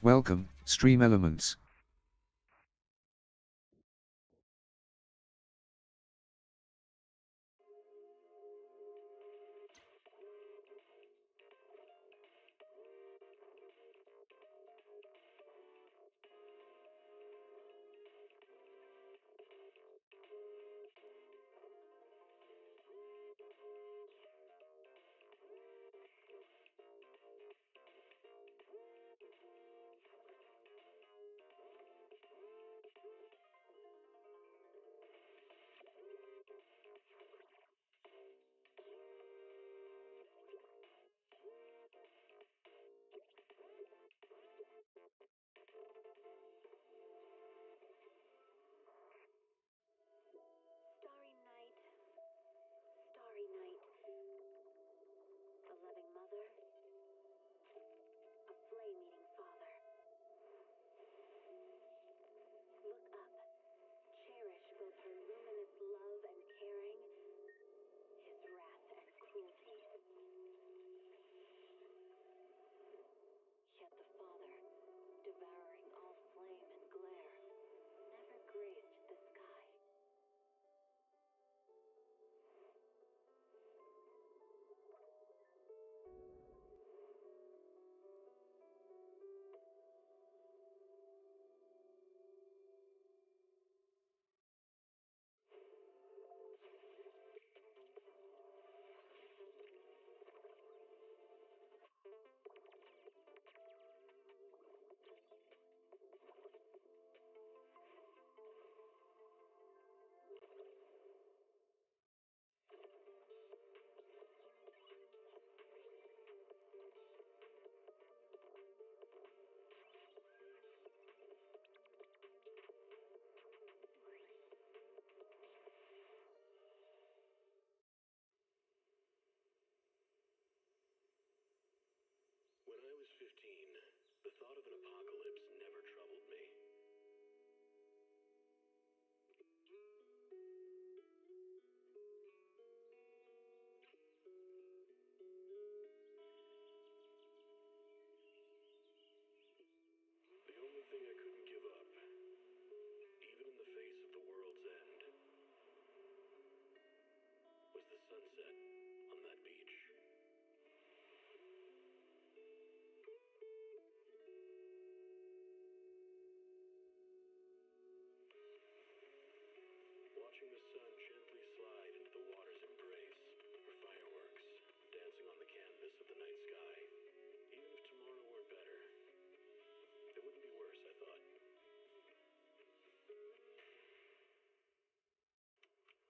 Welcome, stream elements. Starry night, a loving mother, a flame-eating father. Look up, cherish both her luminous love and caring, his wrath and cruelty. Yet the father, devouring all flame and glare, never grazed the sky. When I was 15, the thought of an apocalypse never troubled me. The only thing I couldn't give up, even in the face of the world's end, was the sunset on that beach. Watching the sun gently slide into the water's embrace, or fireworks dancing on the canvas of the night sky. Even if tomorrow weren't better, it wouldn't be worse, I thought.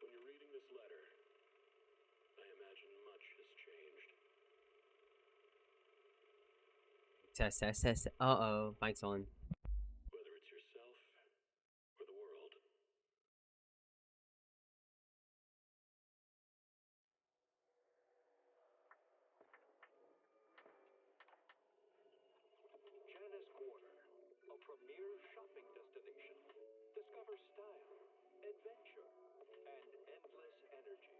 When you're reading this letter, I imagine much has changed. Test. Uh-oh, mic's on. Whether it's yourself or the world. Janice Quarter, a premier shopping destination. Discover style, adventure, and endless energy.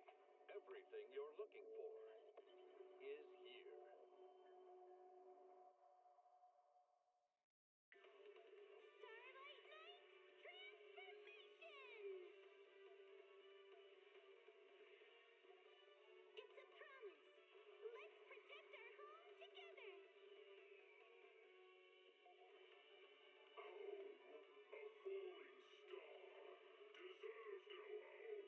Everything you're looking for is here. Starlight Night Transformation! It's a promise. Let's protect our home together. A falling star deserves no home.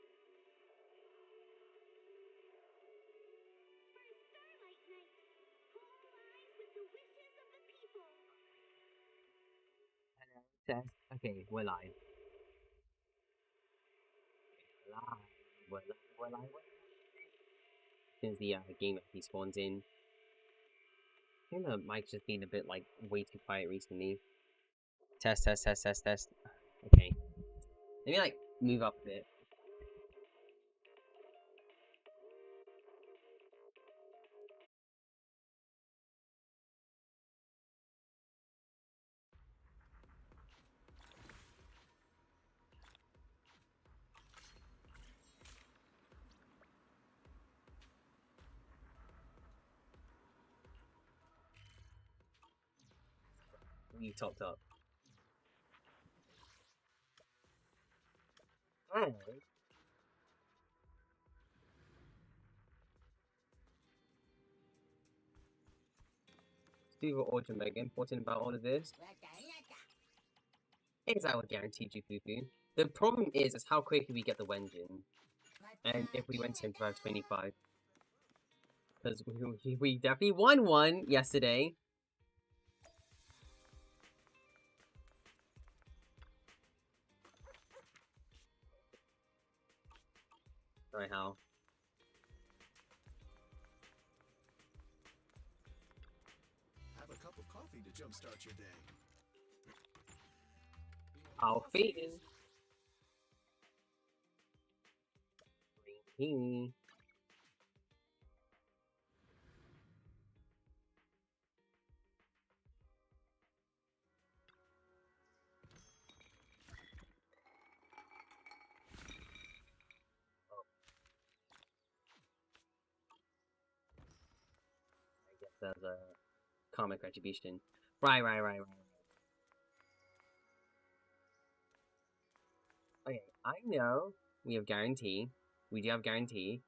For a starlight night, home lies with the wishes of the people. Test. Okay, we're live. We're live. Since the game actually spawns in. I think the mic's just been a bit, like, way too quiet recently. Test. Okay. Let me, like, move up a bit. completely topped up. And super ultra mega important about all of this is I would guarantee you Fufu. The problem is how quickly we get the Wenjin. And if we went to 25. Because we definitely won one yesterday. Alright, how? Have a cup of coffee to jumpstart your day. Coffee. Green tea. I guess that's a comic retribution. Right. Okay, I know we have guarantee. We do have guarantee.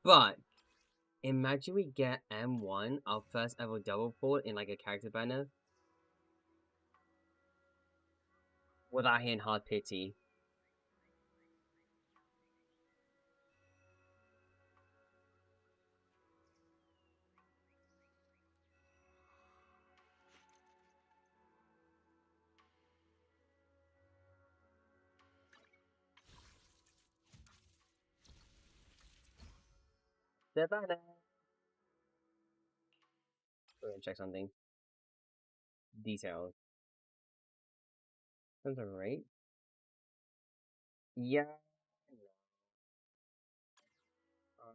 But imagine we get M1, our first ever double port in like a character banner. Without hitting hard pity. The banner. We're gonna check something. Details. Sounds alright. Yeah.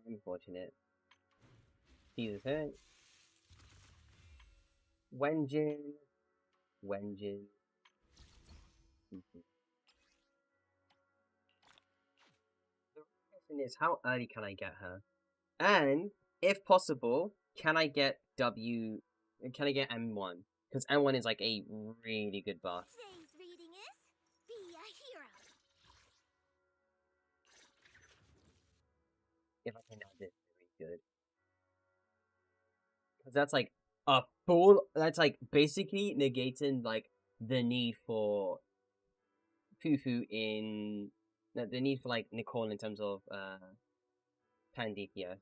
Unfortunate. Jesus hurt. Wenjin. Wenjin. The question is, how early can I get her? And, if possible, can I get M1? Because M1 is like a really good buff. Today's reading is Be a Hero. If I can add this, really good. Because that's like a full, that's like basically negating like the need for Fufu in, no, the need for like Nicole in terms of pan DPS.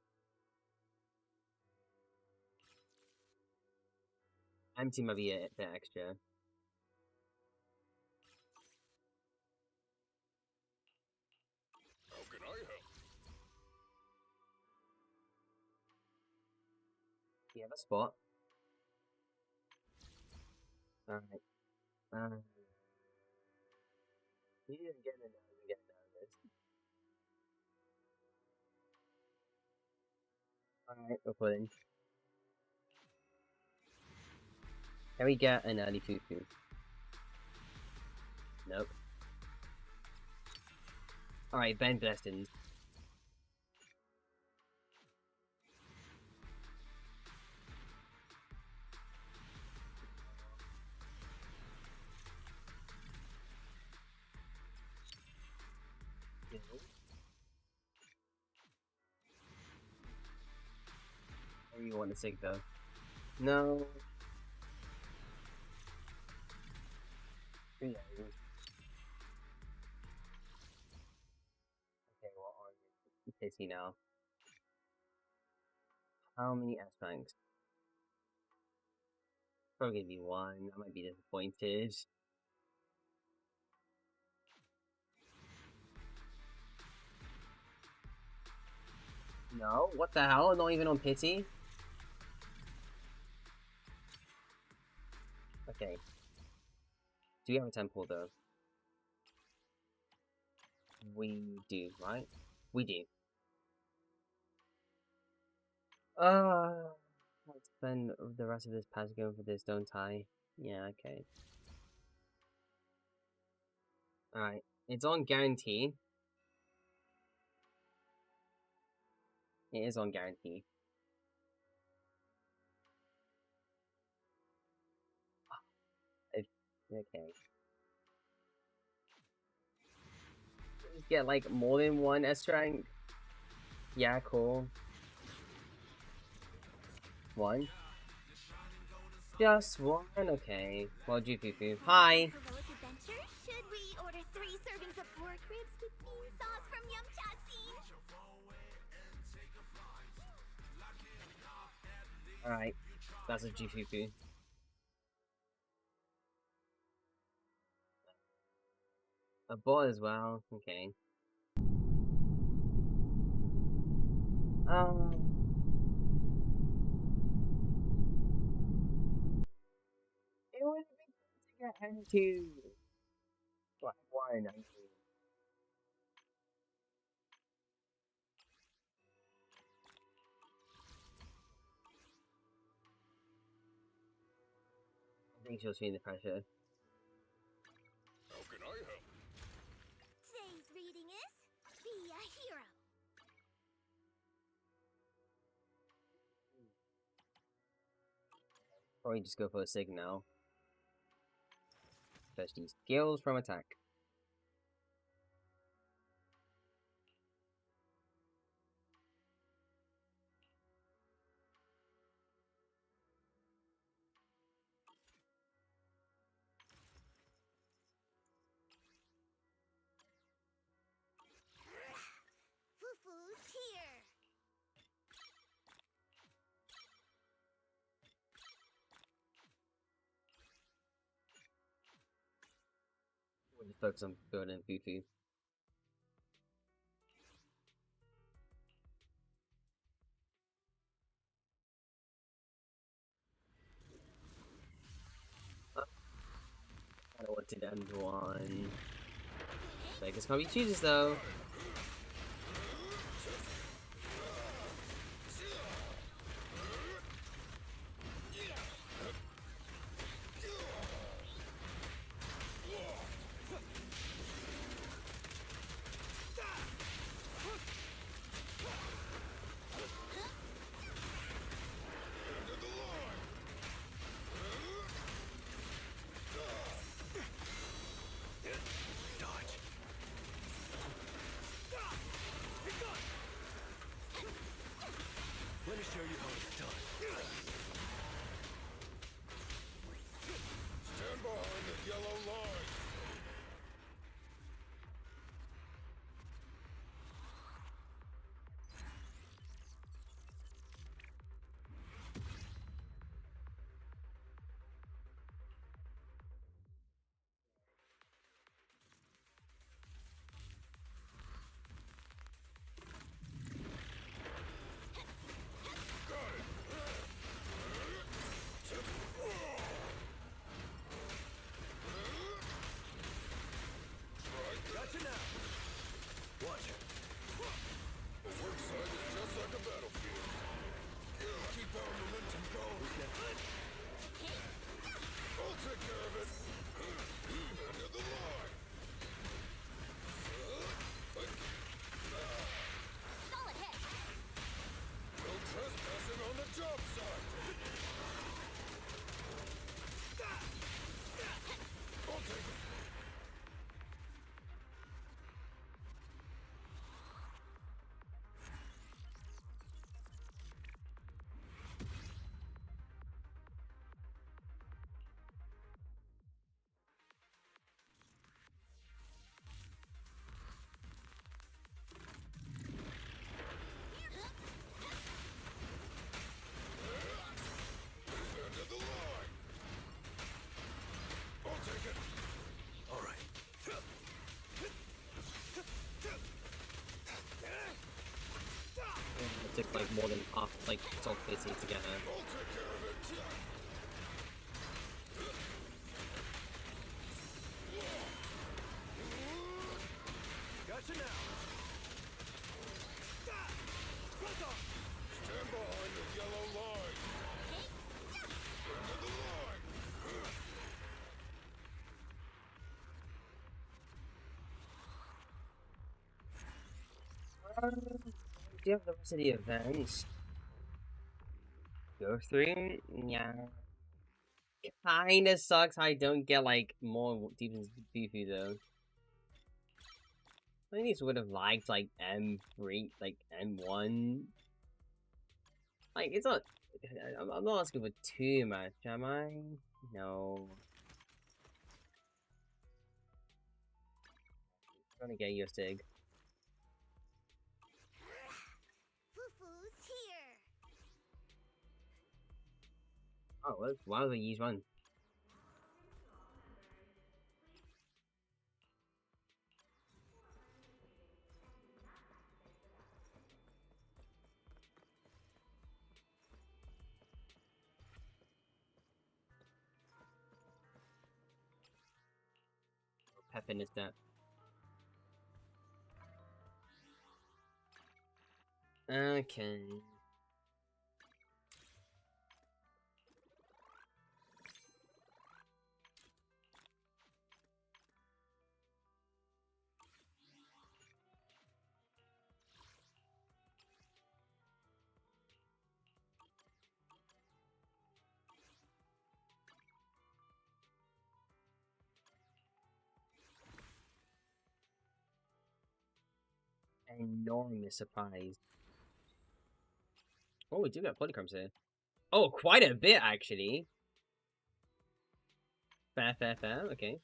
Empty might be a bit extra. How can I help? You have a spot. Alright. You didn't get enough. We get nervous. Alright, we're putting. Can we get an early Fufu? Nope. Alright, Ben Blessings. What do you want to sig though? No. Okay, well, on pissy now. How many S-Banks? Probably gonna be one. I might be disappointed. No? What the hell? Not even on pity? Okay. Do we have a temple though? We do, right? We do. Let's spend the rest of this pass going for this, don't I? Yeah, okay. Alright. It's on guarantee. It is on guarantee. Okay. Get like more than one S rank. Yeah, cool. One. Just one. Okay. Well, Fufu. Hi. Heroic adventure? Should we order 3 servings of pork ribs with bean sauce from Yum Cha Scene? All right. That's a Fufu. A bot as well. Okay. It would have been good to get into like one. I mean. I think she was feeling the pressure. How can I help? Today's reading is Be a Hero. Probably just go for a signal. Especially skills from attack. Fufu's here. We'll just focus on building Fufu. I don't want to end one. Vegas can't be chooses though. Let me show you how it's done. Stand behind the yellow line. Gotcha now. Watch it. The work site is just like a battlefield. Keep our momentum going. I'll take care of it. End of the line. Solid hit. No trespassing on the job site. I'll take it. End of the line. I'll take it. All right. It took like more than half, like salt facing together. I'll take care of it. Gotcha now. Stand behind the yellow line. End of the line. Do you have the rest of the events? Go through? Yeah. Kinda sucks I don't get like more deep into Fufu though. I think these would have liked like M3, like M1. Like it's not. I'm not asking for too much, am I? No. I'm trying to get you a Sig. Fufu's here. Oh, well, why would we use one? Pepin is that. Okay. Enormous surprise. Oh, we do got polychromes here. Oh, quite a bit actually. Fair, fair, fair. Okay.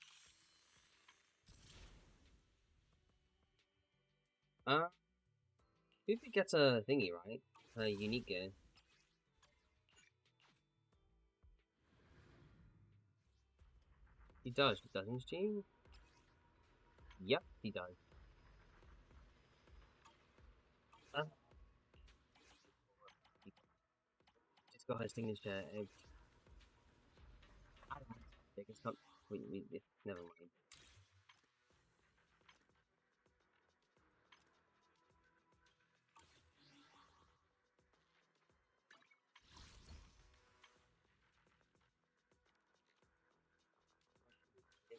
If it gets a thingy, right? A unique gear. He does, doesn't he? Yep, he does. Just got his signature. I don't know. It's not. Never mind.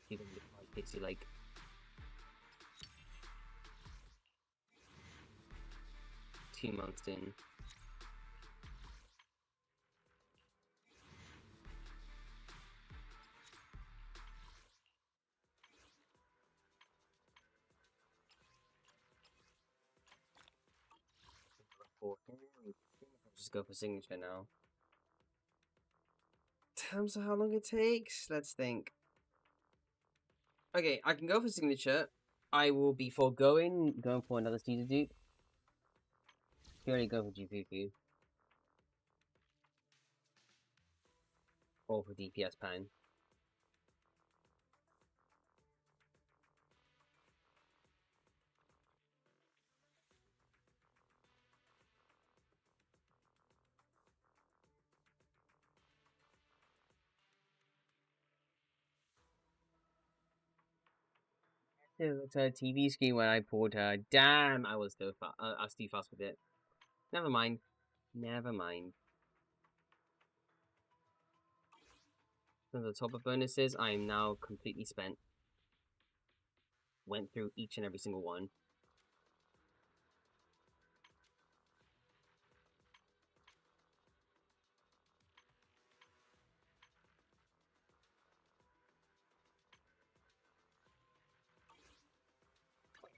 Even if it takes you like 2 months in. Just go for signature now. Terms of how long it takes? Let's think. Okay, I can go for signature. I will be going for another Caesar Duke. Purely go for GPP. Or for DPS Pan. It's a TV screen when I pulled her. Damn, I was too fast. I was too fast with it. Never mind. Never mind. So the top of bonuses, I am now completely spent. Went through each and every single one.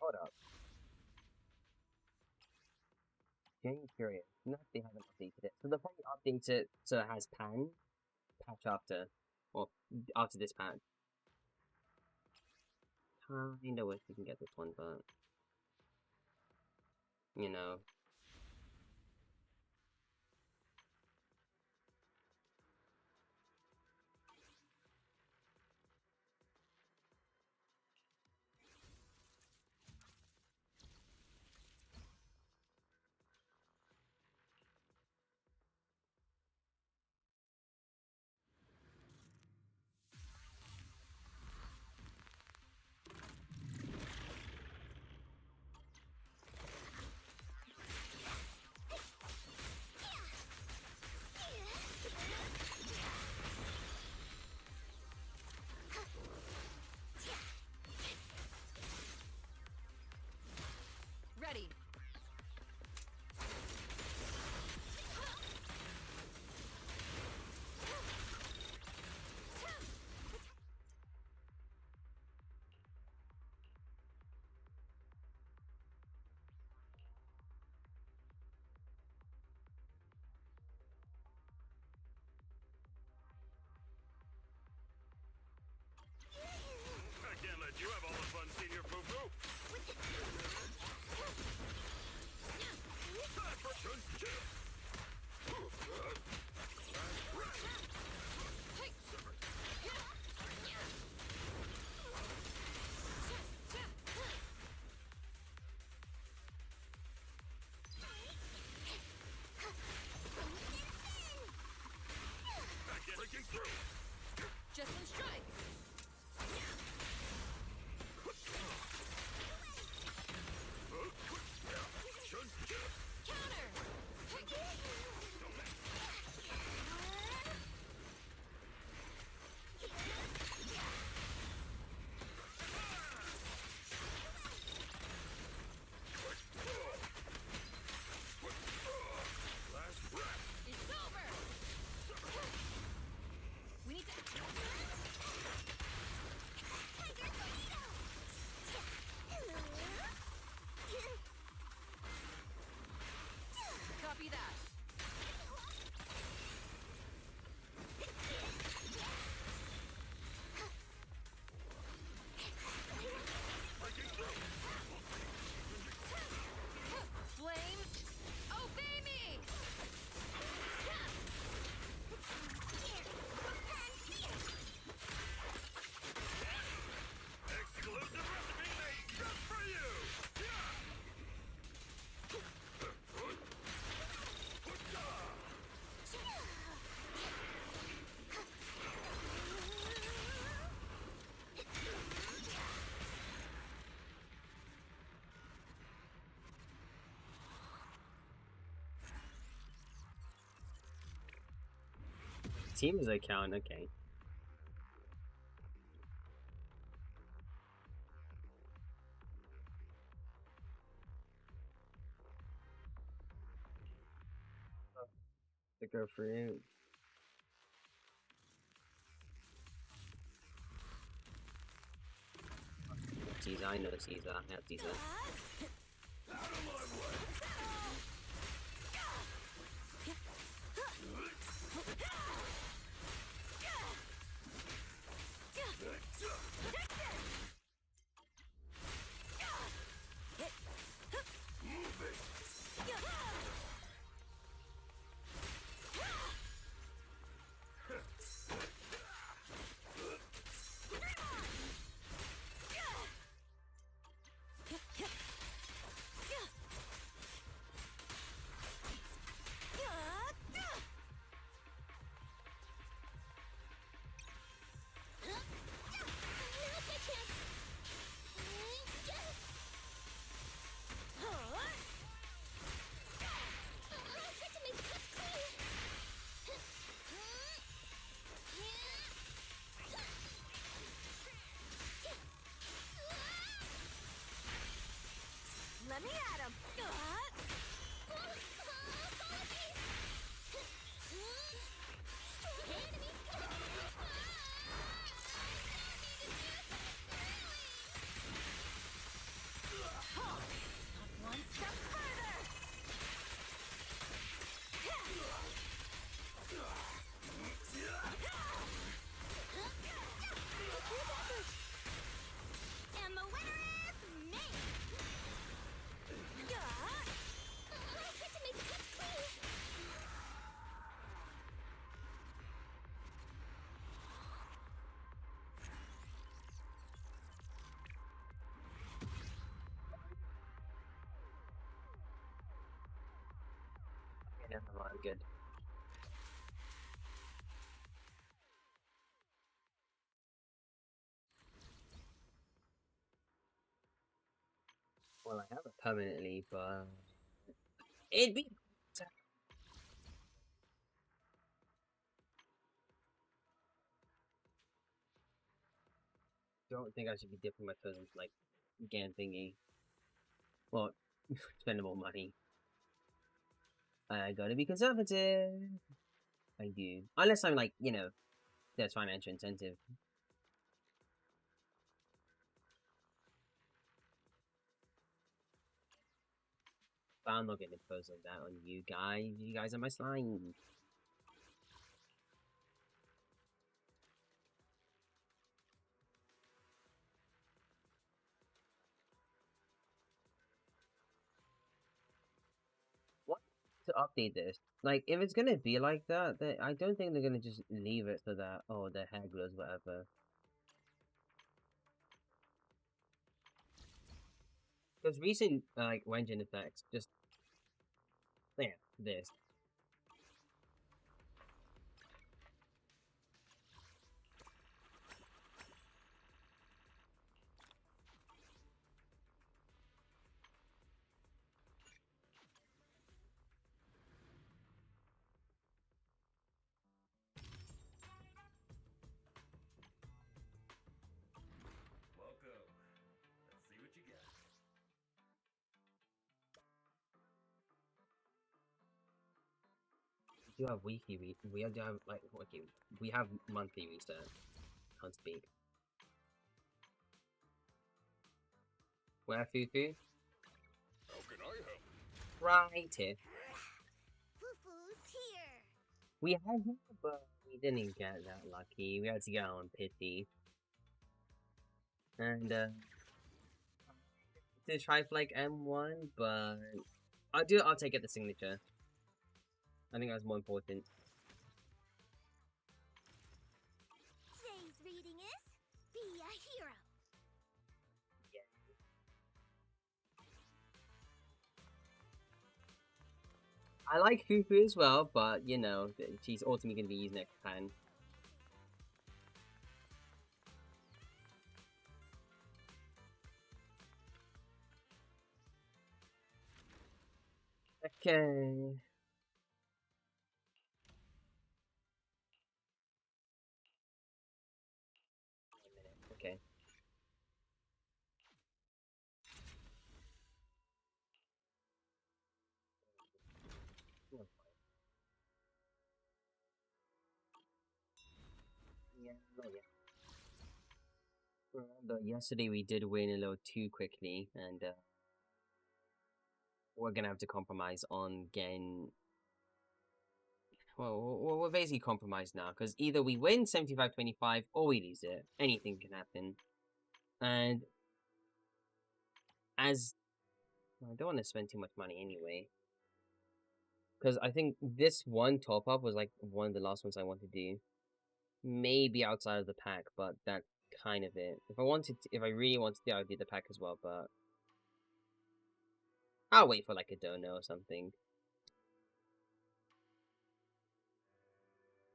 Hold up. Getting curious. No, they haven't updated it. So they'll probably update it so it has patch after. Well, after this patch. Kinda wish we can get this one, but you know. It's over. We need to. Tiger tornado! Copy that. Flames, obey me! Exclusive recipe made just for you! Team is account, okay. To go for it. Caesar, I know Caesar. I have Caesar. Let me at him! One step further. And the winner is me! I had to make the cuts clean! Okay, never mind, good. Well, I have it permanently, but it'd be. Don't think I should be dipping my toes into like again thingy. Well, spending more money. I gotta be conservative. I do, unless I'm like there's financial incentive. But I'm not getting imposed like that on you guys. You guys are my slime. What to update this? Like, if it's gonna be like that, then I don't think they're gonna just leave it so that the hair glows, whatever. Because recent like Wenjin effects just this. do have weekly we do have like okay, we have monthly reset. Can't speak. Where Fufu? How can I help? Right here. Fufu's here. We had her, but we didn't get that lucky. We had to get on Pity. And to try for like M1, but I'll take it the signature. I think that's more important. Today's reading is Be a Hero. I like Fufu as well, but you know, she's ultimately gonna be using next time. Okay. Okay. Yeah, not yet. Remember, yesterday we did win a little too quickly, and we're gonna have to compromise on getting. Well, we're basically compromised now, because either we win 75-25 or we lose it. Anything can happen. And as I don't want to spend too much money anyway. Because I think this one top up was like one of the last ones I want to do. Maybe outside of the pack, but that's kind of it. If I really wanted to, I would do the pack as well, but I'll wait for like a dono or something.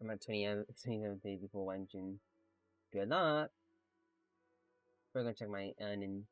I'm at 27 days before engine. Good luck. We're gonna check my earning.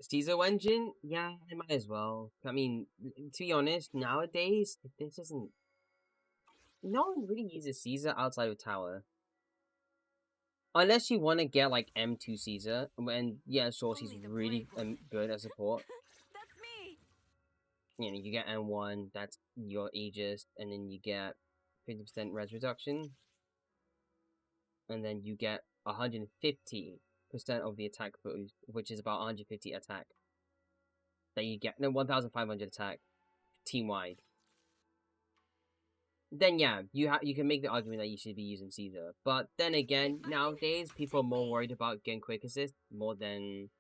Caesar engine? Yeah, I might as well. I mean, to be honest, nowadays, this isn't. No one really uses Caesar outside of Tower. Unless you want to get like M2 Caesar, and yeah, sure, she's Only the really brave good as support. That's me. You know, you get M1, that's your Aegis, and then you get 50% res reduction, and then you get 150% of the attack boost, which is about 150 attack. That you get, no, 1,500 attack, team wide. Then yeah, you can make the argument that you should be using Caesar. But then again, nowadays people are more worried about getting quick assist more than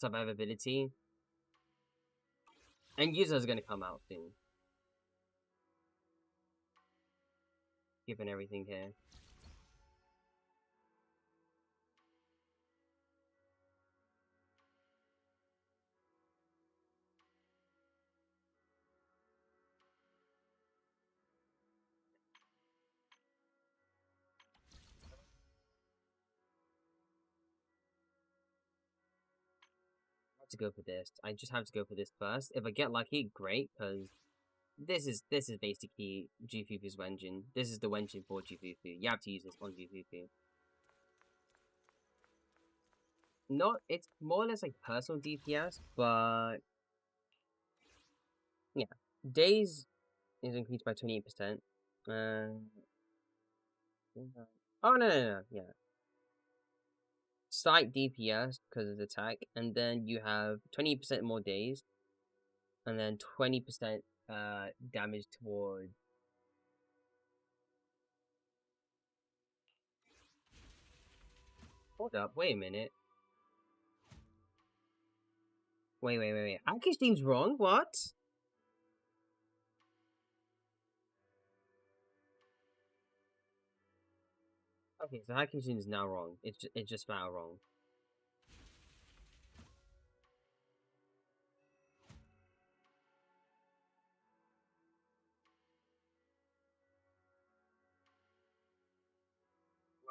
survivability. And users are gonna come out soon. Given everything here. I have to go for this. I just have to go for this first. If I get lucky, great, because this is basically Jufufu's Wenjin. This is the Wenjin for Jufufu. You have to use this on Jufufu. Not, it's more or less like personal DPS, but yeah. Days is increased by 28%. Oh, no, yeah. Slight DPS because of the attack, and then you have 20% more days, and then 20% damage towards. Hold up, wait a minute. Wait. Aki's team's wrong, what? Okay, so Aki's team is now wrong. It's just flat out wrong.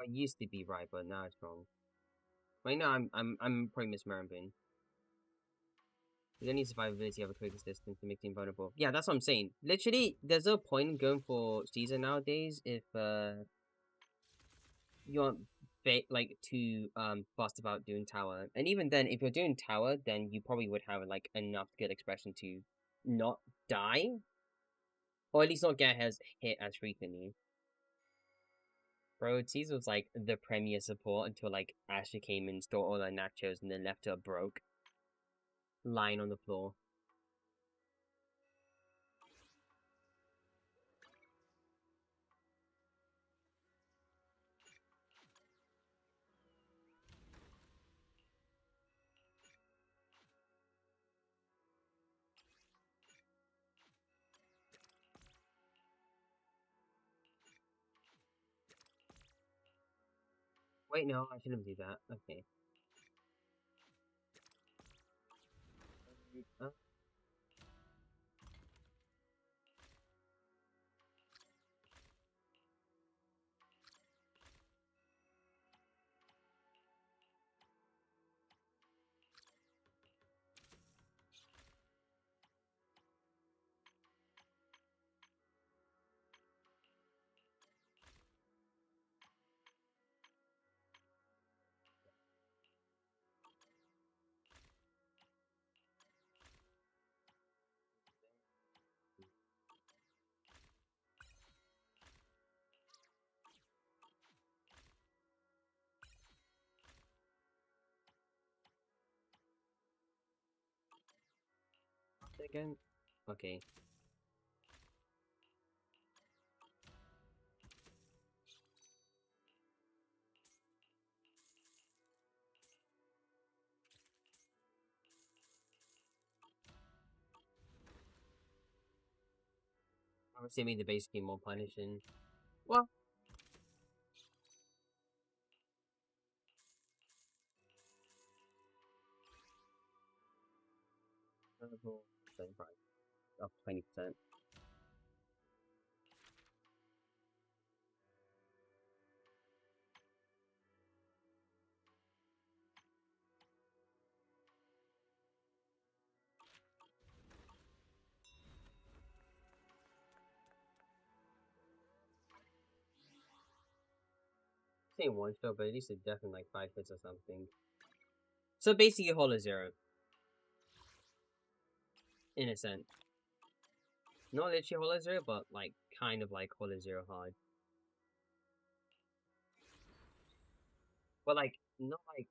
Well, it used to be right, but now it's wrong. Right now, I'm probably misremembering. You don't need survivability of a quick distance to make the invulnerable. Yeah, that's what I'm saying. Literally, there's no point in going for Caesar nowadays if you aren't like too fussed about doing tower. And even then, if you're doing tower, then you probably would have like enough good expression to not die, or at least not get hit as frequently. Bro, Caesar was like the premier support until like Asher came and stole all our nachos and then left her broke, lying on the floor. Wait, no, I shouldn't do that. Okay. Again? Okay. I was assuming the base game more punishing. Well, same price. Up 20%. Same one shot, but at least it's definitely like 5 hits or something. So basically, Holo Zero. In a sense. Not literally Holo Zero, but like kind of like Holo Zero hard. But like, not like.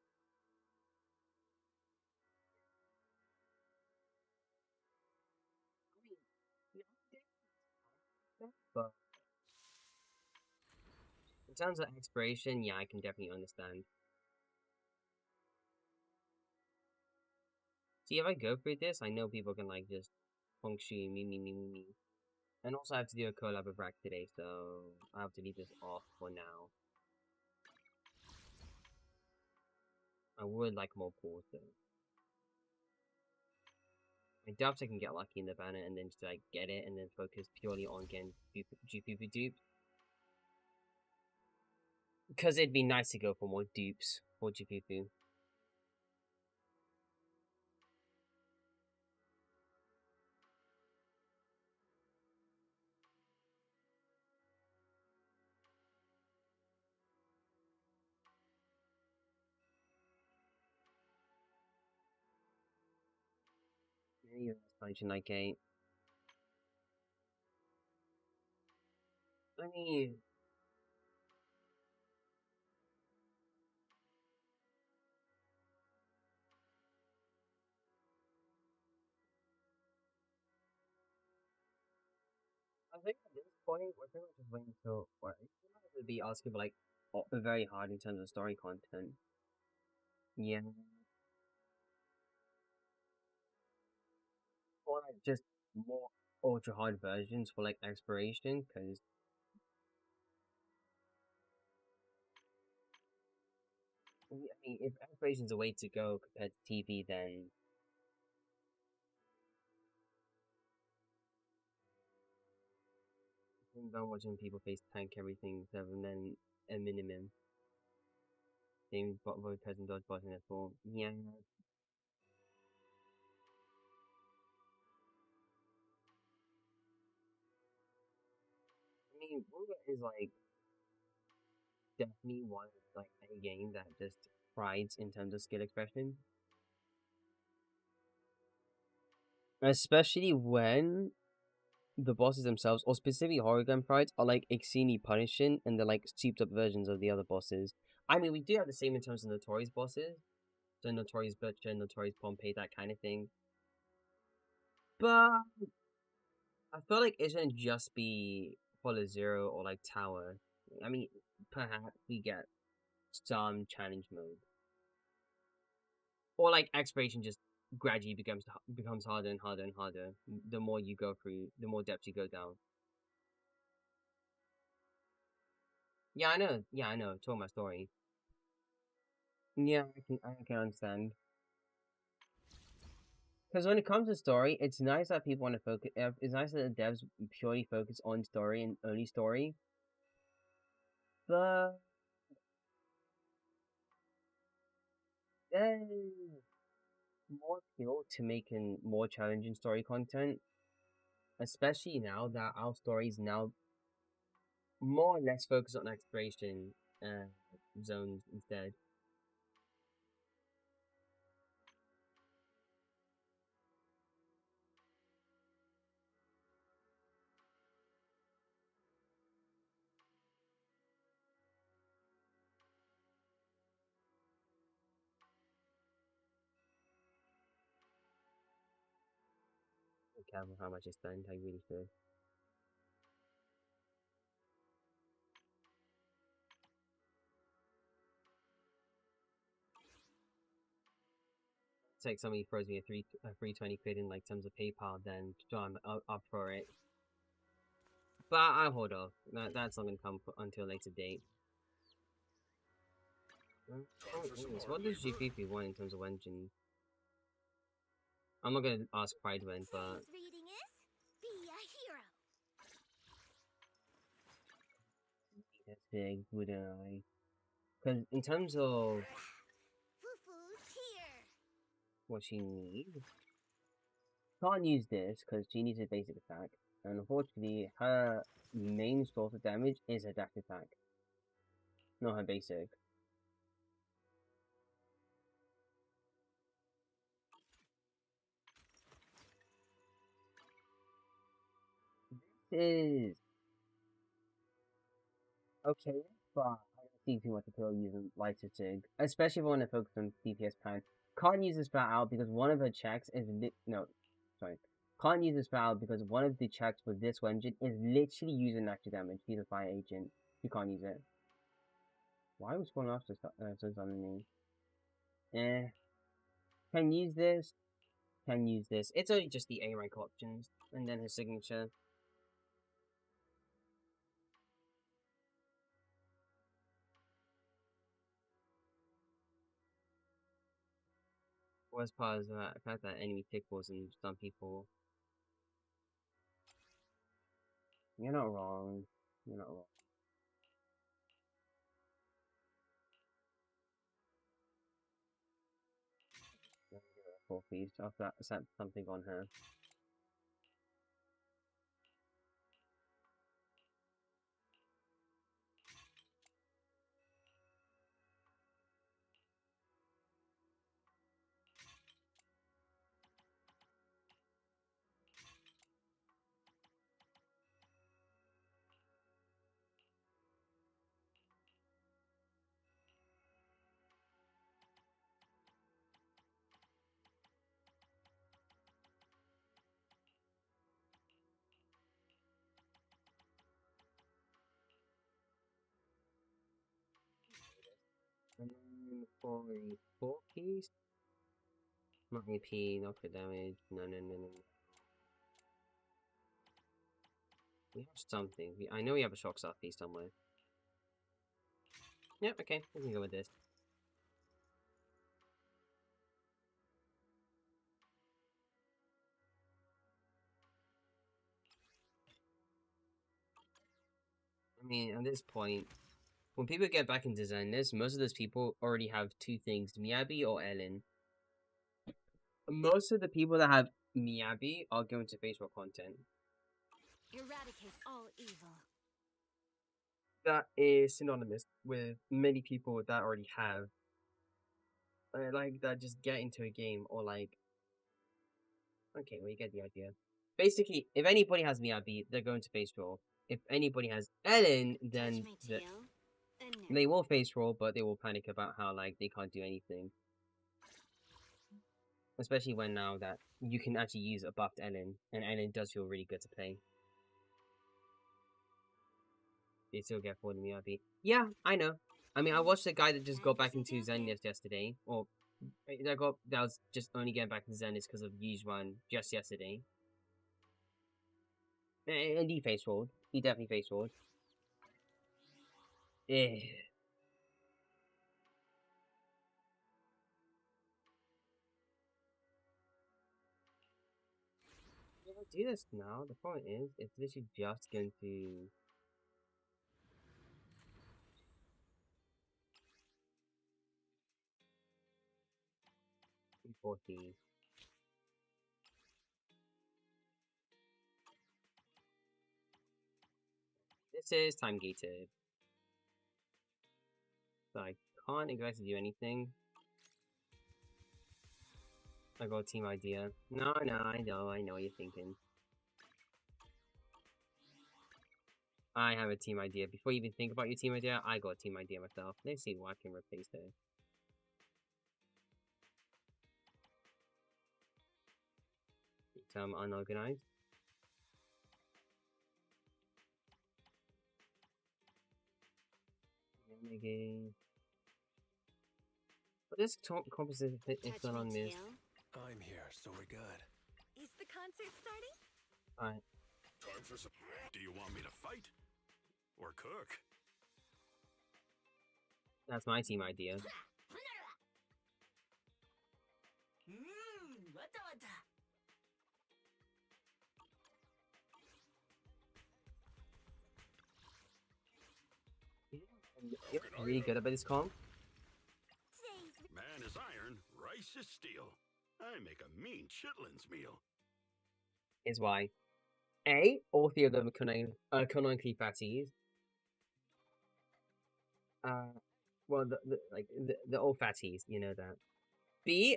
I mean, but in terms of expiration, yeah, I can definitely understand. See, if I go through this, I know people can like just function me. And also, I have to do a collab with Rack today, so I have to leave this off for now. I would like more pools though. I doubt I can get lucky in the banner and then just like get it and then focus purely on getting GPP dupes. Because it'd be nice to go for more dupes for GPP. Yeah, expansion like 8. I mean, I think at this point, we're pretty much just waiting until. Well, we might have to be asking for like very hard in terms of story content. Yeah. Or like just more ultra hard versions for like exploration, because I mean, if exploration's a way to go compared to TV, then I'm done watching people face tank everything, and then a minimum. Same vote person dodge button at all. Yeah. I mean, Ruga is like definitely one like a game that just prides in terms of skill expression. Especially when the bosses themselves, or specifically horror gun prides, are like exceedingly punishing and they're like souped up versions of the other bosses. I mean, we do have the same in terms of Notorious bosses. So Notorious Butcher, Notorious Pompey, that kind of thing. But I feel like it shouldn't just be Hollow Zero or like Tower. I mean, perhaps we get some challenge mode. Or like exploration just gradually becomes harder and harder and harder. The more you go through, the more depth you go down. Yeah, I know. Yeah, I know. Told my story. Yeah, I can understand. Because when it comes to story, it's nice that people want to focus. It's nice that the devs purely focus on story and only story. But there's more appeal to making more challenging story content, especially now that our story is now more or less focused on exploration zones instead. I can't remember how much I spent. I really should. It's like somebody throws me a free 20 quid in like terms of PayPal, then sure, I'm up for it. But I'll hold off. That's not gonna come until a later date. What does GPP want in terms of engine? I'm not gonna ask Pride when, but Today's reading is Be a Hero. that's big, wouldn't I? Because in terms of Fufu's here. what she needs, can't use this because she needs a basic attack, and unfortunately, her main source of damage is her dash attack, not her basic. This is okay, but I don't see too much appeal using Lighter Sig, especially if I want to focus on DPS pan. Can't use this flat out because one of her checks is no, sorry. Can't use this flat out because one of the checks with this engine is literally using natural damage. He's a fire agent. You can't use it. Why was one after so suddenly? Can use this. Can use this. It's only just the A rank options and then his signature. Worst part is the fact that enemy tickles and some people. You're not wrong. You're not wrong. Let me give her a full feast after that set something on her. And then for a 4 piece, not AP, not for damage. No, no, no, no. We have something. I know we have a shock star piece somewhere. Yep, okay, we can go with this. I mean, at this point, when people get back into Zenless, most of those people already have two things, Miyabi or Ellen. Most of the people that have Miyabi are going to Facebook content. Eradicate all evil. That is synonymous with many people that already have. Like, that just get into a game, or like... Okay, well, you get the idea. Basically, if anybody has Miyabi, they're going to face roll. If anybody has Ellen, then they will face roll, but they will panic about how, like, they can't do anything. Especially when now that you can actually use a buffed Ellen, and Ellen does feel really good to play. They still get 40 Miyabi. Yeah, I know. I mean, I watched a guy that just got back into Zenless yesterday, or that was just only getting back into Zenless because of Yujuan just yesterday. And he face rolled. He definitely face rolled. Eh. If I do this now, the point is, it's literally just going to... 40. This is time gated. So I can't exactly do anything. I got a team idea. No, I know what you're thinking. I have a team idea. Before you even think about your team idea, I got a team idea myself. Let's see what I can replace there. Unorganized. Renegade. But this composite is still on this. I'm here, so we're good. Is the concert starting? Alright. Time for some. Do you want me to fight? Or cook? That's my team idea. You're really good about this comp. Man is iron, rice is steel. I make a mean chitlins meal. Is why. A, all three of them are canonically fatties. Well, the all fatties, you know that. B,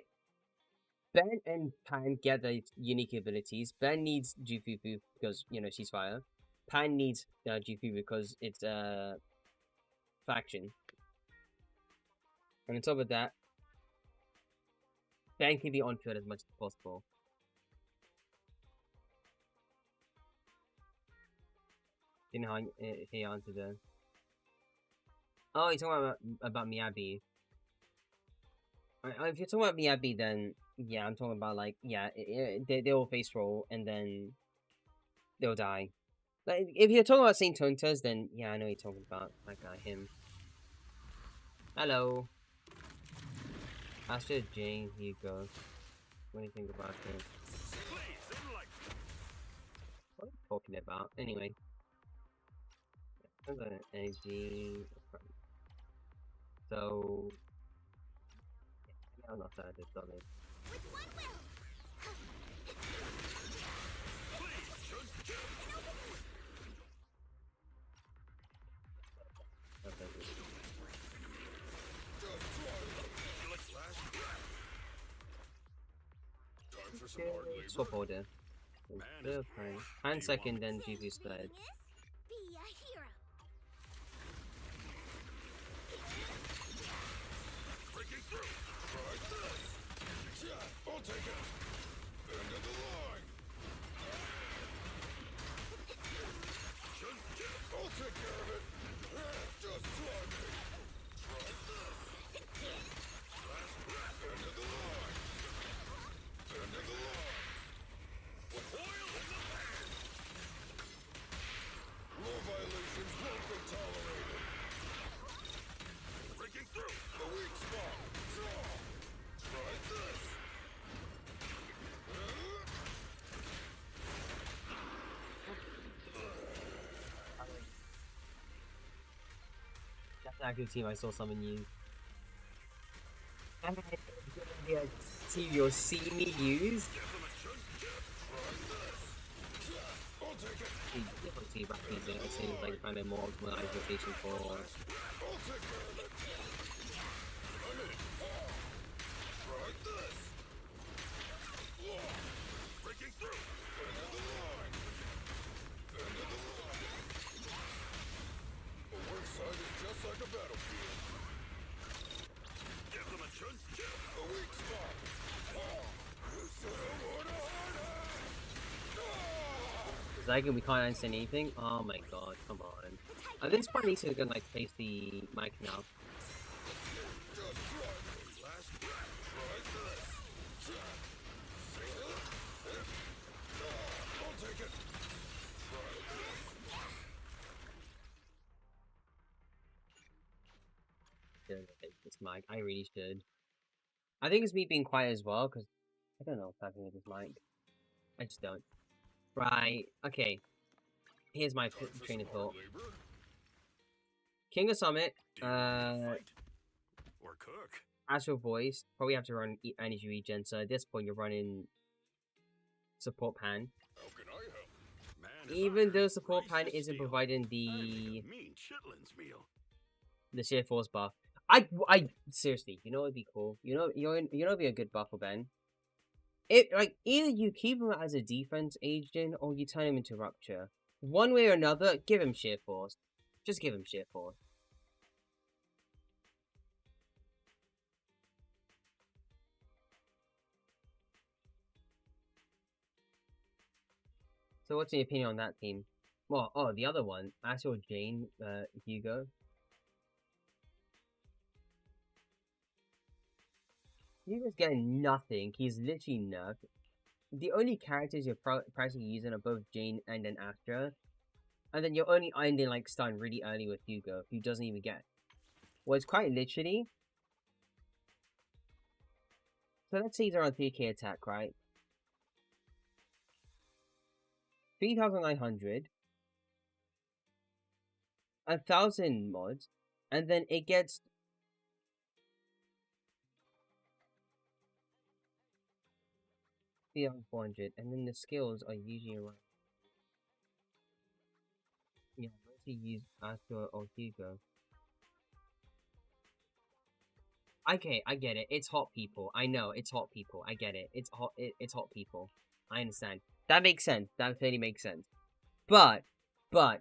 Ben and Pan get their unique abilities. Ben needs Jufufu because, you know, she's fire. Pan needs Jufufu because it's faction. And on top of that, Ben can be on field as much as possible. Didn't hear answer there. Oh, you're talking about Miyabi. If you're talking about Miyabi, then yeah, I'm talking about like they'll face roll and then they'll die. Like if you're talking about Saint Tontas, then yeah, I know you're talking about that guy, him. Hello. Astrid Jane Hugo. What do you think about this? What are you talking about? Anyway. Energy. So I'm not sad it's done it. With one will. Swap order. And second, then GV's third. Be a hero. Breaking through. Try this. Yeah, I'll take it. End of the line. I'll take care of it. Just try me. Try this. Last breath. End of the line. End of the line. With oil in the pan. Law violations won't be tolerated. Breaking through. The weak spot. Draw. Try this. Active team I saw someone use. And team you'll see me use. See back these it seems like kind of more optimized rotation for Zygon, we can't understand anything. Oh my god, come on. At this point, I need to go like face the mic now. Should face this mic. I really should. I think it's me being quiet as well, because I don't know what's happening with this mic. I just don't. Right, okay. Here's my train of thought. King of Summit, Astral Voice, probably have to run energy regen, so at this point you're running support pan. Even though support pan isn't providing the sheer force buff. I seriously, you know what'd be cool? You know it'd be a good buff for Ben? It like either you keep him as a defense agent or you turn him into Rupture. One way or another, give him sheer force. Just give him sheer force. So what's your opinion on that team? Well, oh, the other one, Astral Jane, Hugo. Hugo's getting nothing. He's literally nerfed. The only characters you're practically using are both Jane and then Astra. And then you're only ending like stun really early with Hugo, who doesn't even get. Well, it's quite literally. So let's say he's around 3k attack, right? 3,900. 1,000 mods. And then it gets 3,400. And then the skills are usually around. Yeah, let's use Astra or Hugo. Okay, I get it. It's hot people. I know, it's hot people. I get it. It's hot it's hot people. I understand. That makes sense. That totally makes sense. But I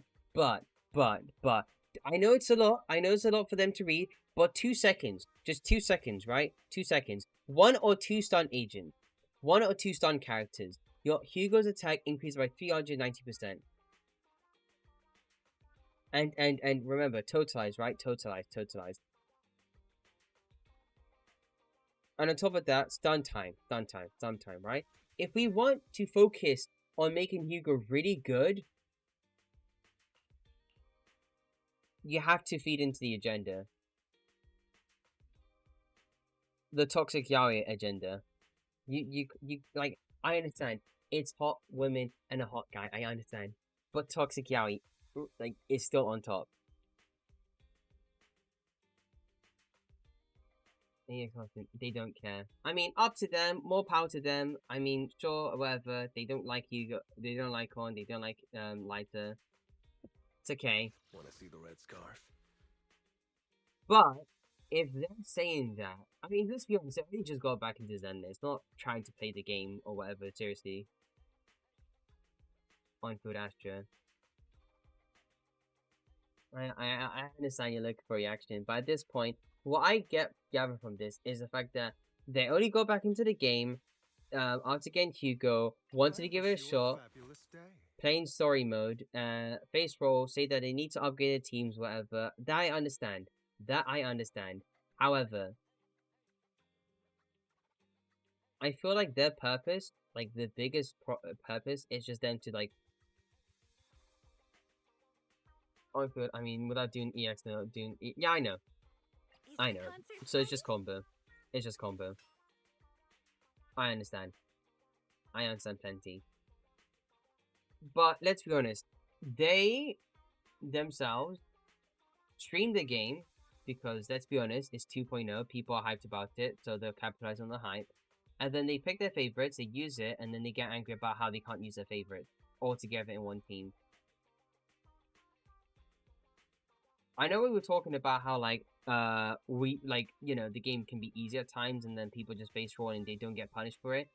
know it's a lot. I know it's a lot for them to read, but 2 seconds. Just 2 seconds, right? 2 seconds. 1 or 2 stun agents. 1 or 2 stun characters. Your Hugo's attack increased by 390%. And remember, totalize, right? Totalize. And on top of that, stun time, right? If we want to focus on making Hugo really good, you have to feed into the agenda. The toxic yaoi agenda. You like, I understand. It's hot women and a hot guy, I understand. But toxic yaoi, like, is still on top. They don't care. I mean, up to them. More power to them. I mean, sure, whatever. They don't like Hugo. They don't like Korn. They don't like Lighter. It's okay. Want to see the red scarf? But if they're saying that, I mean, let's be honest. They just got back into Zen. It's not trying to play the game or whatever. Seriously. On Food Astra. I understand you're looking for reaction, but at this point, what I gather from this is the fact that they only got back into the game after getting Hugo, wanted to give it a shot, playing story mode, face roll, say that they need to upgrade their teams, whatever. That I understand. However, I feel like their purpose, like the biggest purpose, is just them to like. Oh, good. I mean, without doing EX, no, doing yeah, I know. So it's just combo. It's just combo. I understand plenty. But let's be honest, they themselves streamed the game because let's be honest, it's 2.0. People are hyped about it, so they'll capitalize on the hype. And then they pick their favorites, they use it, and then they get angry about how they can't use their favorite all together in one team. I know we were talking about how like the game can be easy at times, and then people just base roll and they don't get punished for it.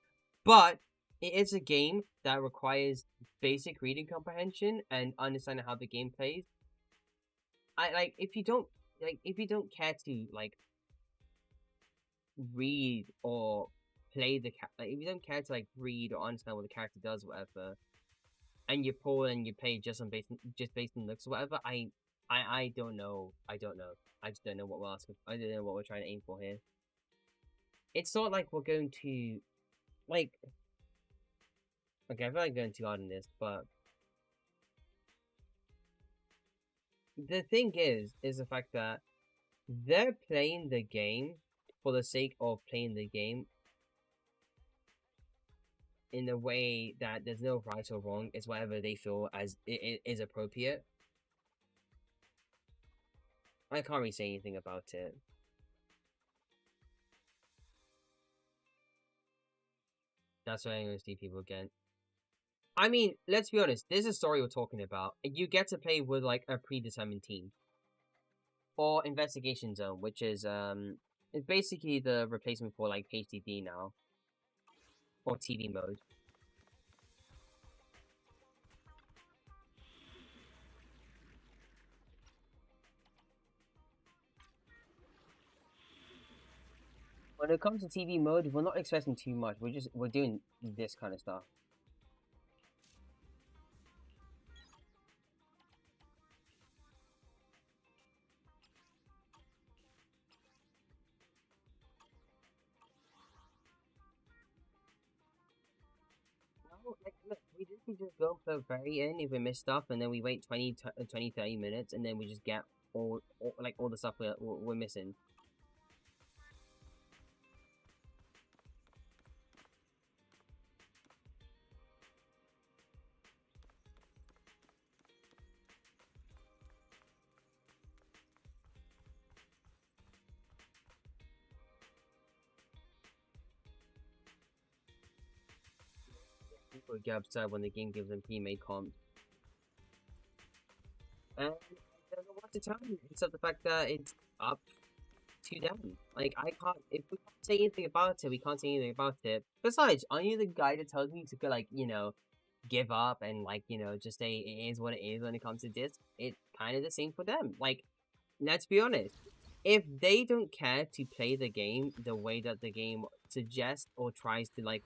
But it is a game that requires basic reading comprehension and understanding how the game plays. If you don't care to like read or play if you don't care to like read or understand what the character does, whatever, and you pull and you play just based on looks or whatever, I don't know. I don't know. I just don't know what we're asking. I don't know what we're trying to aim for here. It's not like we're going to like. Okay, I feel like going too hard on this, but the thing is the fact that they're playing the game for the sake of playing the game in a way that there's no right or wrong. It's whatever they feel as it is appropriate. I can't really say anything about it. That's why I'm going to see people again. I mean, let's be honest. This is a story we're talking about. You get to play with like a predetermined team, or Investigation Zone, which is it's basically the replacement for like HDD now, or TV mode. When it comes to TV mode, we're not expecting too much. We're doing this kind of stuff. Like, look, we just go for very in if we miss stuff, and then we wait 20, 30 minutes, and then we just get all the stuff we're missing. People get upset when the game gives them pre-made comp. And I don't know what to tell you, except the fact that it's up to them. Like, I can't, if we can't say anything about it, we can't say anything about it. Besides, aren't you the guy that tells me to, like, give up and, like, just say it is what it is when it comes to this? It's kind of the same for them. Like, let's be honest. If they don't care to play the game the way that the game suggests or tries to, like,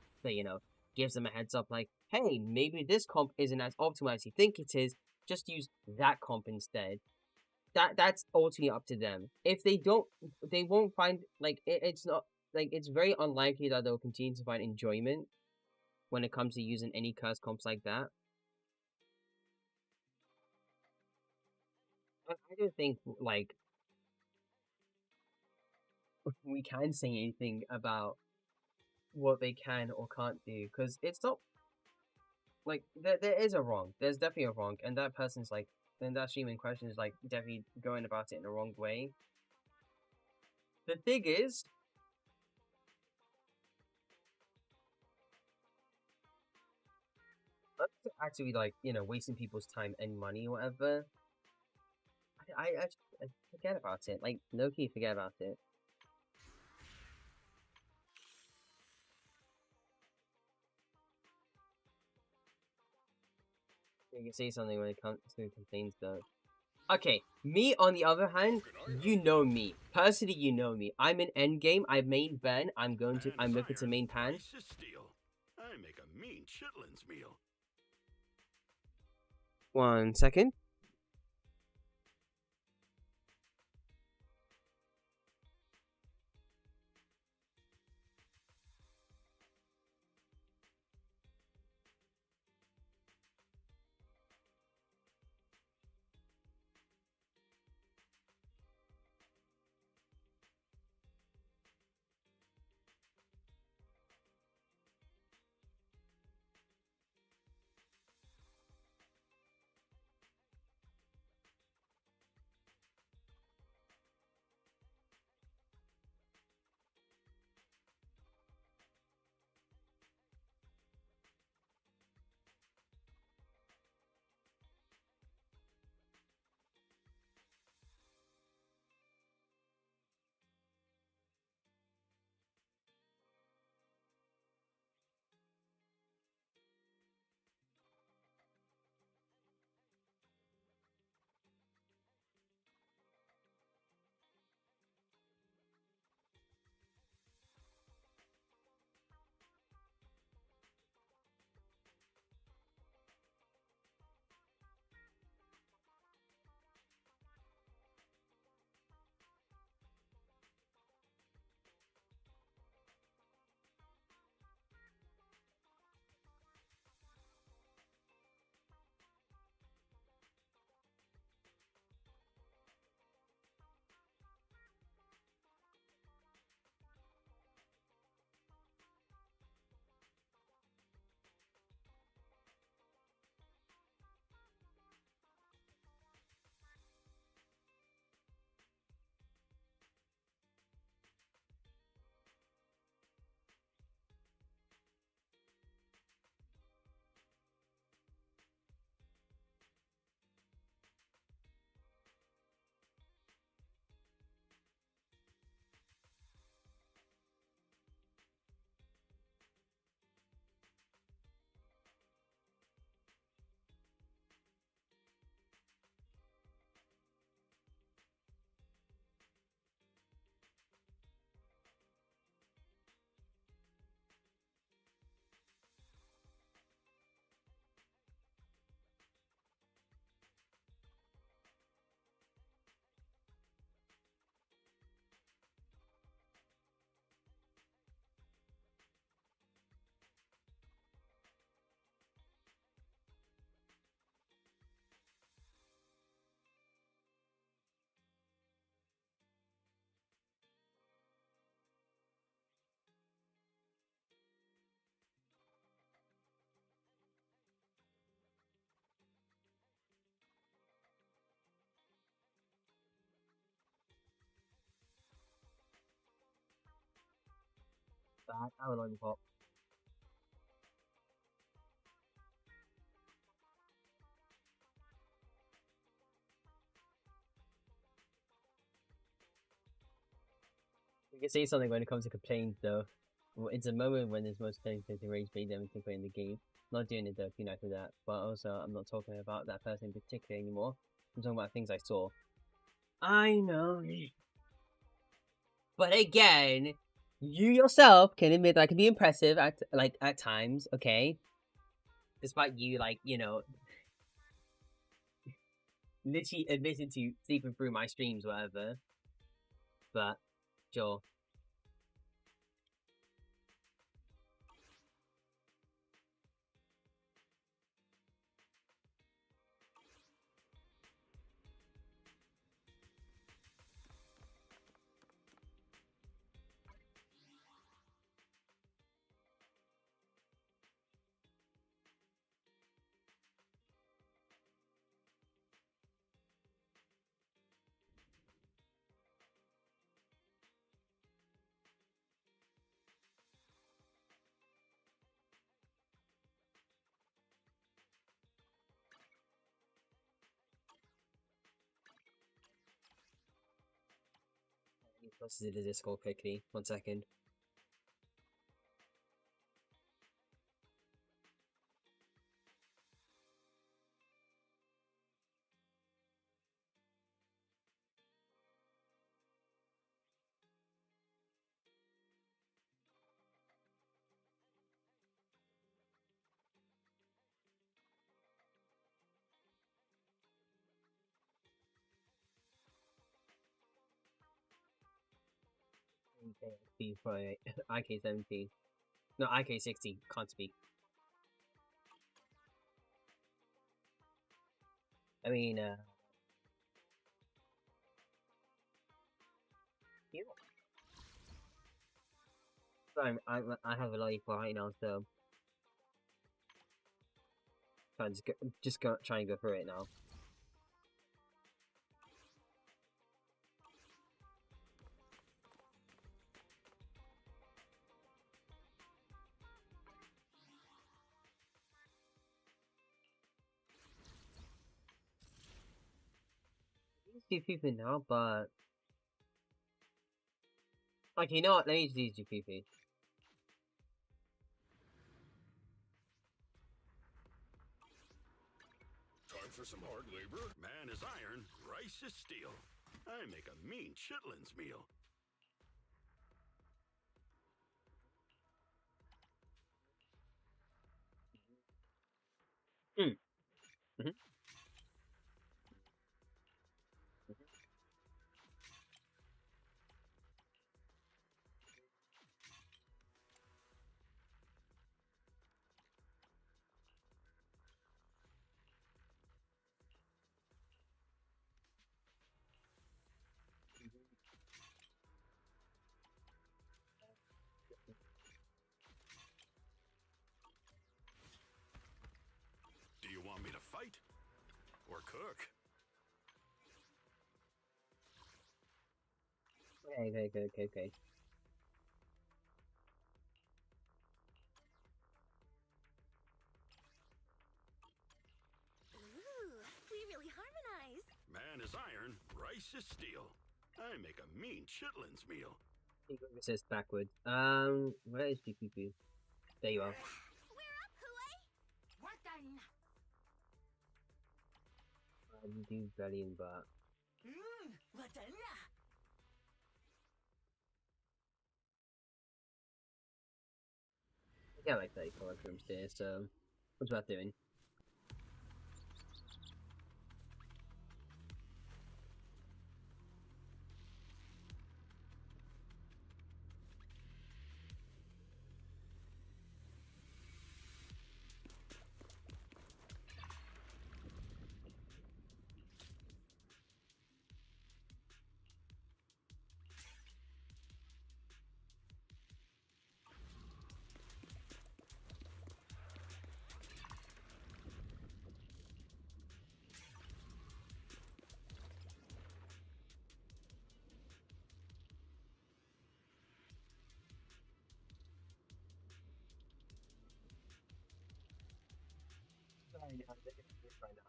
gives them a heads up, like, hey, maybe this comp isn't as optimal as you think it is, just use that comp instead. That's ultimately up to them. If they don't, they won't find, like, it's not, like, it's very unlikely that they'll continue to find enjoyment when it comes to using any curse comps like that. I don't think, like, we can say anything about what they can or can't do, because it's not, like, there is a wrong. There's definitely a wrong, and that person's, like, and that stream in question is, like, definitely going about it in the wrong way. The thing is, actually, like, wasting people's time and money or whatever, I forget about it. Like, low-key forget about it. You can say something when it comes to complaints, though. Okay, me on the other hand, you know me. Personally, you know me. I'm in Endgame. I main Ben. I'm looking to main Pan. I make a mean chitlins meal. 1 second. bad. I would lollipop. We can say something when it comes to complaints, though. It's a moment when there's most things to raise made them to play in the game. Not doing it though, too nice for that. But also, I'm not talking about that person in particular anymore. I'm talking about things I saw. I know. But again, you yourself can admit that I can be impressive at times, okay? Despite you, like, you know, literally admitting to sleeping through my streams, whatever. But, sure. Closes to the Discord quickly. 1 second. IK 17. No, IK 60. Can't speak. I mean, yeah. Sorry, I have a lollipop right now, so try and go through it now. These people now, but okay, you know what? Let me just use GPP. Time for some hard labor. Man is iron, rice is steel. I make a mean chitlins meal. Mm. Mm-hmm. Do you want me to fight? Or cook? Okay. Ooh, we really harmonize. Man is iron, rice is steel. I make a mean chitlins meal. It says backwards. Where is GPP? There you are. We're up, Hooey! We're done. You do brilliant, but We're done. I get like 34 rooms there, so what's that doing? I know, I'm living this right now.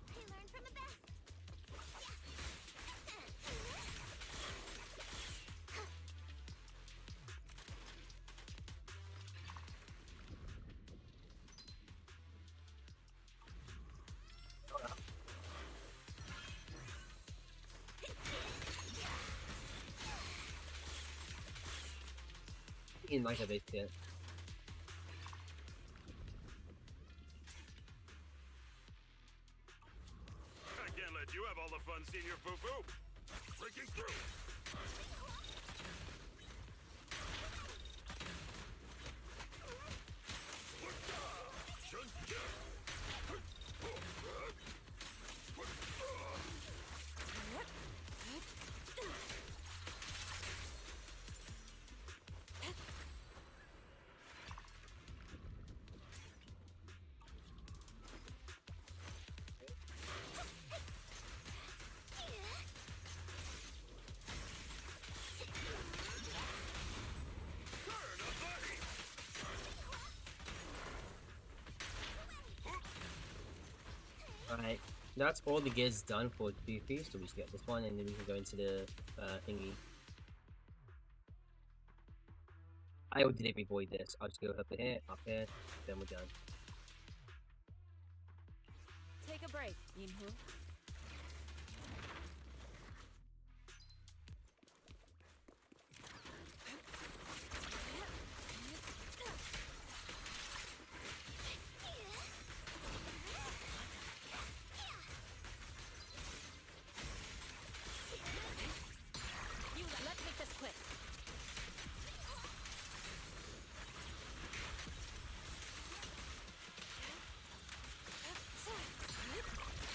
I learned from the best. In like a bit yet. I can't let you have all the fun, Senior Fufu. Breaking through. Alright, that's all the gears done for Fufu, so we just get this one and then we can go into the thingy. I already did avoid this. I'll just go up here, then we're done. Take a break, Yinhu. Let's make this quick.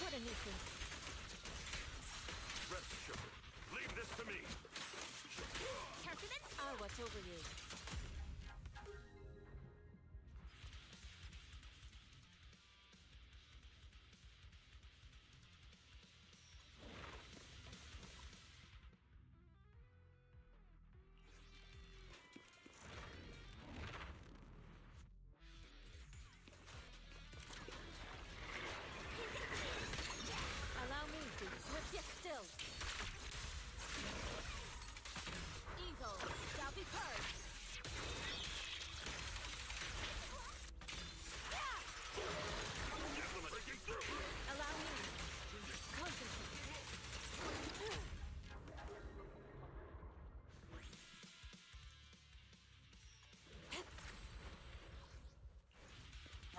What a nuisance. Rest assured. Leave this to me. I'll watch over you. Allow me to swift yet still. Evil shall be purged. Breaking through. Allow me. Concentrate.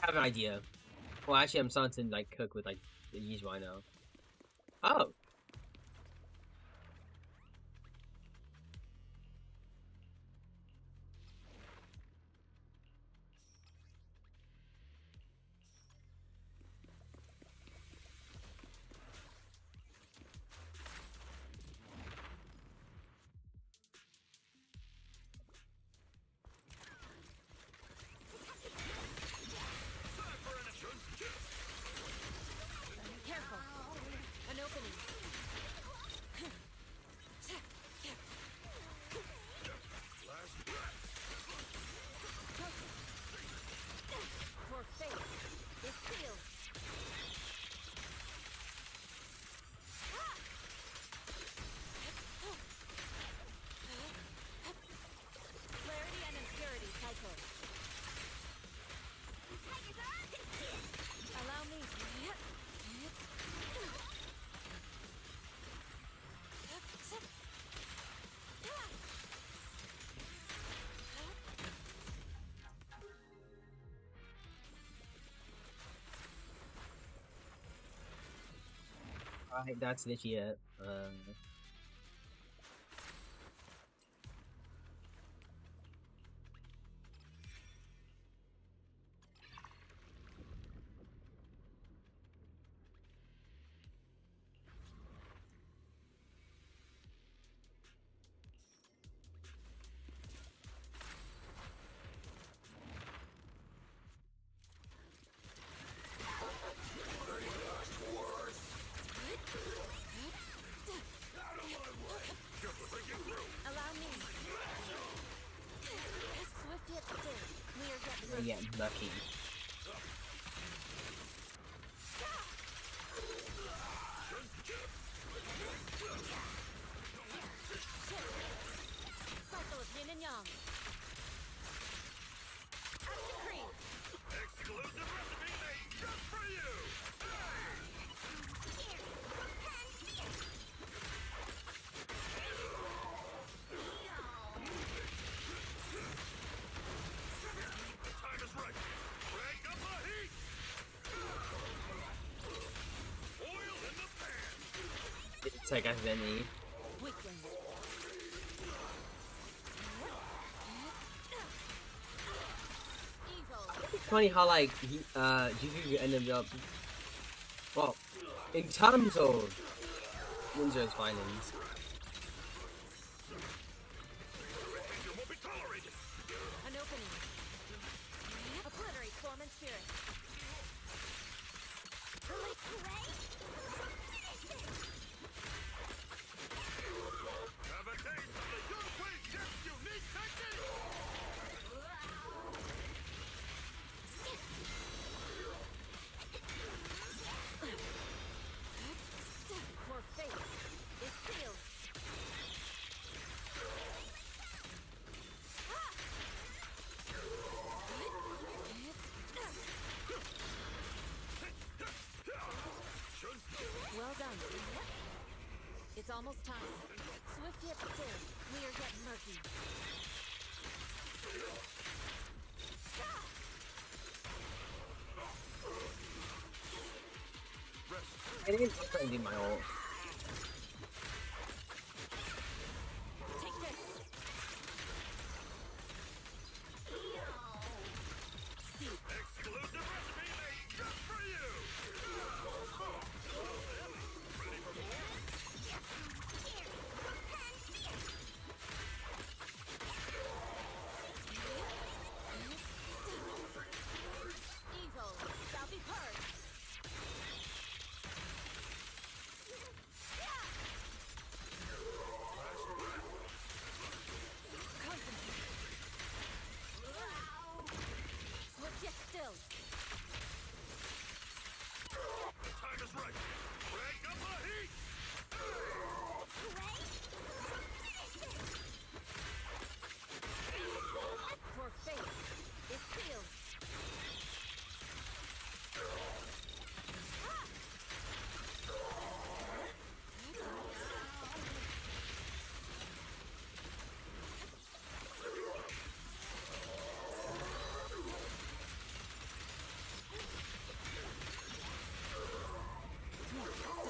I have an idea. Well, actually, I'm starting to like cook with like the yeast right now. Oh, Careful. An opening. Right, that's literally it. Allow me. Swift yet still. Clear yet We're getting lucky. cycle of yin and yang. Action cream. Exclusive recipe made just for you! The time is right. Crank up the heat! Oil in the pan! It's like accidentally. Weakling. Evil. It's funny how like Juju ended up. Well, in terms of Windsor's violence, Behavior won't be tolerated! An opening. Obliterate form and spirit. Have a taste of the Yunhui Chef's unique technique! Your fate is sealed. Well done. It's almost time. Swift yet still, clear yet murky. it is changing my ult. Take this. See, Exclusive recipe made just for you! Ready for more? evil shall be purged. Concentrate. Swift yet still. The time is right. Crank up the heat! Your fate is sealed.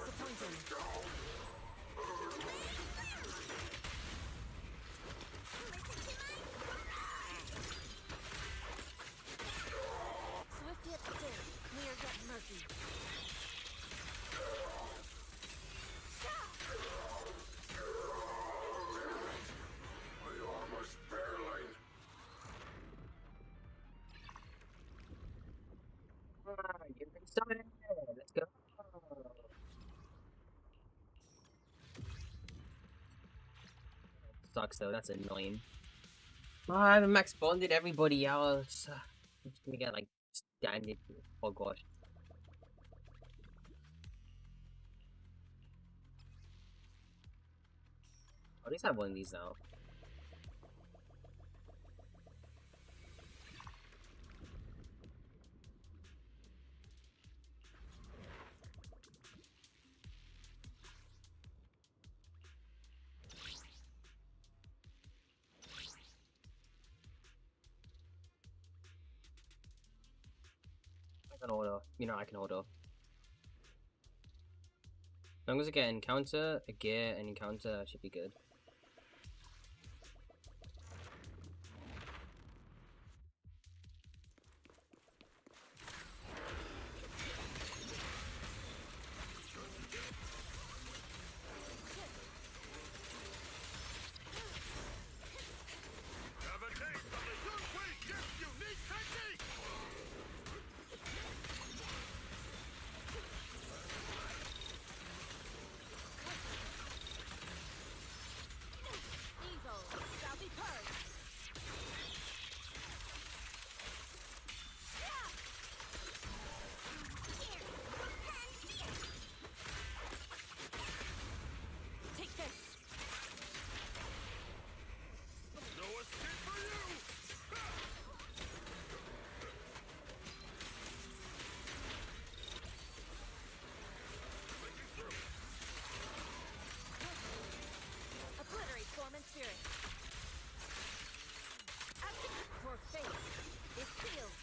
Disappointing. Swift yet still, clear yet murky. Alright, get ready, started. Let's go. Sucks though. That's annoying. I haven't max bonded everybody else. I'm just gonna get like standard. Oh gosh. At least I have one of these now. I can hold off. You know, I can hold off. As long as I get an encounter, a gear, and encounter, I should be good. Have a taste of the Yunhui Gift's unique technique! Evil shall be purged. Take this. No escape for you! Obliterate form and spirit. Your fate is sealed.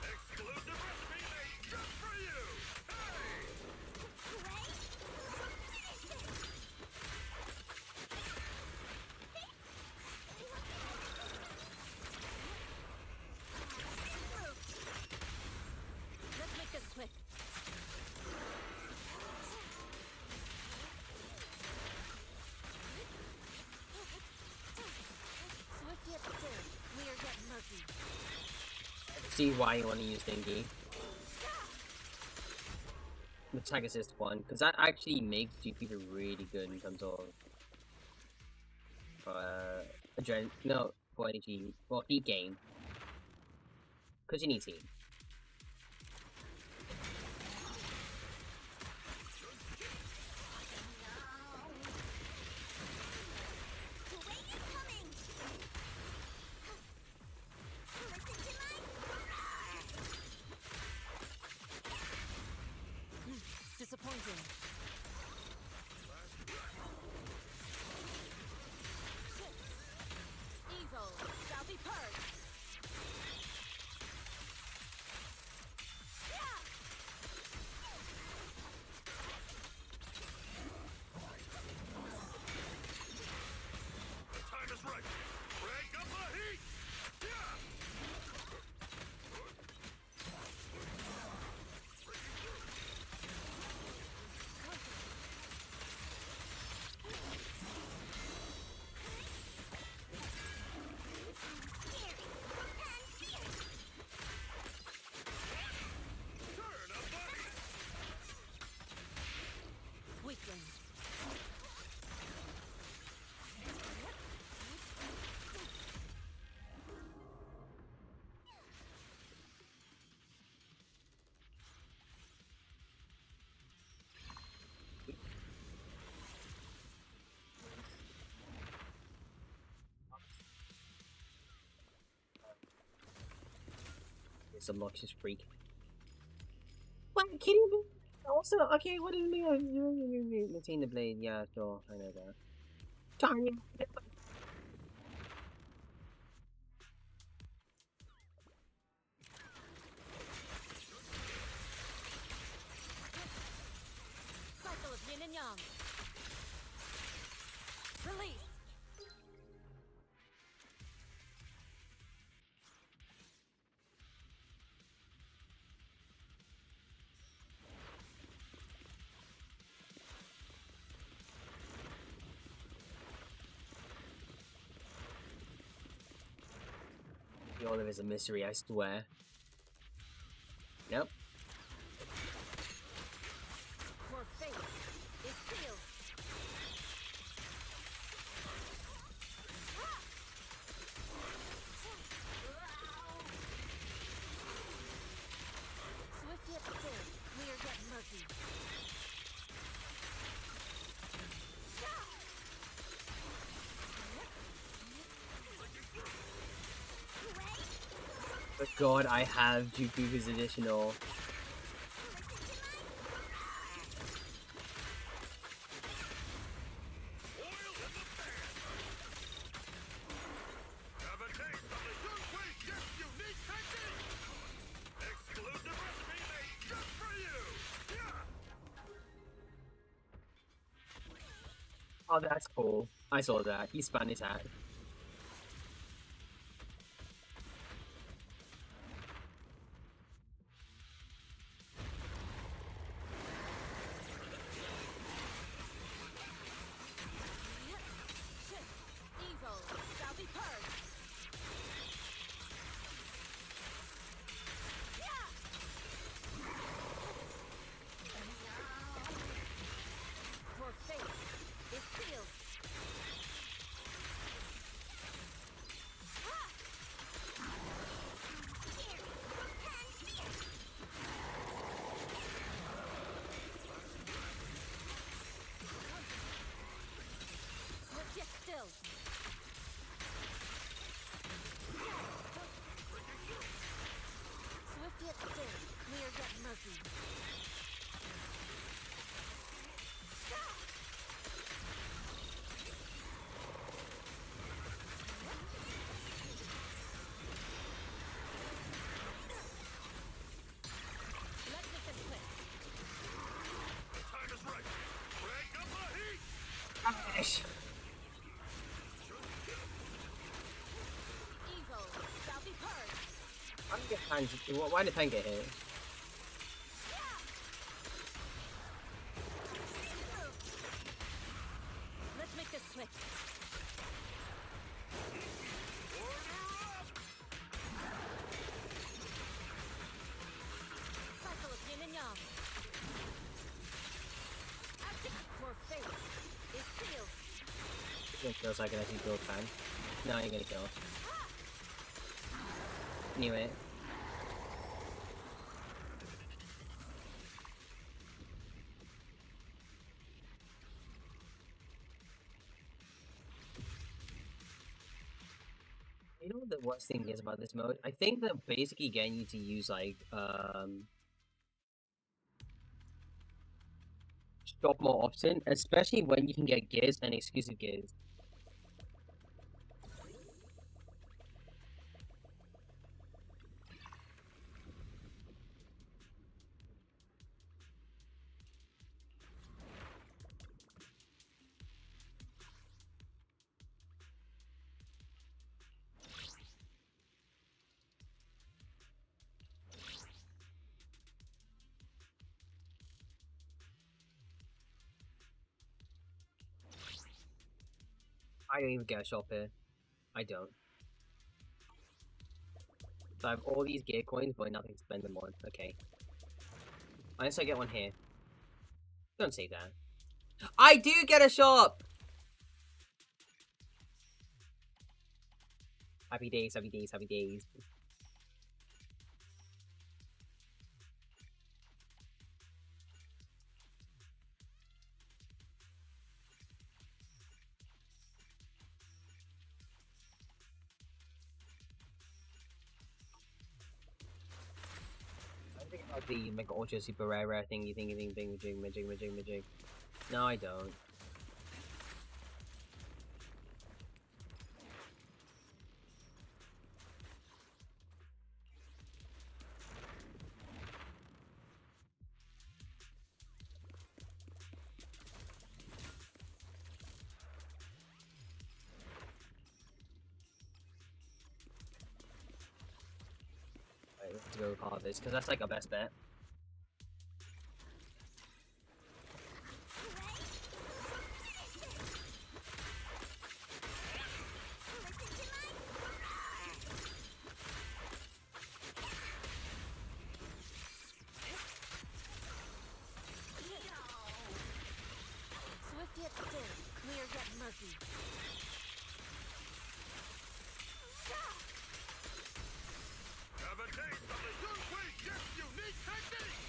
Exclusive recipe made just for you! Hey! Let's make this quick. Swift yet still, clear yet murky. See why you want to use Dingy. The tag assist one, because that actually makes GP really good in terms of for energy, well, heat gain, because you need heat. Disappointing. Evil shall be purged. The time is right! Crank up the heat! Yeah! Turn up the heat! Weakling. This obnoxious freak. What? Kidding me? Also, okay, what do you mean? Maintain the blade, yeah, sure, I know that. Darn you. Cycle of yin and yang. Release. All of it is a mystery, I swear. Nope. Your fate is sealed. Swift yet still, clear yet murky. But God, I have Jukuga's additional. Oh, that's cool. I saw that. He spun his hat. Evil shall be purged. Your fate is sealed. Swift yet still. Swift yet still. Clear yet murky. Let's make them quick. Time is right. Crank up the heat. Ash! Evil shall be purged. Why did Pan get hit? Let's make this quick. Cycle of yin and yang. Your fate is sealed. It feels like I can actually build Pan. No, you're gonna kill. Knew it. You know what the worst thing is about this mode? I think they're basically getting you to use like shop more often, especially when you can get gears and exclusive gears. I don't even get a shop here. I don't. So I have all these gear coins, but nothing to spend them on. Okay. Unless I get one here. Don't say that. I do get a shop! Happy days, happy days, happy days. I think about the Mega Ultra Super Rare thing, you think, majig. No, I don't. Alright, let's go with Harvest, because that's like our best bet. Swift yet still. Clear yet murky. Have a taste of the Yunhui Gift unique technique.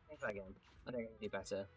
Thanks again. I think I can do better.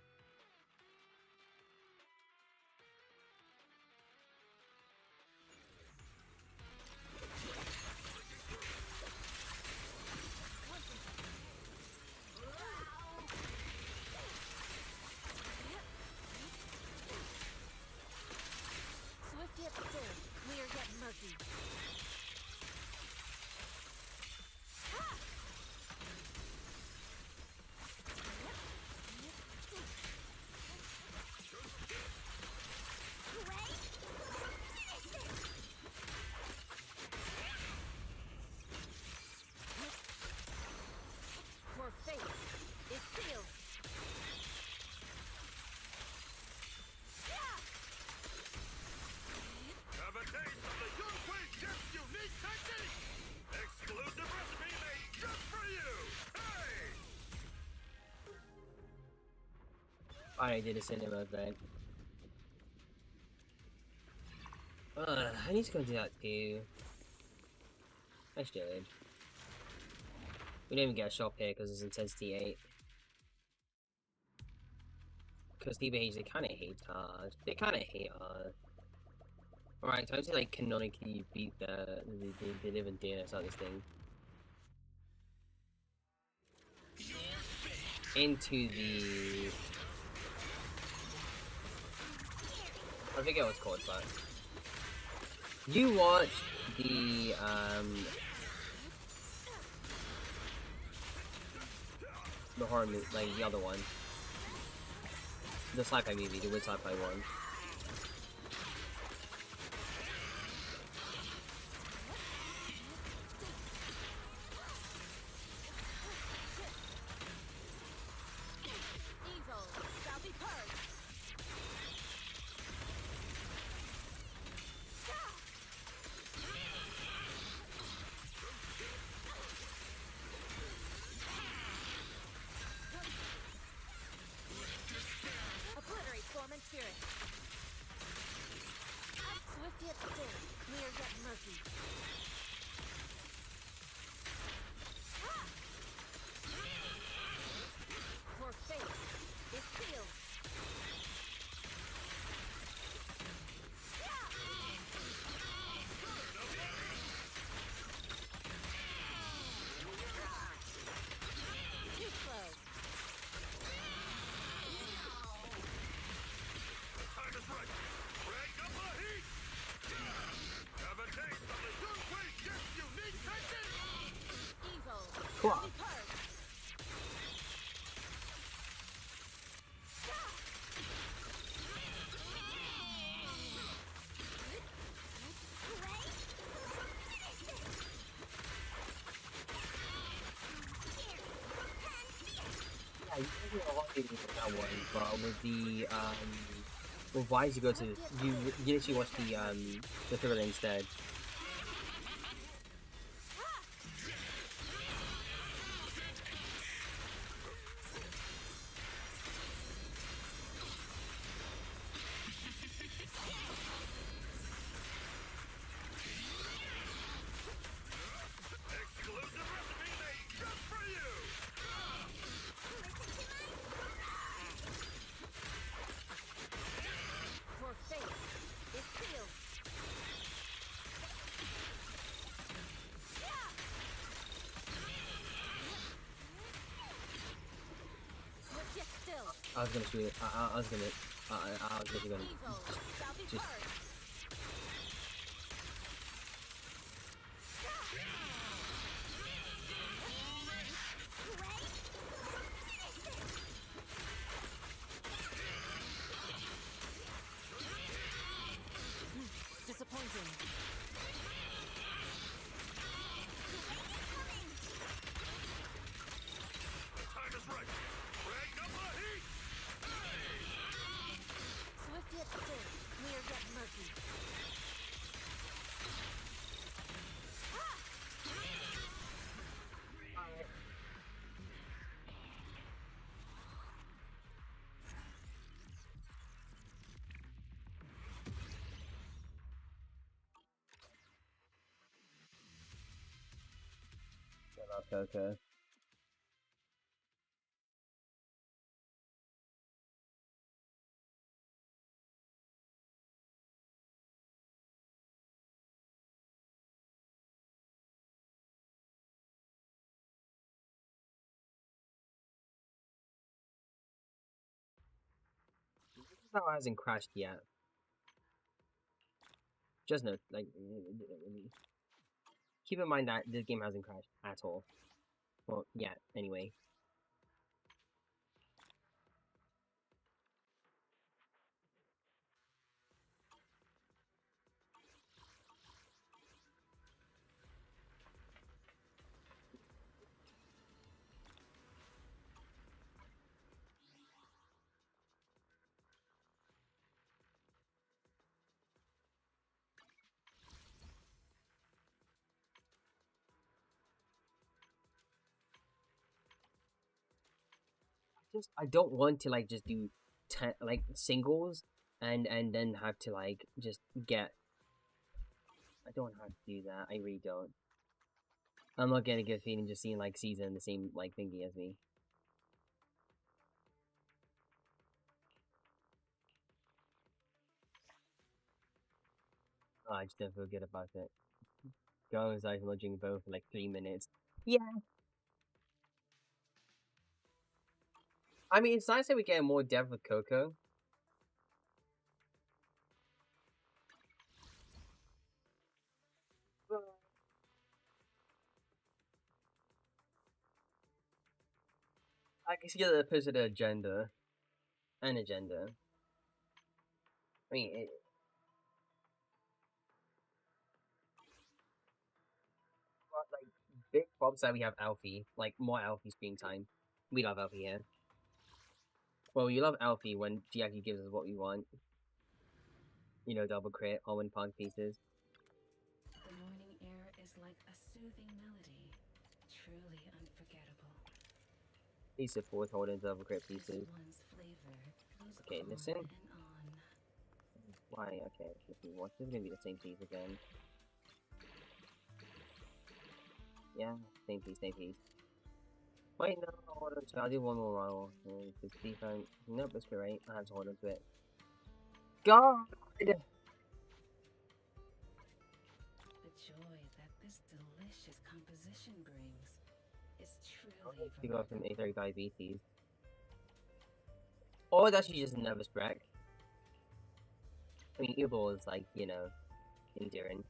I did a cinema, but I need to go do that too. I should. We didn't even get a shop here because it's intensity 8. Because TBH, they kind of hate us. They kind of hate us. Alright, time to like canonically beat the living data out of this thing. Into the... I forget what it's called, but... You watched the, the horror movie, like the other one. The sci-fi movie, the weird sci-fi one. Evil shall be purged. Obliterate form and spirit. Swift yet still, clear yet murky. For fate is sealed. Too slow. Time is right. Break up the heat. Have a taste of the Sunquake Gift Unique Technique. Evil Cool. shall be purged. Yeah, you can do a lot of things with that one, but with the, with Wise, you go to, you actually watch the thriller instead. Exclusive recipe made just for you. For fate is sealed. Swift yet still. I was gonna shoot it. I was gonna, I was literally gonna Evil shall be just purged. Disappointing. Time is right. Break up the heat. Swift yet still, clear yet murky. okay. This now hasn't crashed yet. Just note, like, keep in mind that this game hasn't crashed at all. Well, yeah, anyway. I don't want to, like, just do like singles and then have to like just get. I don't have to do that. I really don't. I'm not getting a good feeling just seeing like Caesar in the same like thingy as me. Oh, I just don't feel good about it. Go inside lodging both for like 3 minutes. Yeah. I mean, it's nice that we get more depth with Coco. I can see that it puts an agenda. An agenda. I mean, like, big props that we have Alfie. Like, more Alfie screen time. We love Alfie here. Well, we love Alfie when she actually gives us what we want. You know, double crit, all in punk pieces. The morning air is like a soothing melody, truly unforgettable. Please support holding double crit This pieces. one's flavor goes Okay, on listen. and on. Why? Okay, let's see what. This is gonna be the same piece again. Yeah, same piece, same piece. Wait, no, hold on to it. I'll do one more roll. This defense. Nope, that's great. I have to hold on to it. God! The joy that this delicious composition brings is truly You got from remarkable. A30 diabetes. Or that's actually just a nervous wreck. I mean, Evil is like, you know, endearing.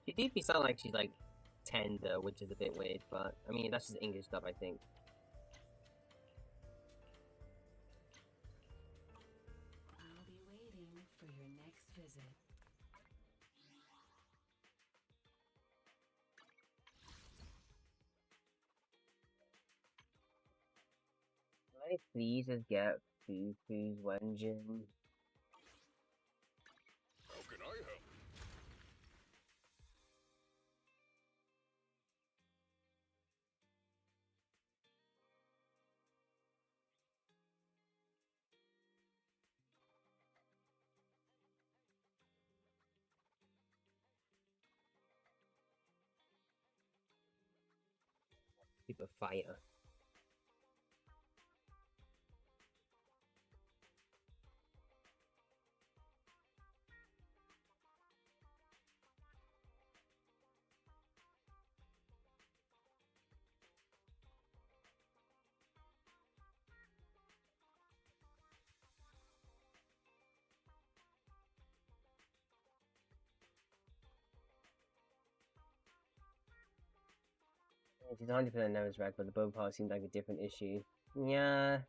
She deeply sounds like she's like 10 though, which is a bit weird, but I mean, that's just English stuff, I think. I'll be waiting for your next visit. Can I please just get Fufu's Wenjin? How can I help? Keep a fire. She's 100% nervous wreck, but the bow part seems like a different issue. Yeah.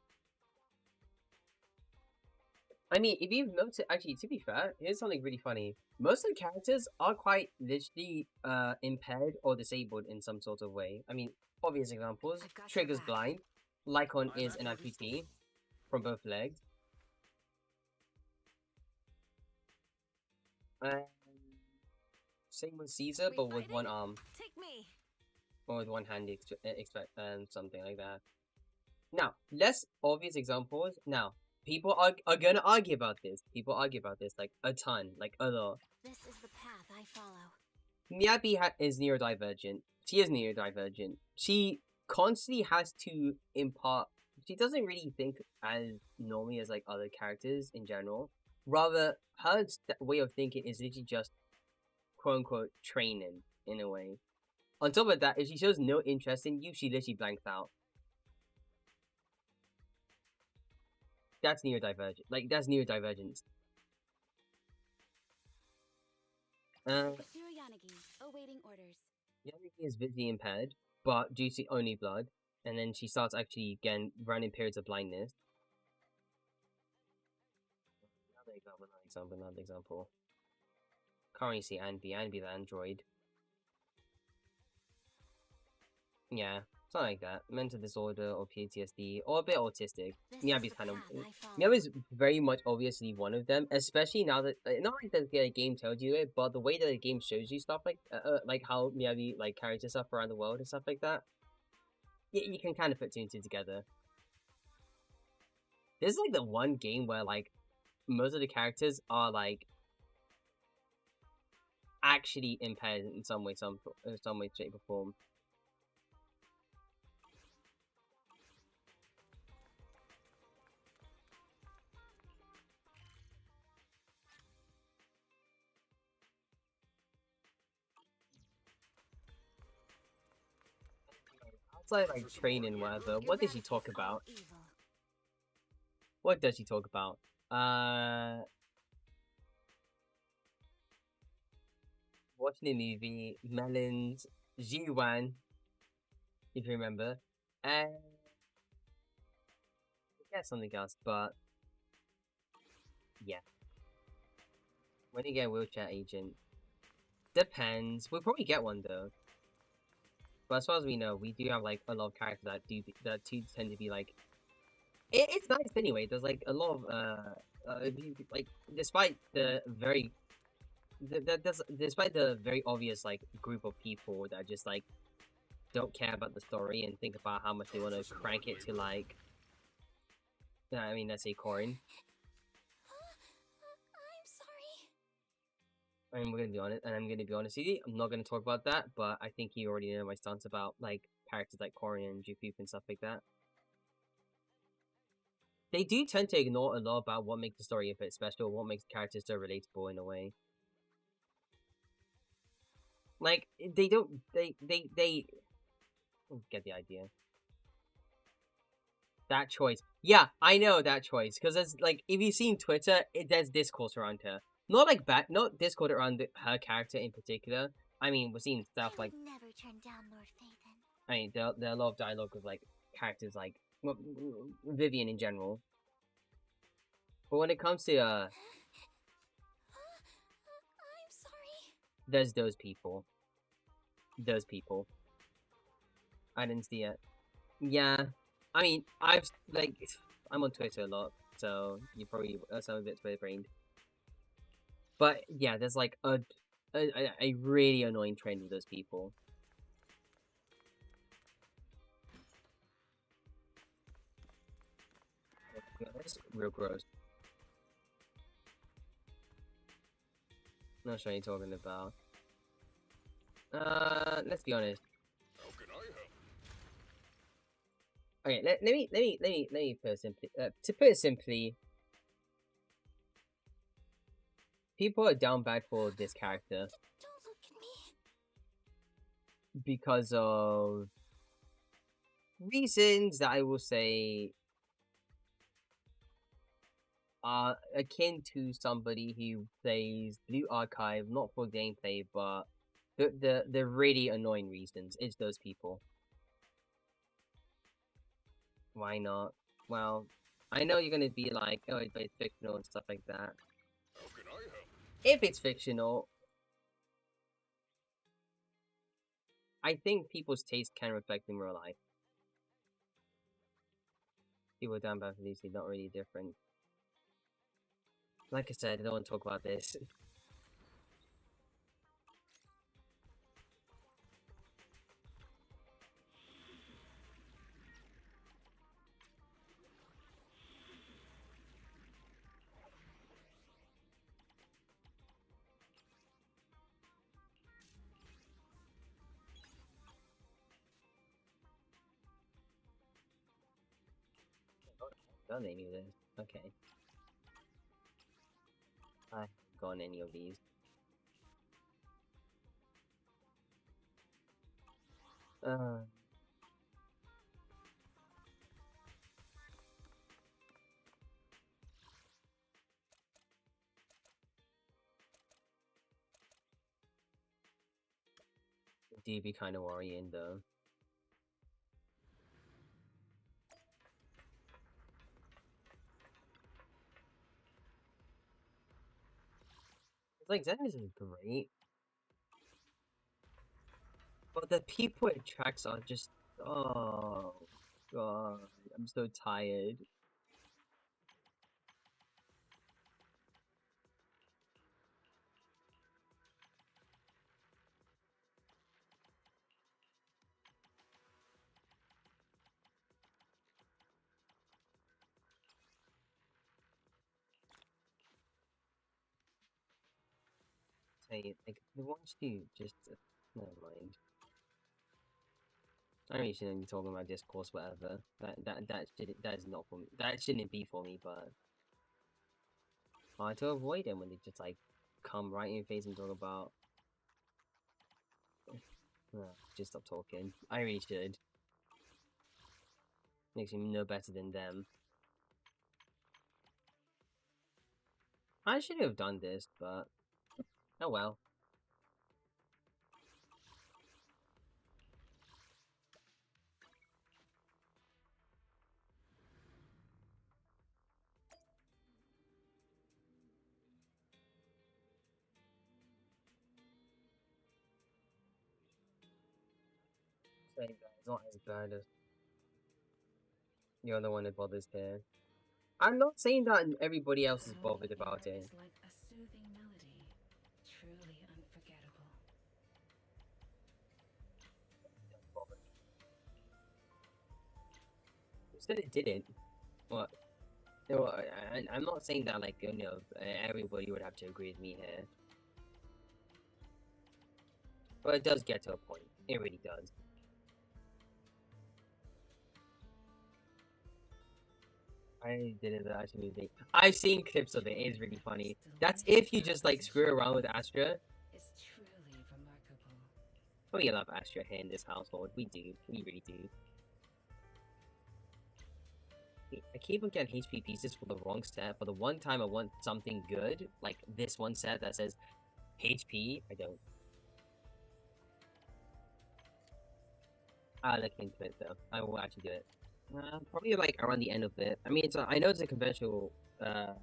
I mean, if you've noticed, actually, to be fair, here's something really funny. Most of the characters are quite literally impaired or disabled in some sort of way. I mean, obvious examples: I've got your Trigger's back. blind, Lycon I'm is at an orders. amputee from both legs. Same with Caesar, We but with one fighting? arm Take me. or with one hand, expect something like that. Now, less obvious examples. Now, people are gonna argue about this. People argue about this like a ton, like a lot. This is the path I follow. Miyabi is neurodivergent. She is neurodivergent. She constantly has to impart. She doesn't really think as normally as like other characters in general. Rather, her way of thinking is literally just quote unquote training in a way. On top of that, if she shows no interest in you, she literally blanks out. That's neurodivergent. Like that's neurodivergence. Zero Yanagi, awaiting orders. Yanagi is visually impaired, but due to only blood, and then she starts actually again running periods of blindness. Another example. Can't really see Anby the android. Yeah, something like that. Mental disorder or PTSD, or a bit autistic. This Miyabi's is the kind of. path I follow. Miyabi's very much obviously one of them, especially now that not like the game tells you it, but the way that the game shows you stuff like how Miyabi like carries herself around the world and stuff like that. You can kind of put two and two together. This is like the one game where like most of the characters are like actually impaired in some way, shape, or form. Outside like training, whatever. What did she talk about? What does she talk about? Watching the movie, Melons, Jiwan, if you remember, and I guess something else, but yeah. When you get a wheelchair agent, depends. We'll probably get one though. But as far as we know, we do have like a lot of characters that do tend to be like. It's nice anyway. There's like a lot of like despite the very despite the very obvious like group of people that just like don't care about the story and think about how much they want to crank it to like. I mean, let's say Corin. I'm sorry. I'm gonna be honest, and I'm gonna be honest with you. I'm not gonna talk about that, but I think you already know my stance about like characters like Corin and Jufu and stuff like that. They do tend to ignore a lot about what makes the story a bit special, what makes characters so relatable in a way. Like they don't, they get the idea. That choice, yeah, I know that choice because it's like if you've seen Twitter, there's discourse around her. Not like not discourse around her character in particular. I mean, we're seeing stuff like. Never turn down Lord Phaethon. I mean, there are a lot of dialogue with like characters like well, Vivian in general. But when it comes to I'm sorry. there's those people. Those people. I didn't see it. Yeah, I mean, I'm on Twitter a lot, so you probably some of it's very brained. But yeah, there's like a really annoying trend with those people. That's real gross. Not sure what you're talking about. Let's be honest. How can I help? Okay, let me put it simply. To put it simply, people are down bad for this character Don't look at me. because of reasons that I will say are akin to somebody who plays Blue Archive, not for gameplay, but the really annoying reasons. It's those people. Why not? Well, I know you're gonna be like, oh, but it's fictional and stuff like that. How can I help? If it's fictional, I think people's taste can reflect in real life. People down bad for these are not really different. Like I said, I don't want to talk about this. Done any of this? Okay. I haven't gone any of these. Do be kind of worrying though. It's like Zen is great, but the people it attracts are just oh god, I'm so tired. Hey, like, they want you just... never mind. I really shouldn't be talking about discourse, whatever. That is not for me. That shouldn't be for me, but... hard to avoid them when they just, like, come right in your face and talk about... just stop talking. I really should. Makes me no better than them. I should have done this, but... oh well. Saying that it's not as bad as... you're the one that bothers here. I'm not saying that everybody else is bothered about it. Is like a soothing melody, truly unforgettable. You said it didn't. What? No, I'm not saying that, like, you know, everybody would have to agree with me here. But it does get to a point. It really does. I didn't actually think. I've seen clips of it. It's really funny. That's if you just, like, screw around with Astra. It's truly remarkable. We love Astra here in this household. We do. We really do. I keep on getting HP pieces for the wrong set, but the one time I want something good, like this one set that says HP, I don't. I'll look into it though. I will actually do it. Probably like around the end of it. I mean, I know it's a conventional. The joy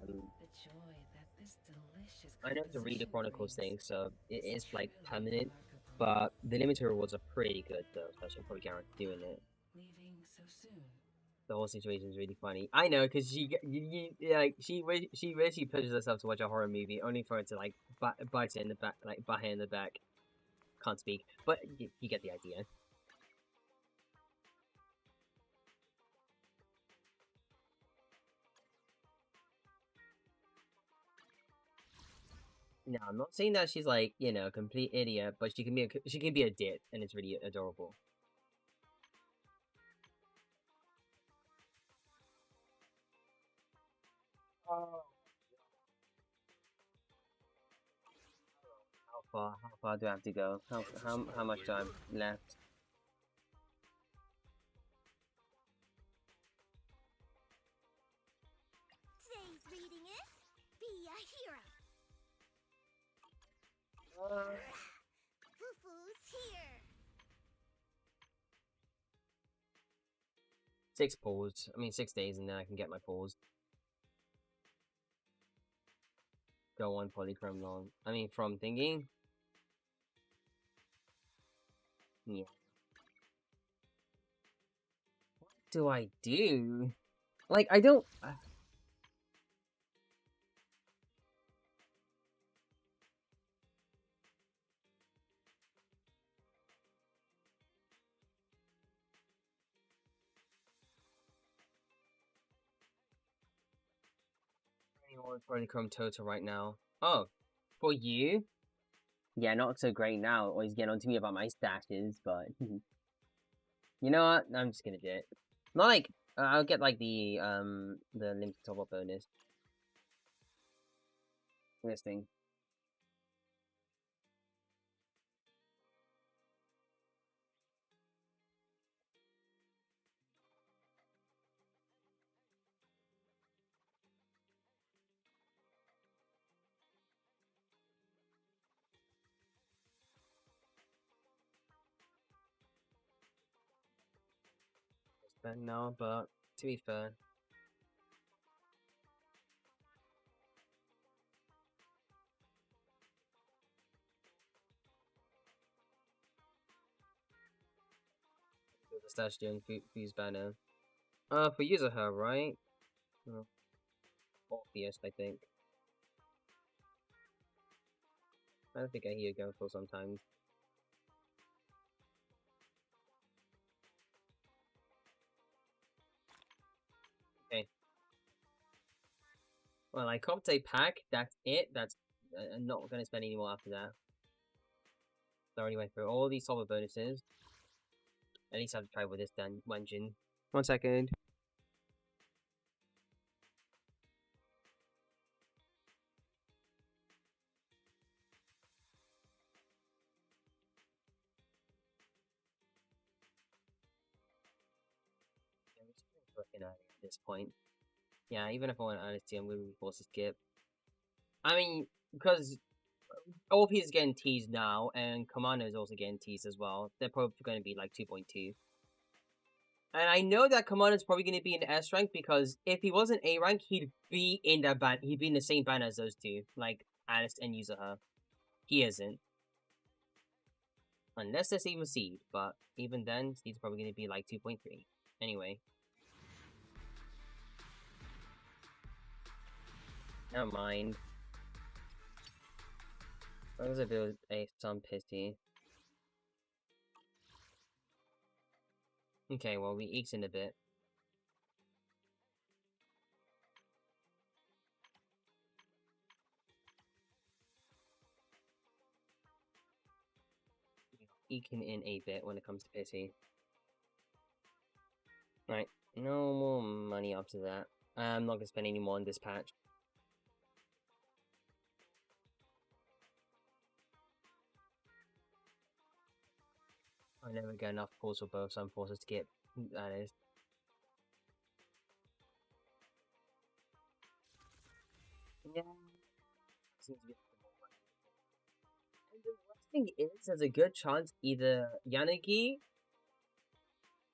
that this delicious I know it's a Reader composition Chronicles thing, brings so it is is like truly permanent. remarkable. But the limited rewards are pretty good though, so I should probably guarantee doing it. Leaving so soon. The whole situation is really funny. I know, cause she really pushes herself to watch a horror movie, only for it to like bite her in the back, like bite her in the back. Can't speak, but you get the idea. No, I'm not saying that she's like, you know, a complete idiot, but she can be a dit, and it's really adorable. How far do I have to go? How much time left? Today's reading is Be a Hero. Fufu's here. 6 days, and then I can get my pause. Go on polychrome long. I mean, from thinking. Yeah. What do I do? Like, I don't. Polychrome total right now. Oh, for you? Yeah, not so great now. Always get on to me about my stashes, but you know what? I'm just gonna do it. Not like I'll get like the limited top up bonus. This thing. But no, but to be fair. The stash doing fuse banner. For user her, right? Oh, obvious, I think. I don't think I hear go for sometimes. Okay. Well, I copped a pack. That's it. That's I'm not gonna spend any more after that. So I already went through all these solver bonuses. At least I have to try with this dungeon. 1 second. Yeah, we're just looking at it at this point. Yeah, even if I want honesty, I'm gonna be forced to skip. I mean, because OP is getting teased now, and Commander is also getting teased as well. They're probably going to be like 2.2. And I know that Commander is probably going to be in S rank because if he wasn't A rank, he'd be in that ban. He'd be in the same ban as those two, like Alice and Yuzuha. He isn't. Unless there's even Seed, but even then, Seed's probably going to be like 2.3. Anyway. Never mind. That was a bit of some pity. Okay, well, we eked in a bit. Eking in a bit when it comes to pity. Right, no more money after that. I'm not going to spend any more on this patch. I never get enough pulls for both, so I'm forced to skip. That is. Yeah. Seems to be more money. And the worst thing is, there's a good chance either Yanagi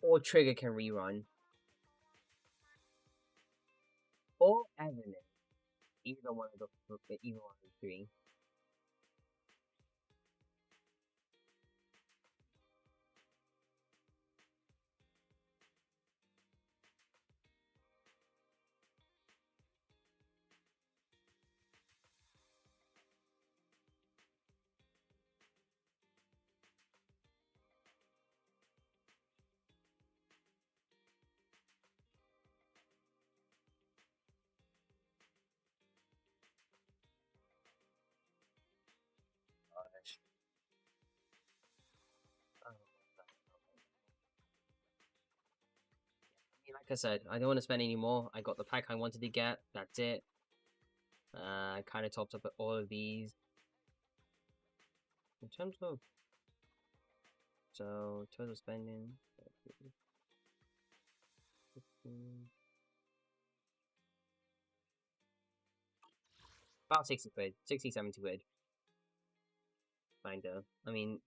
or Trigger can rerun. Or Evelyn. Either one of the three. Gosh. Like I said, I don't want to spend any more. I got the pack I wanted to get. That's it. I kind of topped up all of these. In terms of... So, total spending... About 60 quid. 60, 70 quid. Kinda. I mean...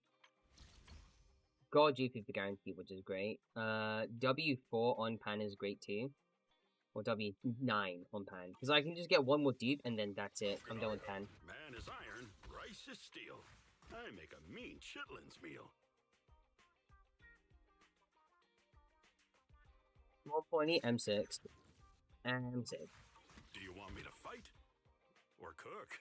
Got GP for guarantee, which is great. W4 on pan is great too. Or W9 on pan. Because I can just get one more dupe and then that's it. I'm done with pan. Man is iron, rice is steel. I make a mean chitlins meal. 1.8 M6. M6. Do you want me to fight? Or cook?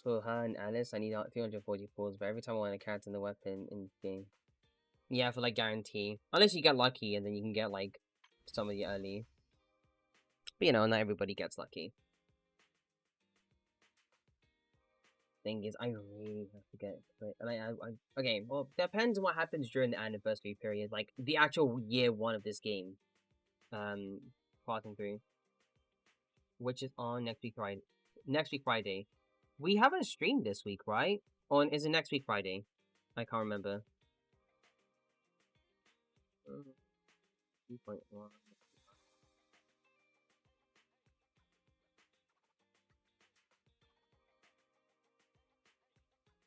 For her and Alice, I need 340 pulls, but every time I want a character and the weapon in the game. Yeah, for like guarantee. Unless you get lucky and then you can get like somebody early. But you know, not everybody gets lucky. Thing is, I really have to get it. And okay, well, depends on what happens during the anniversary period, like the actual year one of this game. Passing through. Which is on next week Friday. Next week Friday. We haven't streamed this week, right? Or is it next week Friday? I can't remember. 3.1.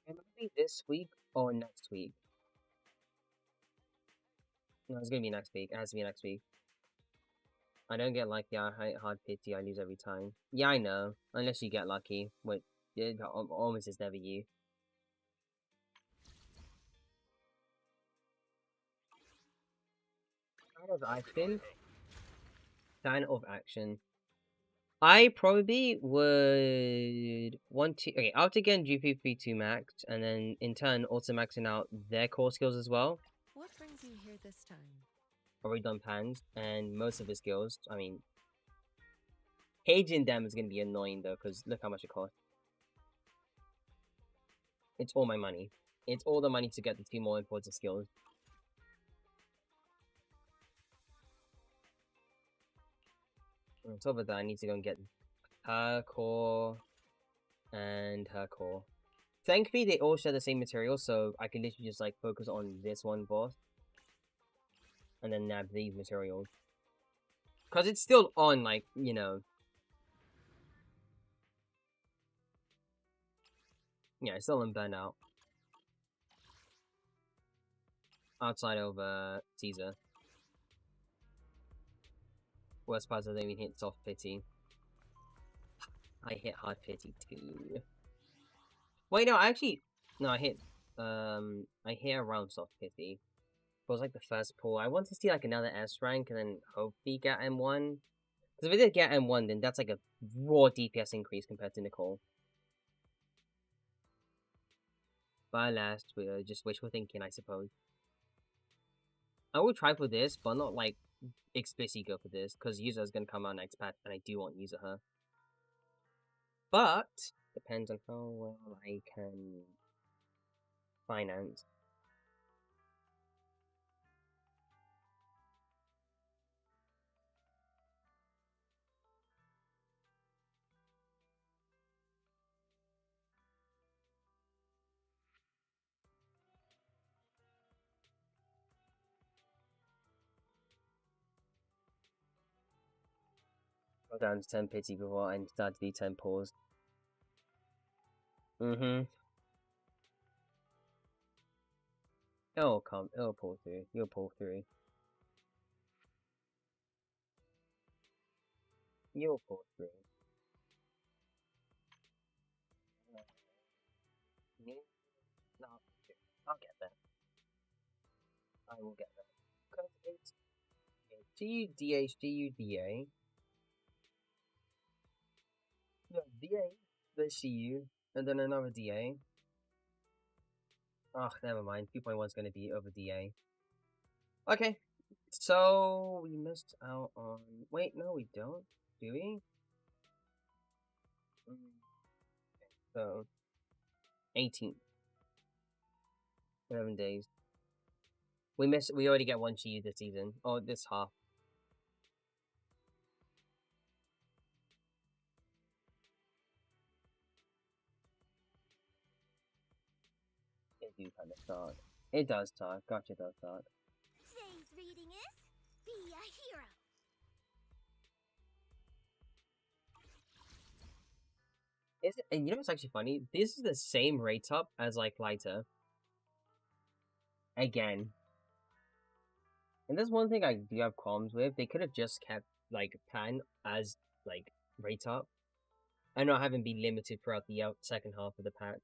It might be this week or next week. No, it's gonna be next week. It has to be next week. I don't get lucky. I hard pity. I lose every time. Yeah, I know. Unless you get lucky, which it almost is never you. Fan of action. Fan of action. I probably would want to. Okay, after getting GP32 maxed, and then in turn also maxing out their core skills as well. What brings you here this time? Already done pans, and most of the skills. I mean, caging them is gonna be annoying though, because look how much it costs. It's all my money. It's all the money to get the 2 more important skills. On top of that, I need to go and get her core and her core. Thankfully, they all share the same material, so I can literally just like focus on this one boss and then nab these materials. Because it's still on, like, you know. Yeah, it's still on burnout. Outside of Caesar. Worst part is I don't even hit soft pity. I hit hard pity too. Wait, no, no, I hit around soft pity. It was like the first pull. I want to see like another S rank and then hopefully get M1. Because if I did get M1, then that's like a raw DPS increase compared to Nicole. But alas, just wishful thinking, I suppose. I will try for this, but not like explicitly go for this, because user is going to come out next patch, and I do want user her. But depends on how well I can finance. Go down to 10 pity before I start to do 10 pause. It'll come, it'll pull through, you'll pull through. You'll pull through. No, I'll get there. I will get there. Because it's GUDH, GUDA. No, DA, then CU, and then another DA. Oh, never mind. 2.1 is going to be over DA. Okay, so we missed out on. Wait, no, we don't. Do we? So 18. 11 days. We already get 1 Chi this season. Oh, this half. It do kind of start. It does start. Gotcha, it does start. Today's reading is Be a Hero. Is it? And you know what's actually funny? This is the same rate up as like lighter. Again. And there's one thing I do have qualms with. They could have just kept like Pan as like rate up, and not having be limited throughout the second half of the patch.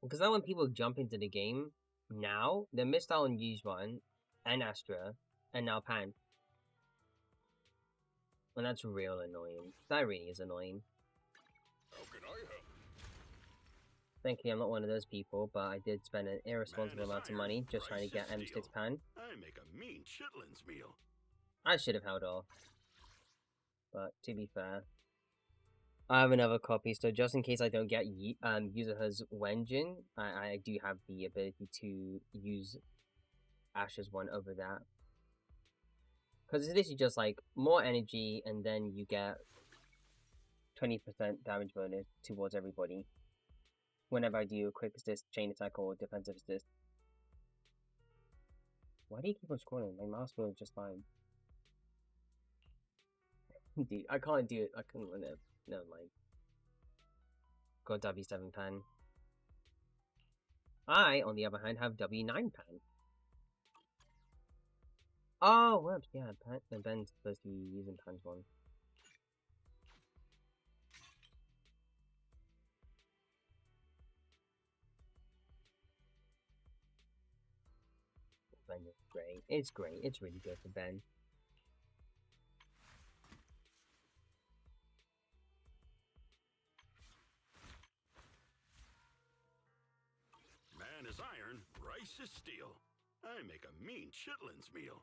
Because now when people jump into the game, now they missed out on Yuzhuan and Astra, and now Pan. And that's real annoying. That really is annoying. How can I help? Thankfully, I'm not one of those people, but I did spend an irresponsible amount of money just trying to get M6 Pan. I make a mean chitlins meal. I should have held off. But to be fair, I have another copy, so just in case I don't get Yuzuha's Wenjin, I do have the ability to use Ash's one over that. Because it's literally just like more energy, and then you get 20% damage bonus towards everybody whenever I do a quick assist, chain attack, or defensive assist. Why do you keep on scrolling? My mouse feels just fine. Dude, I can't do it. I couldn't run it. Never mind. Got W7 Pan. I, on the other hand, have W9 Pan. Oh, whoops, yeah, Pan, and Ben's supposed to be using Pan's one. Ben is great. It's great. It's really good for Ben. Man is iron, rice is steel. I make a mean chitlins meal.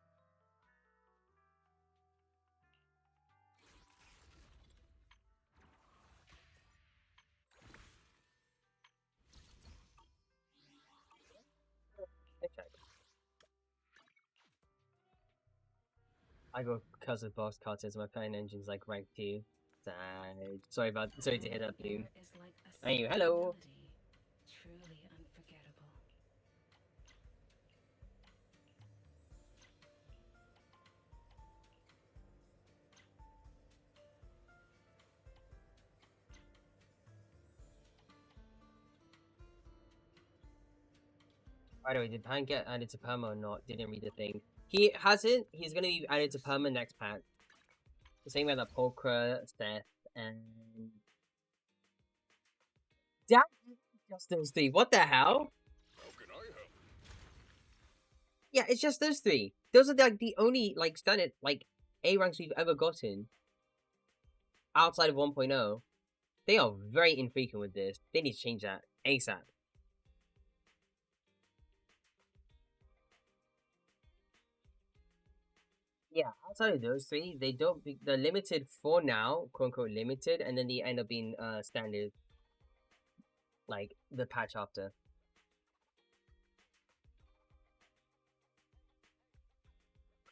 I go because of boss cards. My playing engine's like rank 2. Sad. Sorry to hit up, dude. Hey, you. Hello. Truly unforgettable. By the way, did Pan get added to Perma or not? Didn't read the thing. He hasn't. He's gonna be added to Perma next pack. The same with the Pokra, Seth, and Damn, just those 3. What the hell? How can I help? Yeah, it's just those 3. Those are like the only like standard like A ranks we've ever gotten outside of 1.0. They are very infrequent with this. They need to change that ASAP. Yeah, outside of those 3, they don't. They're limited for now, quote unquote limited, and then they end up being standard. Like the patch after.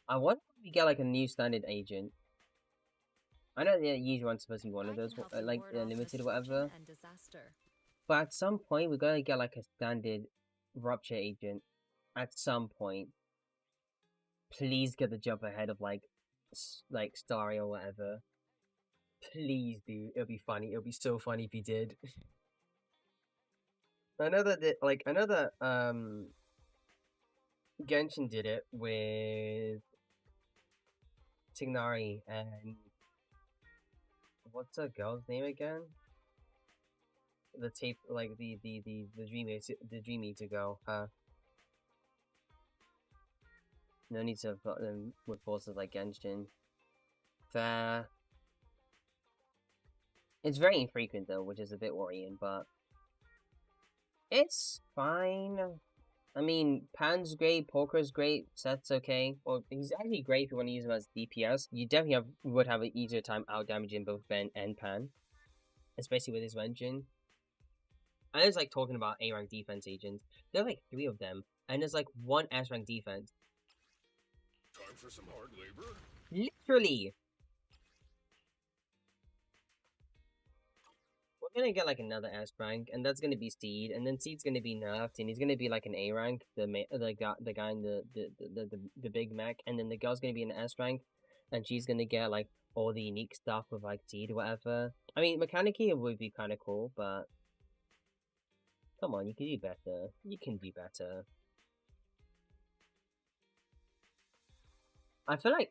I wonder if we get like a new standard agent. I know the usual one's supposed to be one of those, like limited or whatever. But at some point, we're gonna get like a standard rupture agent. At some point, please get the jump ahead of like Starry or whatever. Please, dude. It'll be funny. It'll be so funny if you did. I know that Genshin did it with Tignari and what's that girl's name again? The tape, like the Dream Eater girl. No need to have got them with forces like Genshin. Fair. It's very infrequent though, which is a bit worrying, but it's fine. I mean, Pan's great, Poker's great, Seth's okay. Well, he's actually great if you want to use him as DPS. You definitely would have an easier time out damaging both Ben and Pan, especially with his engine. I was like talking about A rank defense agents. There are like 3 of them, and there's like 1 S rank defense. Time for some hard labor? Literally! We're gonna get like another S rank, and that's gonna be Seed, and then Seed's gonna be nerfed, and he's gonna be like an A rank, the guy in the big mech, and then the girl's gonna be an S rank, and she's gonna get like all the unique stuff with like Seed or whatever. I mean, mechanically it would be kind of cool, but come on, you can do better. You can do better. I feel like,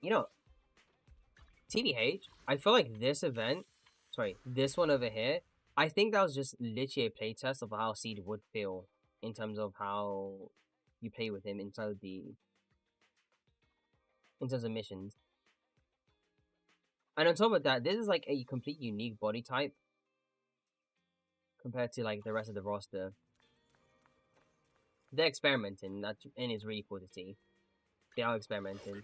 TBH, I feel like this event, sorry, this one over here, I think that was just literally a playtest of how Seed would feel in terms of how you play with him in terms of missions. And on top of that, this is like a complete unique body type compared to like the rest of the roster. They're experimenting, and it's really cool to see. They are experimenting.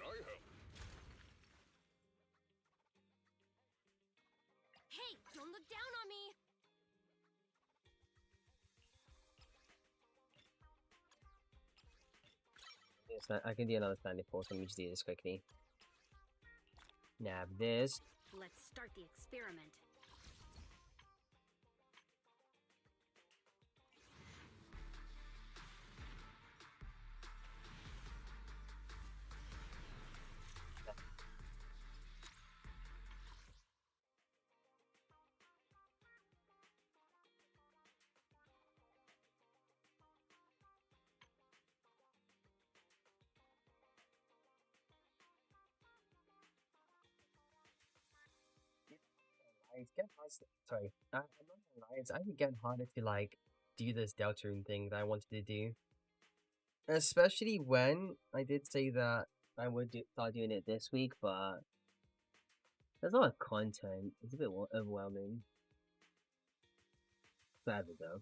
Hey, don't look down on me. Yes, I can do another standard force. Let me just do this quickly. Nab this. Let's start the experiment. It's getting hard. Sorry, I'm not gonna lie. It's actually getting harder to like do this delta rune thing that I wanted to do. Especially when I did say that I would start doing it this week, but there's a lot of content. It's a bit overwhelming. Forever though.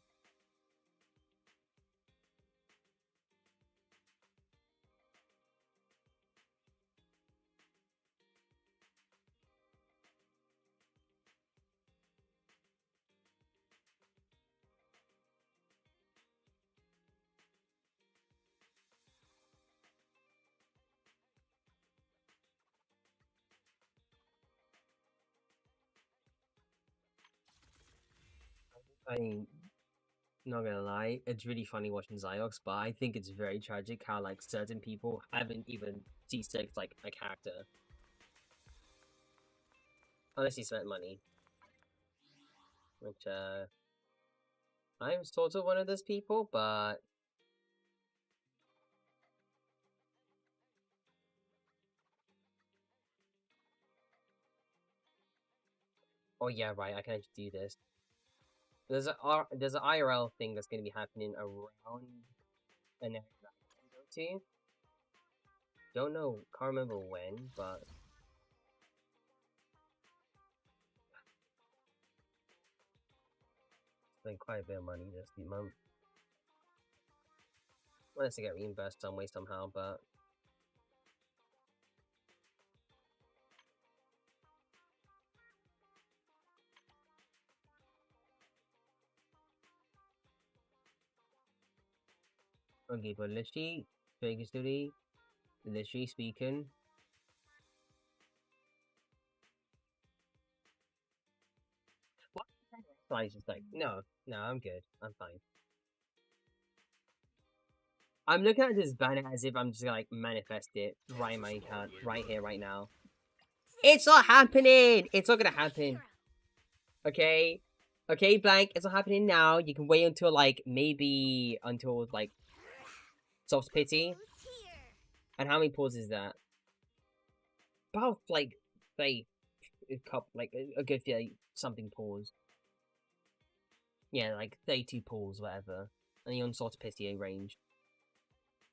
I mean, not gonna lie, it's really funny watching Ziox, but I think it's very tragic how like certain people haven't even C6 like a character. Unless he spent money. Which I'm sort of one of those people, but oh yeah, right, I can actually do this. There's an IRL thing that's gonna be happening around an area that I can go to. Don't know, can't remember when, but spent quite a bit of money this month. Unless I get reimbursed some way somehow, but okay, but literally speaking. What? So I was just like, no, I'm good. I'm fine. I'm looking at this banner as if I'm just gonna like manifest it right in my account, right here, right now. It's not happening! It's not gonna happen. Okay? Okay, blank, it's not happening now. You can wait until like, maybe until like Soft Pity. And how many pulls is that? About like, say, a couple, like a good something pulls. Yeah, like 32 pulls, whatever. And you're on Soft Pity range.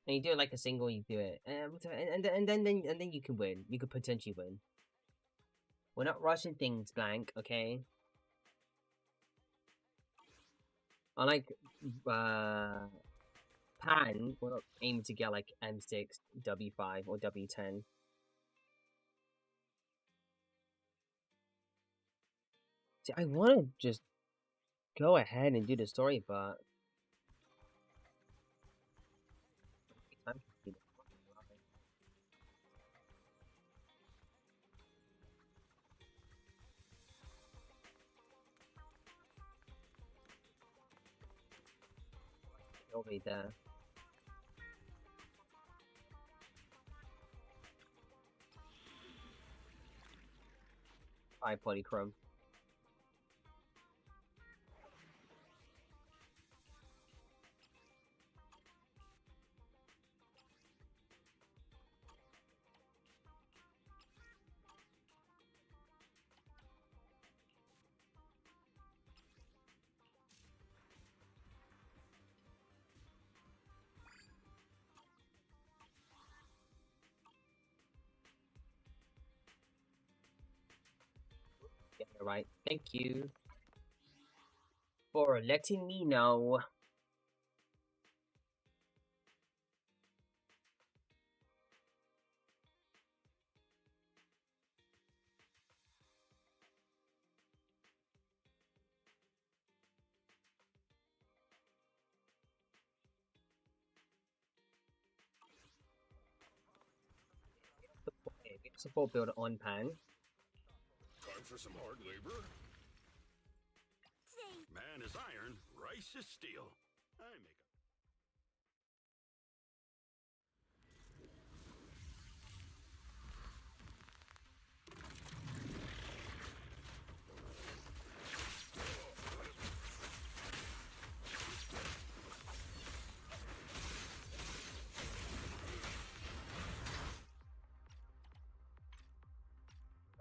And you do it like a single, you do it, and then you can win. You could potentially win. We're not rushing things, blank, okay? Unlike Pan, we're not aiming to get like M6, W5, or W10. See, I want to just go ahead and do the story, but over there. Hi, Polychrome. Yeah, right. Thank you for letting me know. Support builder on Pan. Time for some hard labor? Man is iron, rice is steel.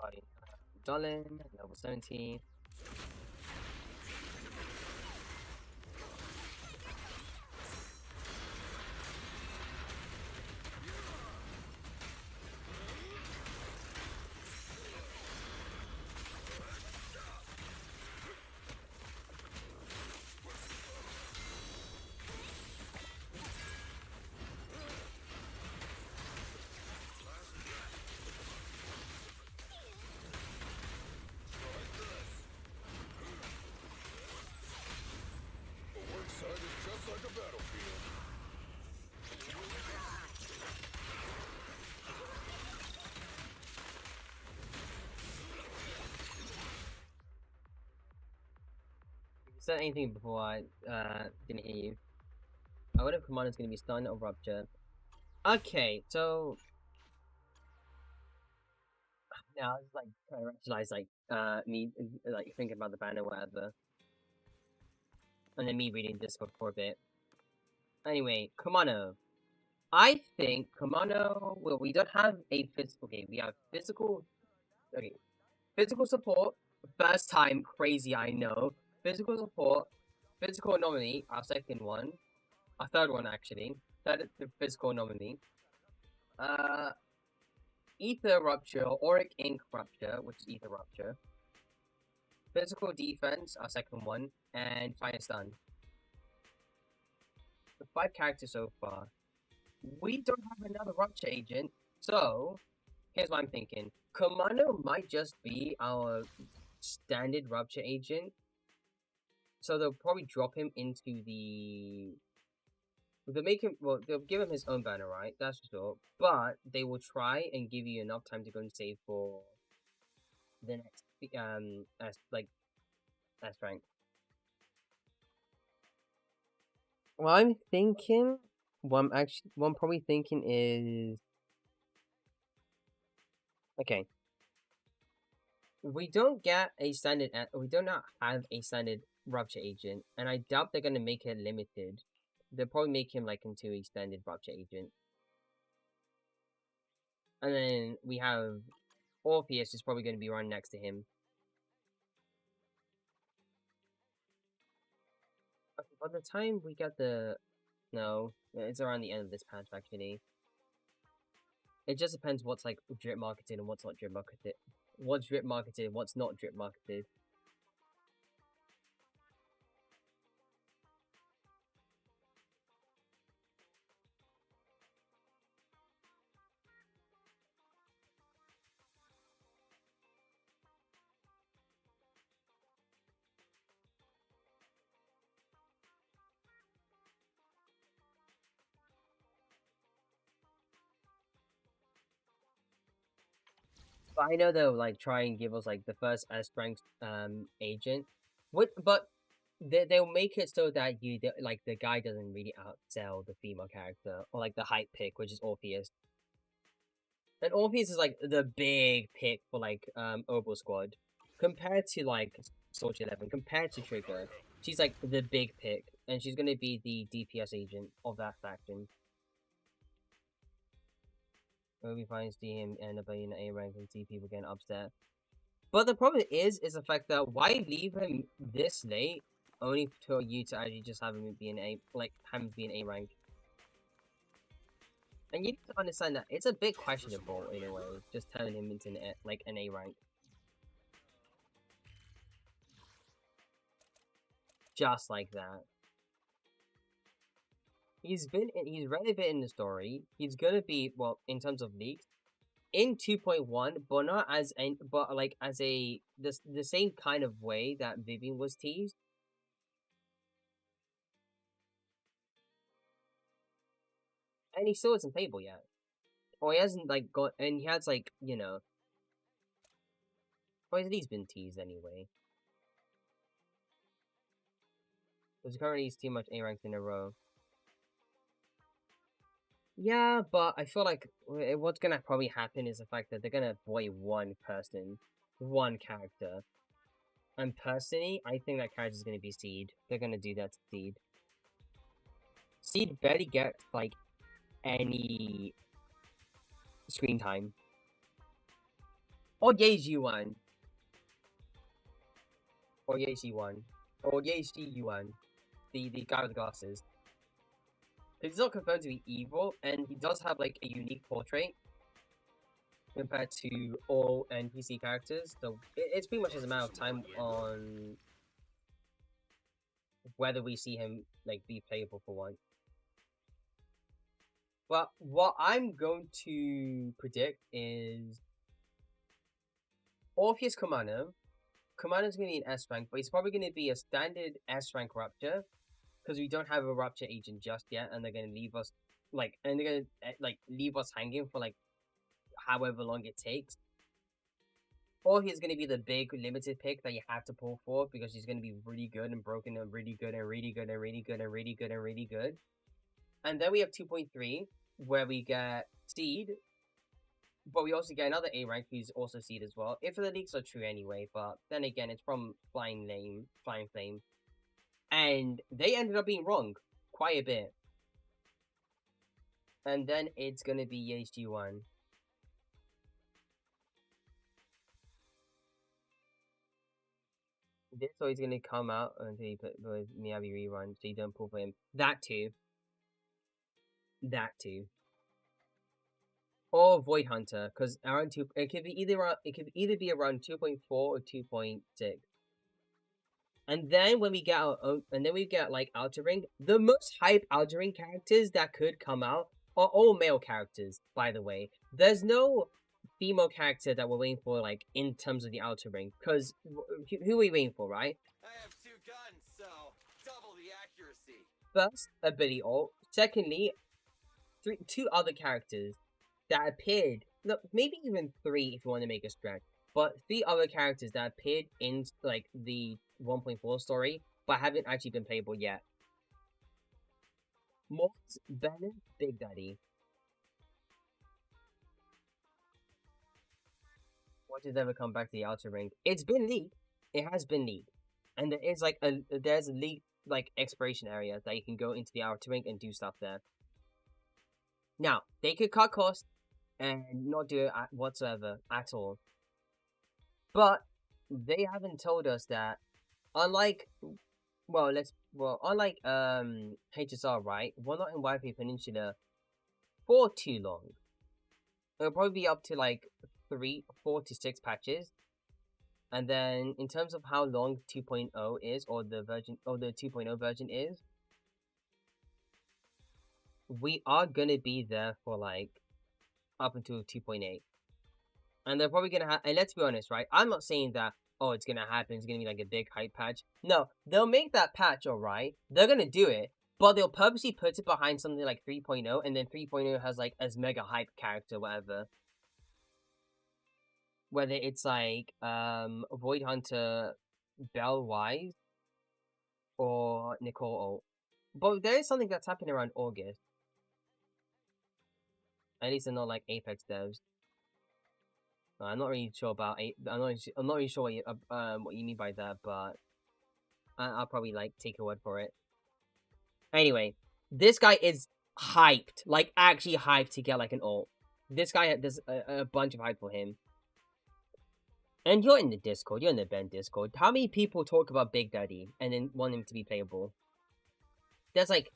I make a... Dolan, level 17. said anything before I didn't hear you. I wonder if Commander's gonna be stunned or rupture. Okay, so now it's like trying to rationalize me like thinking about the banner or whatever. And then me reading Discord for a bit. Anyway, Kamano. I think Kamano well we don't have a physical game. We have physical physical support. First time crazy I know. Physical support, physical anomaly, our second one. Our third one actually. Third the physical anomaly. Ether Rupture, Auric Ink Rupture, which is Ether Rupture. Physical Defense, our second one, and Fire Stun. The 5 characters so far. We don't have another Rupture agent, so here's what I'm thinking. Commando might just be our standard Rupture agent. So they'll probably drop him into the... They'll make him... Well, they'll give him his own banner, right? That's for sure. But they will try and give you enough time to go and save for the next... S rank. What I'm thinking... What I'm probably thinking is... Okay. We don't get a standard... We do not have a standard Rupture agent. And I doubt they're going to make it limited. They'll probably make him like into a standard Rupture agent. And then we have Orpheus is probably going to be right next to him. Okay, by the time we get the... No, it's around the end of this patch actually. It just depends what's like drip marketed and what's not drip marketed. What's drip marketed, what's not drip marketed. But I know they'll like try and give us like the first S rank agent. But they'll make it so that like the guy doesn't really outsell the female character or like the hype pick, which is Orpheus. And Orpheus is like the big pick for like Obo Squad compared to like Soldier 11, compared to Trigger. She's like the big pick, and she's gonna be the DPS agent of that faction. Maybe finds see him end up in A rank and see people getting upset. But the problem is the fact that why leave him this late only for you to actually just have him be an A rank. And you need to understand that it's a bit questionable in a way, just turning him into an A rank. Just like that. He's relevant in the story. He's gonna be, well, in terms of leaks, in 2.1, but not as the same kind of way that Vivian was teased. And he still isn't playable yet. Or he hasn't like got, and he has like, you know, or he's been teased anyway. Because currently he's too much A ranks in a row. Yeah, but I feel like what's gonna probably happen is the fact that they're gonna void one person, one character. And personally, I think that character is gonna be Seed. They're gonna do that to Seed. Seed barely gets like any screen time. Or Yeji Yuan. Or Yeji Yuan. Or Yeji Yuan. The guy with the glasses. He's not confirmed to be evil, and he does have like a unique portrait compared to all NPC characters. So it's pretty much just a matter of time on whether we see him like be playable for once. But what I'm going to predict is Orpheus Commando. Commando's going to be an S rank, but he's probably going to be a standard S rank Rupture. Because we don't have a Rupture agent just yet, and they're gonna leave us leave us hanging for like however long it takes. or he's gonna be the big limited pick that you have to pull for because he's gonna be really good and broken and really good and really good and really good and really good and really good. And then we have 2.3 where we get Seed, but we also get another A rank who's also Seed as well. If the leaks are true anyway, but then again, it's from Flying Flame, and they ended up being wrong quite a bit. And then it's gonna be HG1. This always gonna come out until you put with Miyabi rerun, so you don't pull for him. That too. That too. Or Void Hunter, because around 2, it could either be around 2.4 or 2.6. And then when we get our own, and then we get like Outer Ring, the most hype Outer Ring characters that could come out are all male characters, by the way. There's no female character that we're waiting for, like, in terms of the Outer Ring, because who are we waiting for, right? I have 2 guns, so double the accuracy. First, ability ult. Secondly, 2 other characters that appeared, no, maybe even 3 if you want to make a stretch, but 3 other characters that appeared in, like, the 1.4 story, but haven't actually been playable yet. Mort's Bennett, Big Daddy. What did ever come back to the Outer Ring? It's been leaked. It has been leaked. And there is like there's a leaked like exploration area that you can go into the Outer Ring and do stuff there. Now, they could cut costs and not do it whatsoever at all. But they haven't told us that unlike HSR, right? We're not in Waifu Peninsula for too long. It'll probably be up to like 4 to 6 patches. And then in terms of how long 2.0 is, or the 2.0 version is, we are gonna be there for like up until 2.8. And they're probably gonna have, and let's be honest, right? I'm not saying that, oh, it's gonna happen, it's gonna be like a big hype patch. No, they'll make that patch, alright? They're gonna do it, but they'll purposely put it behind something like 3.0, and then 3.0 has like as mega hype character, whatever. Whether it's like Void Hunter Bell Wise or Nicole Ult. But there is something that's happening around August. At least they're not like Apex devs. I'm not really sure about I'm not really sure what you mean by that, but I'll probably like take your word for it. Anyway, this guy is hyped, like actually hyped to get like an ult. This guy, there's a bunch of hype for him. And you're in the Discord, you're in the Ben Discord. How many people talk about Big Daddy and then want him to be playable? There's like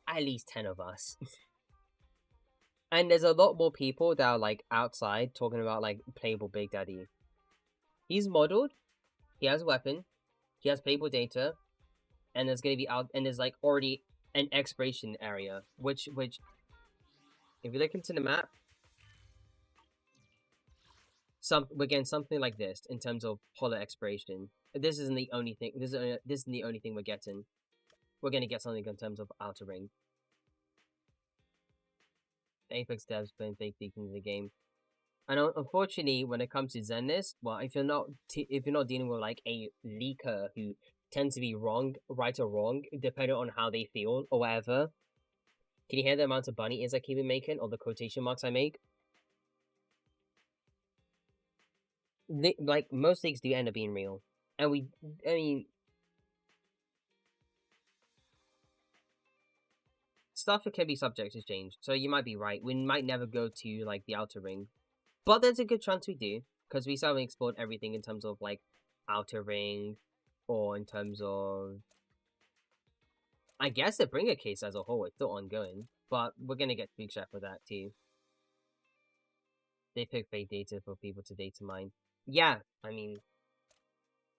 at least 10 of us. And there's a lot more people that are like outside talking about like playable Big Daddy. He's modeled, he has a weapon, he has playable data, and there's gonna be and there's like already an exploration area, which if you look into the map, we're getting something like this in terms of holo exploration. This isn't the only thing. This isn't the only thing we're getting. We're gonna get something in terms of Outer Ring. The Apex devs playing fake leaks into the game, and unfortunately, when it comes to Zenless, well, if you're not dealing with like a leaker who tends to be wrong, right or wrong, depending on how they feel or whatever. Can you hear the amount of bunny ears I keep making, or the quotation marks I make? Like, most leaks do end up being real. And I mean, stuff can be subject to change, so you might be right. We might never go to, like, the Outer Ring. But there's a good chance we do, because we still haven't explored everything in terms of, like, Outer Ring, or in terms of... I guess the Bringer case as a whole is still ongoing, but we're gonna get Big Chef for that, too. They pick fake data for people to data mine. Yeah, I mean,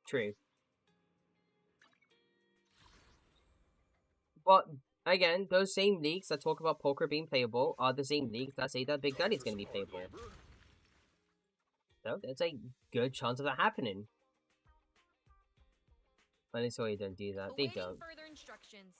true. But, again, those same leaks that talk about poker being playable are the same leaks that say that Big Daddy's gonna be playable. So, there's a good chance of that happening. But it's why they don't do that. They don't. Further instructions.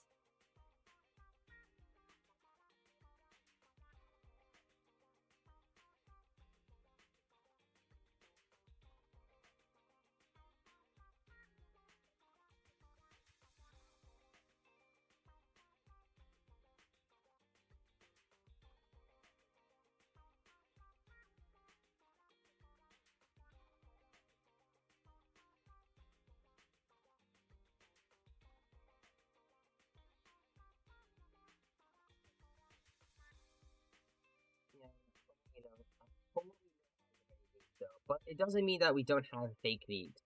though. But it doesn't mean that we don't have fake leads.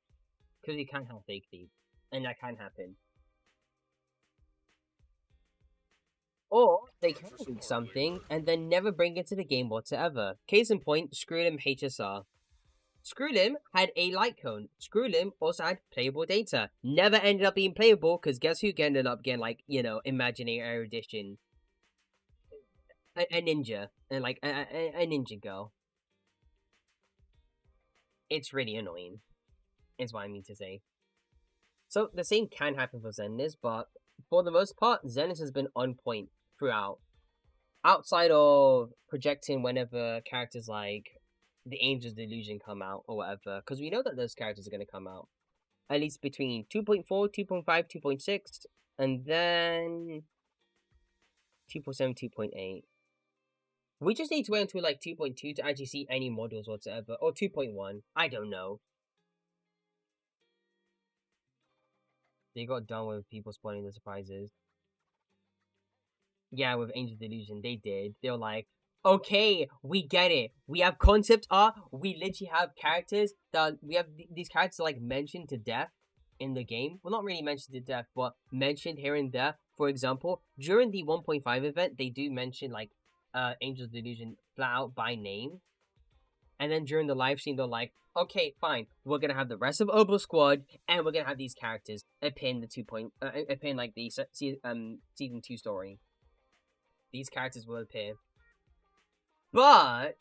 Because we can have fake leads. And that can happen. Or they can leak something and then never bring it to the game whatsoever. Case in point, Screwlim HSR. Screwlim had a light cone. Screwlim also had playable data. Never ended up being playable because guess who ended up getting, like, you know, Imaginary Erudition? A ninja. And, like, a ninja girl. It's really annoying, is what I mean to say. So, the same can happen for Zenith, but for the most part, Zenith has been on point throughout. Outside of projecting whenever characters like the Angel's Delusion come out or whatever, because we know that those characters are going to come out. At least between 2.4, 2.5, 2.6, and then 2.7, 2.8. We just need to wait until like 2.2 to actually see any models whatsoever, or 2.1. I don't know. They got done with people spoiling the surprises. Yeah, with Angel Delusion, they did. They were like, okay, we get it. We have concept art. We literally have characters that we have these characters like mentioned to death in the game. Well, not really mentioned to death, but mentioned here and there. For example, during the 1.5 event, they do mention like Angel's Delusion flat out by name. And then during the live stream, they're like, okay, fine, we're gonna have the rest of Obo Squad, and we're gonna have these characters appear in the appear in like the season 2 story. These characters will appear. But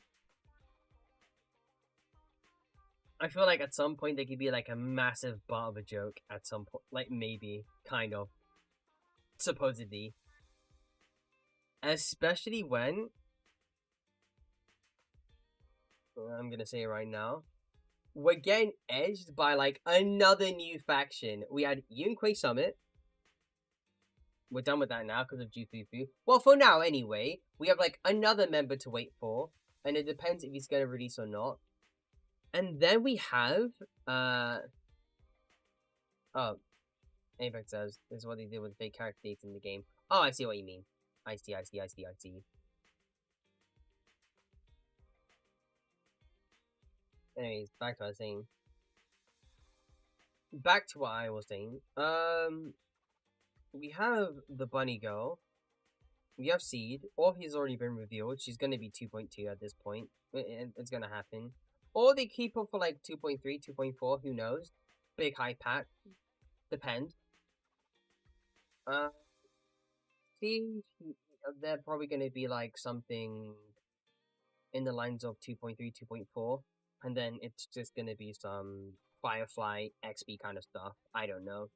I feel like at some point they could be like a massive butt of a joke at some point. Like maybe. Kind of. Supposedly. Especially when I'm gonna say it right now. We're getting edged by like another new faction. We had Yunquei Summit. We're done with that now because of Fufu. Well, for now anyway. We have like another member to wait for. And it depends if he's gonna release or not. And then we have oh, Apex says this is what they did with fake character dates in the game. Oh, I see what you mean. I see. Anyways, back to what I was saying. Back to what I was saying. We have the bunny girl. We have Seed. Or he's already been revealed. She's gonna be 2.2 at this point. It's gonna happen. Or they keep her for like 2.3, 2.4. Who knows? Big hype pack. Depend. Seed. They're probably gonna be like something in the lines of 2.3, 2.4. And then it's just gonna be some Firefly XP kind of stuff. I don't know.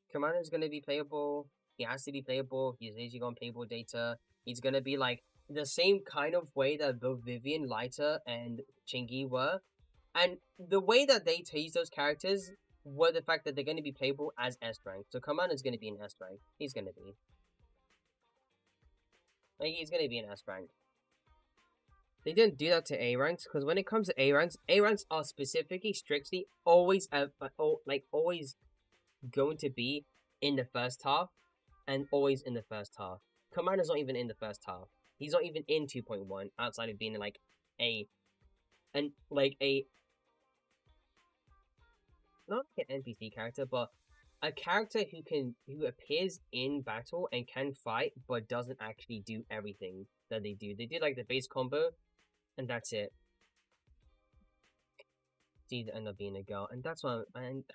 Commander's gonna be playable. He has to be playable. He's usually on playable data. He's gonna be like the same kind of way that both Vivian, Lighter, and Chingy were. And the way that they teased those characters were the fact that they're gonna be playable as S rank. So Commander's gonna be an S rank. He's gonna be. Like, he's gonna be an S rank. They didn't do that to A ranks because when it comes to A ranks are specifically, strictly, always always going to be in the first half and always in the first half. Commander's not even in the first half. He's not even in 2.1 outside of being like not like an NPC character, but a character who appears in battle and can fight but doesn't actually do everything that they do. They do like the base combo and that's it. Seed end up being a girl, and that's what and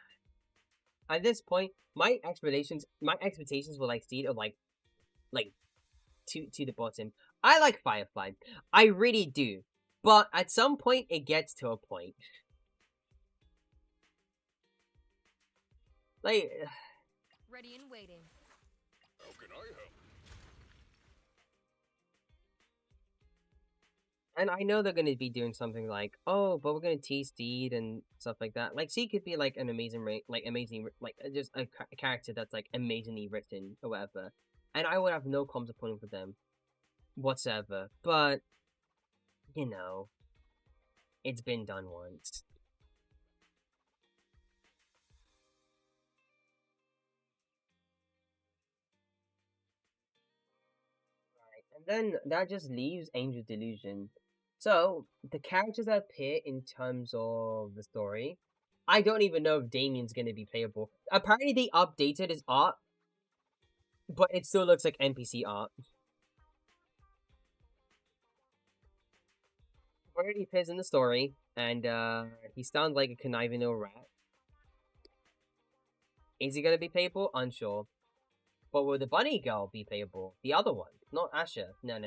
at this point, my expectations were like Seed of like to the bottom. I like Firefly, I really do, but at some point it gets to a point. Like, ready and waiting. How can I help? and I know they're gonna be doing something like, oh, but we're gonna tease Seed and stuff like that. Like, Seed could be like an amazing, just a character that's like amazingly written or whatever, and I would have no qualms opponent with them whatsoever. But you know, it's been done once. Right, and then that just leaves Angel Delusion. So, the characters that appear in terms of the story, I don't even know if Damien's gonna be playable. Apparently, they updated his art, but it still looks like NPC art. Already appears in the story, and he sounds like a conniving little rat. Is he gonna be playable? Unsure. But will the bunny girl be playable? The other one, not Asher. No.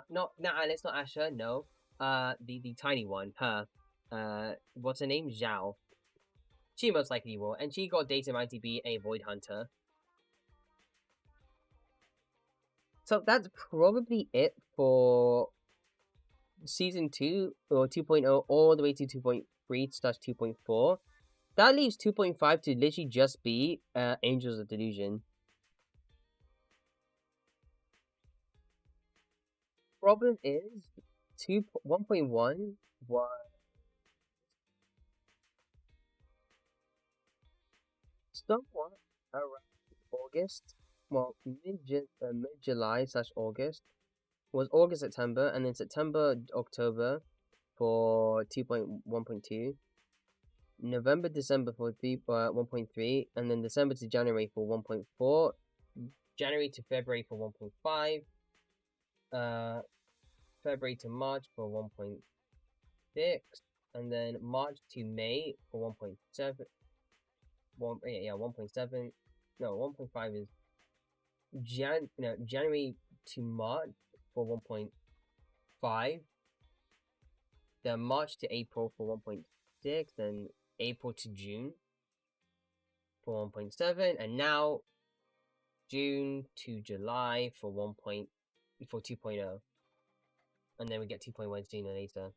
Not Alice, not Asher. No. The tiny one, her. What's her name? Zhao. She most likely will, and she got data might be a void hunter. So that's probably it for season 2 or 2.0 all the way to 2.3/2.4. That leaves 2.5 to literally just be Angels of Delusion. Problem is 1.1 was somewhat around August. Well, mid-July/August was August, September, and then September, October for 2.1.2. November, December for 1.3, and then December to January for 1.4, January to February for 1.5, February to March for 1.6, and then March to May for 1.7. 1.7. No, 1.5 is January to March for 1.5. Then March to April for 1.6, then April to June for 1.7, and now June to July for 2.0. And then we get 2.1 sooner later.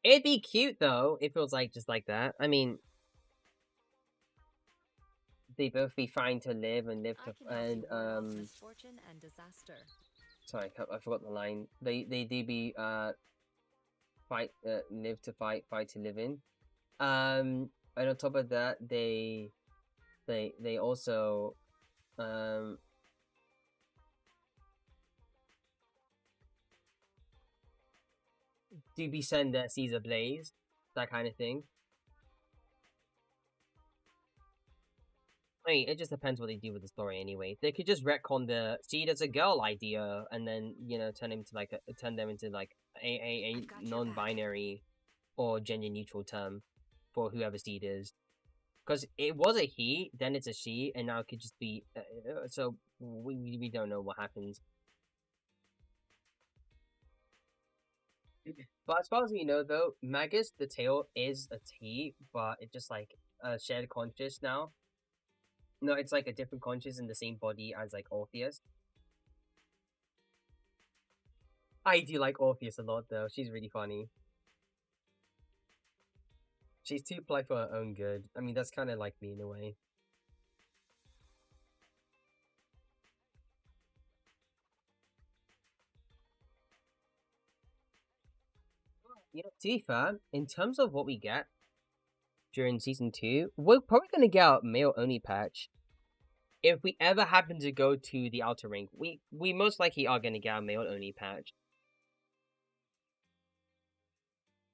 It'd be cute though if it was like just like that. I mean, they both be fine to live and live to misfortune and disaster. Sorry, I forgot the line. They do be fight live to fight to live in. And on top of that, they also do be send Caesar Blaze, that kind of thing. I mean, it just depends what they do with the story anyway. They could just retcon the seed as a girl idea and then, turn them into like a non-binary or gender neutral term for whoever seed is. Because it was a he, then it's a she, and now it could just be so we don't know what happens. But as far as we know, though, Magus the tail is a T, but it's just like a shared conscious now. No, it's like a different conscious in the same body as like Orpheus. I do like Orpheus a lot, though. She's really funny. She's too polite for her own good. I mean, that's kind of like me in a way. To be fair, in terms of what we get during season 2, we're probably gonna get a male only patch. If we ever happen to go to the outer ring, we most likely are gonna get a male only patch.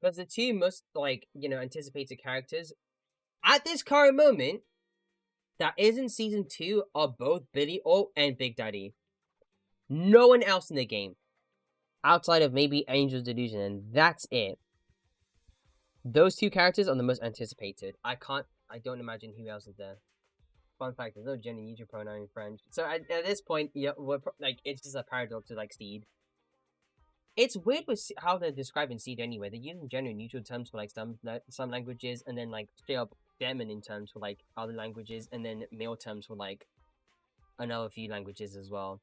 Because the two most anticipated characters at this current moment that is in season 2 are both Billy O and Big Daddy. No one else in the game. Outside of maybe Angel's Delusion, and that's it. Those two characters are the most anticipated. I don't imagine who else is there. Fun fact, there's no gender neutral pronoun in French. So at this point, it's just a paradox to seed. It's weird with how they're describing seed anyway. They're using gender neutral terms for some languages, and then straight up feminine terms for other languages, and then male terms for another few languages as well.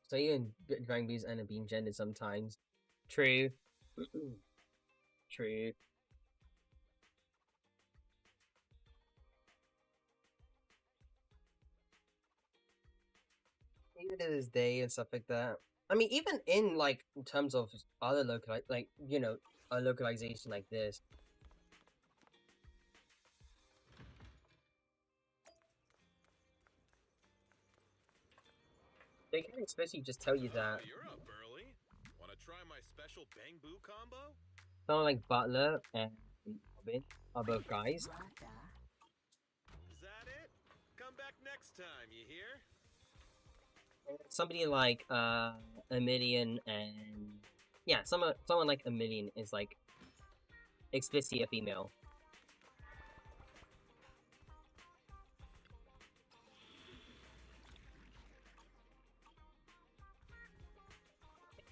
So even Dragon Balls end up being gendered sometimes. True. True. Even to this day and stuff like that. I mean, even in like in terms of other like you know a localization like this. They can especially just tell you that. You're up early. Want to try my special bang boo combo? Someone like Butler and Robin are both guys. Is that it? Come back next time, you hear? Somebody like a million and yeah, someone like a million is like explicitly a female.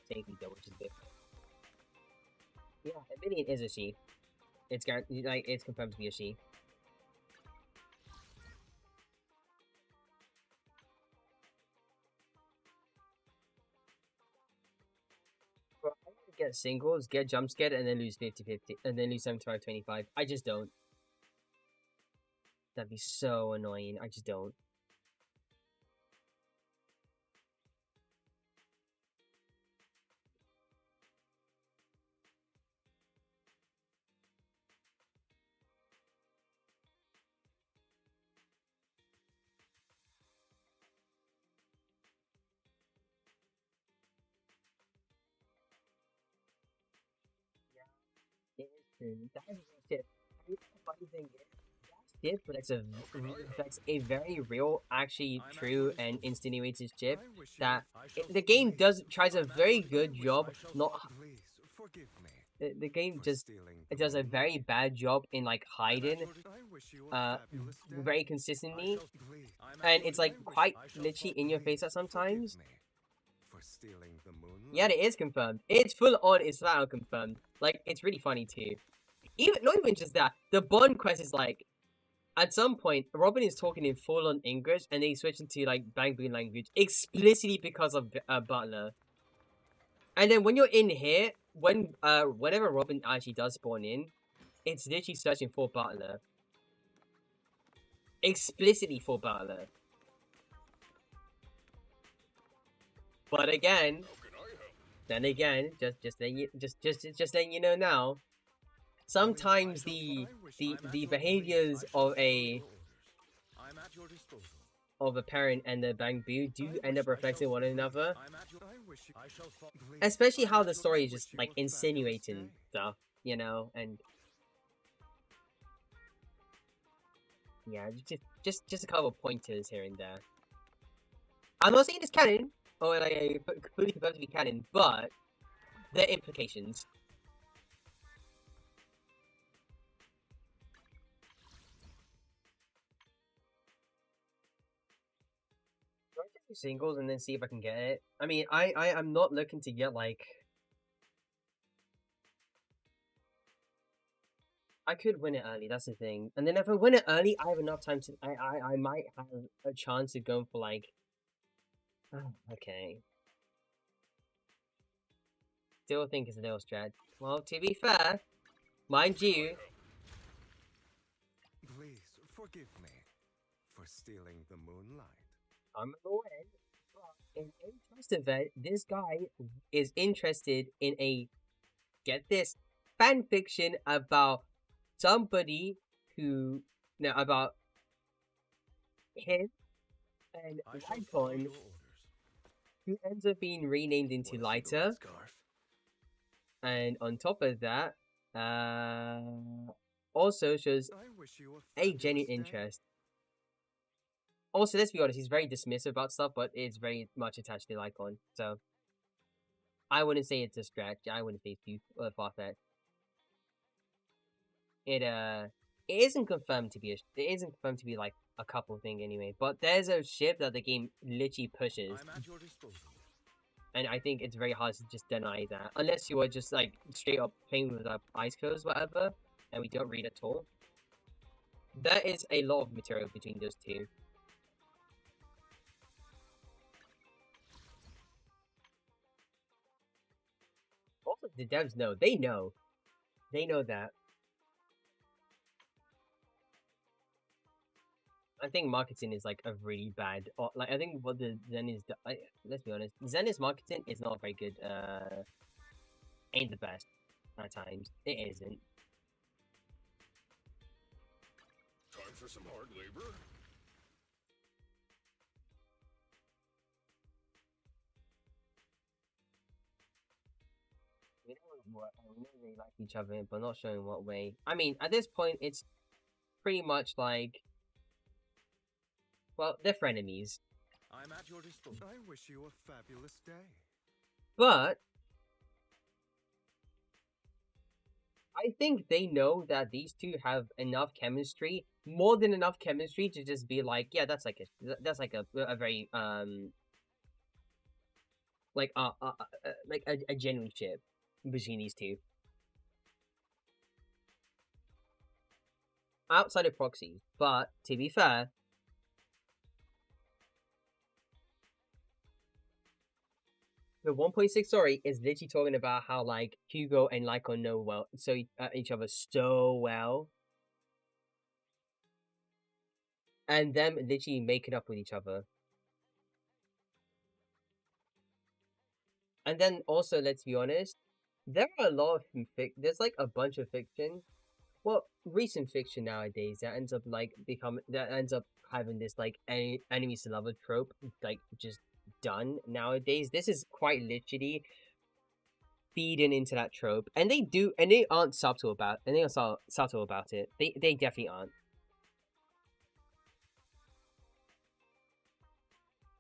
Technically though, which is different. Yeah, a million is a she. It's like it's confirmed to be a she. Get singles, get jump scared, and then lose 50-50, and then lose 75-25. I just don't. That'd be so annoying. I just don't. It is true. That is shit. The funny thing is, ship that's a very real, actually true and insinuated ship that the game tries a very good job not the game just it does a very bad job in like hiding very consistently, and it's like quite literally in your face at sometimes. Yeah, it is confirmed. It's full on, it's flat out confirmed. Like, it's really funny too. Even not even just that, the Bond quest is like at some point, Robin is talking in full-on English, and then he switches into like Bang Boon language explicitly because of Butler. And then when you're in here, whenever Robin actually does spawn in, it's literally searching for Butler, explicitly for Butler. But again, then again, just letting you know now. Sometimes the behaviors of a parent and the Bang Boo do end up reflecting one another. Especially how the story is just like insinuating stuff, you know, and yeah, just a couple of pointers here and there. I'm not saying it's canon or like completely supposed to be canon, but there are implications. Singles and then see if I can get it. I mean, I'm not looking to get like. I could win it early. That's the thing. And then if I win it early, I have enough time to. I might have a chance of going for like. Oh, okay. Still think it's a little stretch. Well, to be fair, mind you. Please forgive me for stealing the moonlight. I'm aware, but in a trust event, this guy is interested in a, get this, fan fiction about somebody who, no, about him and Lycon, who ends up being renamed into Lighter. And on top of that, also shows a genuine interest. Also, let's be honest, he's very dismissive about stuff, but it's very much attached to Lycon. So, I wouldn't say it's a stretch. I wouldn't say it's too far-fetched. It isn't confirmed to be like a couple thing anyway. But there's a ship that the game literally pushes. And I think it's very hard to just deny that. Unless you are just like straight up playing with eyes closed, whatever, and we don't read at all. There is a lot of material between those two. the devs know. They know. They know that. I think marketing is like a really bad. Or, like I think what the Zen is. Let's be honest. Zen's marketing is not very good. Ain't the best at times. It isn't. Time for some hard labor? We know they like each other, but not showing what way. I mean, at this point, it's pretty much like, well, they're frenemies. I'm at your disposal. I wish you a fabulous day. But I think they know that these two have enough chemistry, more than enough chemistry to just be like, yeah, that's like a very like a genuine ship between these two. Outside of proxies, but to be fair, the 1.6 story is literally talking about how like Hugo and Lyco know well, so each other so well, and them literally making up with each other. And then also, let's be honest, there are a lot of there's like a bunch of fiction, well, recent fiction nowadays that ends up having this like enemies to lover trope like just done nowadays. This is quite literally feeding into that trope, and they aren't subtle about it. They definitely aren't.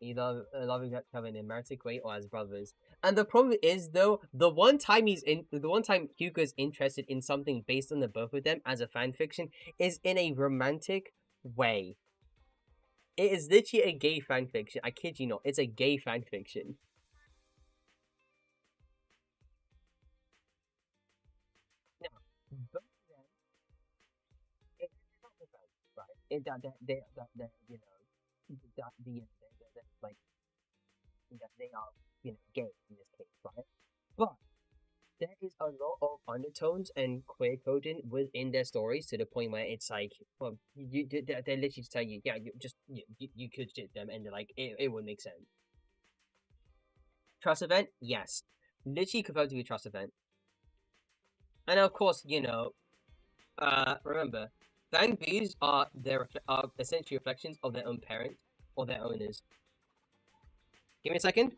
Either loving each other in a romantic way or as brothers. And the problem is though, the one time Hugo's interested in something based on the both of them as a fan fiction is in a romantic way. It is literally a gay fan fiction. I kid you not. It's a gay fan fiction. Now, both of them, it's not the fans, right? They you know, they're like that they are, you know, gay in this case, right? But there is a lot of undertones and queer coding within their stories to the point where it's like, well, they're literally just telling you, yeah, you could shit them, and they're like, it would make sense. Trust event, yes, literally confirmed to be a trust event, and of course, you know, remember, fan views are are essentially reflections of their own parents or their owners. Give me a second.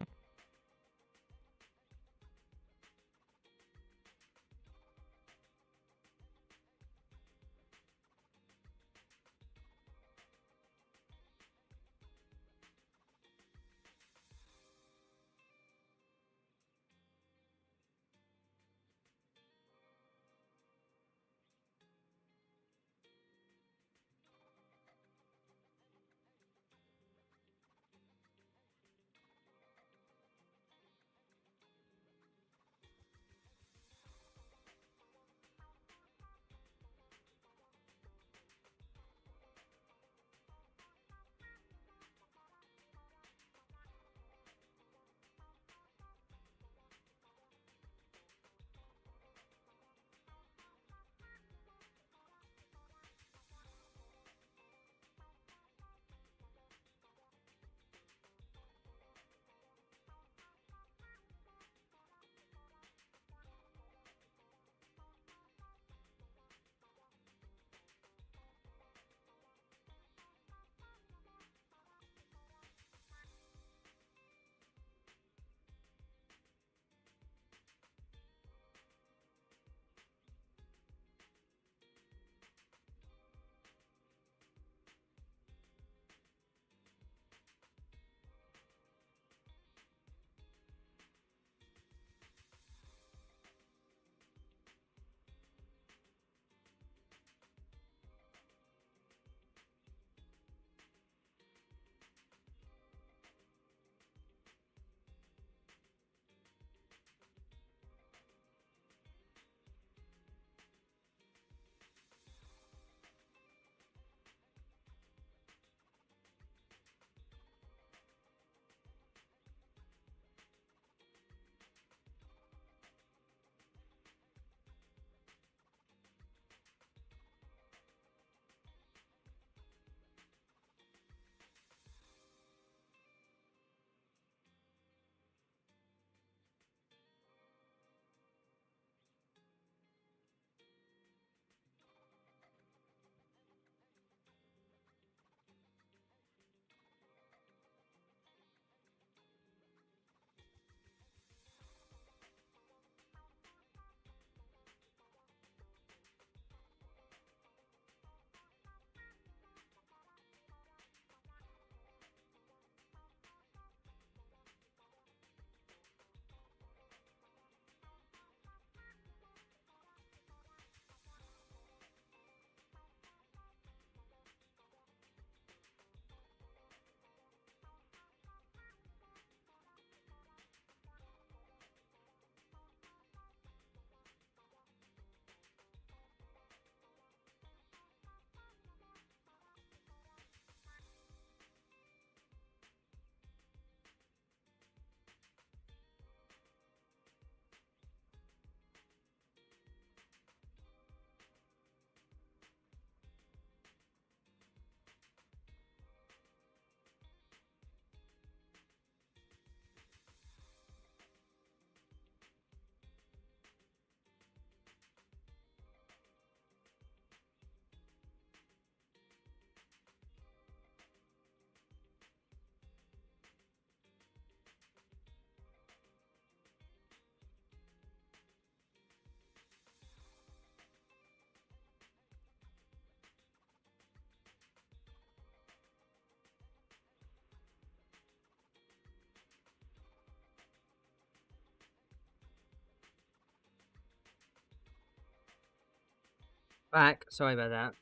Back. Sorry about that.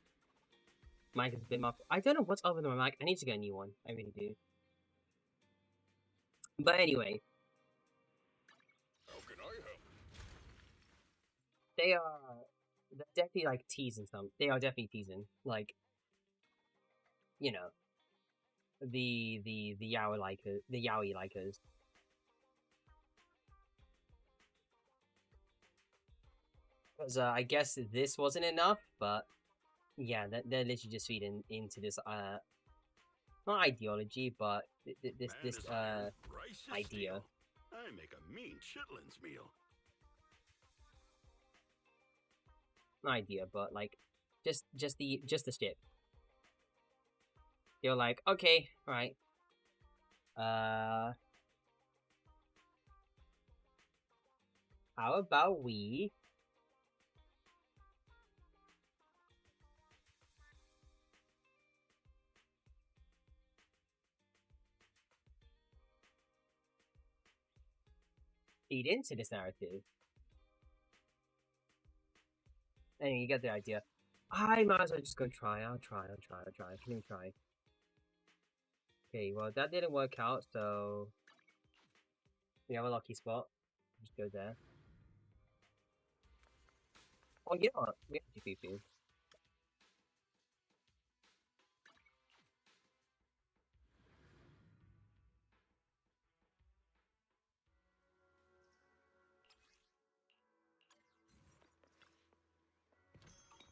Mic is a bit muffled. I don't know what's up with my mic. I need to get a new one. I really do. But anyway. How can I help? They're definitely like teasing some. They are definitely teasing. Like, you know, the yaoi likers, the yaoi likers. Because I guess this wasn't enough, but yeah, they're literally just feeding into this not ideology, but this idea. I make a mean chitlins meal. Not idea, but like just the ship. You're like, okay, right. How about we feed into this narrative? Anyway, you get the idea. I might as well just go try. I'll try. Can you try? Okay, well that didn't work out, so we have a lucky spot. Just go there. Oh, you know what? We have to Fufu.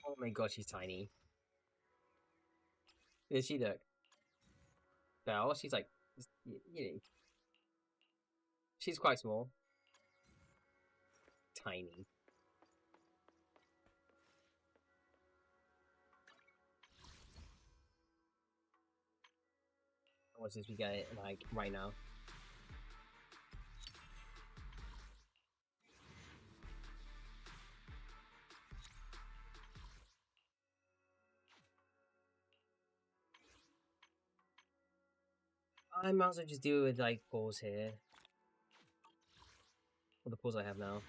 Oh my god, she's tiny. Did she look? Belle, she's like, you know, she's quite small. Tiny. How much does we get it, like, right now? I might as well just do it with, like, pause here. Or the pause I have now.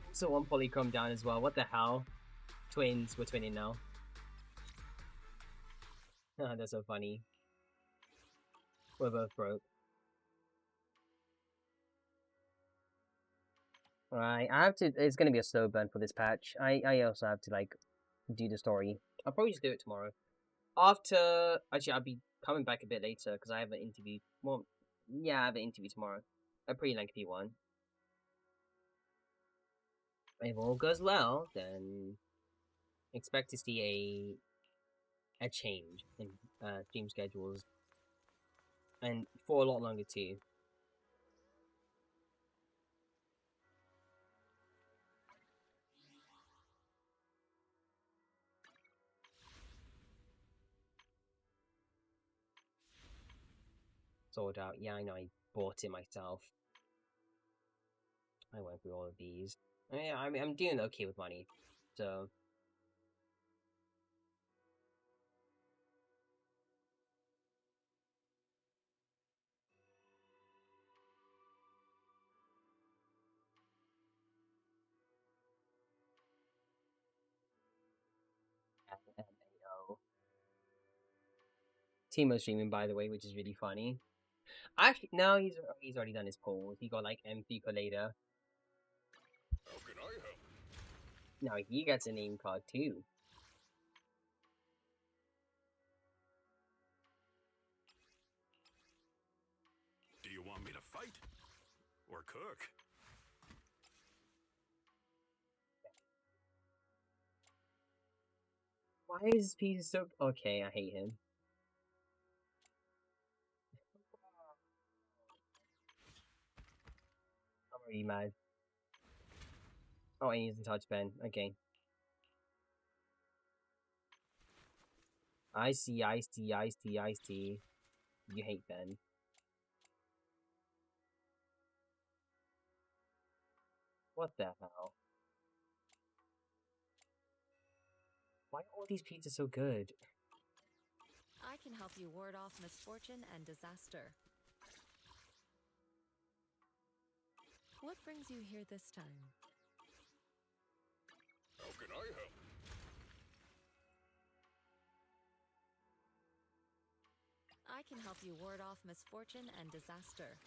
Also one polychrome down as well. What the hell? Twins. We're twinning now. That's so funny. We're both broke. Alright, I have to. It's gonna be a slow burn for this patch. I also have to, like, do the story. I'll probably just do it tomorrow. After. Actually, I'll be coming back a bit later because I have an interview. Well, yeah, I have an interview tomorrow. A pretty lengthy one. If all goes well, then expect to see a change in stream schedules, and for a lot longer too. Sold out. Yeah, I know. I bought it myself. I went through all of these. Yeah, I mean, I'm doing okay with money, so. MAO. Timo's streaming, by the way, which is really funny. Actually, no, he's already done his polls. He got like M3 later. How can I help? Now he gets a name card too. Do you want me to fight? Or cook? Why is this piece so... Okay, I hate him. I'm already mad. Oh, he needs to touch Ben. Okay. I see. You hate Ben. What the hell? Why are all these pizzas so good? I can help you ward off misfortune and disaster. What brings you here this time? How can I help? I can help you ward off misfortune and disaster.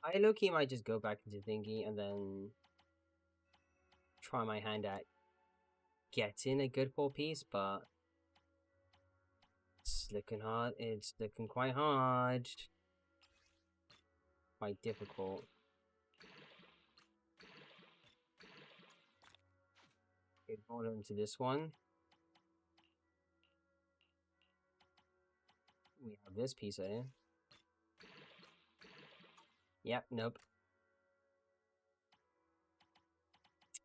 I low-key might just go back into thingy and then try my hand at getting a good 4-piece, but it's looking hard. It's looking quite hard. Quite difficult. Okay, hold on to this one. We have this piece here. Yep, nope.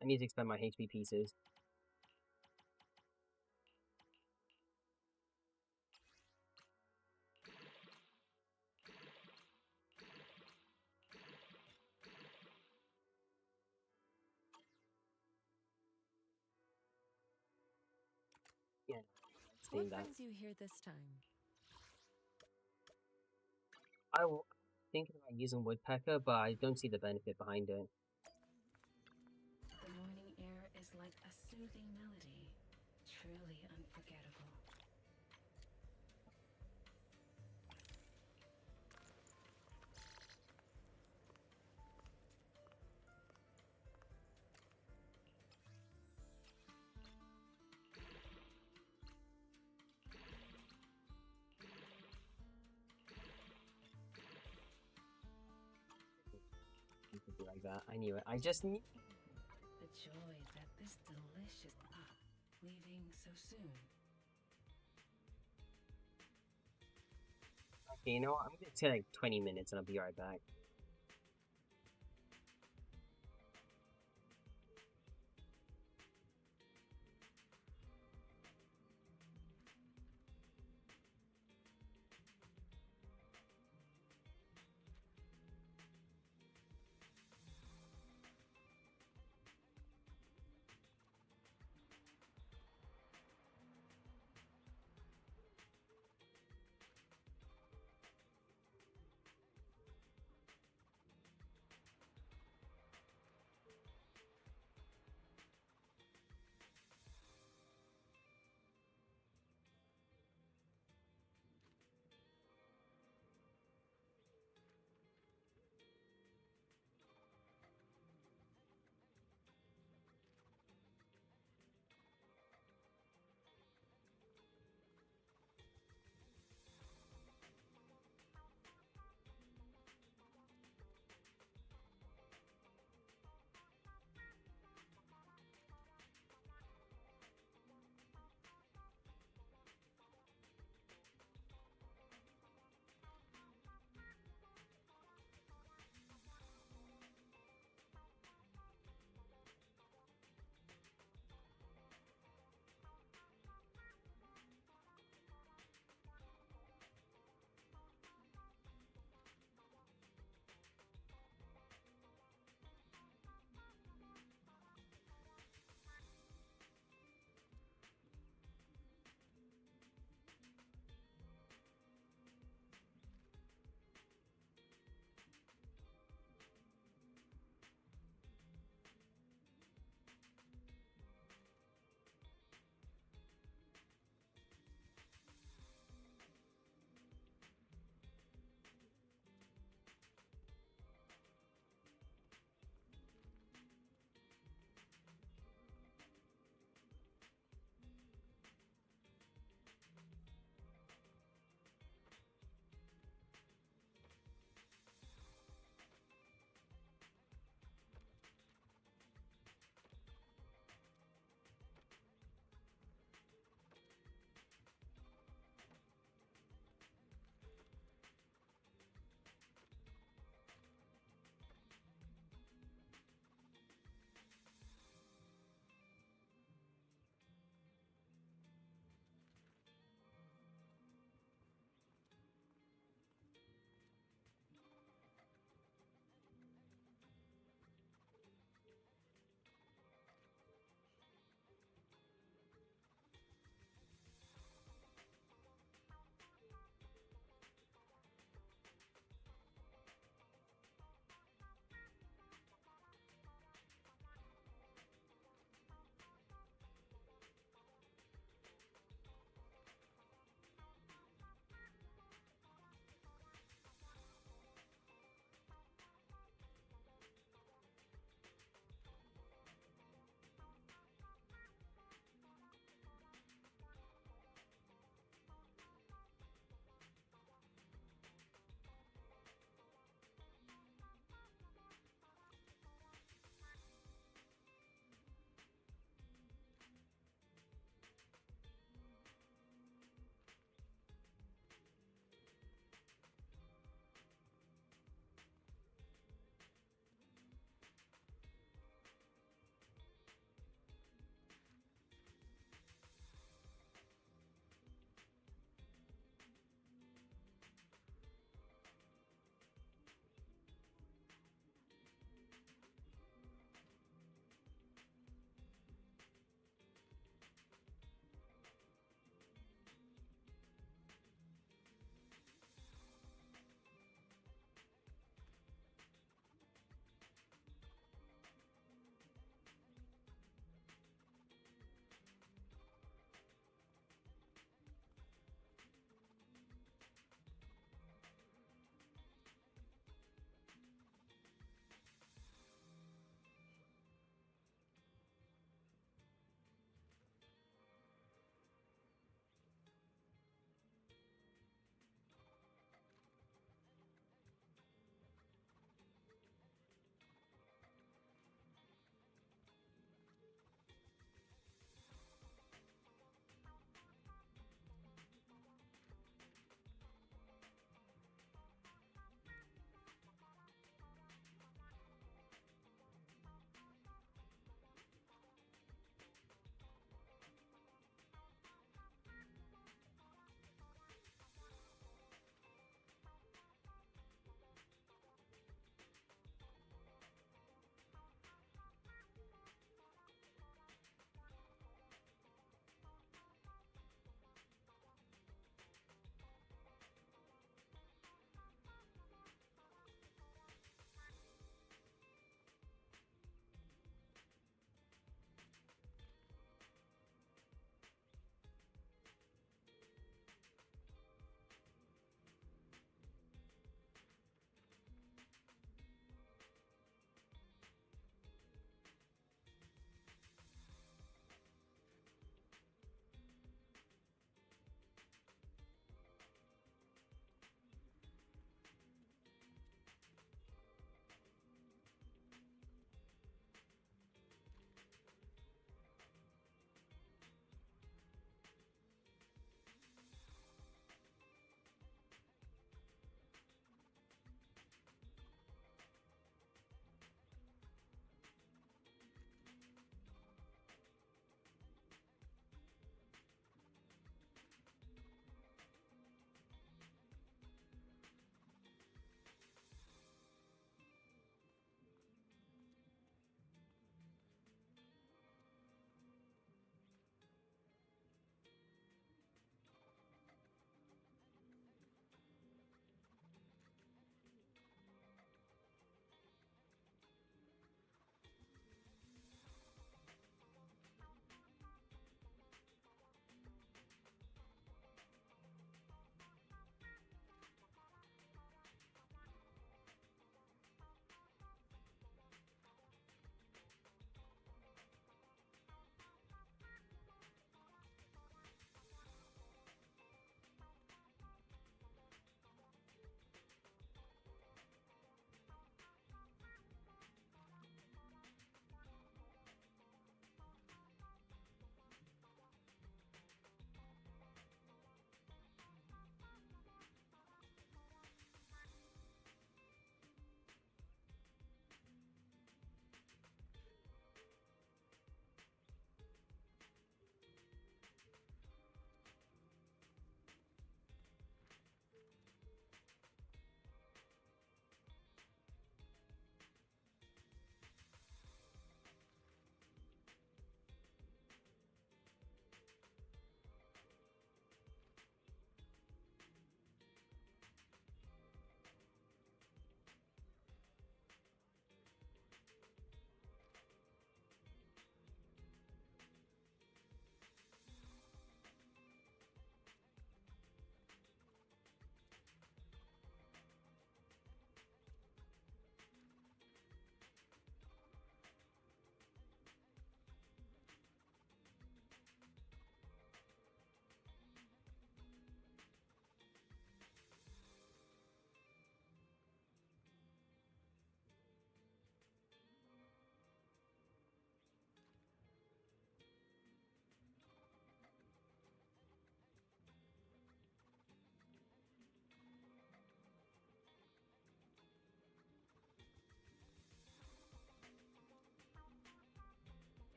I need to expend my HP pieces. Yeah, What that. brings you here this time? I was thinking about using woodpecker, but I don't see the benefit behind it. The morning air is like a soothing melody, truly unforgettable. You could be like that. I knew it. I just knew. The joy that this delicious leaving so soon. Okay, you know what? I'm gonna take like 20 minutes and I'll be right back.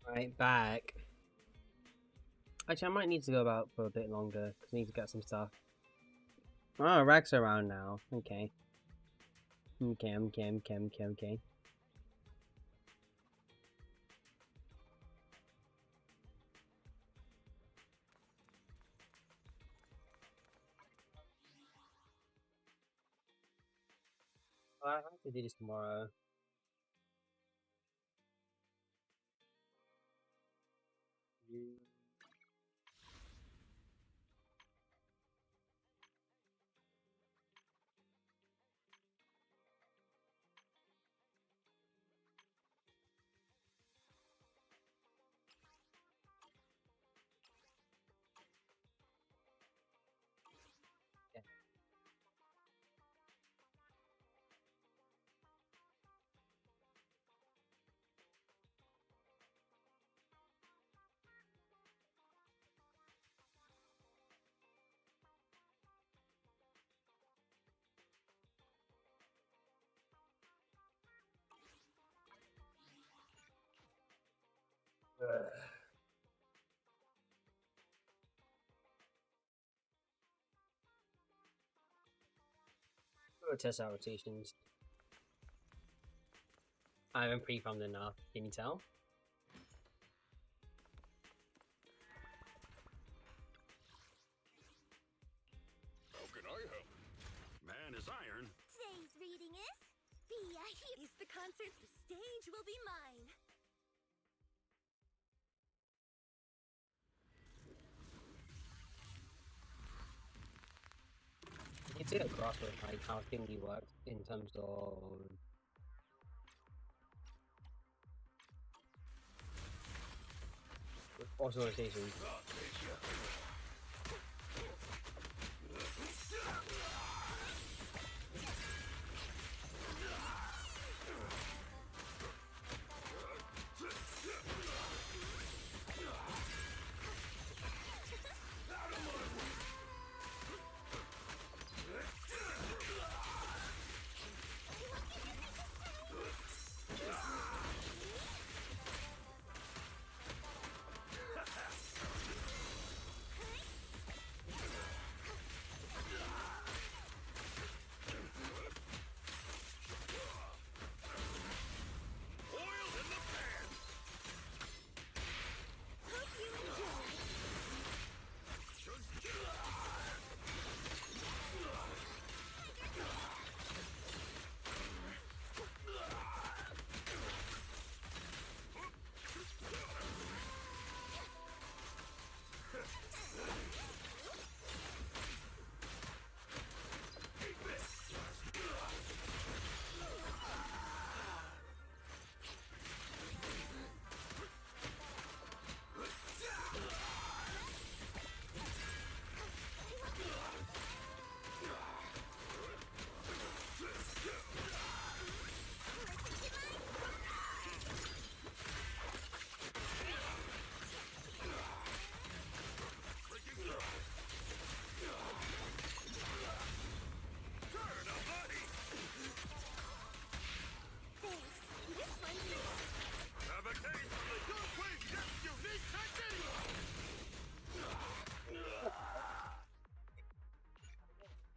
Right, back. Actually, I might need to go about for a bit longer because I need to get some stuff. Oh, Rex around now. Okay. Okay. I have to do this tomorrow. Go test out rotations. I haven't pre-farmed enough. Can you tell? How can I help? Man is iron. Today's reading is Be a He's the concert. The stage will be mine. You can see across with like how thingy works in terms of also rotation.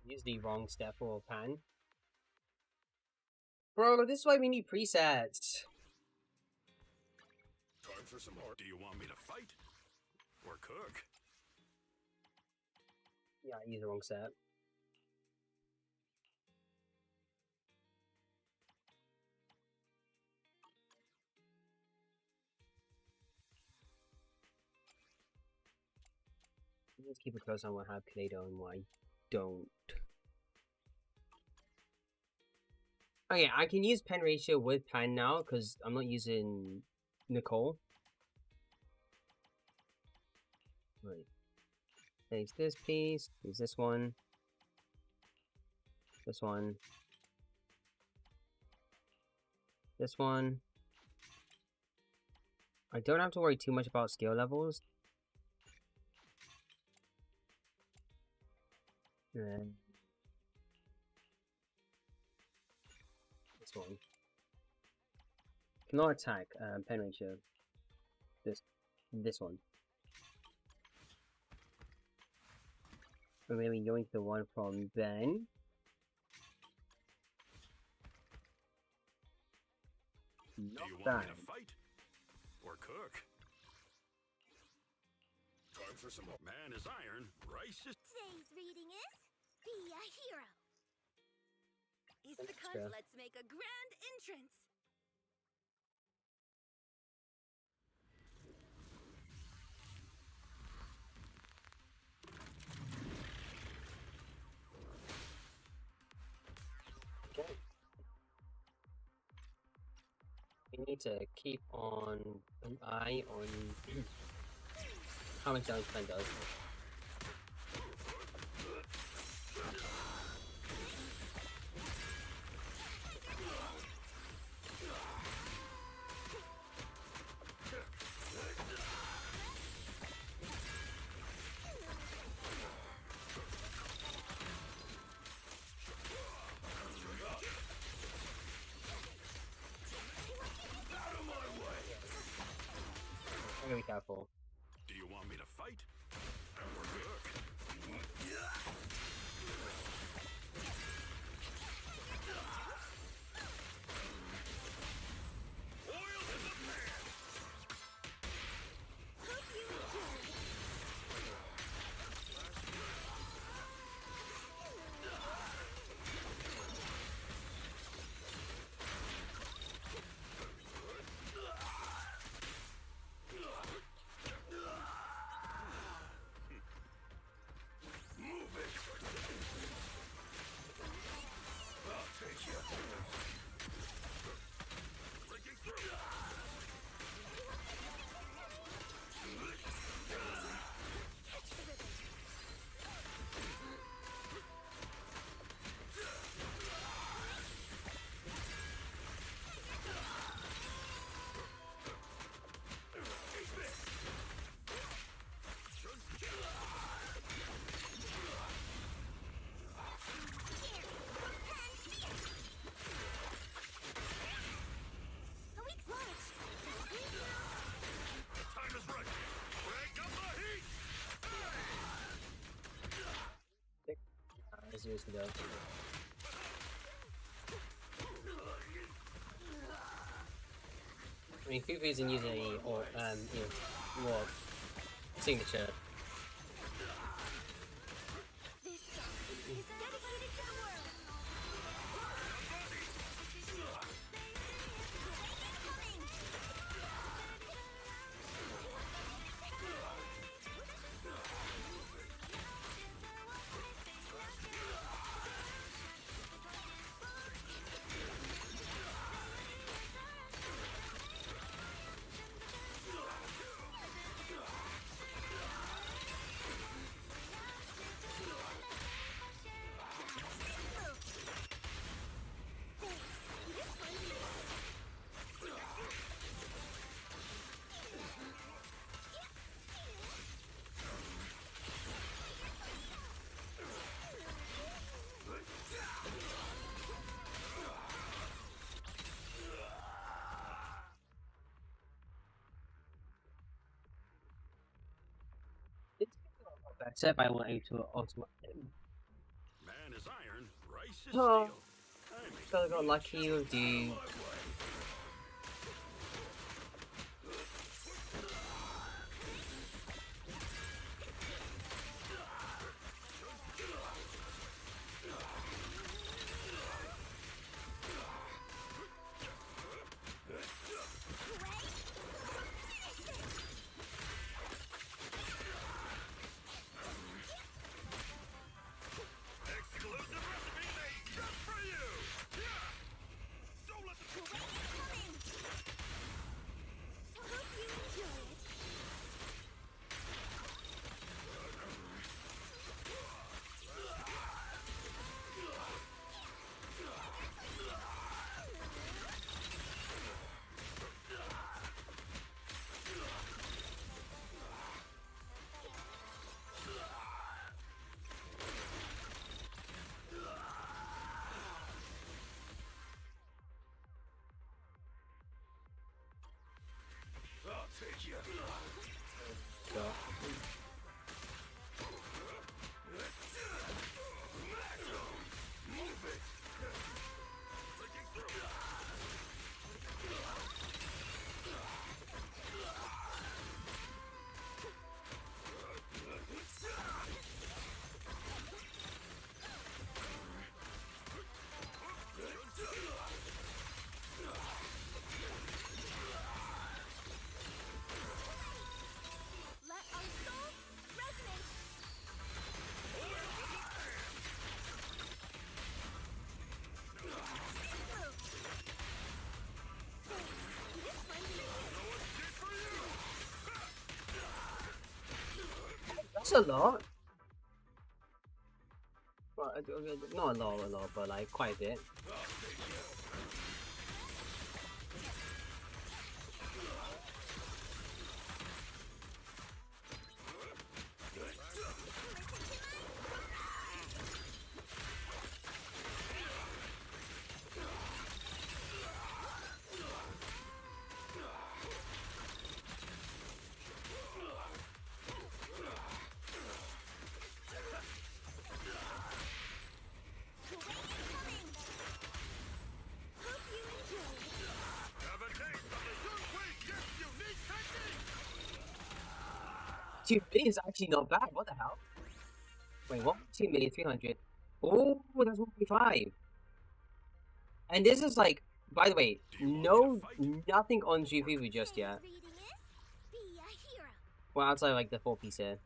Use the wrong step or pan. Bro, this is why we need presets. Time for some more. Do you want me to fight? Or cook? Yeah, I used the wrong set. Let's keep a close on what I have Play-Doh and what I don't. Okay, I can use pen ratio with pan now because I'm not using Nicole. Right. Takes this piece, use this one. This one. This one. I don't have to worry too much about skill levels. And this one. Cannot attack, pen ratio. this one. We're gonna be going to the one from Ben. Do you want me to fight? Or cook? Time for some more. Man is iron, rice is... Today's reading is Be a Hero. Is the Extra. cunt, let's make a grand entrance. Okay. We need to keep on an eye on how much damage Ben does. I'm gonna be careful. Do you want me to fight? Or cook? Oil in the pan! Hope you enjoy. Move it. I'll take you. Breaking through! Catch the ribbon. A week's lunch. Time is right! Crank up the heat! As you used to go. I mean, Fufu isn't using any or war signature. This song is dedicated to the world. Better, but I want you to automate him. Man is iron, rice is Oh. steel. I make So I got lucky with the exclusive recipe made just for you! Yeah! Don't let the So. Let our souls resonate. That's a lot. Well, not a lot, but like quite a bit. Hope you enjoy. Have a taste of the Yunhui Gift unique technique! 2 million is actually not bad. What the hell? Wait, what? 2,300,000. Oh, that's 1.5. And this is like, by the way, nothing on Fufu just yet. Today's reading is Be a Hero. Well, outside like the 4 piece here.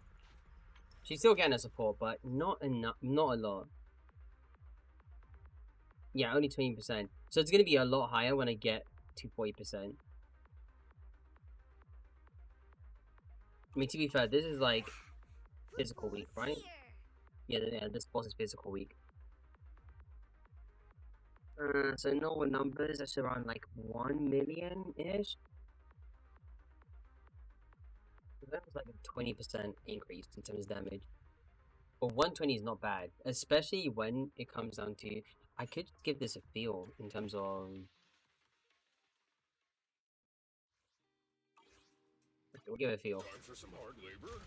She's still getting her support, but not enough, not a lot. Yeah, only 20%. So it's gonna be a lot higher when I get to 40%. I mean, to be fair, this is like physical week, right? Yeah, this boss is physical week. So normal numbers, that's around like 1 million-ish. That was like a 20% increase in terms of damage. But 120 is not bad, especially when it comes down to... I could give this a feel in terms of... Okay, we'll give it a feel. Time for some hard labor?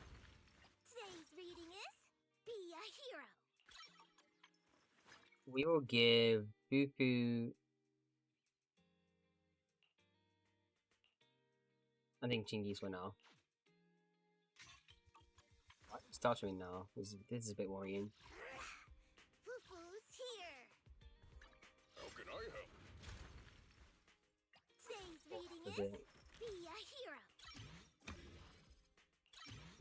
Today's reading is Be a Hero. We will give Fufu... I think Chingy's for now. Start showing now. This is a bit worrying. Fufu's here. How can I help? Today's reading A is bit. Be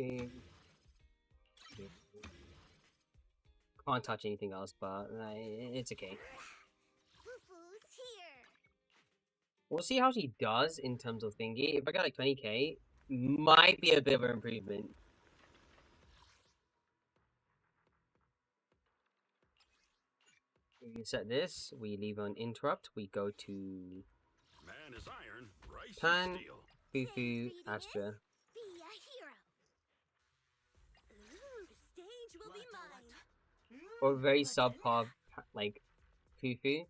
a Hero. Can't touch anything else, but it's okay. Fufu's here. We'll see how she does in terms of thingy. If I got like 20k, might be a bit of an improvement. We set this, we leave on interrupt, we go to Man is iron, rice Pan, is steel. Fufu, Astra. Be a hero. Ooh, the stage will be mine. Or very subpar, like, Fufu.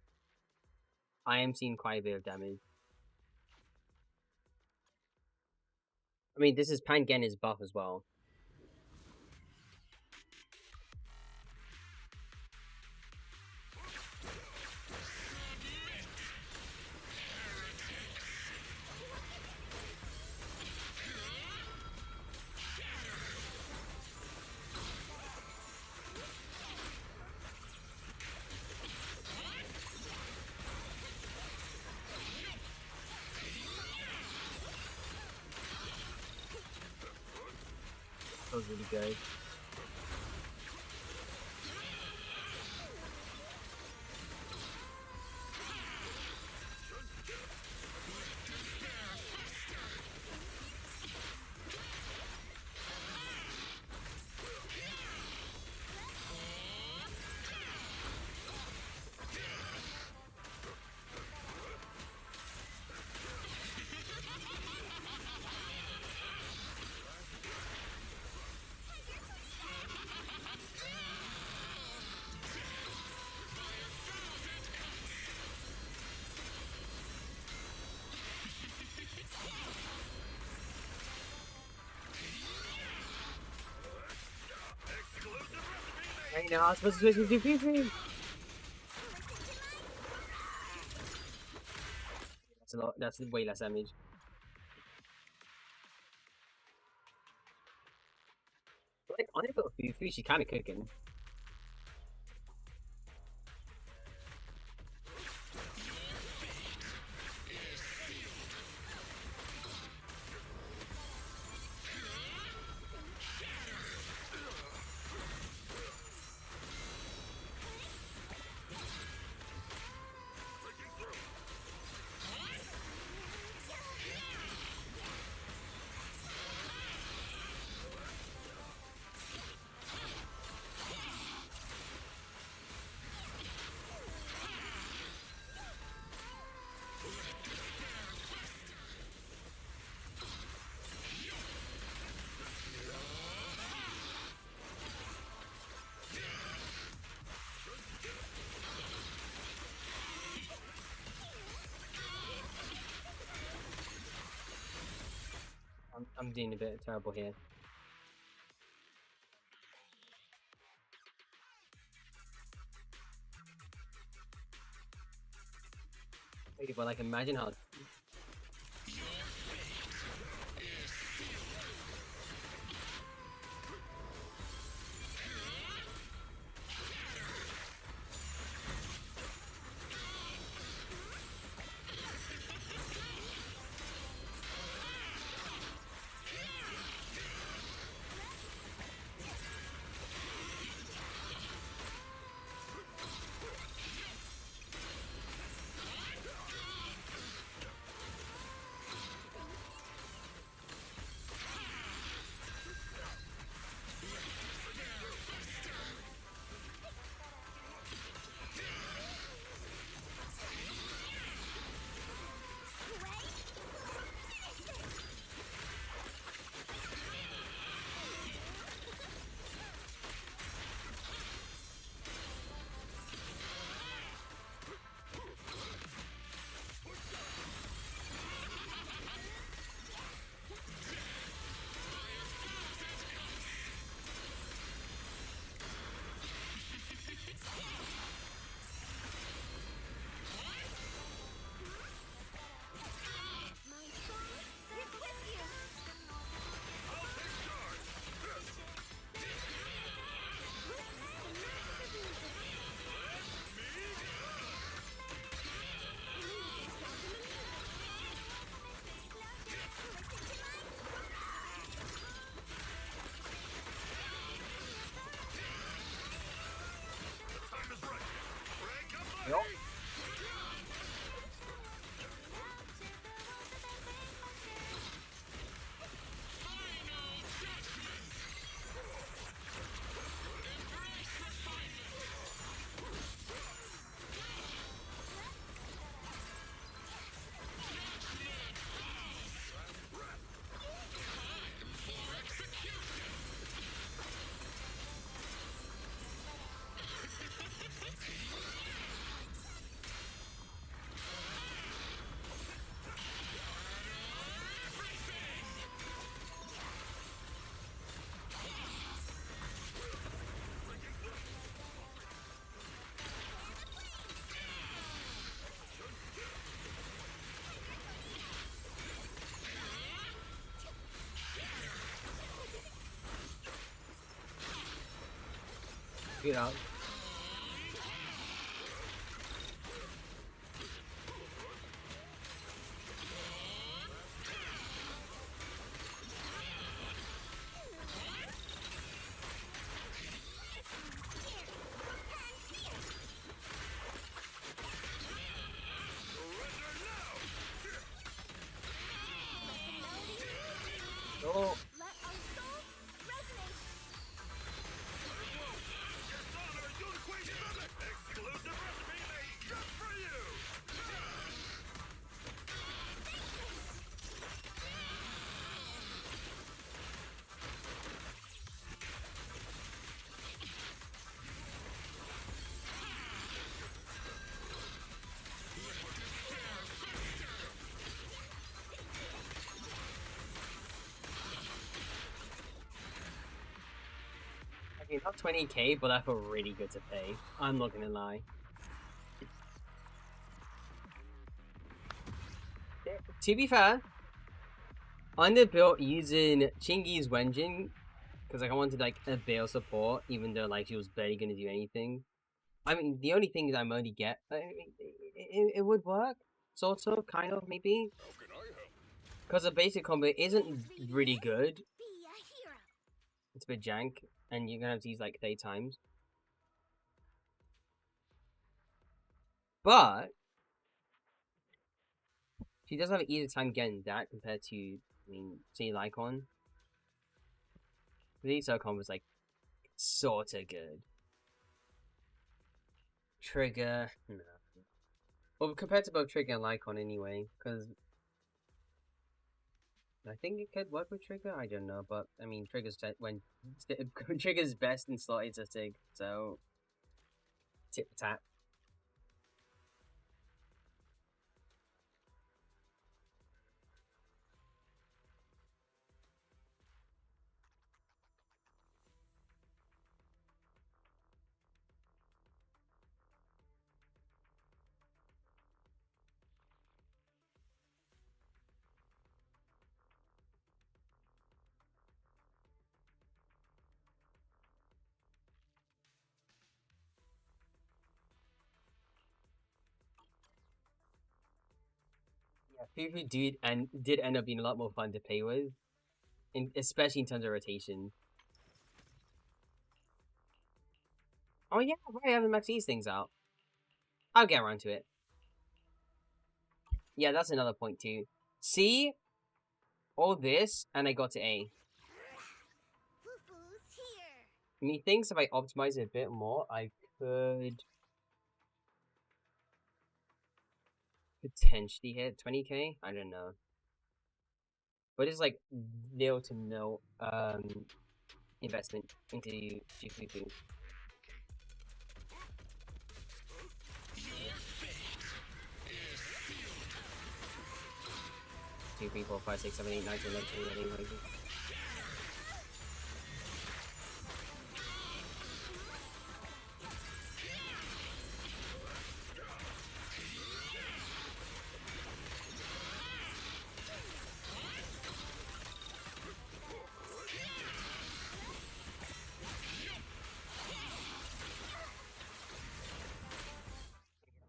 I am seeing quite a bit of damage. I mean, this is Pangen's buff as well. That was really good. now I was supposed to switch to Fufu. That's a lot. That's way less damage. Like on it, but Fufu, she's kind of cooking. I'm doing a bit terrible here. Okay, but like imagine how. Yo. Get out. Oh. Let our souls resonate. Not 20k, but that felt really good to pay. I'm not gonna lie. To be fair, I underbuilt using Chingy's Wenjin because like I wanted like a bail support, even though like she was barely gonna do anything. I mean, the only thing that I'm only get, it would work, sort of, kind of, maybe. How can I help? Because the basic combo isn't really good. Be a hero. It's a bit jank, and you're gonna have to use like 30 times. But she does have an easier time getting that compared to, I mean, say Lycon. The Eco combo is like sorta good. Trigger, no. Well, compared to both Trigger and Lycon anyway, because I think it could work with Trigger. I don't know, but I mean, Trigger's when Trigger's best in slot is a Sig, so tip tap. Yeah, Fufu did end up being a lot more fun to play with, especially in terms of rotation. Oh yeah, right, I haven't maxed these things out. I'll get around to it. Yeah, that's another point too. See? All this, and I got to A. Fufu's here. Methinks if I optimize it a bit more, I could potentially hit 20k. I don't know. But it's like little to no investment into Fufu. 2, 3, 4, 5, 6, 7, 8, 9, 10, 11, 12, 13, 14.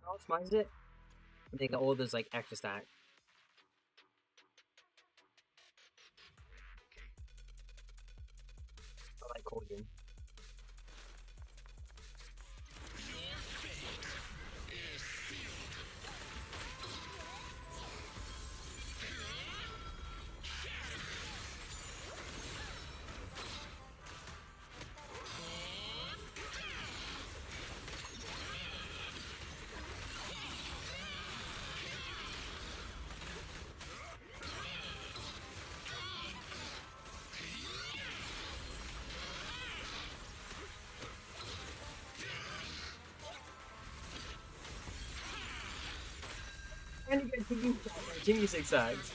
Optimize it. They got all those like extra stacks. I like Cordian. And you get Jimmy 6 sides.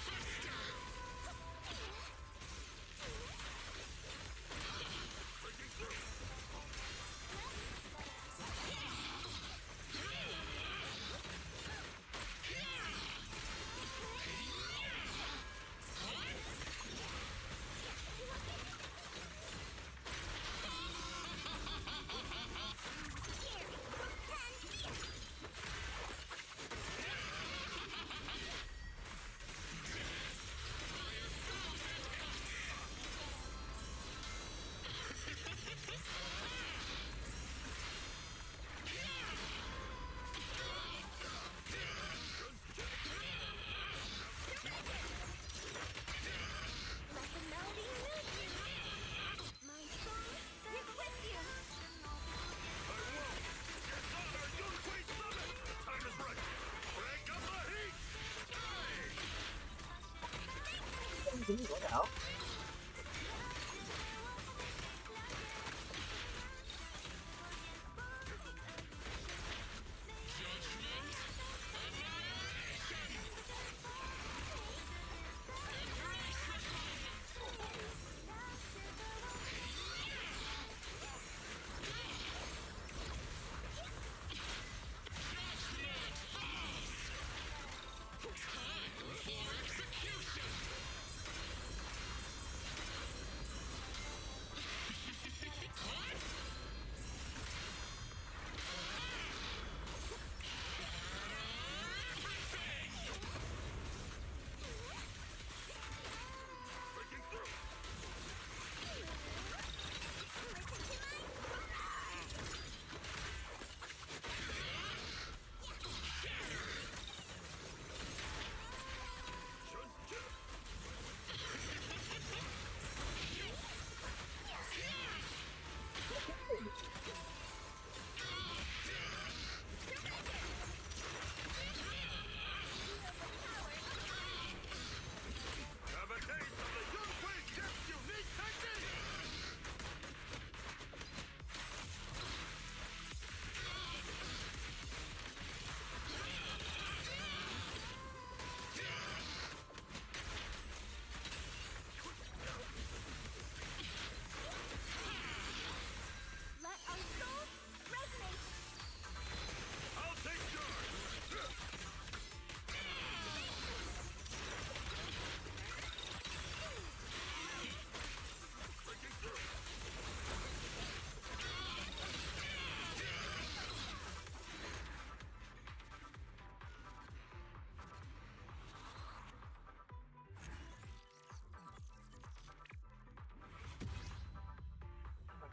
What the hell?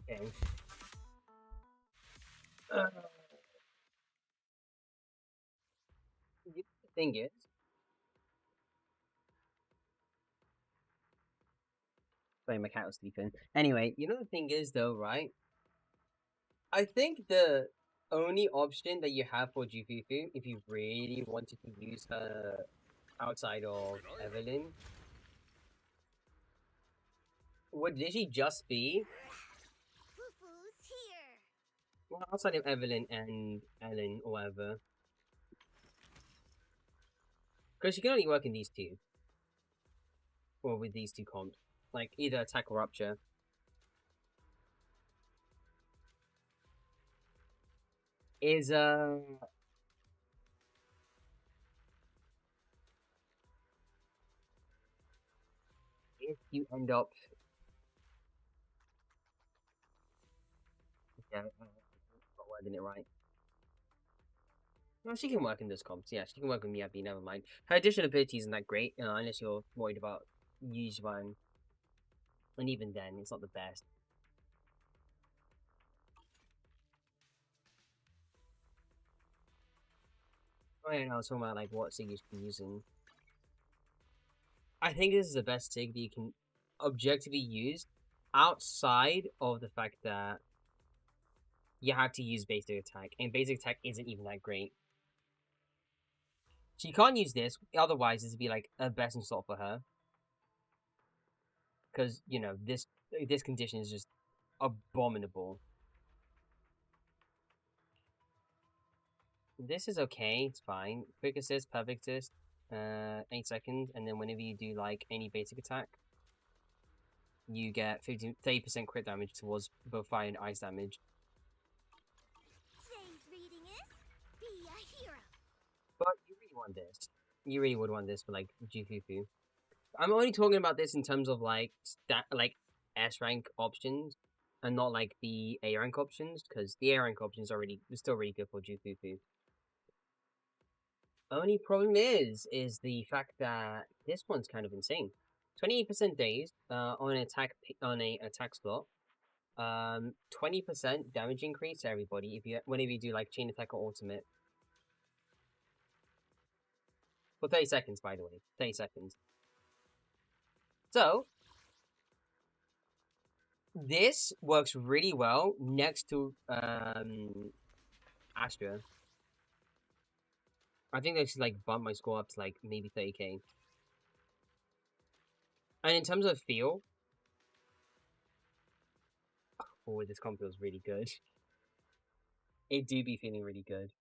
Okay. The thing is, sorry, my cat was sleeping. Anyway, you know the thing is though, right? I think the only option that you have for Jufufu, if you really wanted to use her outside of Evelyn, would literally just be Fufu's here. well, outside of Evelyn and Ellen or whatever. Because she can only work in these two. Or with these two comps. Like, either attack or rupture. Is, if you end up... Yeah, I'm not wording it right. No, she can work in those comps. Yeah, she can work with Miyabi, never mind. Her additional ability isn't that great, unless you're worried about Yuzuan. And even then, it's not the best. Oh yeah, no, I was talking about like what Sig you can be using. I think this is the best Sig that you can objectively use outside of the fact that you have to use basic attack, and basic attack isn't even that great. She can't use this, otherwise this would be like a best in slot for her. Because, you know, this condition is just abominable. This is okay, it's fine. Quick assist, perfect assist, 8 seconds, and then whenever you do like any basic attack, you get 30% crit damage towards both fire and ice damage. Today's reading is Be a Hero. But you really want this. You really would want this for like Jufufu. I'm only talking about this in terms of like S rank options, and not like the A rank options, because the A rank options are still really good for Jufufu. Only problem is the fact that this one's kind of insane. 28% days on an attack slot. 20% damage increase to everybody whenever you do like chain attack or ultimate. For 30 seconds, by the way. 30 seconds. So this works really well next to Astra. I think they should like bump my score up to like maybe 30k. And in terms of feel, oh, this comp feels really good. It do be feeling really good.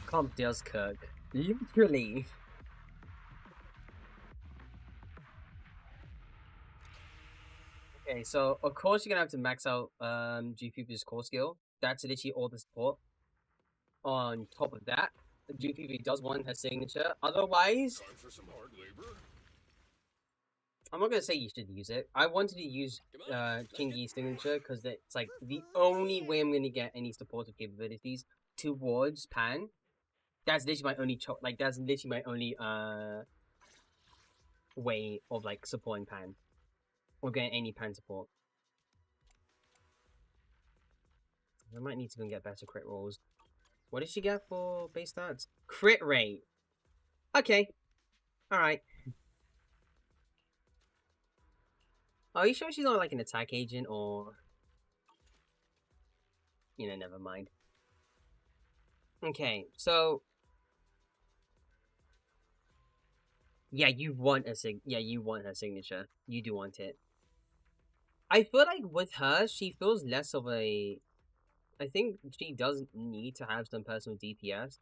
Comp does cook. Literally. Okay, so of course you're gonna have to max out GPP's core skill. That's literally all the support. On top of that, GPP does want her signature. Otherwise, Time for some hard labor? I'm not gonna say you should use it. I wanted to use Chingy's signature because it's like the only way I'm gonna get any supportive capabilities towards Pan. That's literally my only that's literally my only way of like supporting Pan or getting any Pan support. I might need to go and get better crit rolls. What did she get for base stats? Crit rate. Okay. Alright. Are you sure she's not like an attack agent or... You know, never mind. Okay, so... Yeah, you want you want her signature. You do want it. I feel like with her, she feels less of a... I think she does need to have some personal DPS.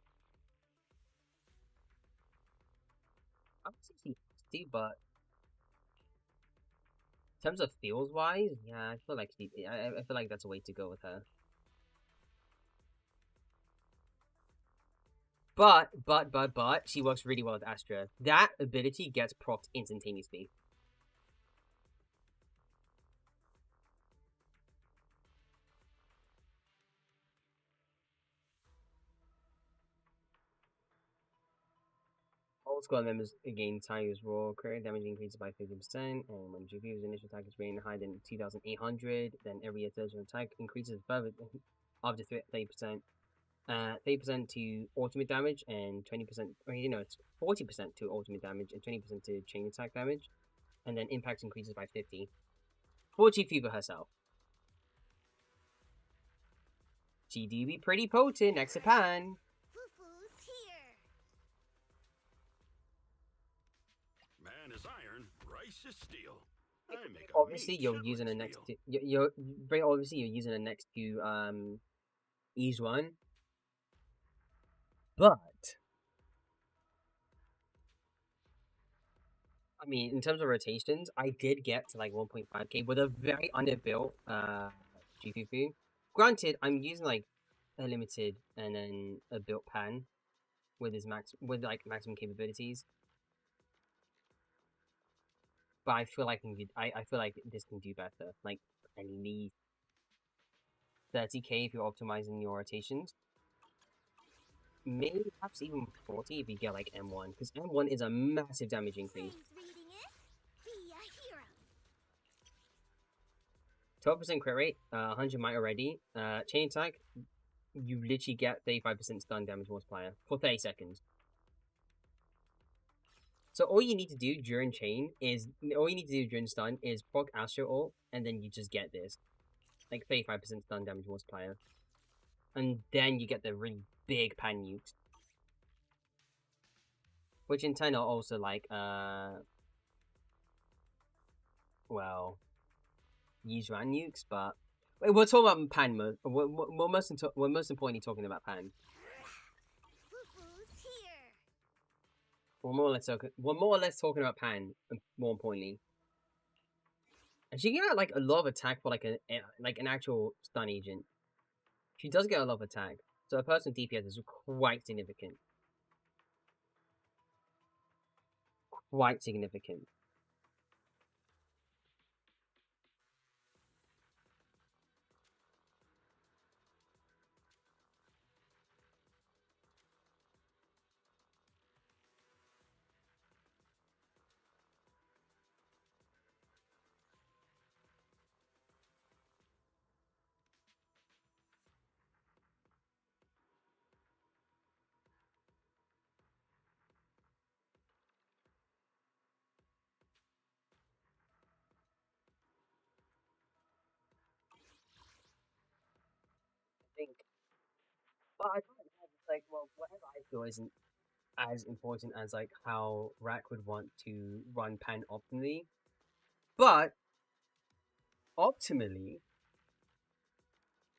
Obviously, but... In terms of feels wise, yeah, I feel like I feel like that's a way to go with her. But she works really well with Astra. That ability gets procced instantaneously. All squad members gain Tiger's Raw. Crit damage increases by 50%, and when GPU's initial attack is rated higher than 2,800, then every additional attack increases further up to 30%. 30% to ultimate damage and 20%, it's 40% to ultimate damage and 20% to chain attack damage, and then impact increases by 50. For GPU herself. She do be pretty potent next to Pan. Fufu's here. Man is iron, rice is steel. I make a Obviously, mean you're shit using like the next. steel. You're very obviously you're using the next to ease one, but I mean, in terms of rotations, I did get to like 1.5k with a very underbuilt GPP. Granted, I'm using like a limited and then a built Pan with his maximum capabilities. But I feel like I feel like this can do better. Like at least 30k if you're optimizing your rotations. Maybe perhaps even 40 if you get like M1, because M1 is a massive damage increase. Today's reading is Be a Hero. 12% crit rate, 100 might already. Chain attack, you literally get 35% stun damage multiplier for 30 seconds. So all you need to do during stun is proc Astro ult, and then you just get this. Like 35% stun damage multiplier. And then you get the really big pan nukes. Which in turn are also like, well, use ran nukes, but we're talking about pan. We're most importantly talking about pan. Fufu's here. We're more or less talking about pan. More importantly, and she get like a lot of attack for like an actual stun agent. She does get a lot of attack, so her personal DPS is quite significant. Quite significant. Think, but I don't know, like, well, whatever I feel isn't as important as like how Rack would want to run pan optimally. But optimally,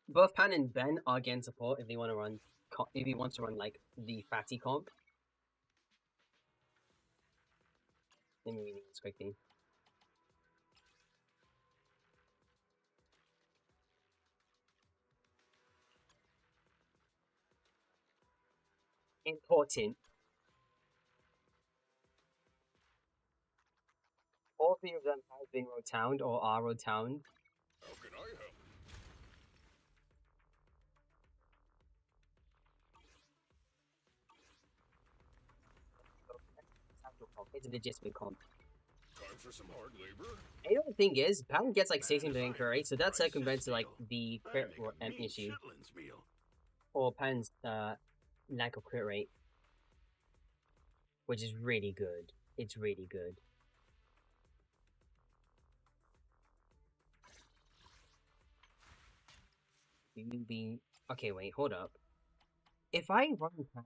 both Pan and Ben are getting support if they want to run. If he wants to run like the fatty comp. Let me read this quickly. Important. All three of them have been rotound or are rotound. How can I help? It's a legitimate comp. Time for some hard labor? And the other thing is, Pan gets like 16% crit rate, so that circumvents like the crit issue. Or Pan's lack of crit rate. Which is really good. It's really good. Okay, wait, hold up. If I run Pan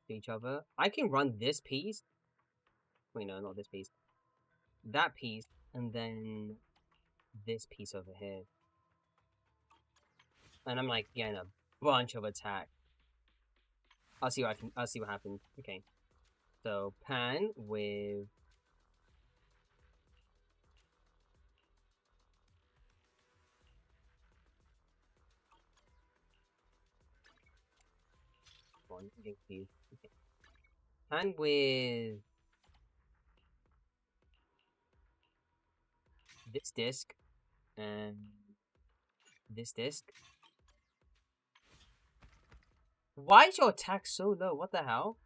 to each other, I can run this piece. Wait, no, not this piece. That piece, and then this piece over here. And I'm like getting a bunch of attack. I'll see what happens. Okay. So Pan with one. Okay. Pan with this disc and this disc. Why is your attack so low? What the hell?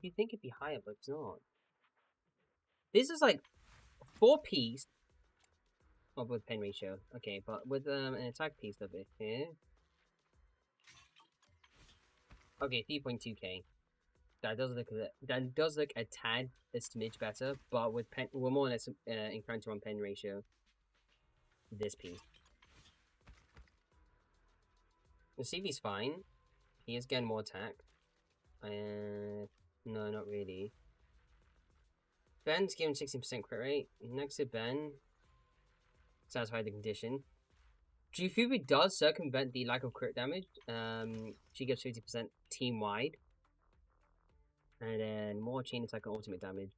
You think it'd be higher, but it's not. This is like 4 piece. Oh, with pen ratio. Okay, but with an attack piece of it here. Okay, 3.2k. That does look a tad a smidge better, but with pen, we're more or less inclined to run pen ratio. This piece. The CV's fine. He is getting more attack. No, not really. Ben's given 16% crit rate. Next to Ben, satisfy the condition. Fufu does circumvent the lack of crit damage. She gets 50% team wide. And then more chain attack and ultimate damage.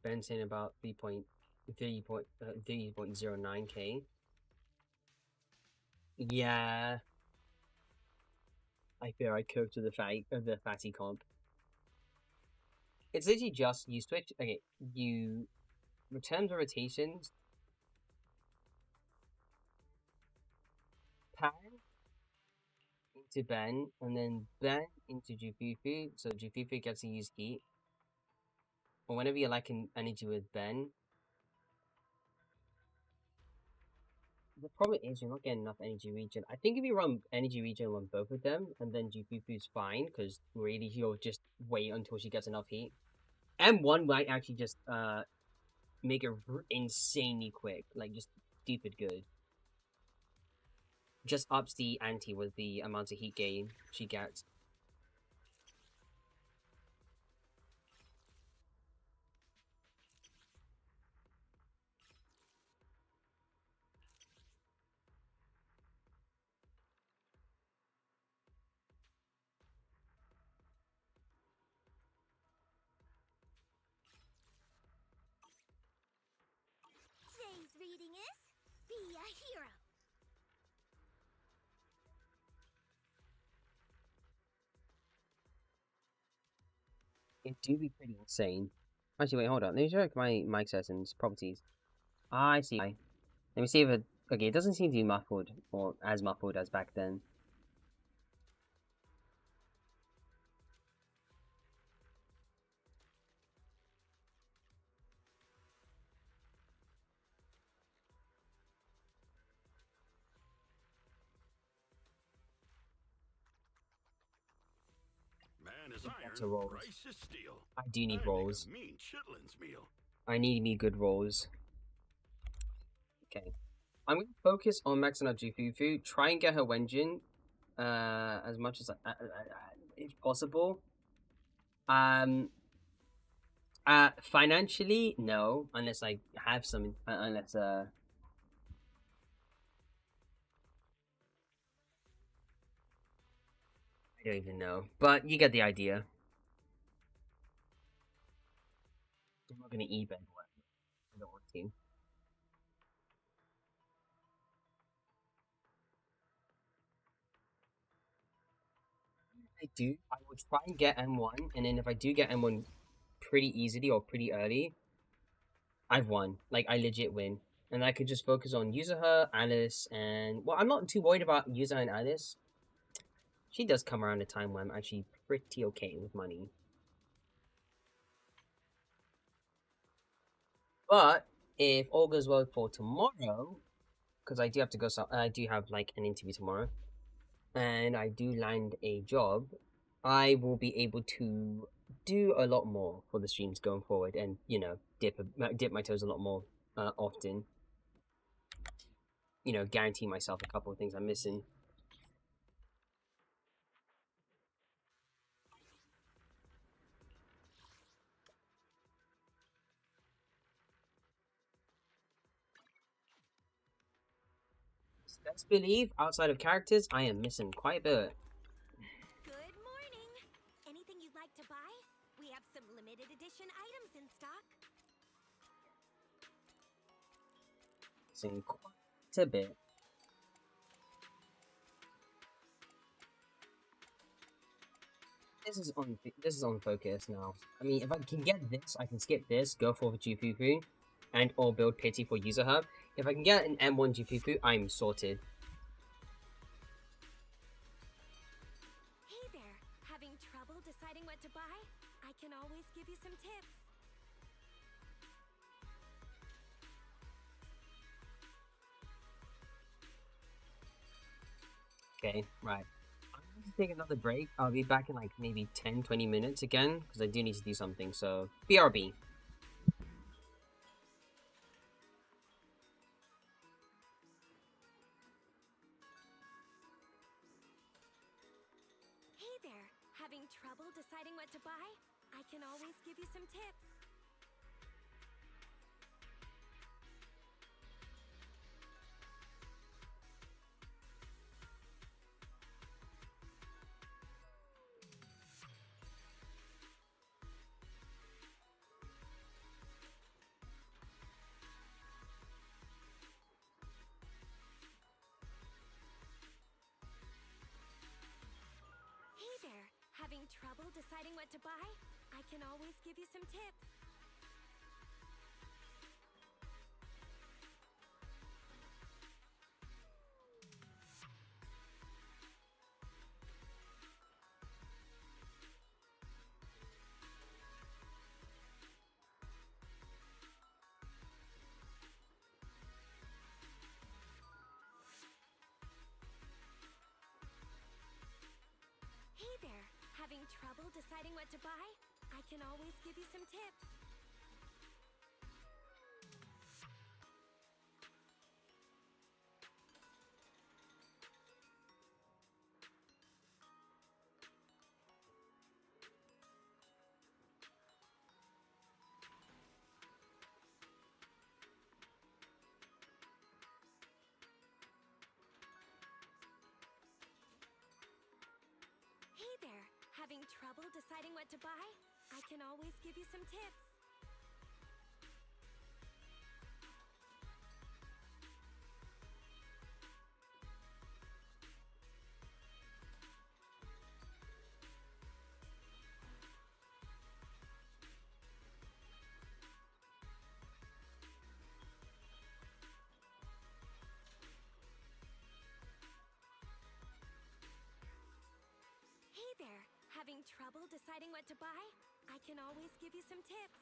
Ben's in about 3.09k. Yeah. I fear I cooked to the fatty comp. It's literally just you switch. Okay, you return the rotations. Pan into Ben, and then Ben into Jufufu, so Jufufu gets to use heat. Or whenever you like an energy with Ben. The problem is you're not getting enough energy regen. I think if you run energy regen on both of them, and then Jufufu's fine, because really you'll just wait until she gets enough heat. M1 might actually just make her insanely quick, like just stupid good. Just ups the ante with the amount of heat gain she gets. Today's reading is Be a Hero. It do be pretty insane. Actually, wait, hold on. Let me check my mic settings, properties. I see. Let me see if it. Okay, it doesn't seem to be muffled or as muffled as back then. Man is To iron, rolls. rice is steel. I do need I rolls. make a mean chitlins meal. I need me good rolls. Okay. I'm going to focus on maxing out Jufufu, try and get her Wenjin as much as if possible. Financially, no, unless I have some, unless I don't even know, but you get the idea. I'm not gonna eBay one. I don't want to. If I do, I will try and get M1, and then if I do get M1 pretty easily or pretty early, I've won. Like, I legit win. And I could just focus on Yuzuha, Alice, and... Well, I'm not too worried about Yuzuha and Alice. She does come around a time when I'm actually pretty okay with money. But, if all goes well for tomorrow, because I do have to go... I do have, like, an interview tomorrow, and I do land a job, I will be able to do a lot more for the streams going forward and, you know, dip my toes a lot more often. You know, guarantee myself a couple of things I'm missing. Best believe, outside of characters, I am missing quite a bit. Good morning. Anything you'd like to buy? We have some limited edition items in stock. Missing quite a bit. This is on focus now. I mean, if I can get this, I can skip this, go for the Fufu, and or build pity for Yuzuha. If I can get an M1 Fufu, I'm sorted. Hey there. Having trouble deciding what to buy? I can always give you some tips. Okay, right. I'm going to take another break. I'll be back in like maybe 10-20 minutes again, because I do need to do something, so BRB. Hey there. Having trouble deciding what to buy? I can always give you some tips. Hey there. Having trouble deciding what to buy? I can always give you some tips. Hey there. Having trouble deciding what to buy? I can always give you some tips. Hey there. Having trouble deciding what to buy? I can always give you some tips. Hey there. Having trouble deciding what to buy? I can always give you some tips.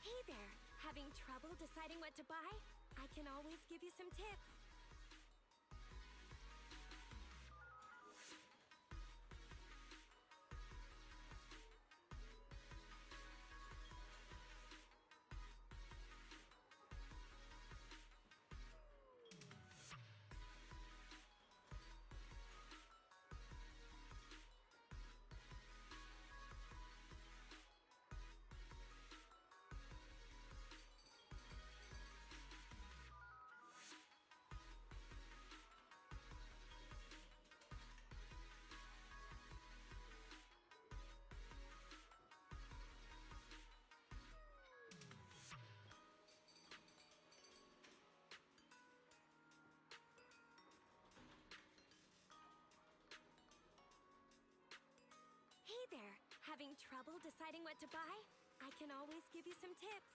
Hey there. Having trouble deciding what to buy? I can always give you some tips. trouble deciding what to buy? I can always give you some tips.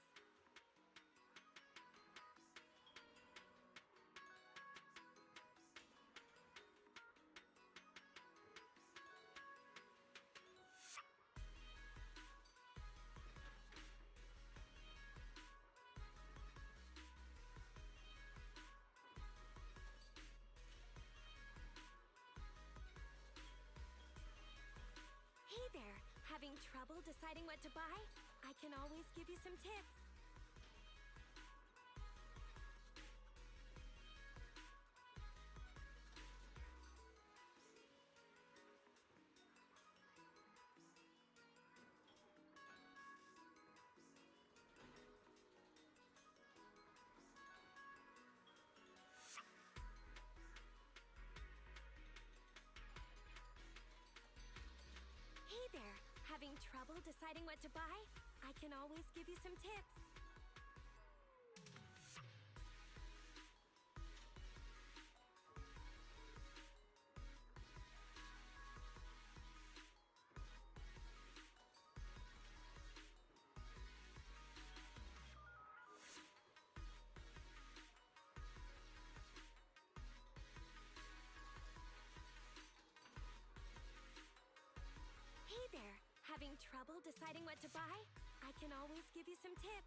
Hey there, having trouble deciding what to buy? I can always give you some tips. Hey there, having trouble deciding what to buy? I can always give you some tips. Hey there, having trouble deciding what to buy? I can always give you some tips.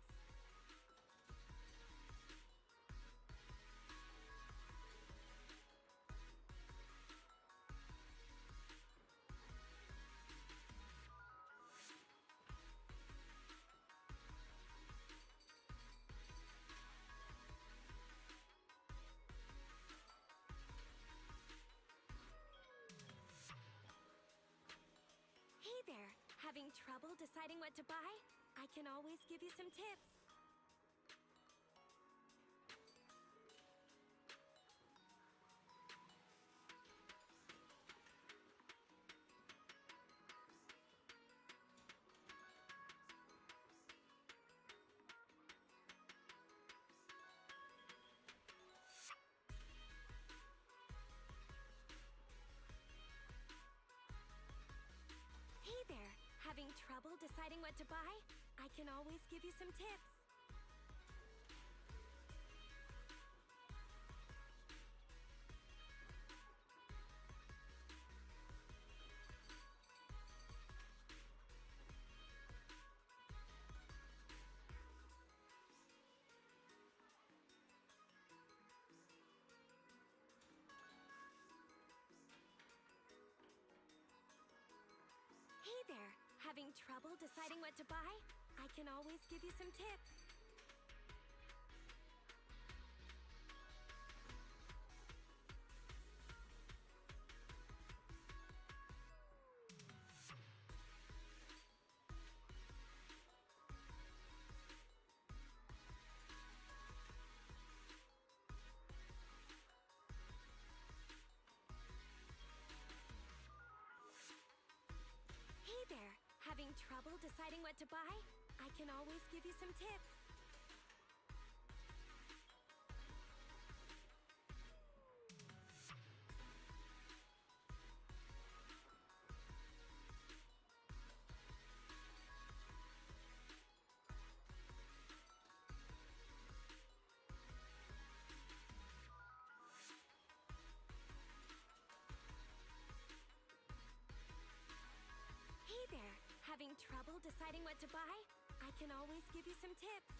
Hey there, having trouble deciding what to buy? I can always give you some tips. Hey there, having trouble deciding what to buy? I can always give you some tips. Hey there, having trouble deciding what to buy? I can always give you some tips. Hey there, having trouble deciding what to buy? I can always give you some tips. Hey there, having trouble deciding what to buy? I can always give you some tips.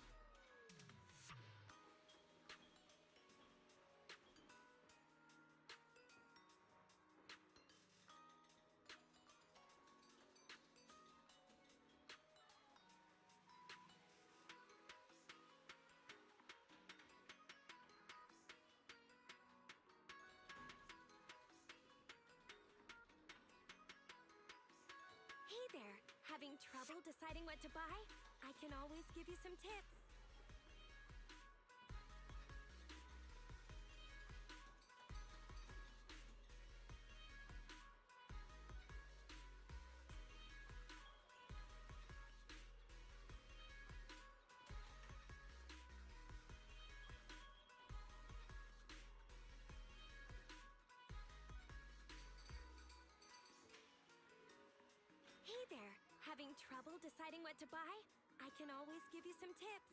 Hey there, having trouble deciding what to buy? I can always give you some tips. Hey there, having trouble deciding what to buy? I can always give you some tips.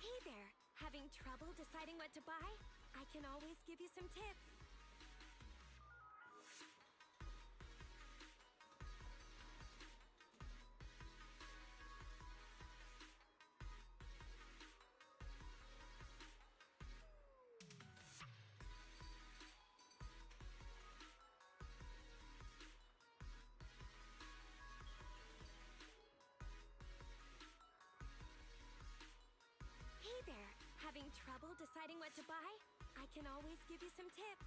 Hey there, having trouble deciding what to buy? I can always give you some tips. Hey there, having trouble deciding what to buy? I can always give you some tips.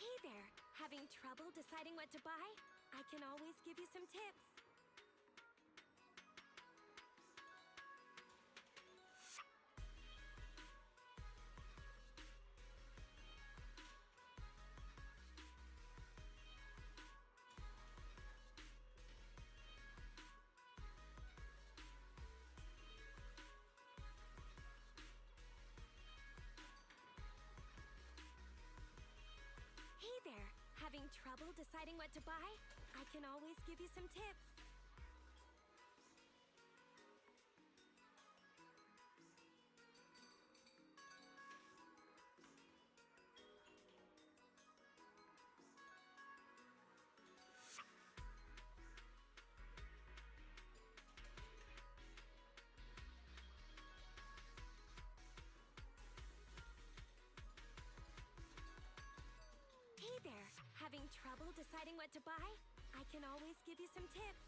Hey there, having trouble deciding what to buy? I can always give you some tips. Hey there, having trouble deciding what to buy? I can always give you some tips. Hey there, having trouble deciding what to buy? I can always give you some tips.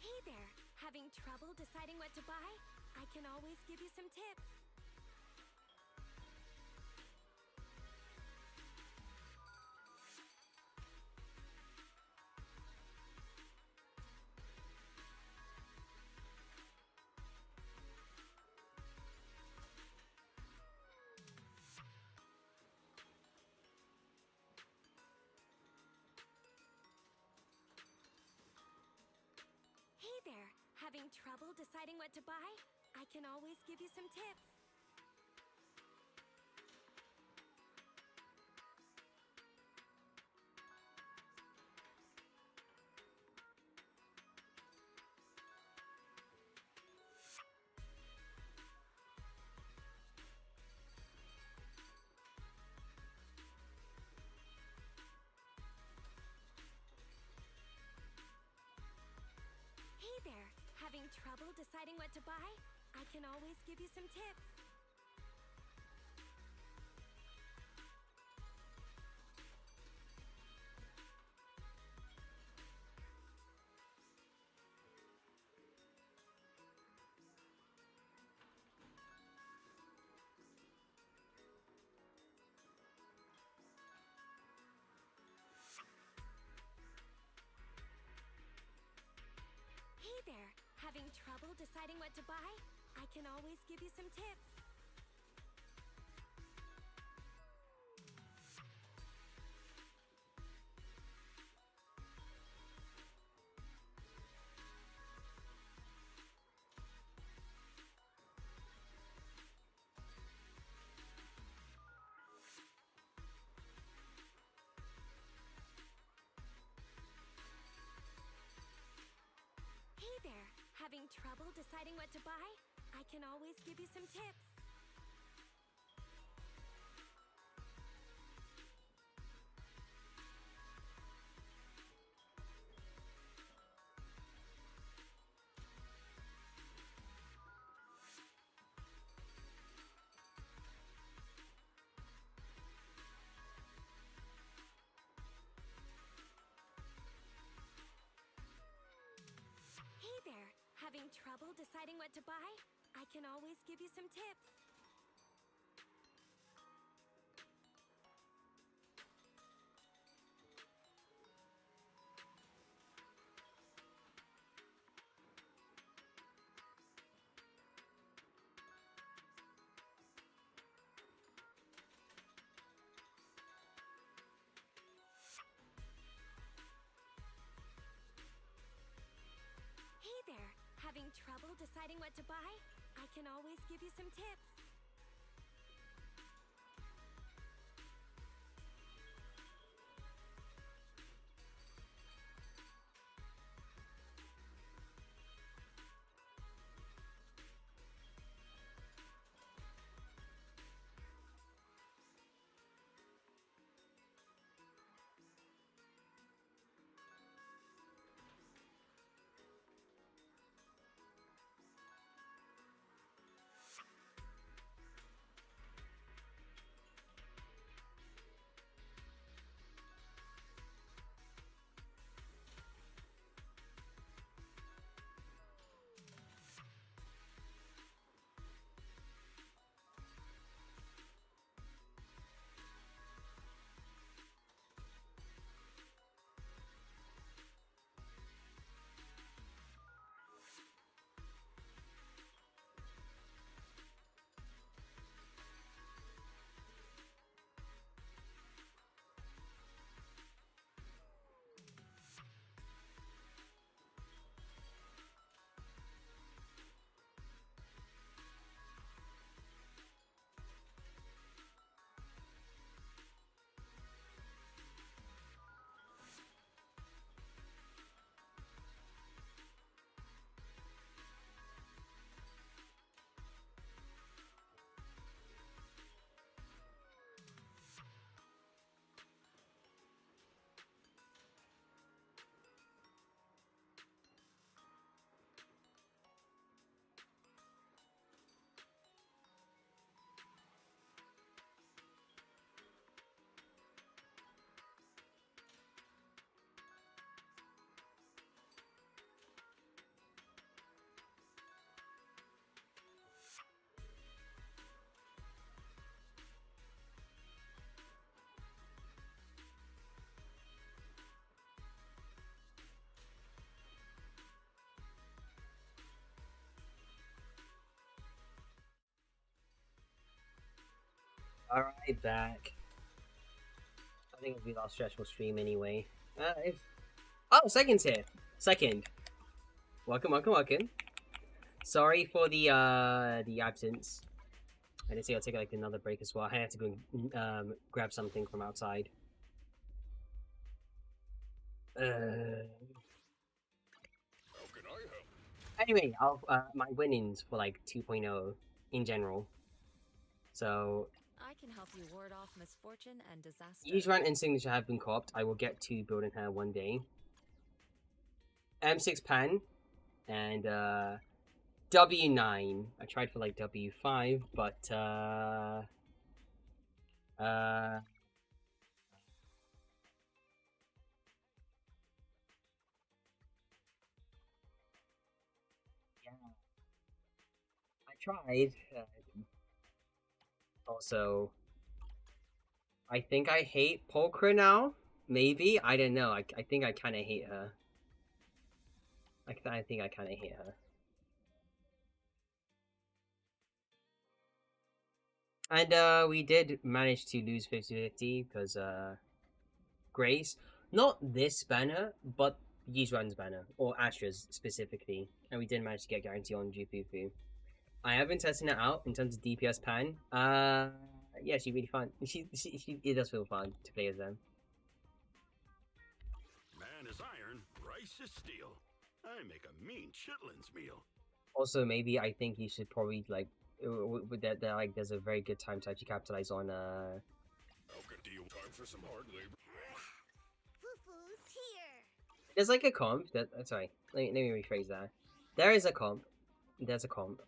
Hey there, having trouble deciding what to buy? I can always give you some tips. Hey there, having trouble deciding what to buy? I can always give you some tips. Hey there, having trouble deciding what to buy? I can always give you some tips. Hey there, having trouble deciding what to buy? I can always give you some tips. Hey there, trouble deciding what to buy? I can always give you some tips. Hey there, having trouble deciding what to buy? I can always give you some tips. Hey there, having trouble deciding what to buy? I can always give you some tips. Alright, back. I think it'll be the last stressful stream anyway. Oh, second's here. Second. Welcome, welcome, welcome. Sorry for the absence. I did say I'll take like another break as well. I had to go grab something from outside. How can I help? Anyway, I'll my winnings for like 2.0 in general. So I can help you ward off misfortune and disaster. use rant and signature have been copped. I will get to building her one day. M6 pan and W9. I tried for like W5, but yeah. I tried. Also, I think I hate Pulchra now. Maybe, I don't know. I think I kind of hate her. I think I kind of hate her. And we did manage to lose 50-50 because Grace, not this banner, but Yizran's banner, or Astra's specifically, and we did manage to get guarantee on Fufu. I have been testing it out in terms of DPS pan. Yeah, she's really fun. It does feel fun to play as them. Man is iron, rice is steel. I make a mean chitlins meal. Also, maybe I think he should probably like with that like there's a very good time to actually capitalize on How can do you time for some hard labor? Fufu's here. there's like a comp that sorry, let me rephrase that. There is a comp. There's a comp.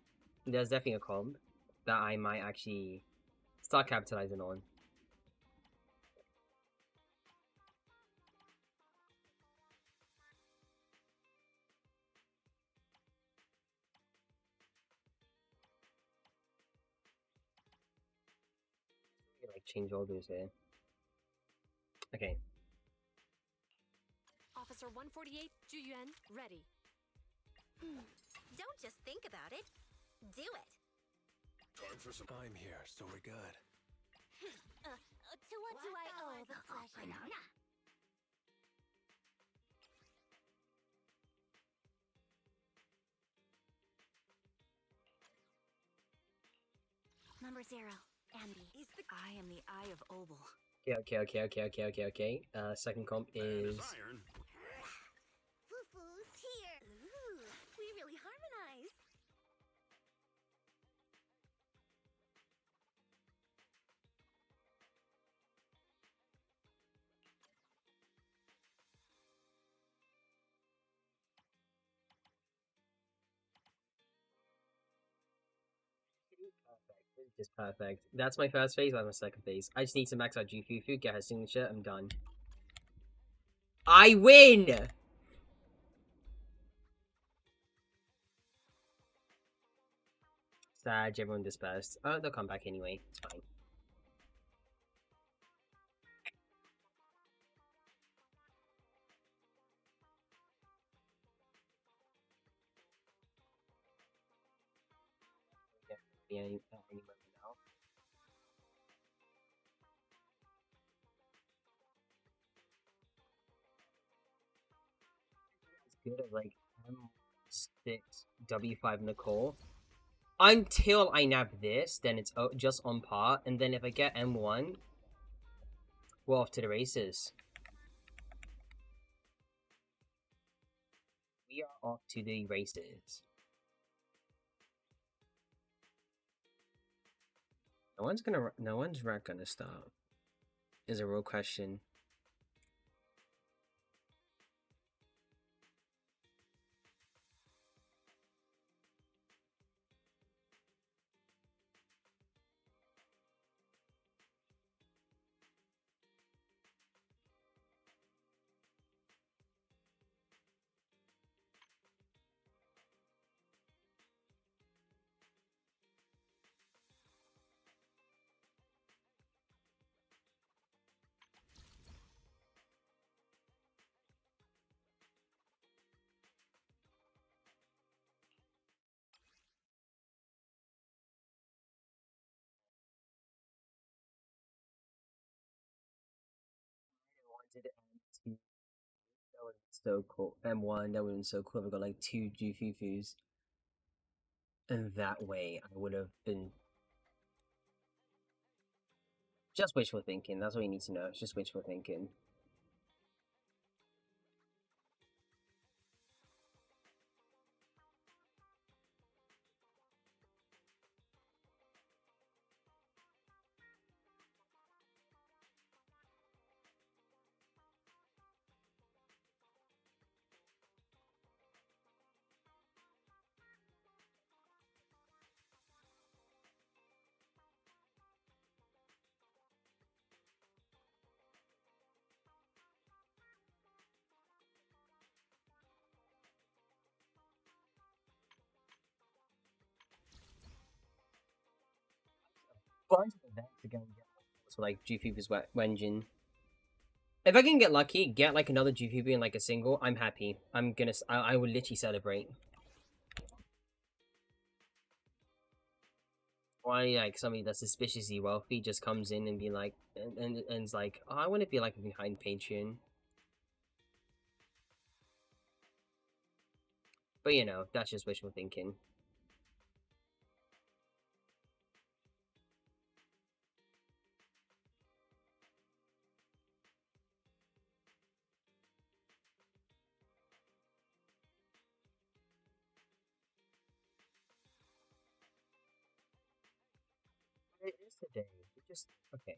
There's definitely a comp that I might actually start capitalizing on. Like change all those here. Okay. Officer 148, Juyuan, ready. Don't just think about it. Do it. Time for some. I'm here, so we're good. To what do I owe the pleasure? Number 0, Ambi. I am the Eye of Obel. Okay. Second comp is Iron. Fufu's here. Ooh, we really harmonize. just perfect. That's my first phase. That's my second phase. I just need to max out Fufu, get her signature. I'm done. I win. Sad, everyone dispersed. Oh, they'll come back anyway. It's fine. Any moment now. It's good at like M6 W5 Nicole. Until I nab this, then it's just on par. And then if I get M1, we're off to the races. We are off to the races. No one's gonna stop. Is a real question. M2. That would have been so cool. M1, that would have been so cool if I got like 2 Jufufus. And that way I would have been just wishful thinking. That's all you need to know. It's just wishful thinking. Bunch of events to go and get so like Jufufus Wenjin. If I can get lucky, get like another Jufufu in like a single, I'm happy. I will literally celebrate. Why like somebody that's suspiciously wealthy just comes in and be like and's like, oh, I want to be like behind Patreon. But you know, that's just wishful thinking. today. Just okay.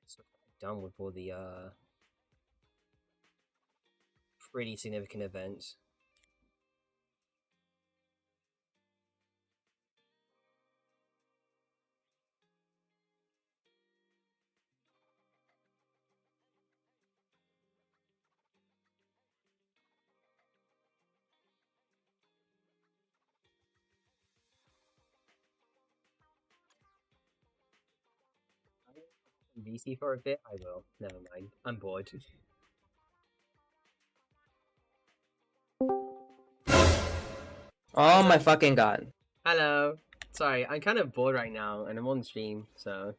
So done with all the pretty significant events. VC for a bit? I will. Never mind. I'm bored. Oh my fucking god. Hello. Sorry, I'm kind of bored right now, and I'm on stream, so.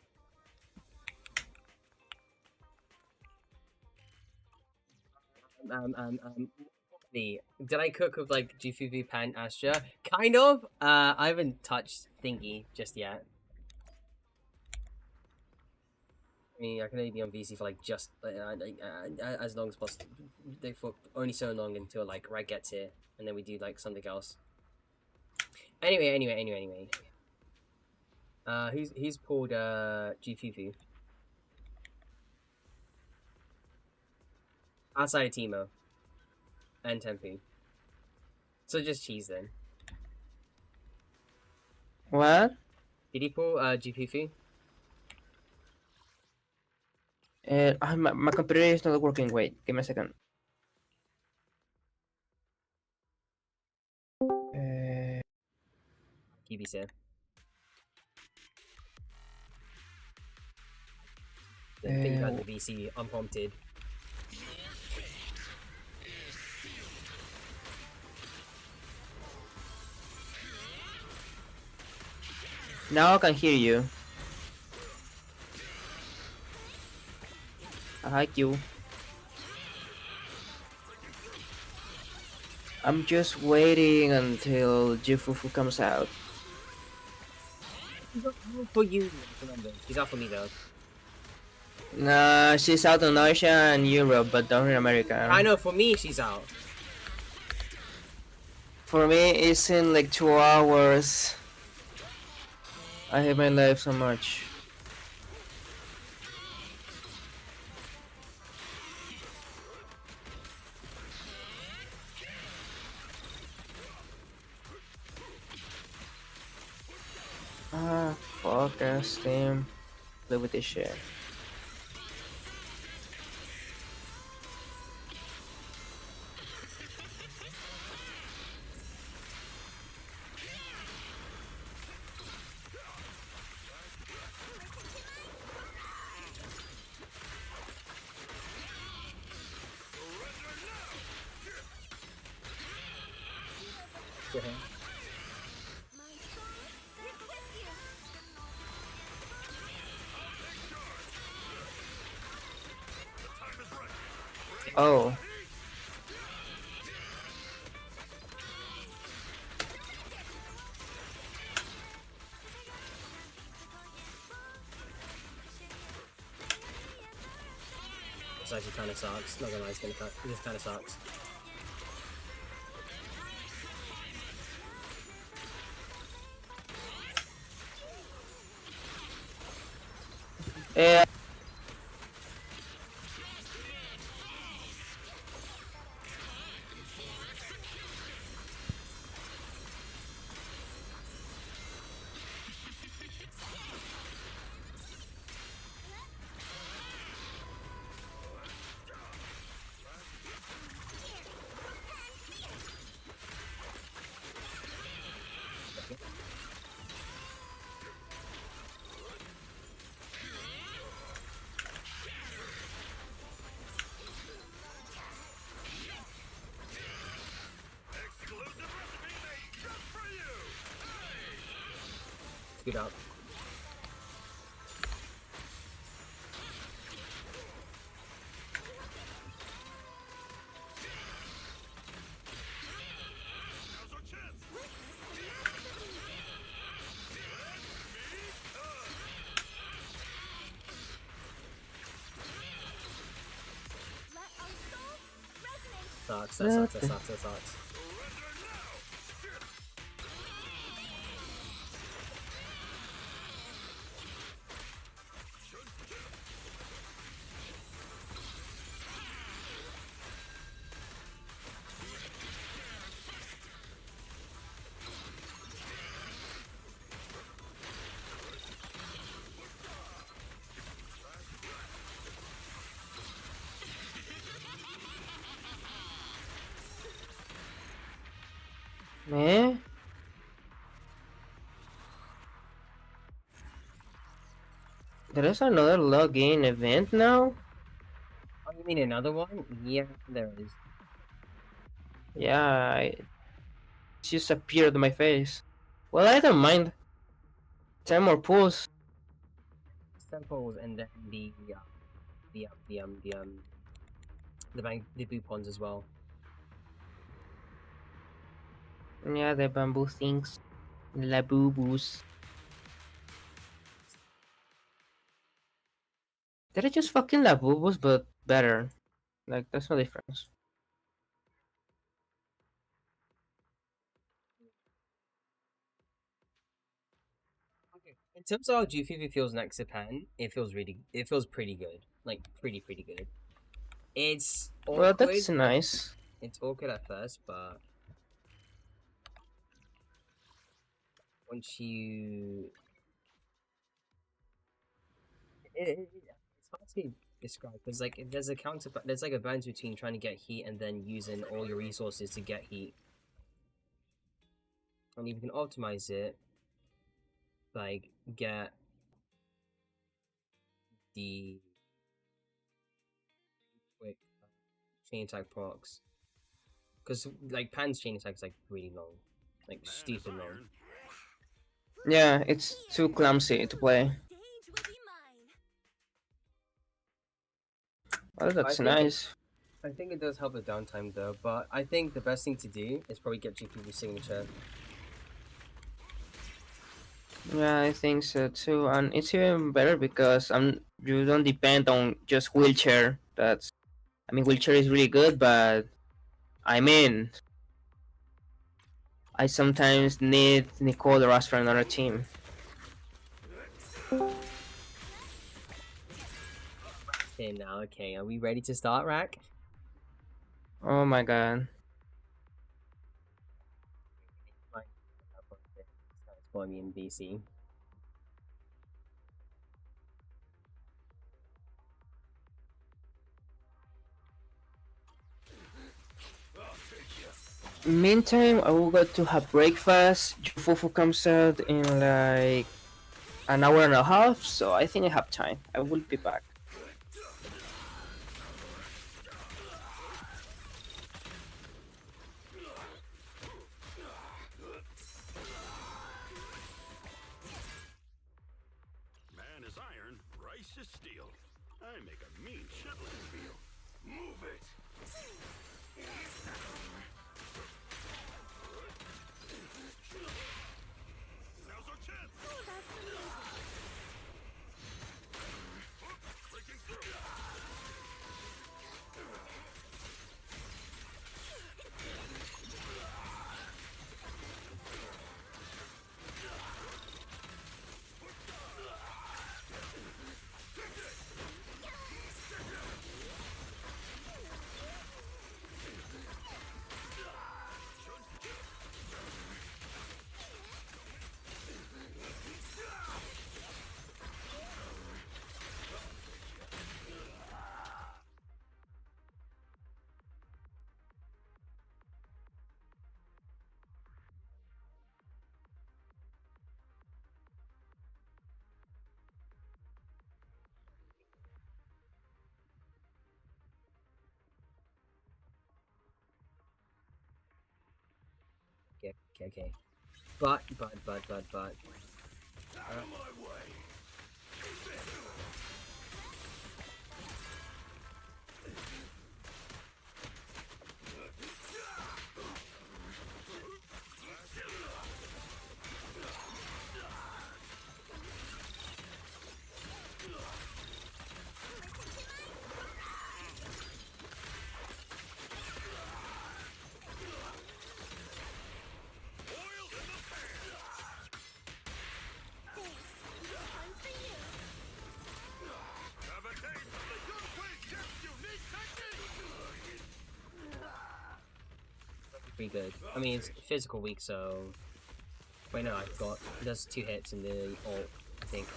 Did I cook with like GFufu Pan Astra? Kind of. I haven't touched Thingy just yet. I mean, I can only be on VC for like just as long as possible. For only so long until like Rag gets here, and then we do like something else. Anyway. Who's pulled GFufu? Outside of Timo and Tempu. So just cheese then. What? Did he pull GFufu? My computer is not working. Wait, give me a second. Kibi said. Then you got the VC unprompted. Now I can hear you. I like you. I'm just waiting until Jifufu comes out. For you, remember. She's out for me though. Nah, she's out in Asia and Europe, but not in America. I know, for me, she's out. For me, it's in like 2 hours. I hate my life so much. Ah, fuck ass team. Live with this shit. Oh. This actually kind of sucks. Not gonna lie, it's gonna cut. This kind of sucks. Yeah. Scoot up. sucks. That sucks. That sucks. That sucks. Man. There is another login event now? Oh, you mean another one? Yeah, there is. Yeah, it just appeared on my face. Well, I don't mind. 10 more pulls. Temples and then the boop ones as well. Yeah, the bamboo things. La boo-boos. They're just fucking la boo-boos, but better. Like, there's no difference. Okay. In terms of how Fufu feels next to Pen, it feels pretty good. Like pretty good. It's Well, awkward. that's nice. It's awkward at first, but once you, it's hard to describe because like there's a balance between trying to get heat and then using all your resources to get heat, and if you can optimize it, like get the quick chain attack procs, because like Pan's chain attack is like really long, like stupid long. Yeah, it's too clumsy to play. Well, that's nice. I think it does help with downtime though, but I think the best thing to do is probably get GPU signature. Yeah, I think so too, and it's even better because you don't depend on just wheelchair. Wheelchair is really good, but I mean, I sometimes need Nicole or ask for another team. Okay, now, okay, are we ready to start, Rack? Oh my god. For me in BC. Meantime, I will go to have breakfast. Fufu comes out in like an hour and a half, so I think I have time. I will be back. Man is iron, rice is steel. I make a mean chitlin meal. Move it! Now's our chance! Breaking through! Okay. But. Out of my way! pretty good. I mean, it's physical weak, so... Wait, no, I forgot. It does 2 hits in the ult, I think.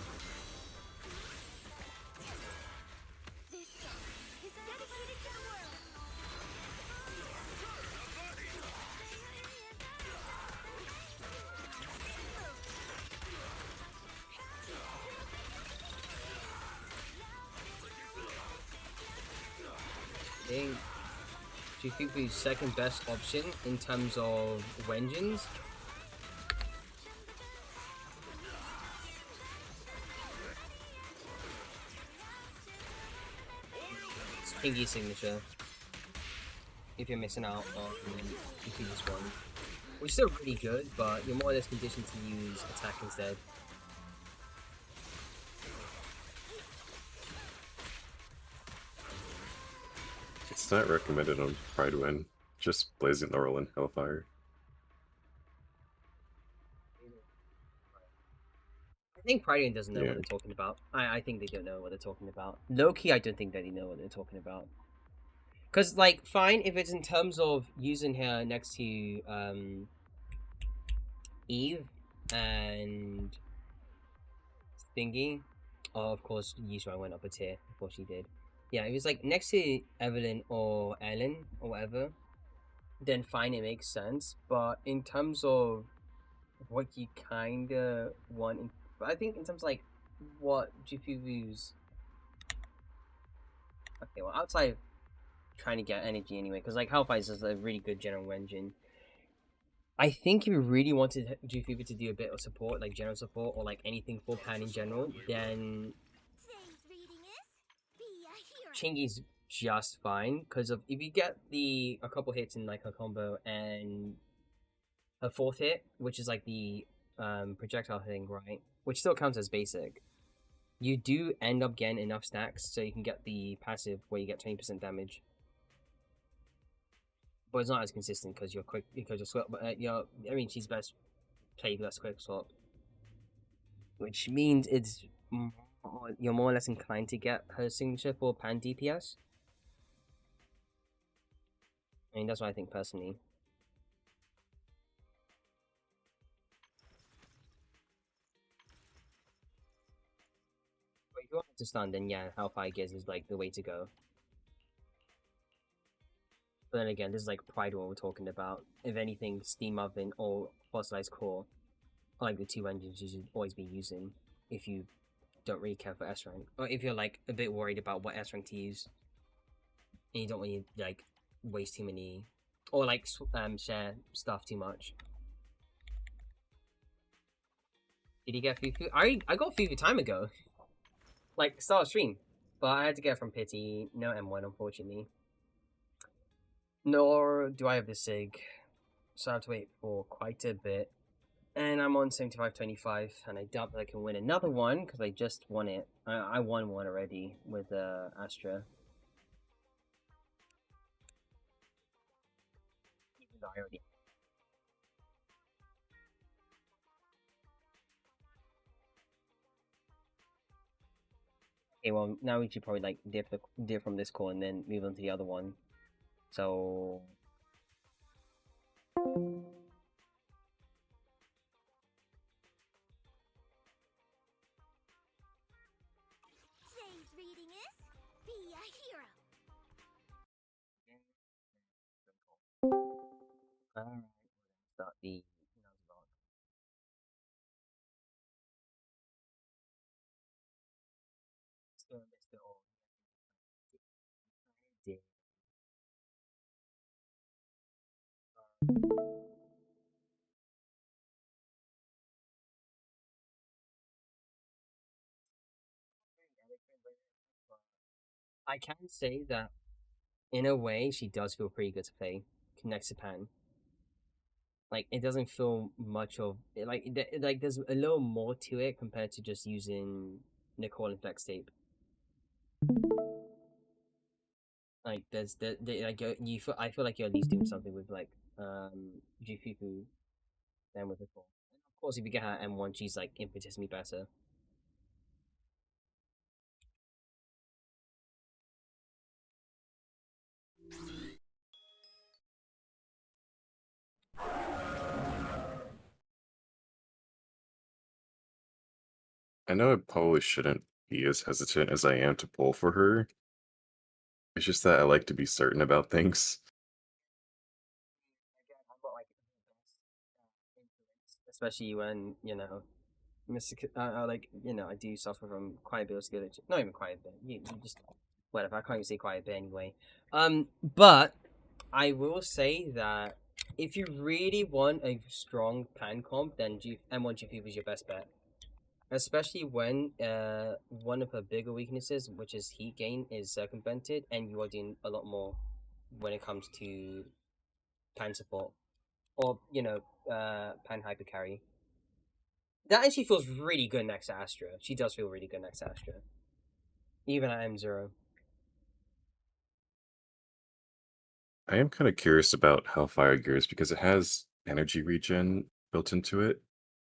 I think Fufu's second best option in terms of Wenjins. It's Kingy's signature. If you're missing out on Fufu's one. Which is still pretty good, but you're more or less conditioned to use attack instead. It's not recommended on Pride Win, just Blazing Laurel and Hellfire. I think Pride Win doesn't know what they're talking about. I think they don't know what they're talking about. Low-key, I don't think that they know what they're talking about. Because, like, fine, if it's in terms of using her next to Eve and Thingy. Oh, of course, Yusra went up a tier before she did. Yeah, if it's like next to Evelyn or Ellen or whatever, then fine, it makes sense. But in terms of what you kind of want, I think in terms of like what GPUs. Okay, well, outside of trying to get energy anyway, because like Hellfire is a really good general engine. I think if you really wanted GPU to do a bit of support, like general support or like anything for pan in general, then Chingy's just fine, because of if you get a couple hits in like her combo and her 4th hit, which is like the projectile thing, right? Which still counts as basic. You do end up getting enough stacks so you can get the passive where you get 20% damage. But it's not as consistent because you're quick, because you're swap. I mean, she's best played less quick swap, which means it's you're more or less inclined to get her signature for pan DPS. I mean, that's what I think personally. But if you want to stun, then yeah, Hellfire Gears is like the way to go. But then again, this is like Pride what we're talking about. If anything, Steam Oven or Fossilized Core are like the 2 engines you should always be using if you don't really care for S rank, or if you're like a bit worried about what S rank to use, and you don't want to like waste too many, or like share stuff too much. Did you get Fufu? I got Fufu time ago, like start of stream, but I had to get it from Pity. No M1 unfortunately. Nor do I have the Sig, so I have to wait for quite a bit. And I'm on 75-25, and I doubt that I can win another one, because I just won it. I won one already with Astra. Even though I already... Okay, well, now we should probably, like, dip from this call and then move on to the other one. So... Today's reading is Be a Hero. Alright, start the Nuzlocke. Still missed it all. I can say that in a way she does feel pretty good to play next to Pan. Like it doesn't feel much of like there's a little more to it compared to just using Nicole and Flex Tape. Like there's like I feel like you're at least doing something with like Jifufu than with Nicole. And of course, if you get her M1, she's like infinitesimally better. I know I probably shouldn't be as hesitant as I am to pull for her. It's just that I like to be certain about things. Again, I'm not like influence, especially when like I do suffer from quite a bit of skill. Not even quite a bit. You just whatever. I can't even say quite a bit anyway. But I will say that if you really want a strong pan comp, then M1 GP is your best bet. Especially when one of her bigger weaknesses, which is heat gain, is circumvented, and you are doing a lot more when it comes to pan support or pan hyper carry. That actually feels really good next to Astra. She does feel really good next to Astra, even at M0. I am kind of curious about Hellfire Gears because it has energy regen built into it,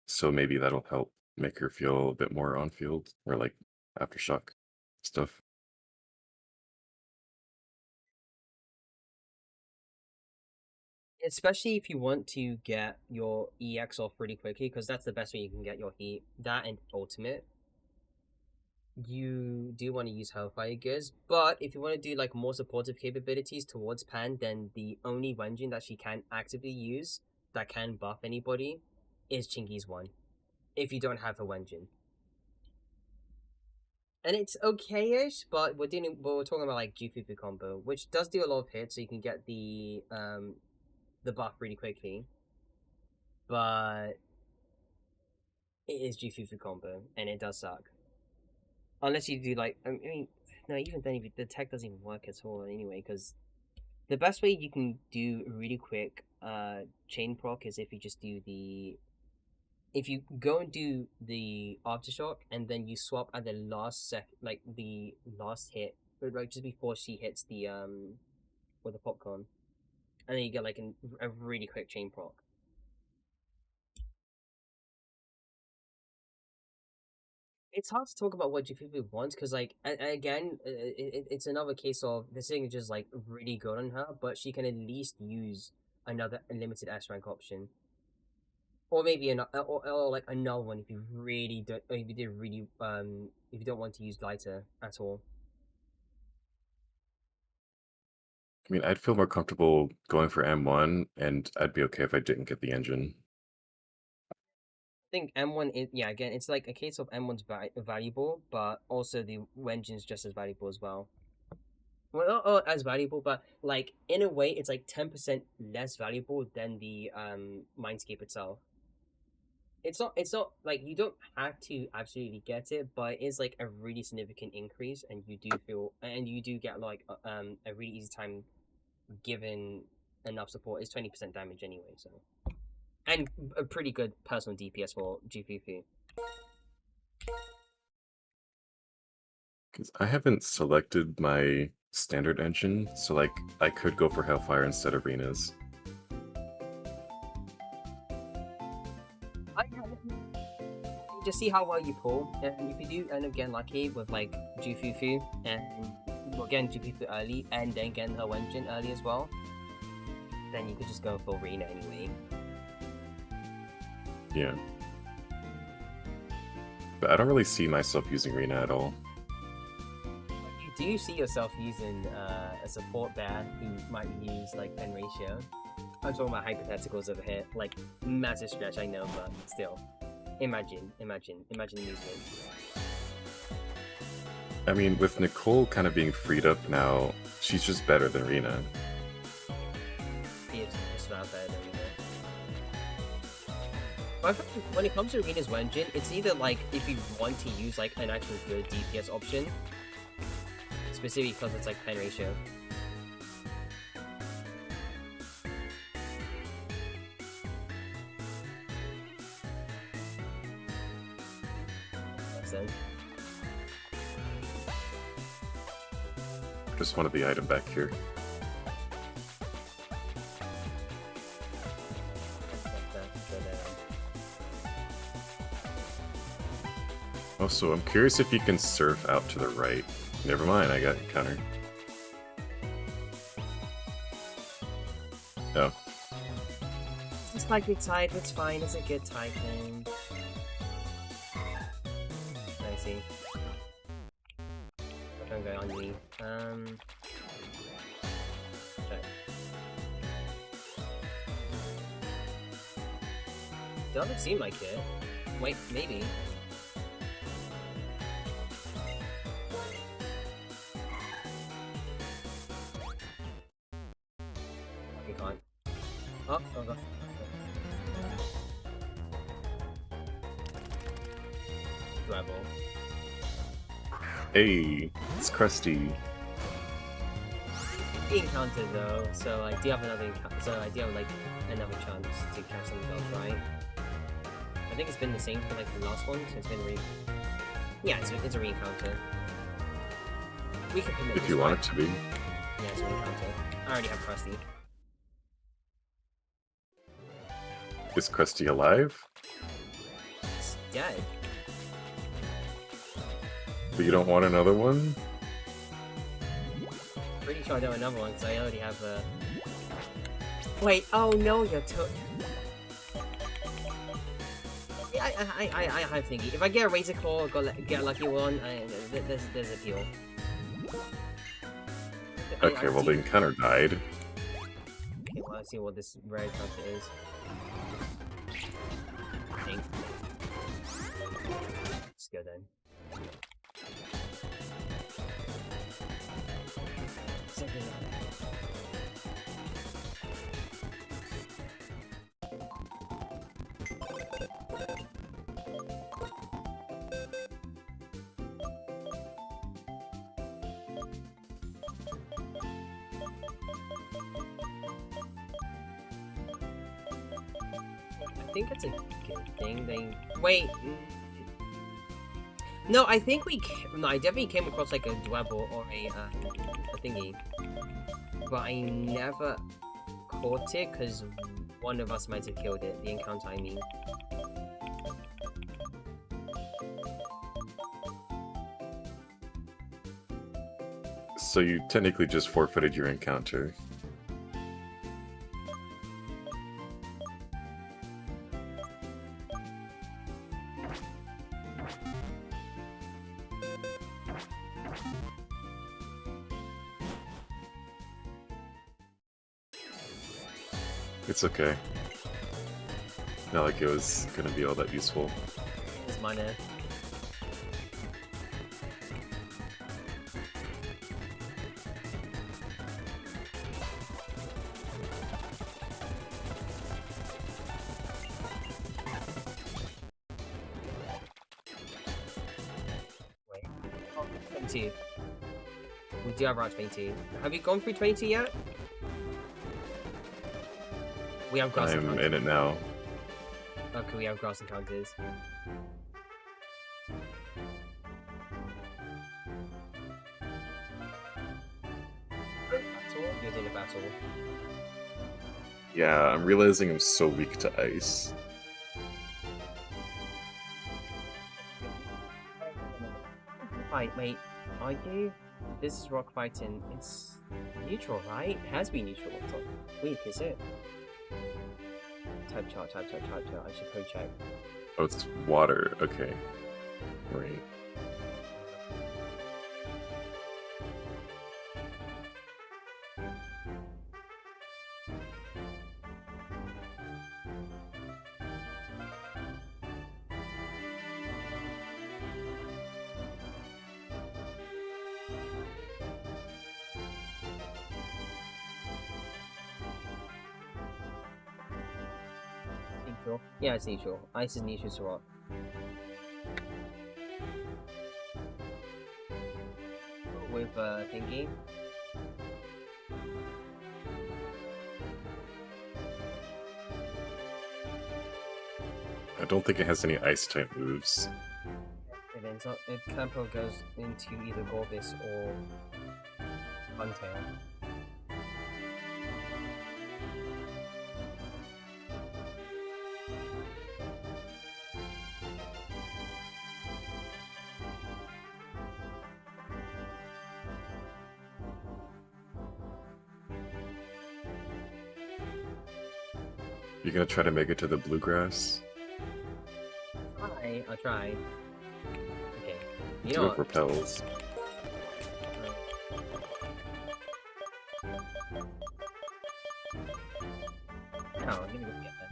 so maybe that'll help make her feel a bit more on field or like aftershock stuff. Especially if you want to get your EX off pretty quickly, because that's the best way you can get your heat. That and ultimate. You do want to use Hellfire Gears, but if you want to do like more supportive capabilities towards Pan, then the only Wenjin that she can actively use that can buff anybody is Chingy's one. If you don't have a Wenjin. And it's okay-ish, but we're talking about like Fufu combo, which does do a lot of hits, so you can get the buff really quickly. But it is Fufu combo, and it does suck. Unless you do like, I mean, no, even then, the tech doesn't even work at all anyway. Because the best way you can do really quick chain proc is if you just do if you go and do the aftershock and then you swap at the last like the last hit, like just before she hits the with the popcorn, and then you get like a really quick chain proc. It's hard to talk about what Jufufu wants because, like, again, it's another case of the signature is like really good on her, but she can at least use another limited S rank option, or maybe or like another one if you really don't, or if you did really if you don't want to use lighter at all. I mean, I'd feel more comfortable going for M1, and I'd be okay if I didn't get the engine. I think M1 is, yeah, again, it's like a case of M1's valuable, but also the engine's just as valuable as well. Well, not as valuable, but like in a way, it's like 10% less valuable than the Mindscape itself. It's not like you don't have to absolutely get it, but it is like a really significant increase, and you do get like a really easy time given enough support. It's 20% damage anyway, so, and a pretty good personal DPS for GPP. Because I haven't selected my standard engine, so like I could go for Hellfire instead of Rena's. Just see how well you pull, and if you do end up getting lucky with like Jufufu and again Jufufu early, and then getting her Wenjin early as well, then you could just go for Rena anyway. Yeah. But I don't really see myself using Rena at all. Do you see yourself using a support bear who might use like pen ratio? I'm talking about hypotheticals over here, like massive stretch, I know, but still. Imagine the movement. I mean, with Nicole kind of being freed up now, she's just better than Rena. He is just about better than Rena. But I think when it comes to Rena's Wenjin, it's either like if you want to use like an actual good DPS option, specifically because it's like pen ratio. Just wanted the item back here. Also, I'm curious if you can surf out to the right. Never mind, I got countered. Oh. It's like good type, it's fine, it's a good type thing. see. I'm trying to go underneath. Check. Doesn't seem like it. Wait, maybe. We can't. Oh, God. Level. Hey, it's Krusty. Encounter though, so I do have another encounter. So I do have like another chance to catch something else, right? I think it's been the same for like the last one, so it's been yeah, it's a re-encounter. We can commit. If you want it to be. Yeah, it's a re-encounter. I already have Krusty. Is Krusty alive? It's dead. But you don't want another one? Pretty sure I don't have another one because I already have a. Wait, oh no, you're yeah, I have thingy. If I get a Razor Claw, get a lucky one, there's a deal. Okay, well the encounter died. Okay, well let's see what this rare encounter is. I think. Let's go then. Something I think it's a good thing they... Wait! No, I think no, I definitely came across like a dwebble or a thingy. But I never caught it because one of us might have killed it, the encounter I mean. So you technically just forfeited your encounter. It's okay. Not like it was gonna be all that useful. It's minor. Wait. Oh, 22. We do have Route 22. Have you gone through 22 yet? We have grass I'm encounters. in it now. Okay, we have grass encounters. Battle? You're doing a battle. Yeah, I'm realizing I'm so weak to ice. Wait, are you? This is rock fighting. It's neutral, right? It has been neutral. What's not weak, is it? Type chart. I should code check. Oh, it's water. Okay. Right. Neutral? Yeah, it's neutral. Ice is neutral to rock. With thingy. I don't think it has any ice type moves. It ends up. If Campo goes into either Gorbis or Funtail. You're gonna try to make it to the bluegrass? I'll try. Okay. You do know have repels. No, I'm gonna go get that.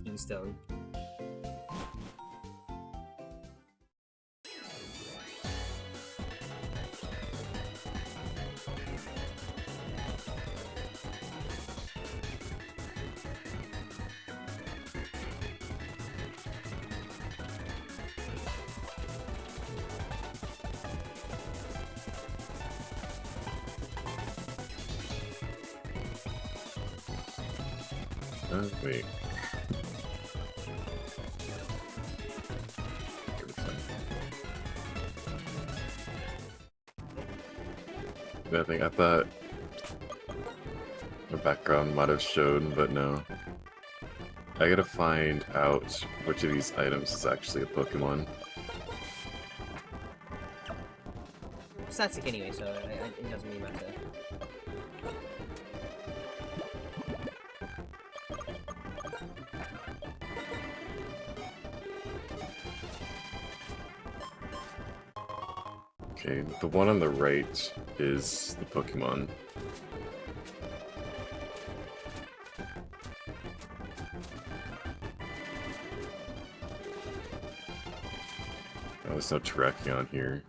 Keystone. Wait. I thought the background might have shown, but no. I gotta find out which of these items is actually a Pokemon. Static anyway, so it doesn't really matter. Okay, the one on the right is the Pokemon. Oh, there's no tracking on here.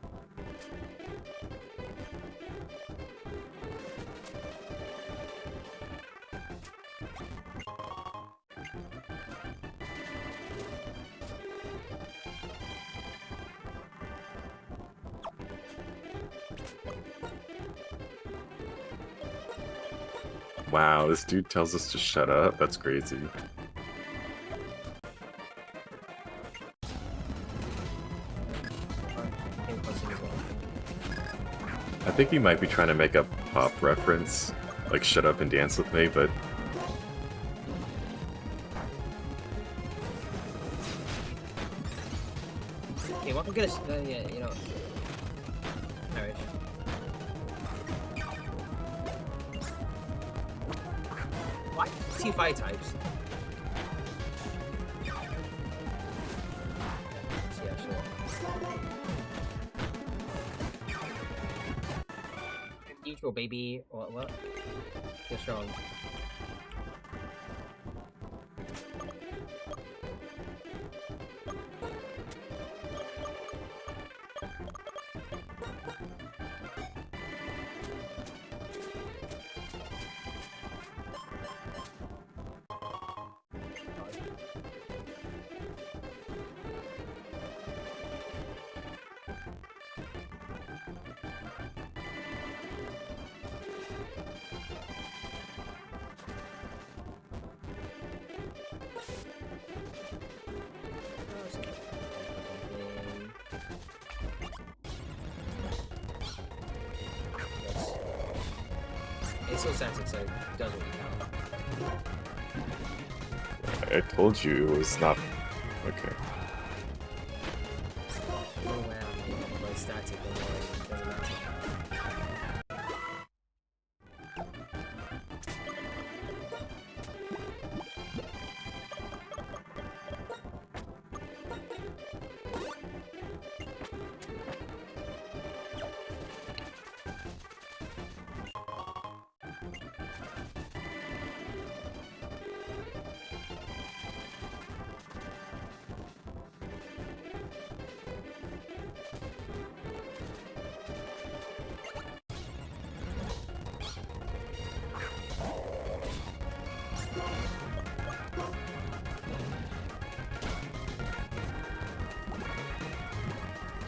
Wow, this dude tells us to shut up? That's crazy. I think he might be trying to make a pop reference, like shut up and dance with me, but... Okay, welcome to yeah, you know... Alright. Why? Two fire types. Yeah, sure. Neutral, baby. What? You're strong. It's so static, so it doesn't really count. I told you it was not... Okay. Oh wow, my static, it doesn't matter.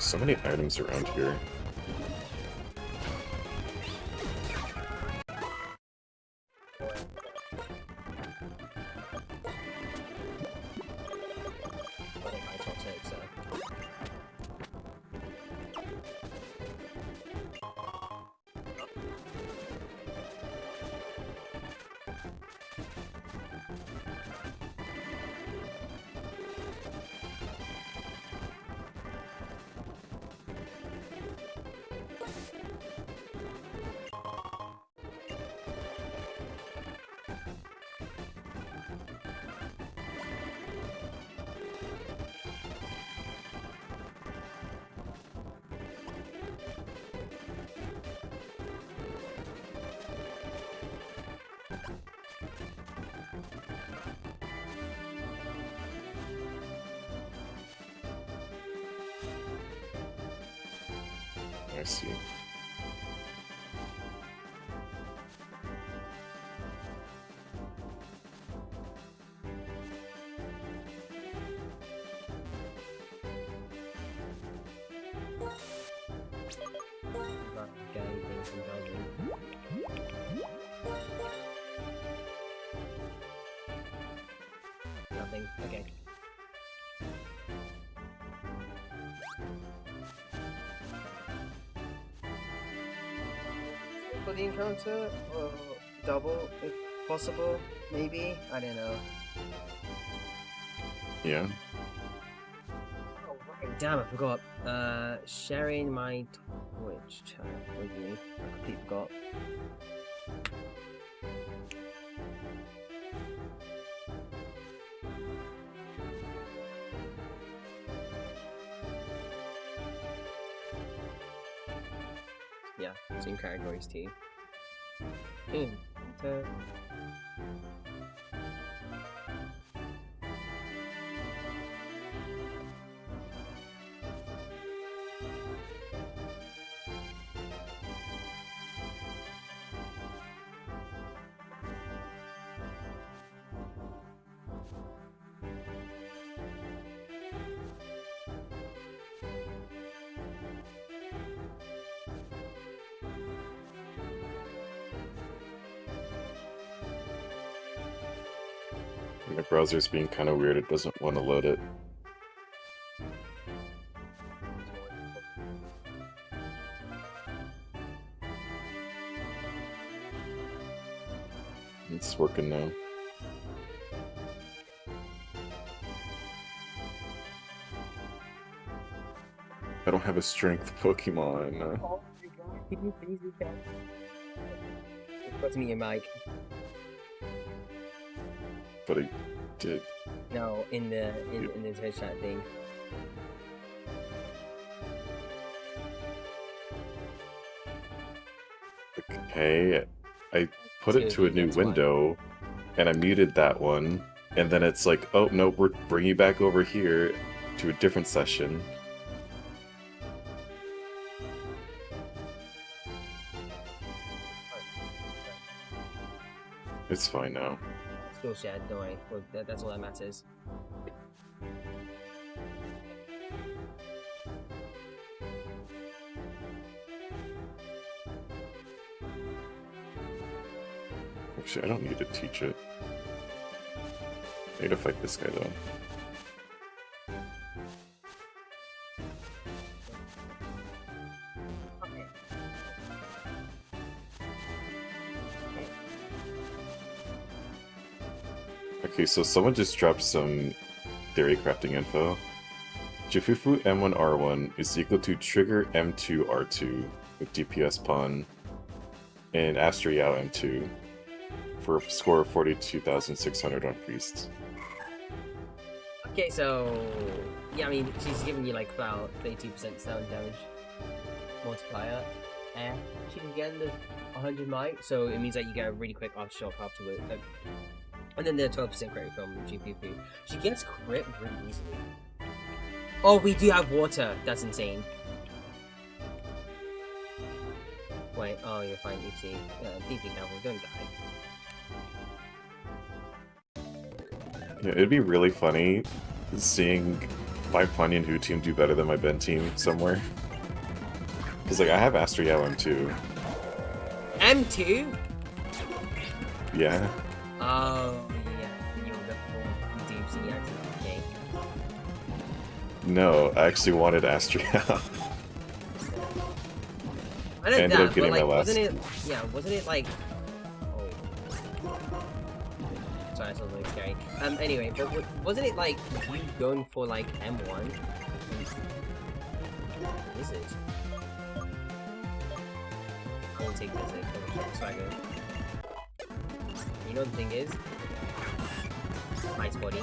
So many items around here. I see. Nothing. Okay. For the encounter, or double if possible, maybe? I don't know. Yeah. Oh, right. Damn, I forgot. Sharing my Twitch chat with you. I completely forgot. Yeah, same categories too. Encounter. My browser's being kind of weird. It doesn't want to load it. It's working now. I don't have a strength Pokemon. Oh my god, can you please be careful? Got to meet your mic. But I did. No, in the Twitch chat thing. Okay, I put it to a new window, and I muted that one, and then it's like, oh no, we're bringing you back over here to a different session. It's fine now. Still shared, don't worry. Well, that's all that matters. Actually, I don't need to teach it. I need to fight this guy though. Okay, so someone just dropped some theory crafting info. Fufu M1R1 is equal to trigger M2R2 with DPS pawn and Astro Yao M2 for a score of 42,600 on Priest. Okay, so yeah, I mean she's giving you like about 32% sound damage multiplier, and she can get the 100 might, so it means that you get a really quick aftershock afterward. And then the 12% crit from GPP. She gets crit really easily. Oh, we do have water. That's insane. Wait, oh, you're fine, you see. Please be careful, don't die. Yeah, it'd be really funny seeing my Ponyan Who team do better than my Ben team somewhere? Because like I have Astro Yao M2. M2? Yeah. Oh yeah, you're the full Dupes in the accident. Okay. No, I actually wanted Astro Yao. I know ended that, up getting but like, my last. wasn't it like? Oh. Sorry, that sounds really scary. Anyway, but wasn't it like you going for like M1? What is it? I won't take this as swagger. You know the thing is, ice body.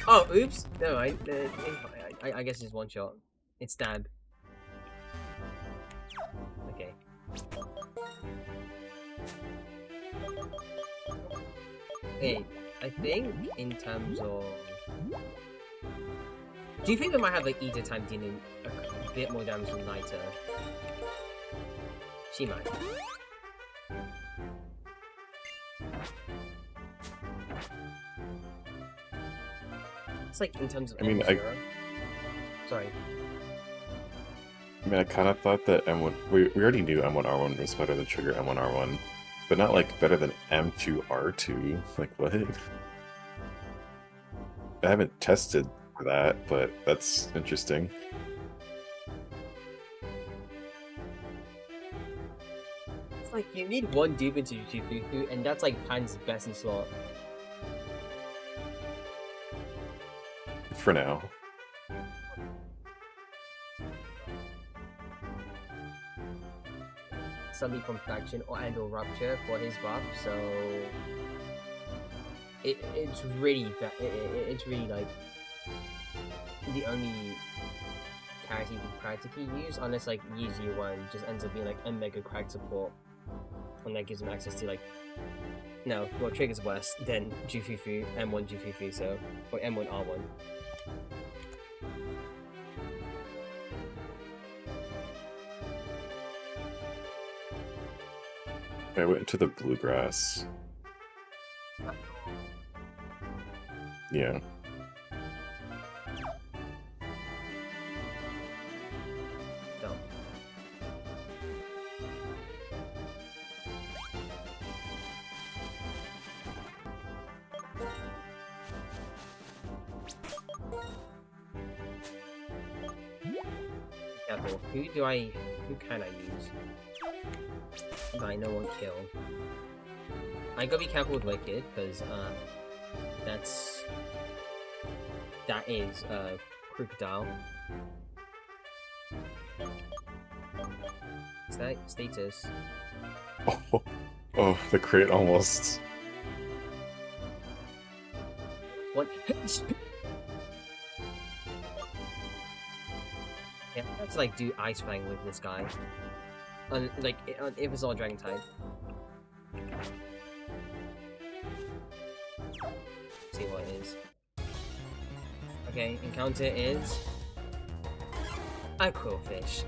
Oh, oops! Never mind. I guess it's one shot. It's stab. Okay. Hey, I think in terms of... Do you think we might have an Ida time dealing a bit more damage than Naito? She might. It's like in terms of M0. Sorry. I mean, I kind of thought that M1... We already knew M1R1 was better than Trigger M1R1, but not, like, better than M2R2. Like, what? I haven't tested for that, but that's interesting. It's like, you need one dupe into Fufu, and that's, like, Pan's best in slot. For now. Suddenly from Faction or Rupture for his buff, so it's really it's really like the only character you can practically use, unless like Yuzu one just ends up being like a mega crack support, and that gives him access to like Trigger's worse than Jufufu, M1 Jufufu, so or M1 R1. I went into the bluegrass. Yeah. No. Careful. Who can I use? That I know won't kill. I gotta be careful with Wicked, because that is Crocodile. Status. Oh, the crit almost. What? Yeah, let's like do Ice Fang with this guy. Like, if it's all Dragon type. See what it is. Okay, encounter is a Quillfish.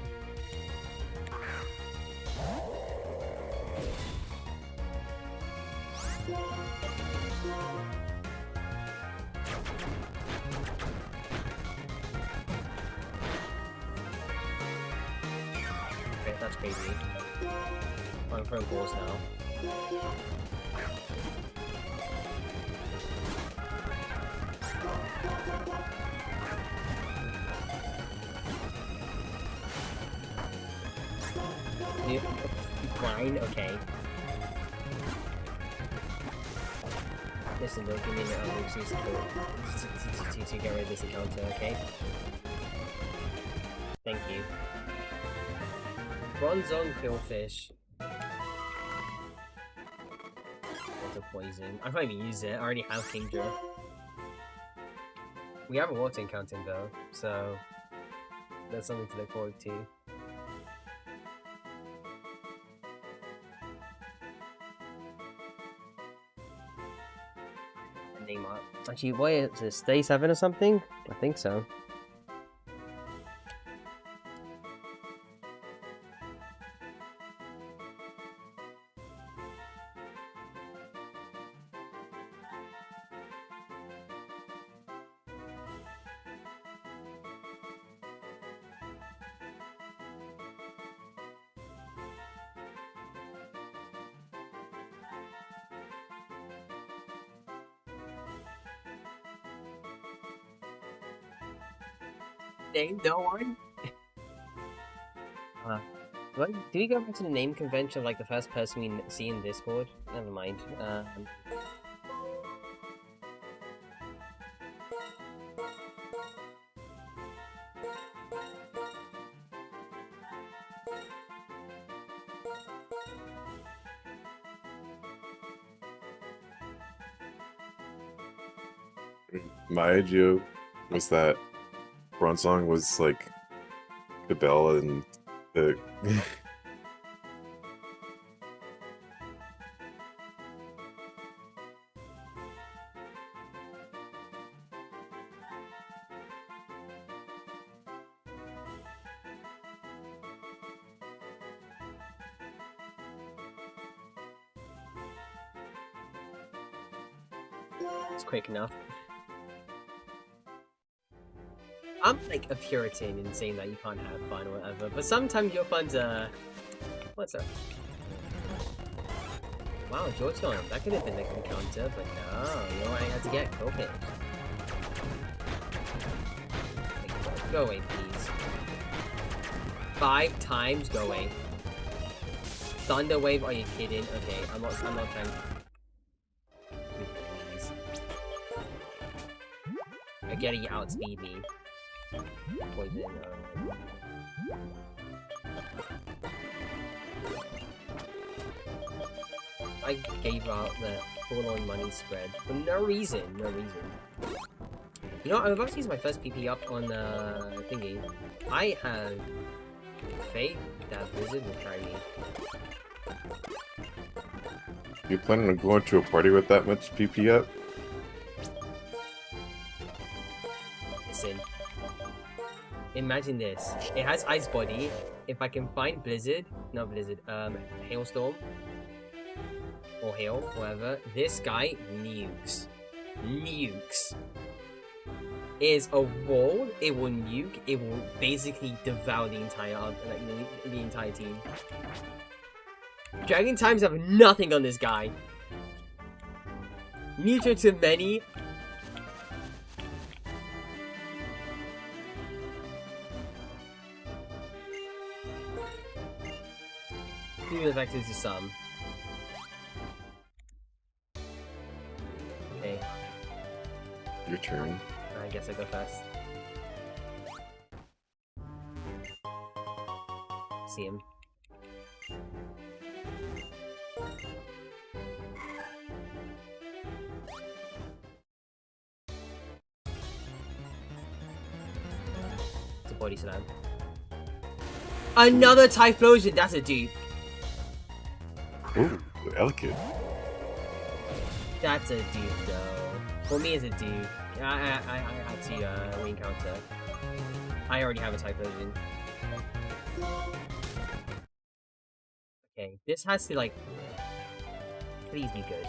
Okay, that's crazy. I'm throwing balls now. Fine, okay. Listen, don't give me an excuse to get rid of this encounter, okay? Thank you. Bronze on Quillfish. Water poison. I can't even use it. I already have Kingdra. We have a water encounter though, so that's something to look forward to. Name up. Actually, what is it? Stay 7 or something? I think so. Name no one? Do we go back to the name convention of like the first person we see in Discord? Never mind. My idea was that Bronzong was like the bell and the. It's quick enough. I'm like a Puritan in saying that you can't have fun or whatever, but sometimes your fun's what's up? Wow, Georgetown, that could have been like an encounter, but no, you know what I had to get? Copish. Go away, please. 5 times, go away. Thunder Wave, are you kidding? Okay, I'm not trying to... Please. I get it, you outspeed me. Poison, I gave out the full-on money spread for no reason, You know, I'm about to use my first PP up on thingy. I have faith that Blizzard will try me. You planning on going to a party with that much PP up? Listen. Imagine this. It has Ice Body. If I can find Blizzard, not Blizzard, Hailstorm. Or Hail, whatever. This guy nukes. Nukes. Is a wall, it will nuke, it will basically devour the entire, like, the entire team. Dragon Times have nothing on this guy. Neutral to many. Few effective to some. Okay. Your turn. I guess I go first. See him. It's a body slam. Another Typhlosion! That's a dupe. Ooh, elegant. That's a dupe, though. For me, it's a dupe. I had to re-encounter. I already have a Typhlosion. Okay, this has to, like... Please be good.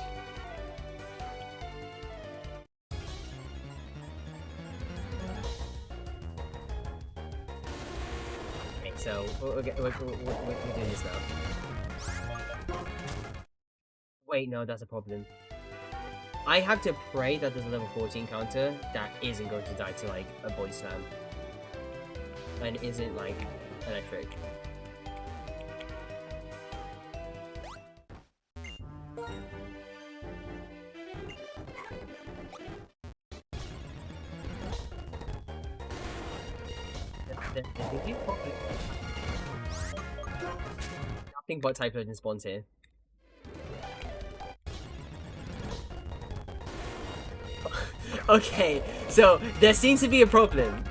Okay, so we're doing this now. Wait, no, that's a problem. I have to pray that there's a level 14 counter that isn't going to die to, like, a body slam. And isn't, like, electric. Nothing but Typhlosion spawns here. Okay, so there seems to be a problem.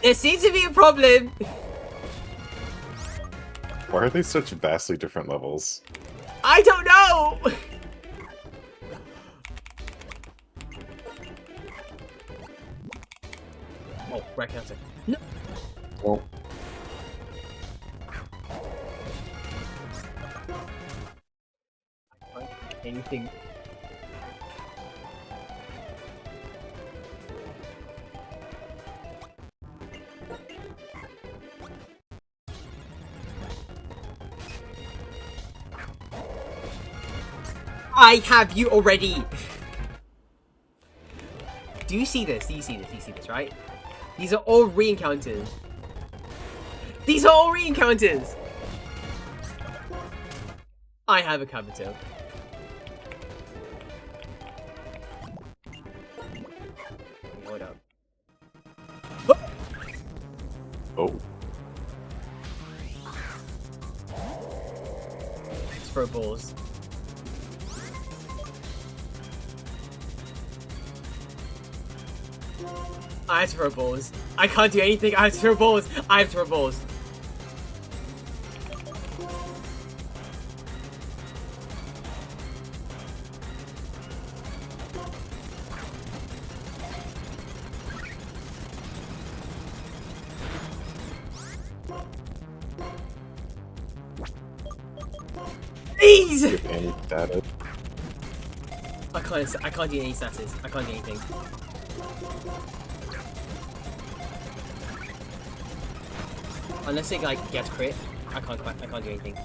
There seems to be a problem. Why are they such vastly different levels? I don't know. Oh, right counter. No. Well. Anything. I have you already. Do you see this? Do you see this? Do you see this, right? These are all re-encounters. These are all re-encounters! I have a Kabuto. Hold up. Oh. Let's throw balls. I have to throw balls. I can't do anything. I have to throw balls. I have to throw balls. Please! Any data? I can't do any status. I can't do anything. Unless it like gets crit, I can't do anything.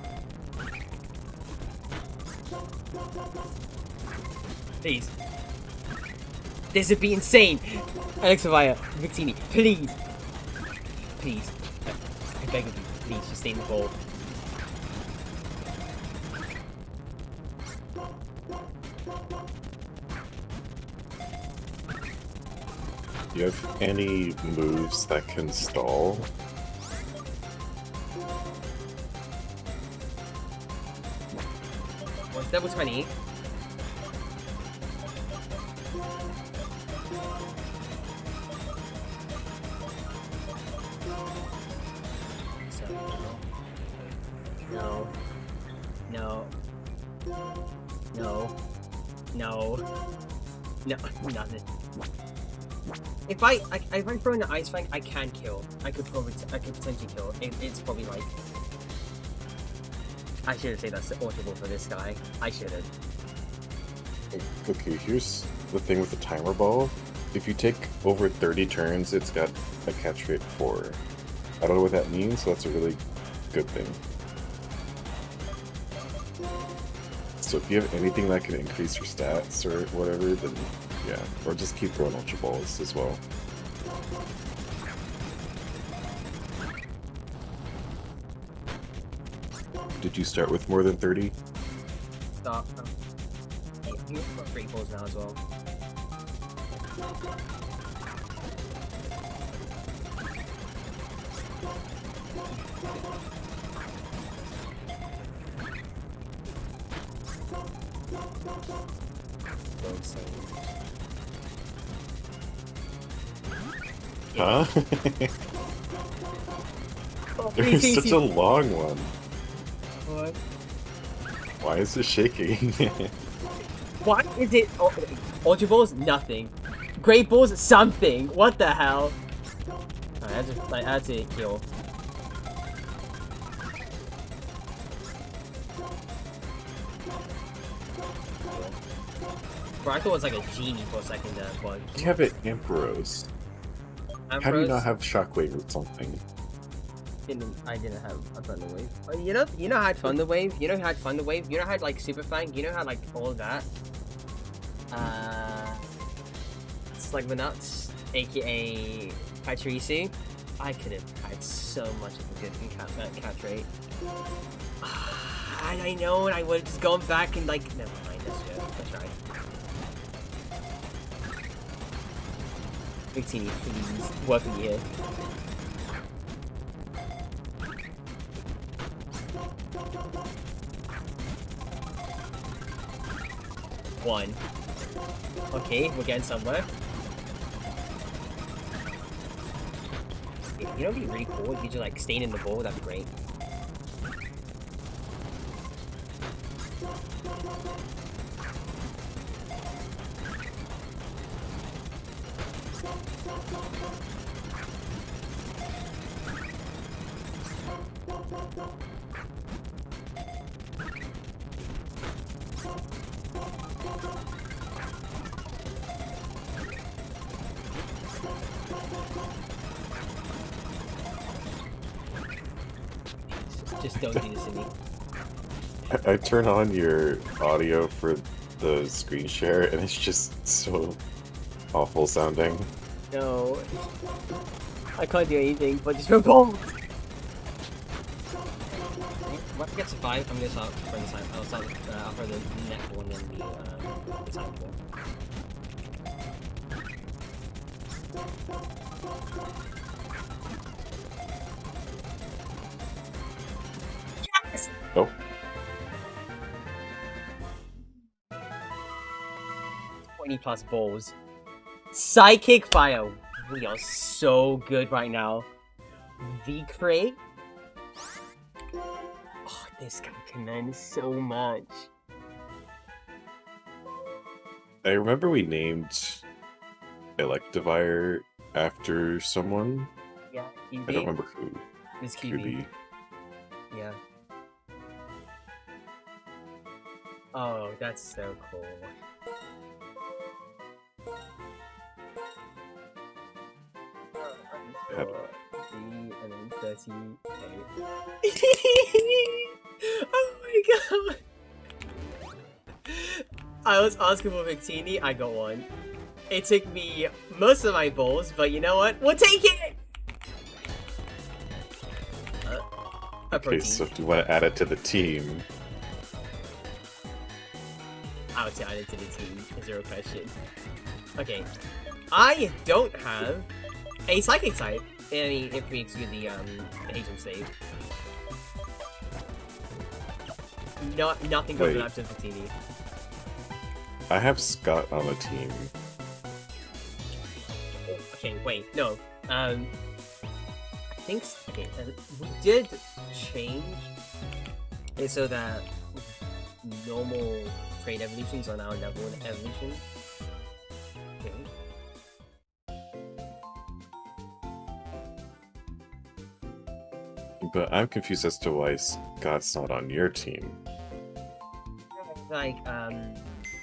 Please. This would be insane! Alex Avaya, Victini, please! Please. I beg of you, please, just stay in the ball. Do you have any moves that can stall? What's level 20? No. No. No. No. No. Nothing. If I throw in the Ice Fang, I can kill. I could potentially kill. It's probably like. I shouldn't say that's audible for this guy. I shouldn't. Okay, here's the thing with the timer ball. If you take over 30 turns, it's got a catch rate 4. I don't know what that means, so that's a really good thing. So if you have anything that can increase your stats or whatever, then yeah. Or just keep throwing Ultra Balls as well. Did you start with more than 30? Stop. Hey, you've got 3 balls now as well. Huh? There's such a long one. What? Why is it shaking? What is it? Ultra Balls? Nothing. Great Balls? Something. What the hell? I had to kill. Bro, I thought it was like a genie for a second there, but... You have it Emperos. How do you not have Shockwave or something? I didn't have a Thunder Wave. Oh, you know how I had Thunder Wave? You know how I had Thunder Wave? You know how I had like Super Fang? You know how like all that? It's like the nuts, aka Pachirisu. I could have had so much of a good catch rate. And I know, and I would have just gone back and like, never mind, let's try. Big Teeny, please, work with me here. One. Okay, we're getting somewhere. You know what'd be really cool? If you just like staying in the bowl, that'd be great. Just don't do this to me. I turn on your audio for the screen share, and it's just so awful sounding. No. I can't do anything but just revolt! Once I get to 5, I'm gonna start for the side. I'll start for the next one and the side one. Yes! Oh. 20+ balls. Psychic Fire! We are so good right now. V-Crate? Oh, this guy commands so much. I remember we named Electivire after someone. Yeah, QB. I don't remember who. It's QB. Yeah. Oh, that's so cool. Had- 3 and then 38. Oh my god! I was asking for Victini, I got one. It took me most of my balls, but you know what? We'll take it! Okay, so if you want to add it to the team... I would say add it to the team, 0 question. Okay, I don't have a Psychic type. I mean, if we exclude the Agent save. Nothing goes after Victini. I have Scott on the team. Okay, wait, no. I think okay, we did change it so that normal trade evolutions are now level 1 evolution. Okay. But I'm confused as to why Scott's not on your team. Like,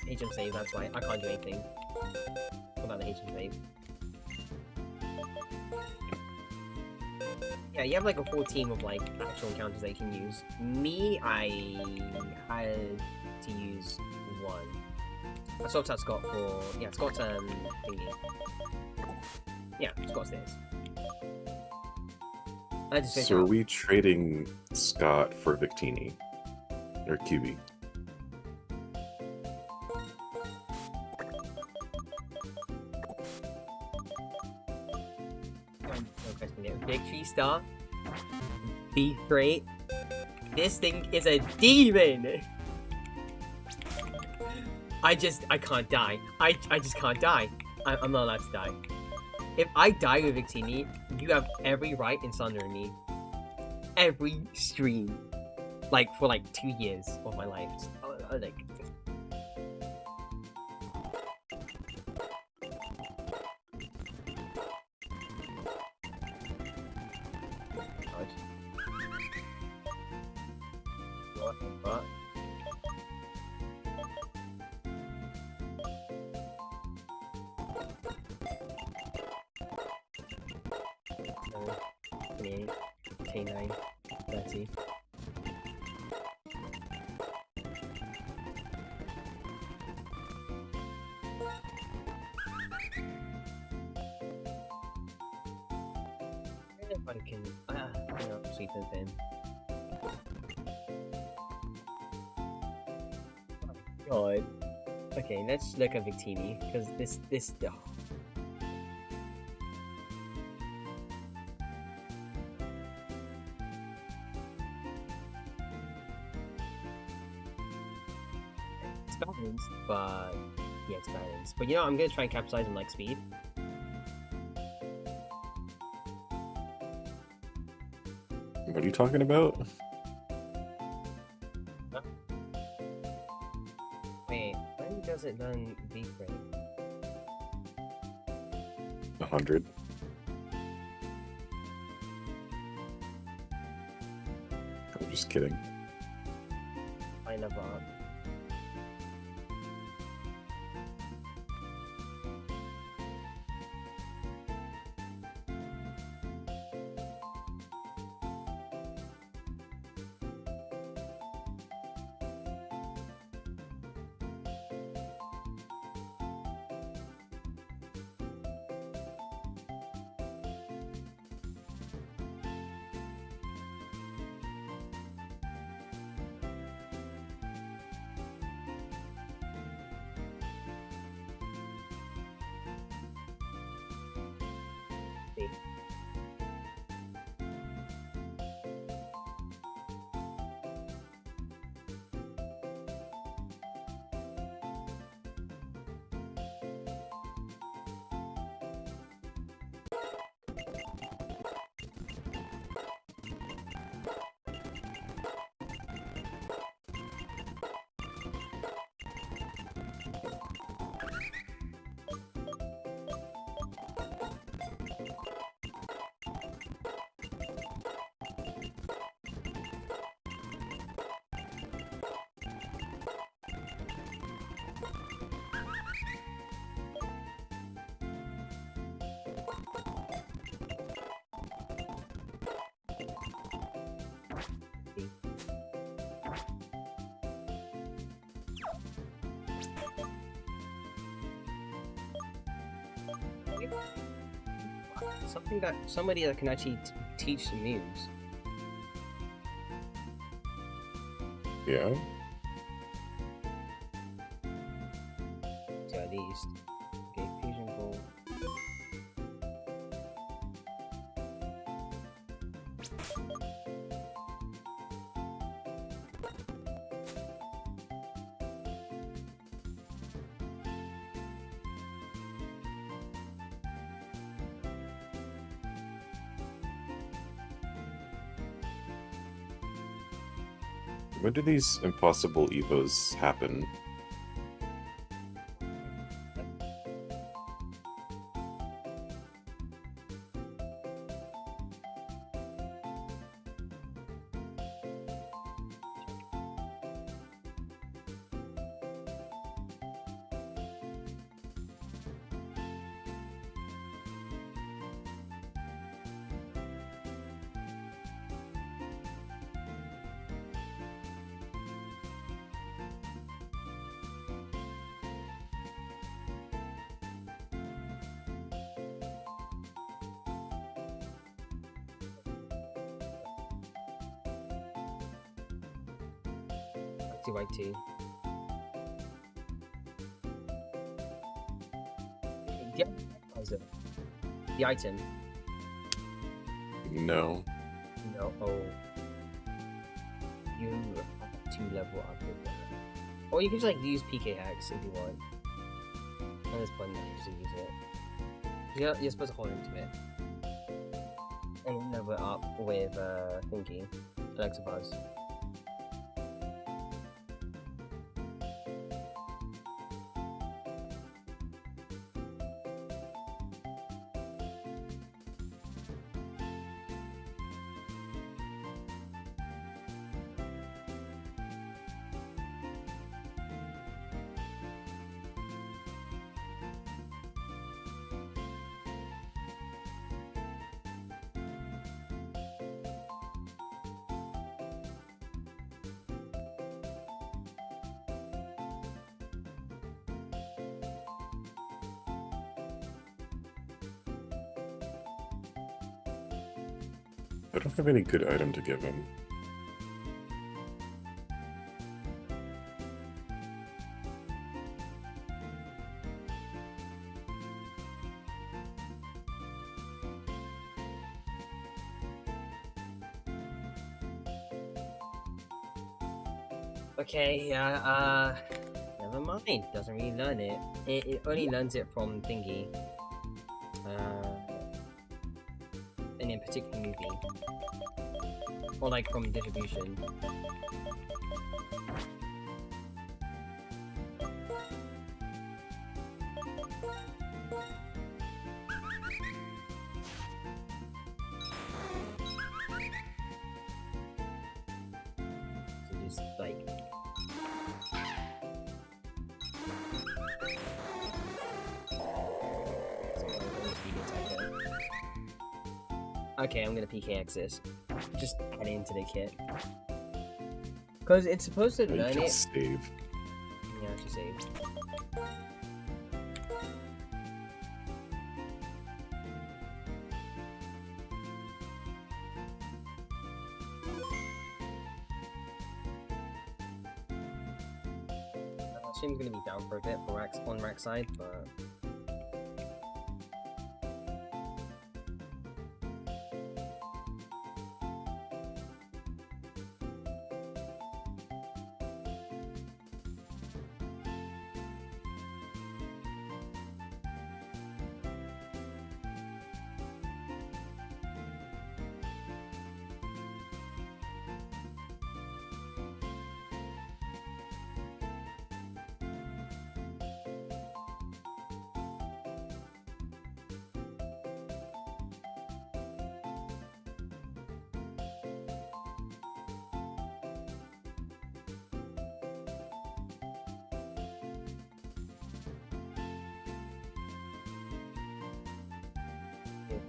Agent save, that's why I can't do anything about the Agent save. Yeah, you have like a full team of like actual encounters that you can use. Me, I had to use one. I swapped out Scott for Scott's thingy. Yeah, Scott's this. So are we trading Scott for Victini? Or QB? Victory Star. Be great. This thing is a demon! I can't die. I just can't die. I'm not allowed to die. If I die with Victini, you have every right in slandering me. Every stream. Like, for like 2 years of my life. Like, what the fuck? K9, 30. If I can, no, sleep in then. God. Okay, let's look at Victini, because this. Oh. It's balanced, but yeah, it's balanced. But you know, I'm gonna try and capitalize on like speed. What are you talking about? Huh? Wait, when does it learn V-Frame? 100. I'm just kidding. I never up. Somebody that can actually teach some moves. Yeah. So at least. Okay, fusion ball. When do these impossible evos happen? Right two. The item. No. No. Oh. You have to level up with that. Or you can just like use PK hacks if you want. At this point, you just use it. You're supposed to hold into it. And level it up with thingy. Alexa Buzz. I don't have any good item to give him. Okay, never mind. Doesn't really learn it. It only learns it from thingy. In a particular movie. Or like from distribution. So just like okay, I'm gonna PKX this. Just add it into the kit. Because it's supposed to learn it. Save. Yeah, I should save. Stream's gonna be down for a bit for on Rack side, but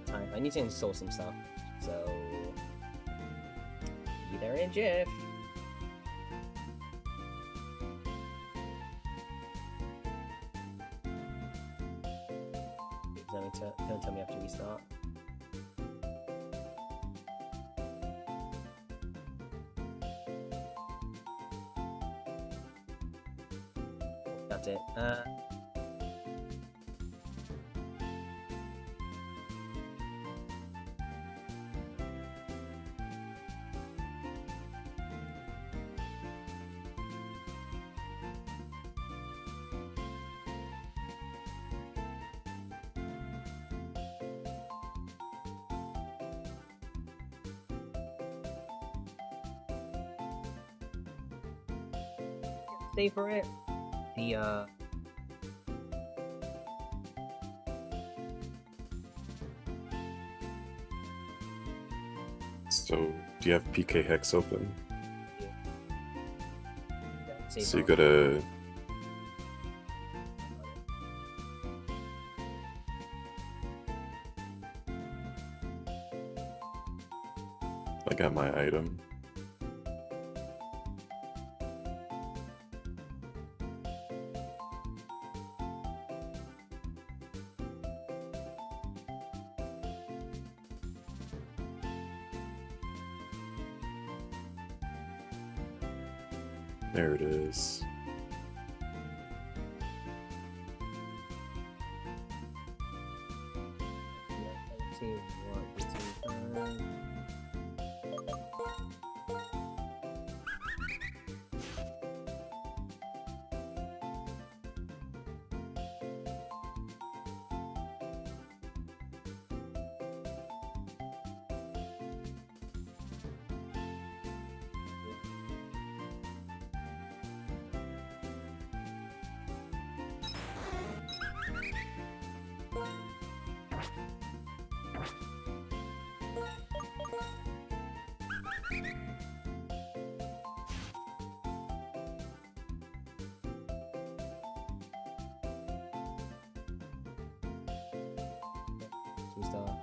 time. I need to install some stuff, so be there in a jiff. Don't tell me I have to restart. That's it. Stay for it. The So, do you have PK Hex open? save So you file. gotta. I got my item. There it is. Let's see what this is. Restart.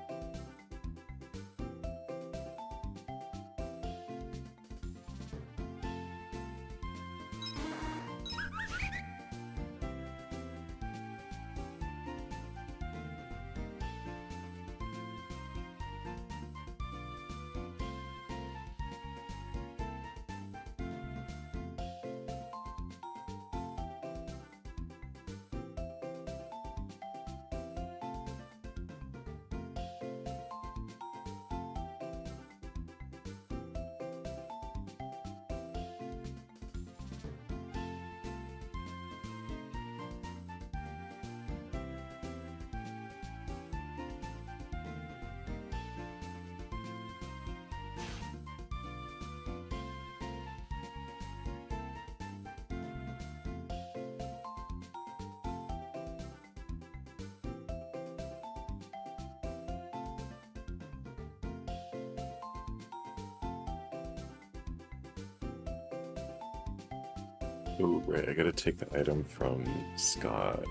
Oh, right, I gotta take the item from Scott.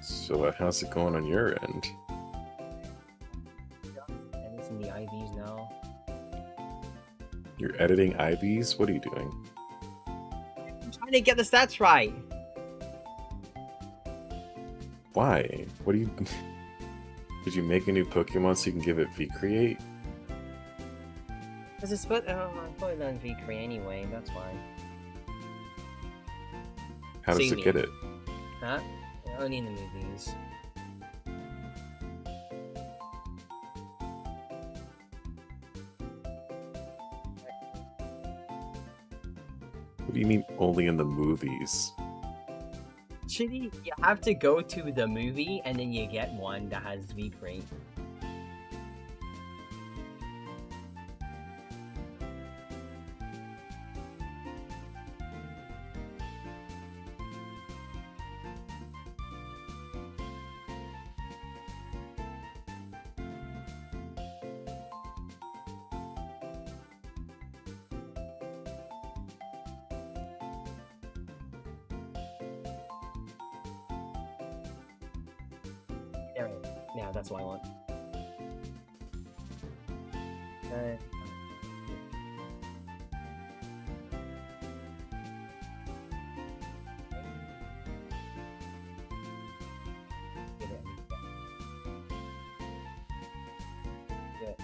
So how's it going on your end? Editing the IVs now. You're editing IVs? What are you doing? I'm trying to get the stats right. Why? What do you... Did you make a new Pokemon so you can give it V-Create? Because it's supposed. Oh, I thought it learned V-Create anyway. That's why. How does See it me. get it? Huh? Only in the movies. What do you mean only in the movies? Actually, you have to go to the movie and then you get one that has V-Create. There it is. Yeah, that's what I want. Give it a Good.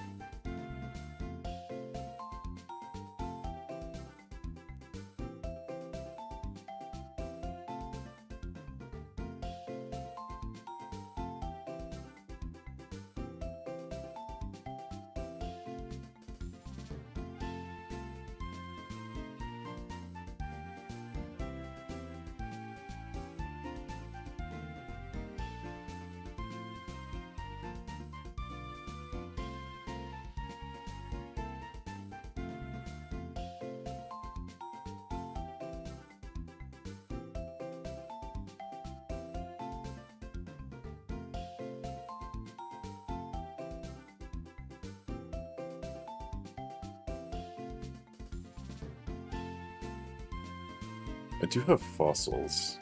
I do have fossils.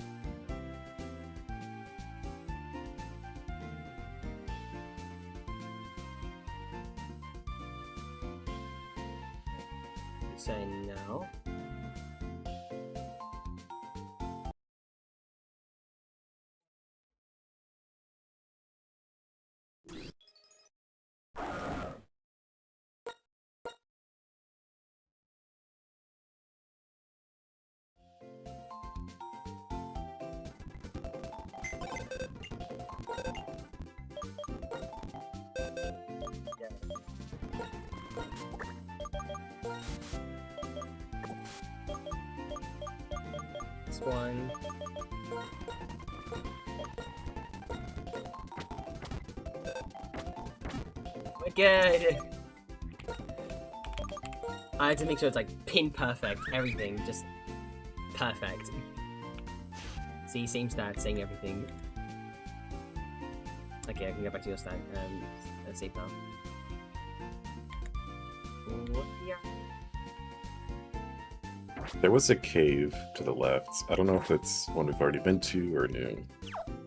Say no. This one. Good. I had to make sure it's like pin perfect, everything just perfect. See, same stats, saying everything. Okay, I can go back to your stat. Save now. What here? There was a cave to the left. I don't know if it's one we've already been to or new.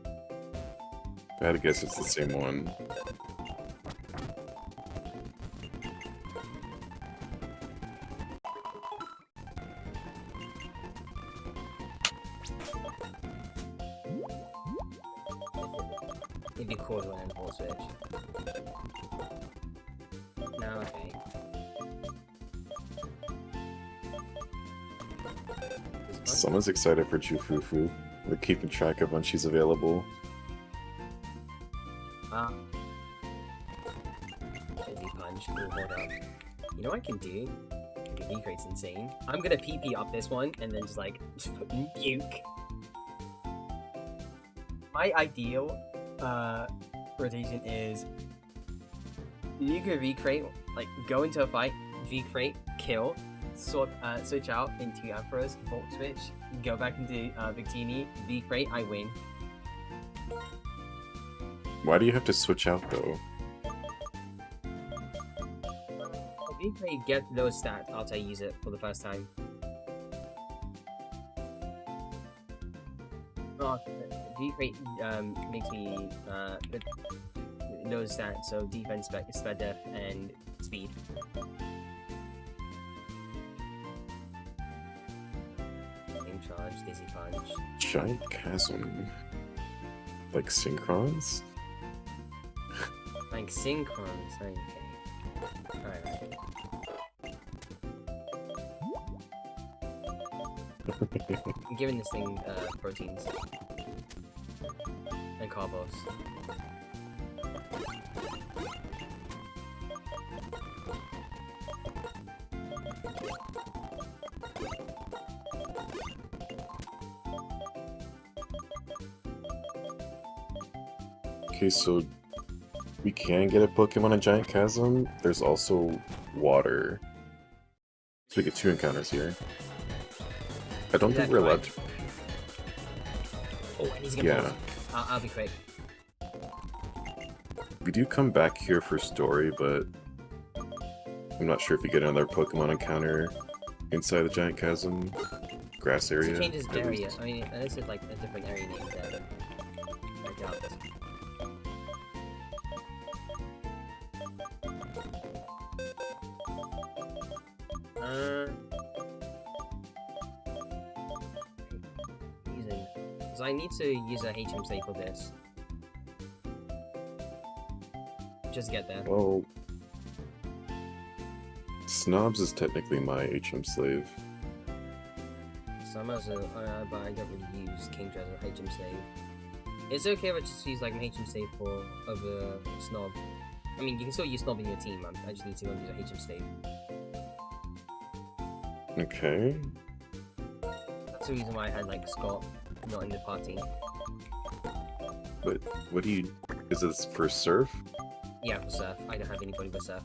If I had to guess, it's the same one. Maybe a quarter and full switch. No, okay. Someone's excited for Fufu. We're keeping track of when she's available. Busy punch. Ooh, hold up. You know what I can do? The V-crate's insane. I'm gonna PP up this one and then just like nuke. My ideal rotation is nuke a V-crate, like go into a fight, V-crate, kill, switch out into Emperor's, Volt switch, go back into Victini, V-crate, I win. Why do you have to switch out though? V-crate get those stats after I use it for the first time. V-crate makes me those stats, so defense, sped def, and speed. Flame charge, dizzy punch. Giant chasm. Like synchrons? Like synchrons, okay. Alright. I'm giving this thing proteins. And carbos. Okay, so we can get a Pokemon in Giant Chasm. There's also water. So we get 2 encounters here. I don't think we're allowed to... Oh, he's gonna pause. I'll be quick. We do come back here for story, but I'm not sure if we get another Pokemon encounter inside the Giant Chasm grass area. It changes area. I mean, this is like a different area name that I doubt. Using. Because I need to use a HM save for this. Just get there. Well, Snobs is technically my HM slave. So I might as well, but I don't really use Kingdra as a HM save. It's okay if I just use like an HM save for over Snob. I mean, you can still use Snob in your team, man. I just need to go and use a HM save. Okay. That's the reason why I had like Scott not in the party. But what do you... Is this for Surf? Yeah, for Surf. I don't have anybody with Surf.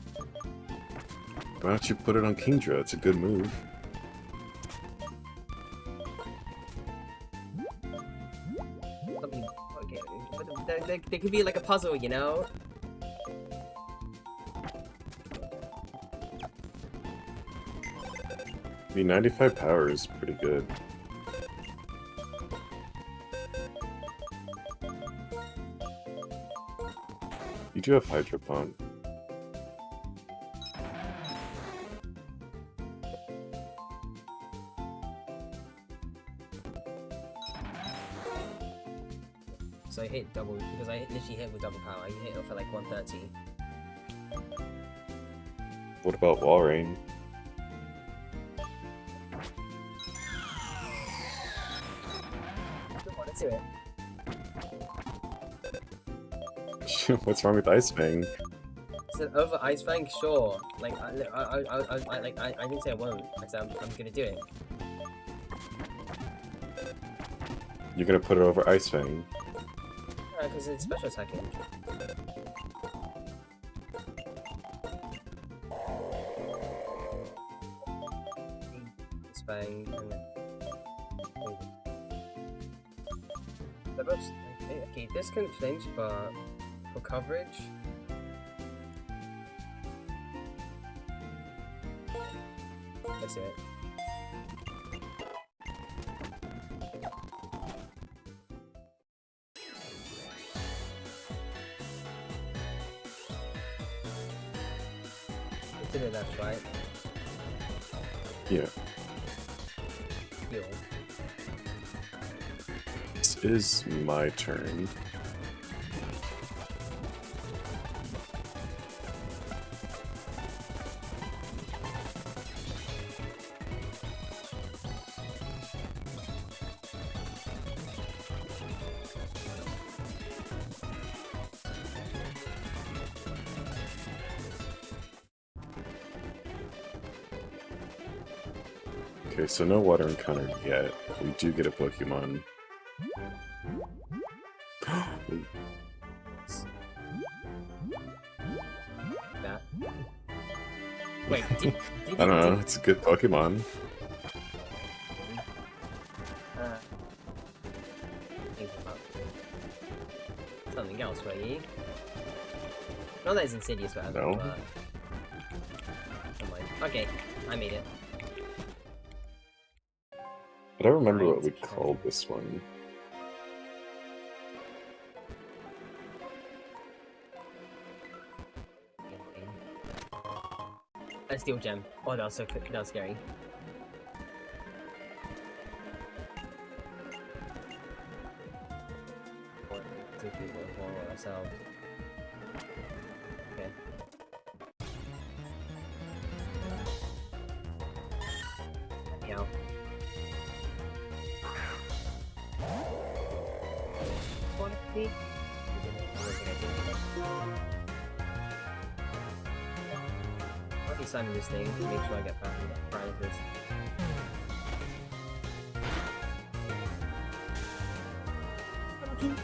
Why don't you put it on Kingdra? It's a good move. I mean, okay, but they could be like a puzzle, you know? I mean, 95 power is pretty good. You do have Hydro Pump. So I hit double, because I literally hit with double power. I hit it for like 130. What about Walrein? Come on, let's do it. What's wrong with Ice Fang? I said over Ice Fang, sure. Like I didn't say I won't. I said I'm gonna do it. You're gonna put it over Ice Fang? Yeah, because it's special attacking. Ice Fang and they're both okay. This can flinch, but for coverage. Let's do it. To the left, right? Yeah. Heal. This is my turn. Okay, so no water encounter yet. We do get a Pokemon. That. Wait, did I don't know, it's a good Pokemon. Think about something else, were you? Not that it's insidious, but No. never mind. Okay, I made it. I don't remember what we called this one. A steel gem. Oh, that was so quick. That was scary. Two people for ourselves. Okay. Yeah. Quantity. I'll be signing this thing to make sure I get prizes.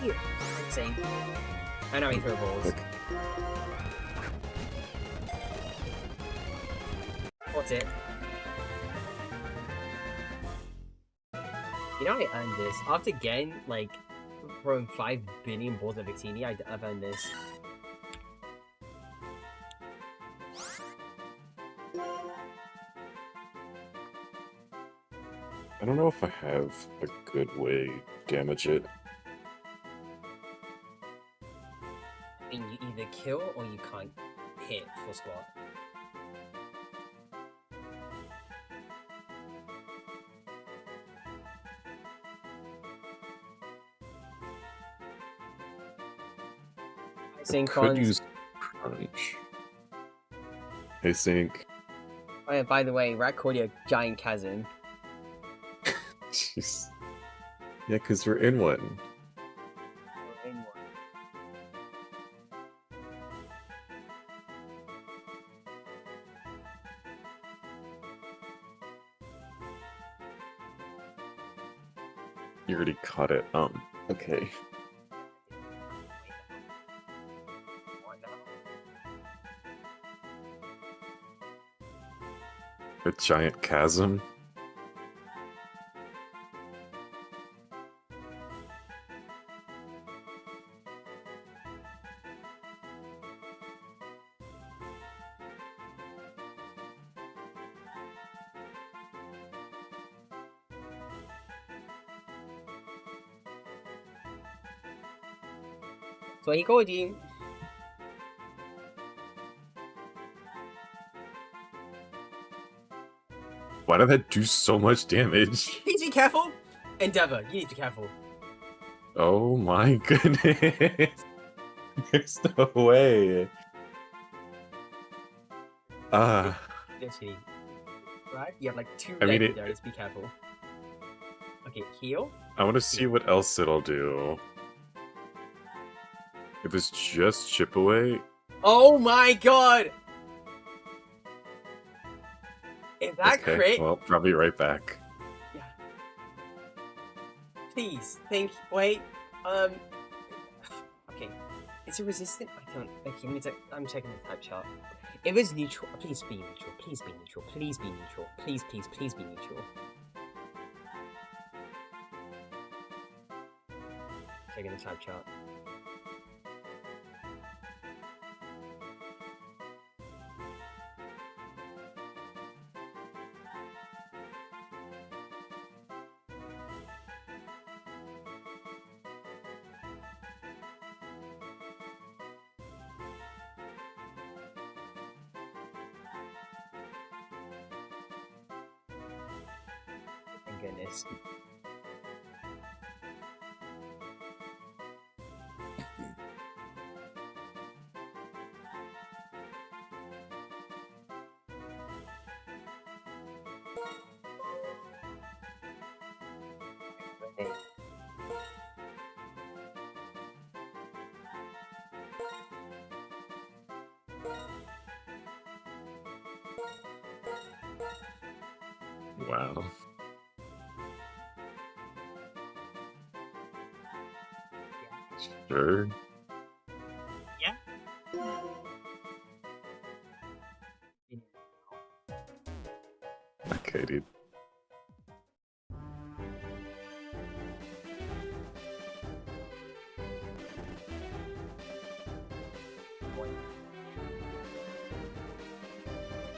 Here. Insane. I know he throw balls. Okay. What's it? You know I earned this. After getting, like, throwing 5 billion balls of Victini, I've earned this. I don't know if I have a good way to damage it. I mean, you either kill or you can't hit for squat. Sync Could on. use crunch. Hey, Sync. Oh, yeah, by the way, Rat called you a giant chasm. Jeez. Yeah, because we're in one. You already caught it. Okay. A giant chasm? So he called you. Why did that do so much damage? Please be careful! Endeavor, you need to be careful. Oh my goodness. There's no way. Literally. Right? You have like 2 I mean, legendaries, be careful. Okay, heal. I want to see what else it'll do. If it's just chip away. Oh my god! If that Okay, crit... well, probably right back. Yeah. Please, wait, okay. Is it resistant? I don't... Okay, I'm checking the type chart. If it's neutral, please be neutral, please be neutral, please be neutral, please be neutral. Checking the type chart. Thank goodness. Wow. Sure. Yeah. Okay, dude.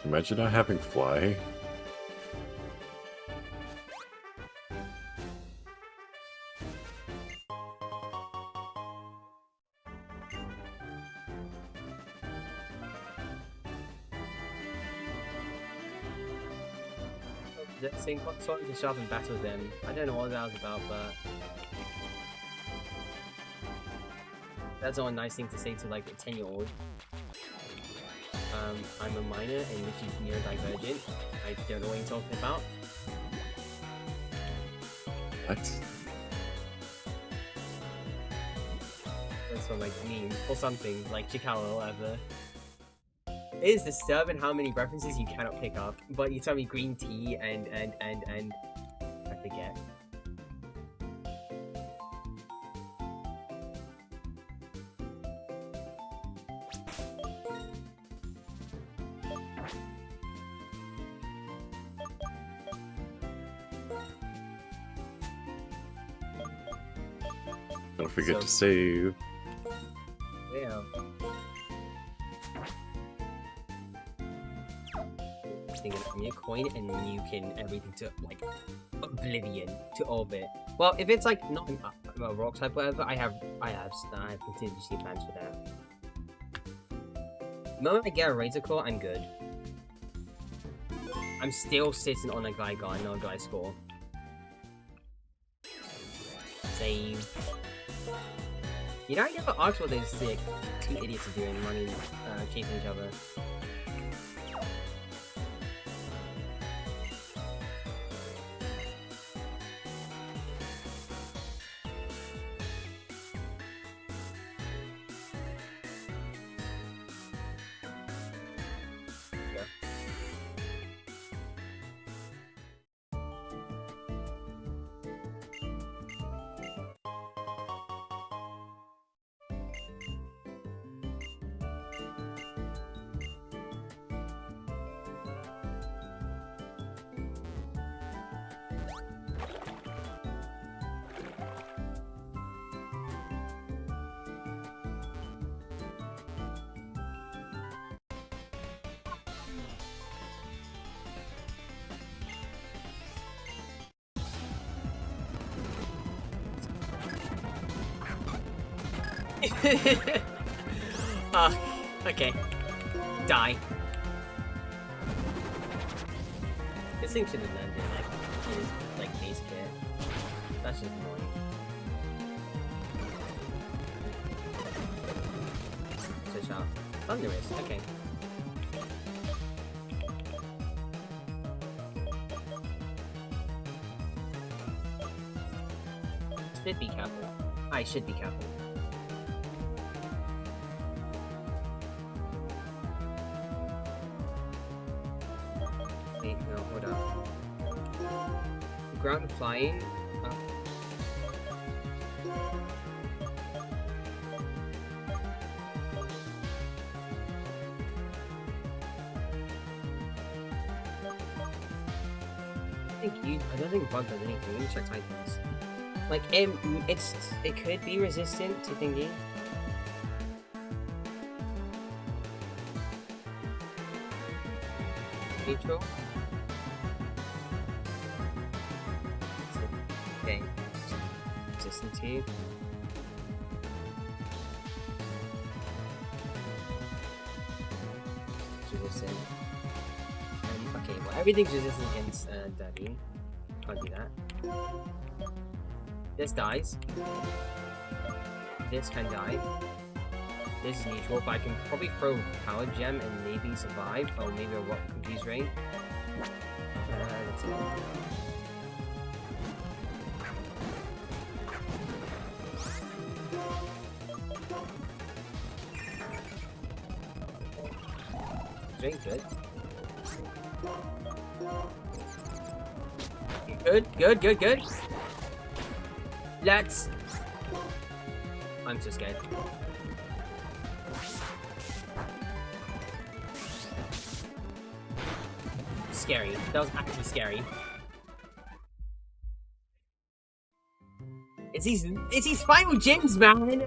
Imagine not having fly. Saying what sort to shop and battle them. I don't know what that was about, but that's not a nice thing to say to like a 10-year-old. I'm a minor and which is neurodivergent. I don't know what you're talking about. What? That's from like a meme or something, like Chikara or whatever. It is disturbing how many references you cannot pick up, but you tell me green tea and I forget. Don't forget to save. Yeah. Thinking from your coin and nuking everything to like oblivion to orbit. Well, if it's like not a rock type, whatever, I have contingency plans for that. The moment I get a Razor Claw, I'm good. I'm still sitting on a Gligar, no Gly Score. Save. You know, I never asked what those like, two idiots are doing, running, chasing each other. Okay. Die. This thing should have landed like his base kit. That's just annoying. Switch out. Thunderous, okay. Should be careful. I should be careful. Wait, no, hold up. Ground flying. I don't think bug does anything. Let me check items. Like it could be resistant to thingy. Neutral. Okay. Resistant to. Resistant. Okay, well everything's resistant against Daddy. Can't do that. This dies. This can die. This is neutral, but I can probably throw Power Gem and maybe survive. Oh, maybe a what? Confuse Ray. Let's see. Doing good. Good. Let's. I'm so scared. Scary. That was actually scary. It's these final gems, man.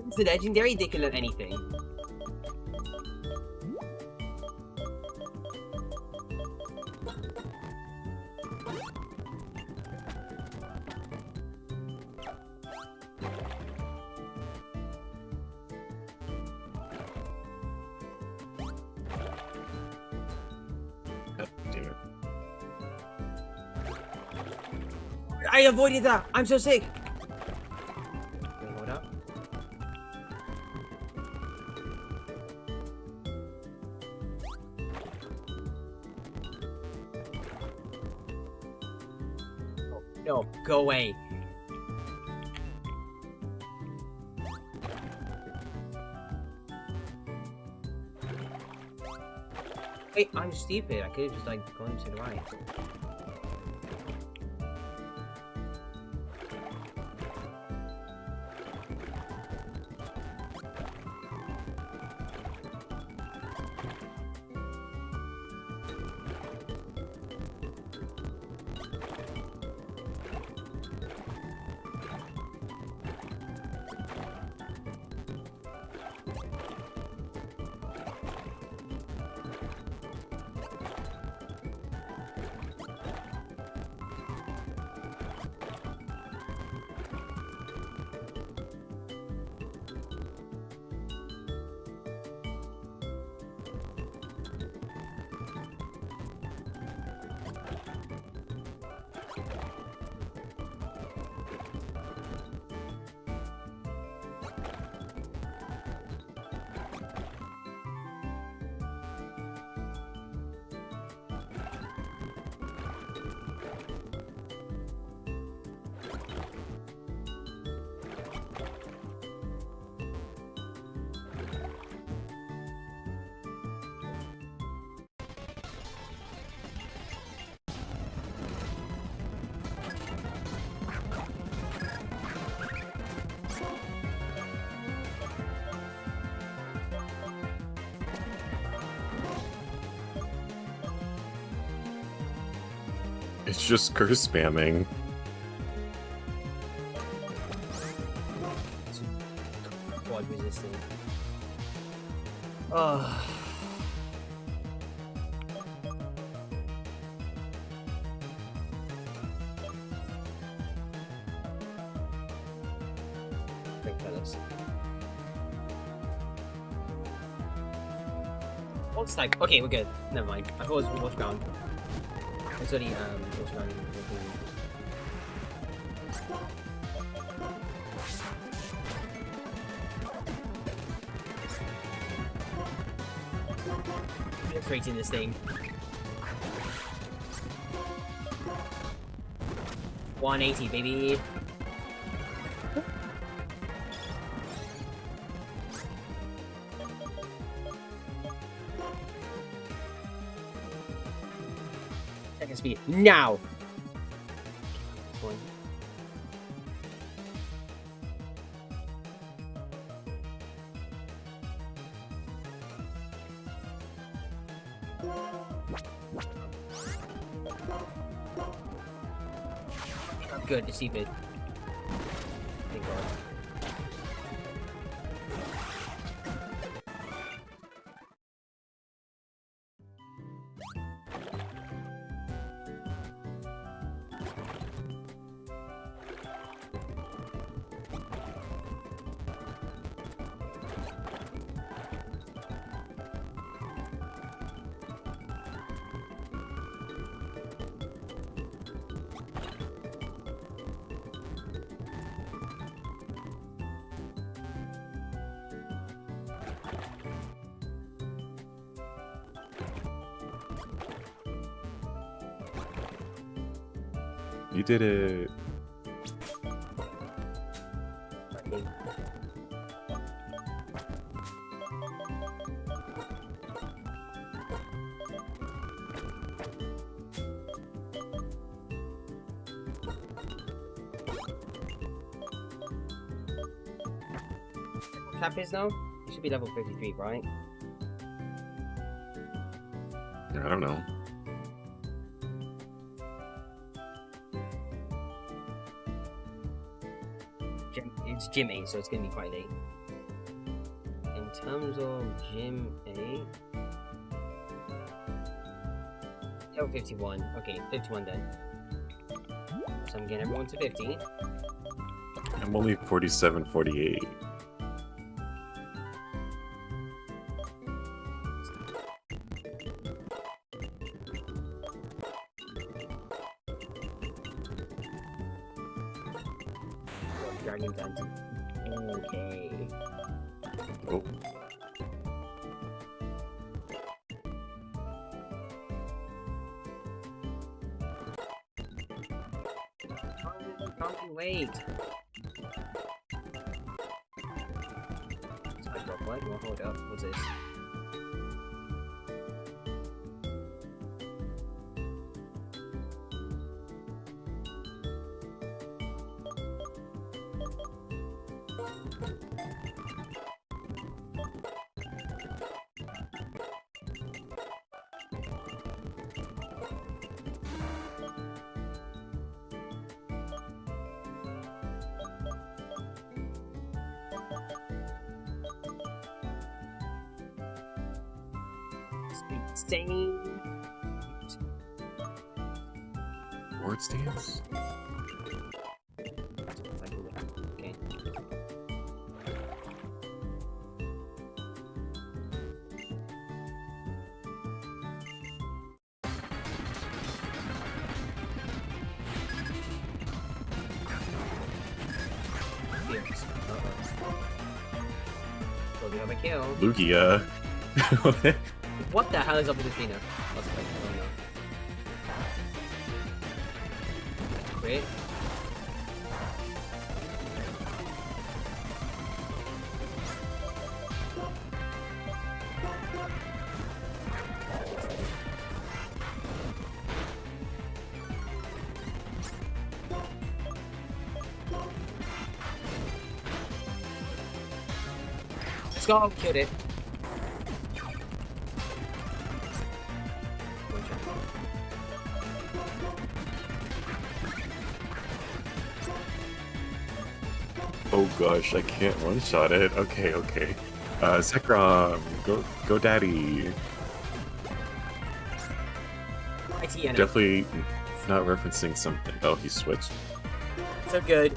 It's the legendary. They can learn anything. I avoided that! I'm so sick! Wait, hold up. Oh, no, go away. Wait, I'm stupid. I could have just gone to the right. It's just curse spamming. Quad resistant. Oh. Big fellas. What's like? Okay, we're good. Never mind. I thought it was watch ground. It's only watch ground. Rating this thing. 180, baby. Second speed now. Good, deceive it. Thank God. You did it. Cap is now? It should be level 53, right? I don't know. It's Gym 8, so it's gonna be quite late. In terms of Gym 8... level 51. Okay, 51 then. So I'm getting everyone to 50. I'm only 47, 48. Dragon Dante. Okay. Oh. Can't wait. I got what? Well, hold up. What's this? Stain. Word stance? Okay. So we have a kill. Lugia. What the hell is up with this Reno? What's it like? Oh no. Great. Let's go! Killed it. Oh gosh, I can't one-shot it. Okay, okay. Zekrom, go daddy. Definitely not referencing something. Oh, he switched. So good.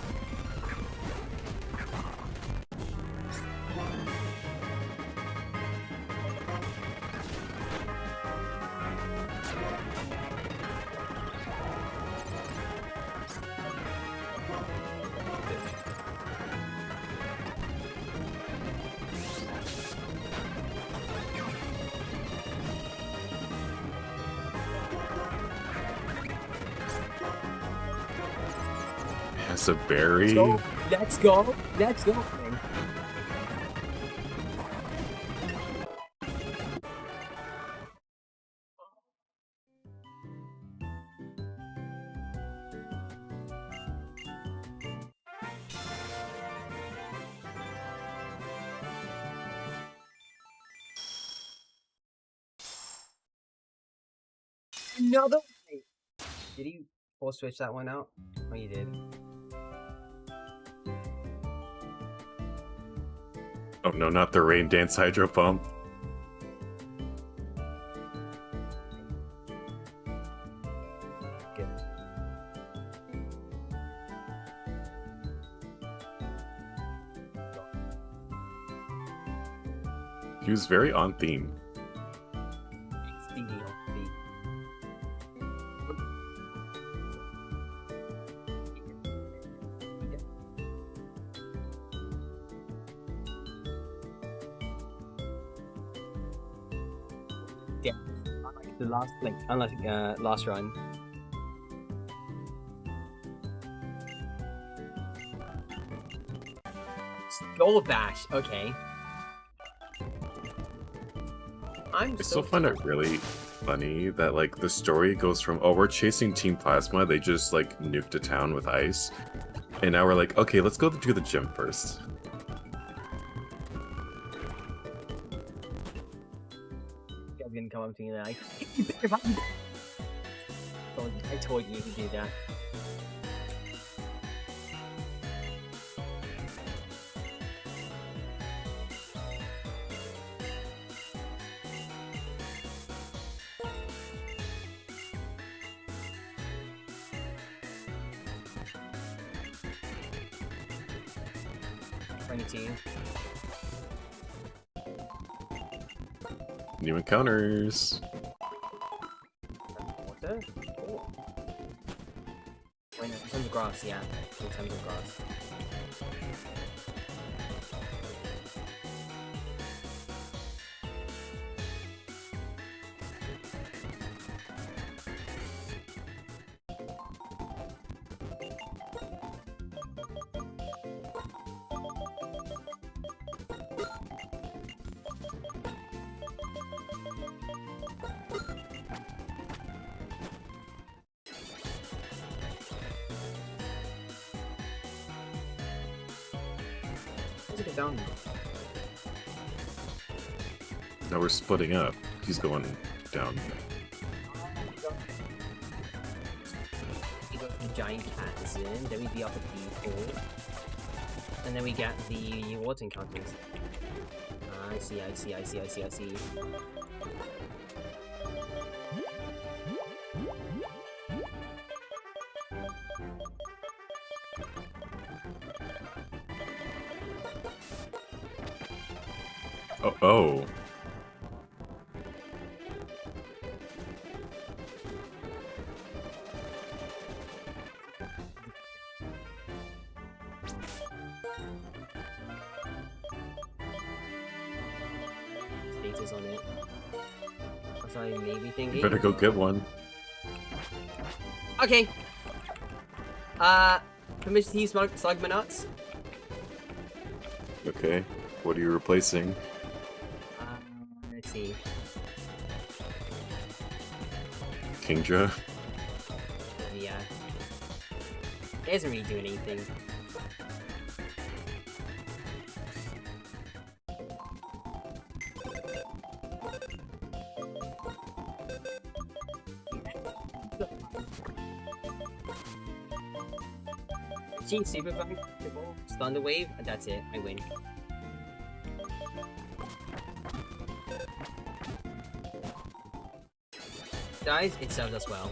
Has a berry. Let's go. Let's go. Another. Wait, did you full switch that one out? Oh, you did. Oh no, not the rain dance hydro pump. Good. He was very on theme. Yeah, the last last run. Gold bash. Okay. I still find it really funny that like the story goes from, oh, we're chasing Team Plasma, they just like nuked a town with ice, and now we're like, okay, let's go to the gym first. You guys gonna come up to me like, I told you to do that. New encounters. Water? Oh. Wait, no, in terms of grass, yeah. In terms of grass. Down. Now we're splitting up. He's going down. We got the giant cats in, then we beat up the people, and then we get the water encounters. I see. Oh. Status on it. Sorry, maybe thinking. You better go get one. Okay. Permission to use Slugmanauts? Okay. What are you replacing? Let's see. Kingdra? Yeah. It doesn't really do anything. Gene Super Fun, Thunder Wave, and that's it. I win. Dies, it serves us well.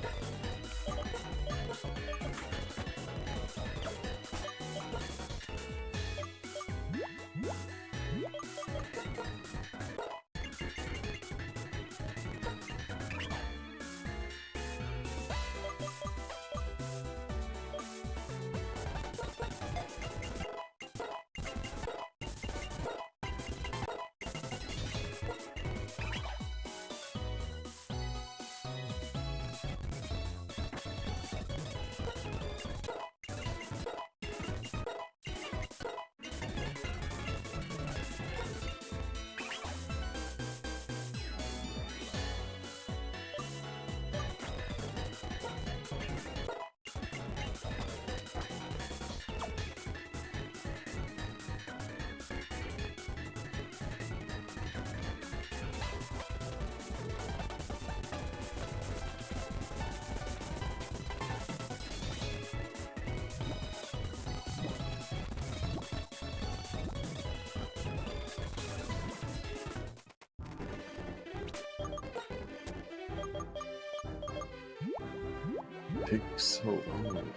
Takes so long.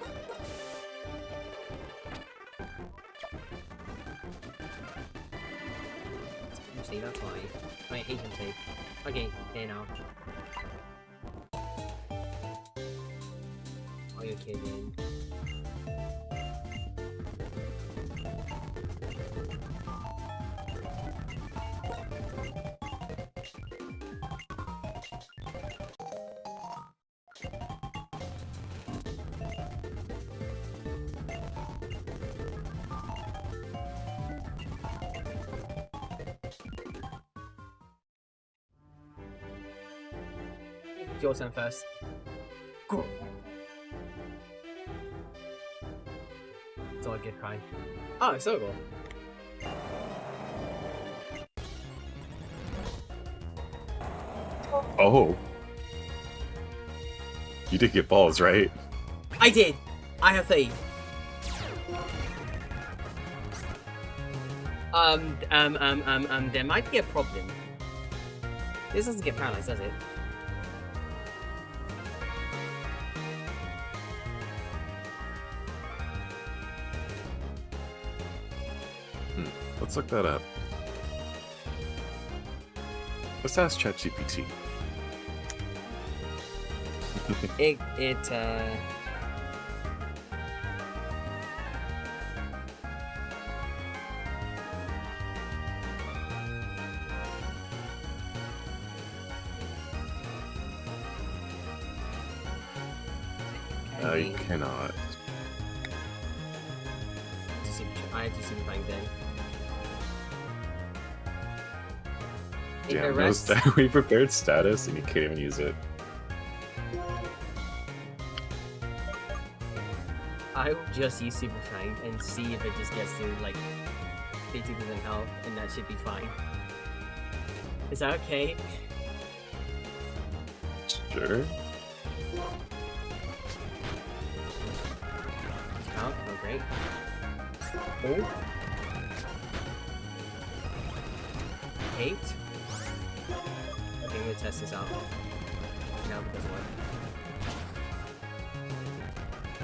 See, that's why. I hate him too. Okay, here now. Are you kidding? Your turn first. Go. It's all a good kind. Oh, so cool. Oh. You did get balls, right? I did! I have faith. There might be a problem. This doesn't get paralyzed, does it? Let's look that up. Let's ask ChatGPT. You cannot. I have to see the bank then. Damn, we prepared status and you can't even use it. I will just use Super Fang and see if it just gets to like 50% health, and that should be fine. Is that okay? Sure. Oh, great. Oh. 8. Okay, I'm gonna test this out. No, it doesn't work.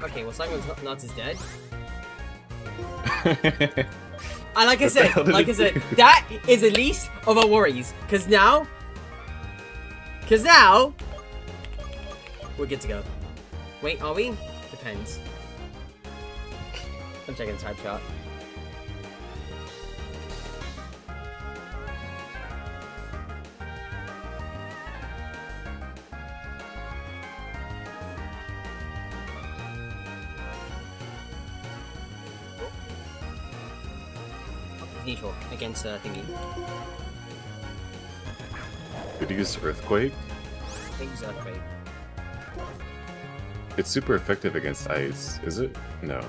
Okay, well, Simon Nuts is dead. Like I said, that is the least of our worries. Cause now, we're good to go. Wait, are we? Depends. I'm checking the type chart. Neutral against thingy. Could you use Earthquake? Use Earthquake. It's super effective against ice, is it? No.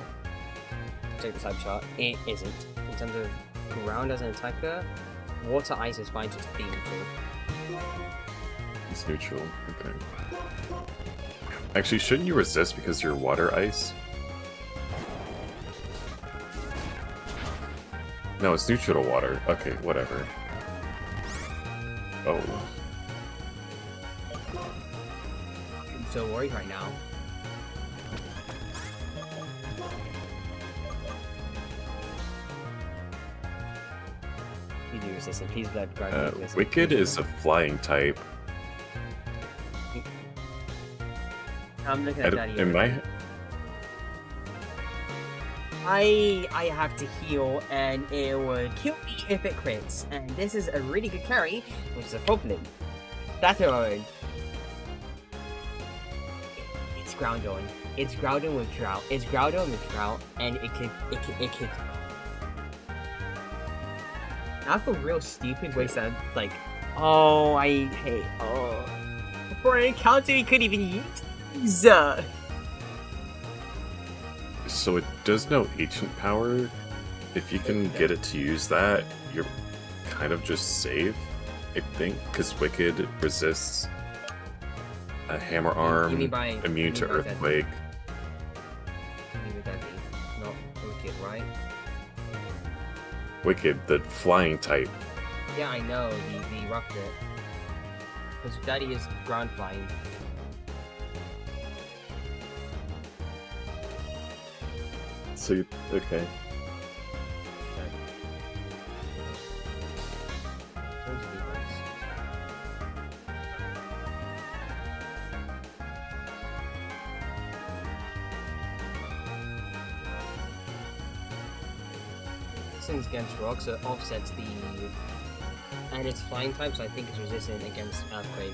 Check the type chart. It isn't. In terms of ground as an attacker, water ice is fine, just be neutral. It's neutral, okay. Actually, shouldn't you resist because you're water ice? No, it's neutral to water. Okay, whatever. Oh. I'm so worried right now. Please be resistant. Please let Garden be resistant. Wicked is a flying type. I'm looking at Daddy. In my... I have to heal, and it would kill me if it crits. And this is a really good carry, which is a problem. That's alright. It's Groudon. It's Groudon with Drought. It's Groudon with Drought, and it could. I feel real stupid ways that like, oh, I hate. Oh, for an encounter he couldn't even use. So it does no ancient power. If you can get it to use that, you're kind of just safe, I think, because Wicked resists a Hammer Arm, immune to Earthquake. Not Wicked, right? Wicked, the flying type. Yeah, I know. He roughed it. Because Daddy is ground flying. So, okay. Resistance against rocks, so it offsets the... And it's flying type, so I think it's resistant against Earthquake.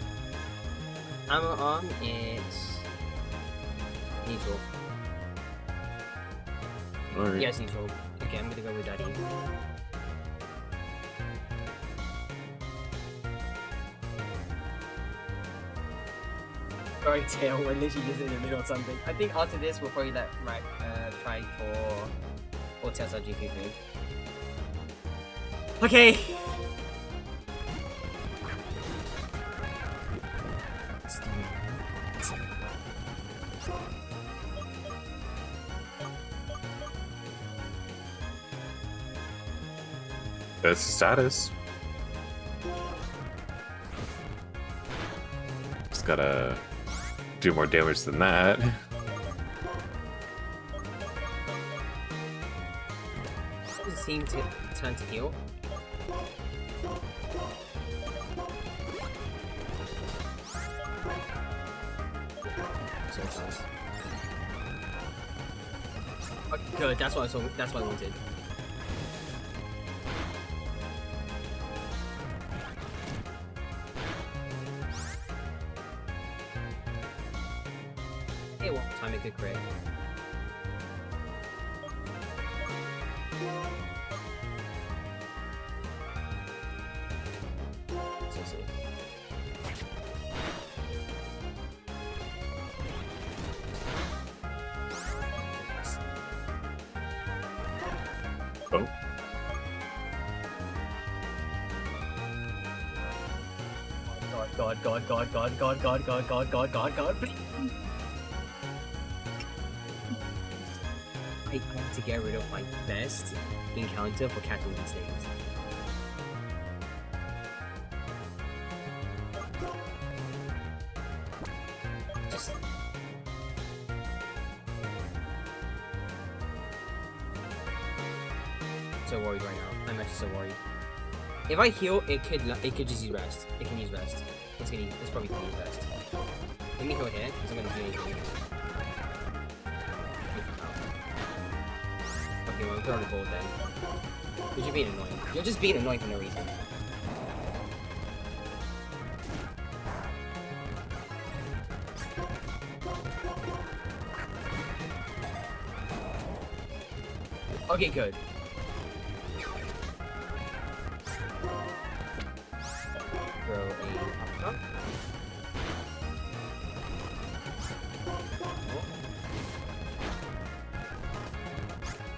Hammer Arm, it's... neutral. Alright. Yes, neutral. Okay, I'm gonna go with Daddy. Sorry, Tail, we're literally just in the middle of something. I think after this, we'll probably let try for Tesla GP3. Okay! That's the status. Just gotta do more damage than that. Doesn't seem to turn to heal. So fast. Okay, good, that's what I saw. That's what I wanted. Hey, one time it could crit. So sick. Oh. God, please. I have to get rid of my best encounter for catching these things. Just... so worried right now. I'm actually so worried. If I heal, it could just use rest. It can use rest. It's probably gonna use rest. Let me heal here, because I'm gonna do anything. Okay, well, throw the ball then. Because you're being annoying. You're just being annoying for no reason. Okay, good. Throw a up.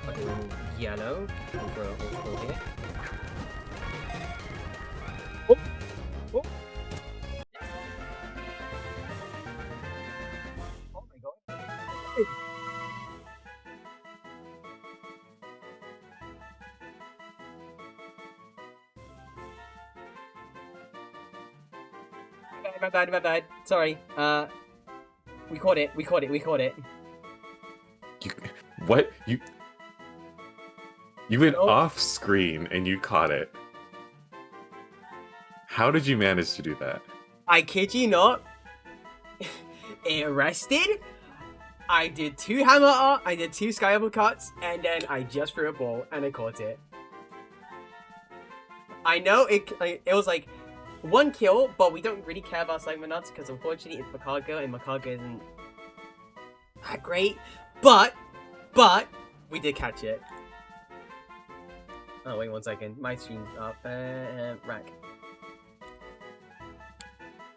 Okay, remove yellow. We'll throw a here. Oh! Oh! Oh my god. My bad. Sorry. We caught it. What? You went off screen and you caught it. How did you manage to do that? I kid you not. It rested. I did 2 I did 2 sky uppercuts, and then I just threw a ball and I caught it. I know it was like 1 kill, but we don't really care about Psychonauts because unfortunately it's Macargo, and Macargo isn't that great. But we did catch it. Oh wait 1 second, my stream's up. Rack.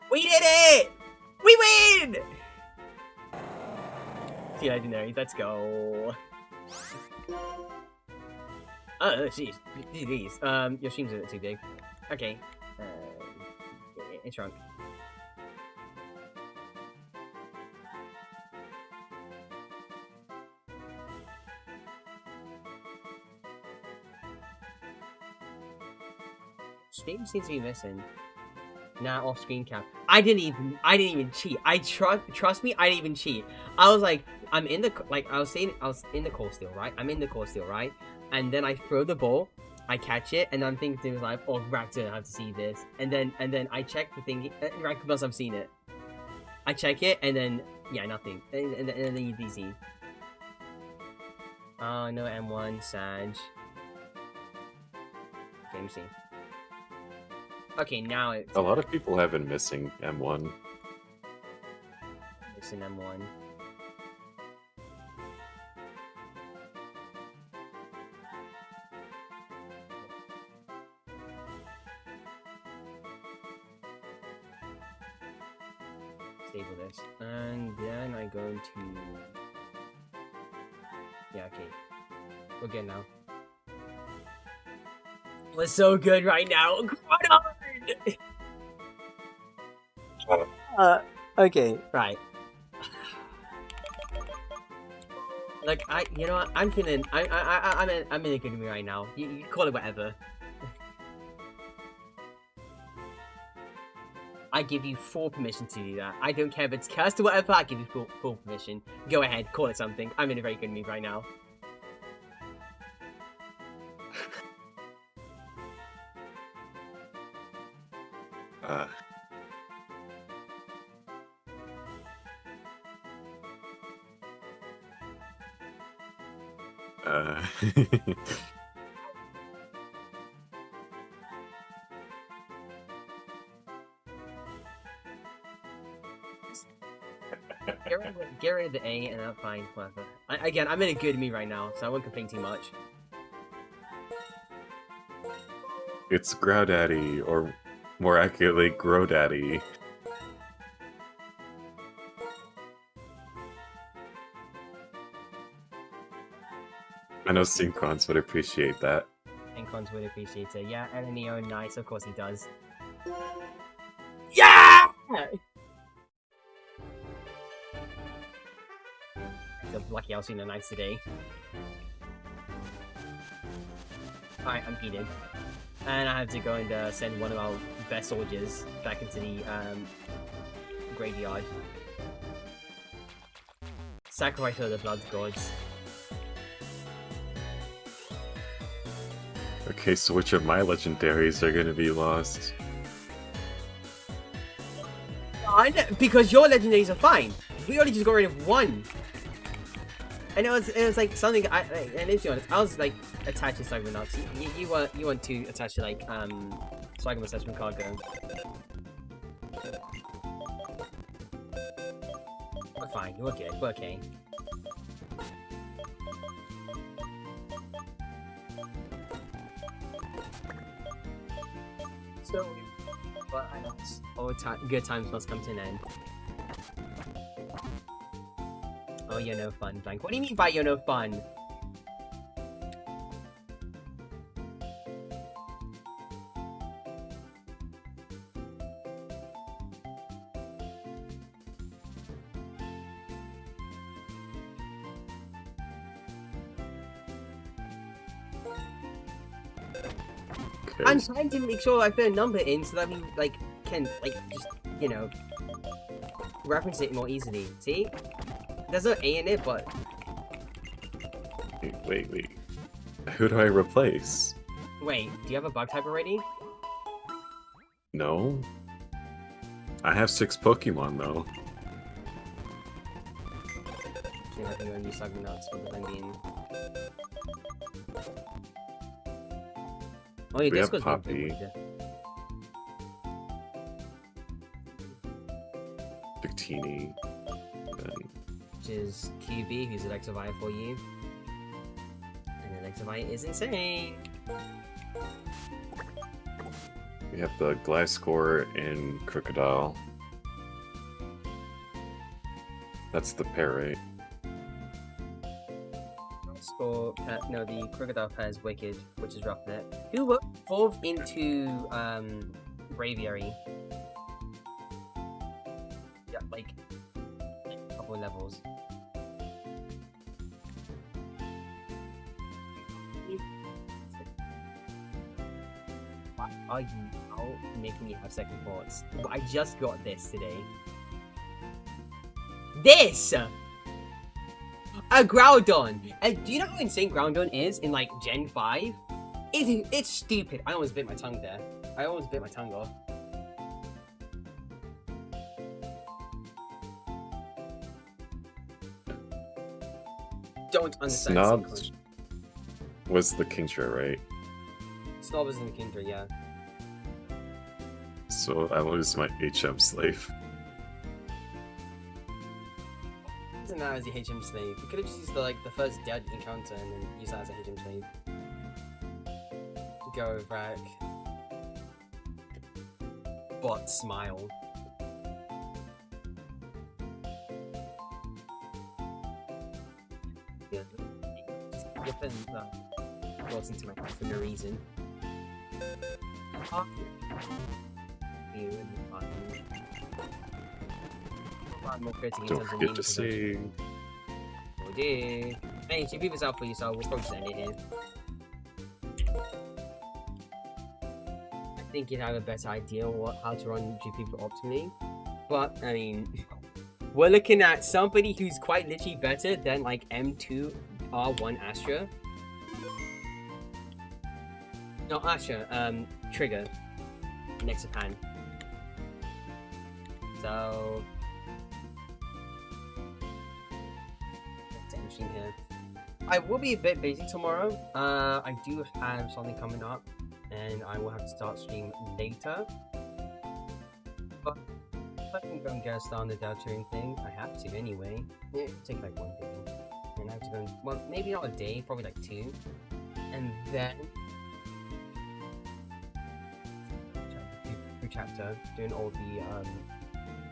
We did it! We win! See legendaries, let's go. Oh jeez, these. Your stream's a bit too big. Okay. It's shrunk. Stream seems to be missing. Nah, off screen cap. I didn't even cheat. Trust me, I didn't even cheat. I was like, I was in the core still, right? I'm in the core still, right? And then I throw the ball, I catch it, and I'm thinking to myself, oh, Rack didn't have to see this. And then I check the thing, Rack must have seen it. I check it, and then, yeah, nothing. And then you DC. Oh, no M1, Sag. Okay, let me see. Okay, now it's... A lot of people have been missing M1. Missing M1. Stable this. And then I go to... Yeah, okay. We're good now. We're so good right now. Okay, right. Look, you know what? I'm in a good mood right now. You call it whatever. I give you full permission to do that. I don't care if it's cursed or whatever. I give you full permission. Go ahead, call it something. I'm in a very good mood right now. Get rid of the A and I'm fine, whatever. Again, I'm in a good mood right now, so I won't complain too much. It's Growdaddy, or more accurately, Growdaddy. I know Synchrons would appreciate that. Synchrons would appreciate it. Yeah, enemy own nice, of course he does. Yeah! Lucky I was feeling nice today. Alright, I'm heated. And I have to go and send one of our best soldiers back into the graveyard. Sacrifice all the blood gods. Okay, so which of my legendaries are gonna be lost? None, because your legendaries are fine. We already just got rid of one. And it was like something and if you're honest, I was like attached to Psychonauts. You weren't too attached to like Psychonauts from Cargo. We're fine, we're good, we're okay. So but I know all good times must come to an end. Oh, you're no fun, Blank. What do you mean by you're no fun? I'm trying to make sure I put a number in so that we like can like just you know, reference it more easily. See? There's no A in it, but... Wait. Who do I replace? Wait, do you have a bug type already? No. I have 6 Pokemon, though. I think I'm gonna use Psychonauts for the time being. Oh, yeah, We this have goes more Poppy. good. Victini. Then Which is QB, who's Electivire for you. And Electivire is insane! we have the Gliscor and Crocodile. That's the pair, right? Score no, the Crocodile pair is Wicked, which is Roughnet. Who evolved into Braviary? Yeah, like a couple of levels. Why are you now making me have second thoughts? I just got this today. This! A Groudon! Do you know how insane Groudon is in, like, Gen 5? It's stupid. I almost bit my tongue there. I almost bit my tongue off. Don't understand. Snobs was the Kingdra, right? Snob is in the Kingdra, yeah. So I lose my HM slave. Isn't that as a HM slave? You could have just used the first dead encounter and then use that as a HM slave. Go back. Bot smile. Yeah. Just give them walks into my house for no reason. You and the partner. More critical in Don't terms of forget meme to production. sing. Oh dear. Hey, GP was out for you, so we'll probably just end it here. I think you'd have a better idea on how to run GP optimally. But, I mean, we're looking at somebody who's quite literally better than, like, M2 R1 Astra. No, Astra, Trigger. Next to Pan. So... here. I will be a bit busy tomorrow. I do have something coming up, and I will have to start stream later. But if I can go and get a start on the Deltarune thing, I have to anyway. Yeah, it'll take like 1 day. And I have to go, well, maybe not a day, probably like 2. And then chapter, doing all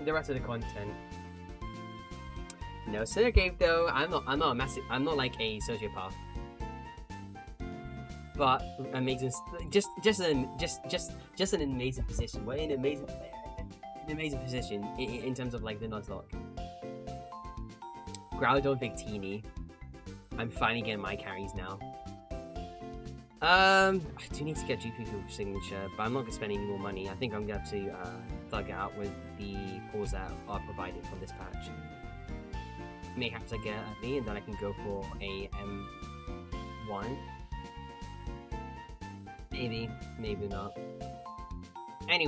the rest of the content. No Cinergate though. I'm not like a sociopath. But amazing, just an amazing position. We're in an amazing position in terms of like the Nuzlocke. Groudon, Victini. I'm finally getting my carries now. I do need to get GP signature, but I'm not gonna spend any more money. I think I'm gonna have to thug it out with the pulls that are provided from this patch. May have to get a V, and then I can go for a M1. Maybe not. Anyway.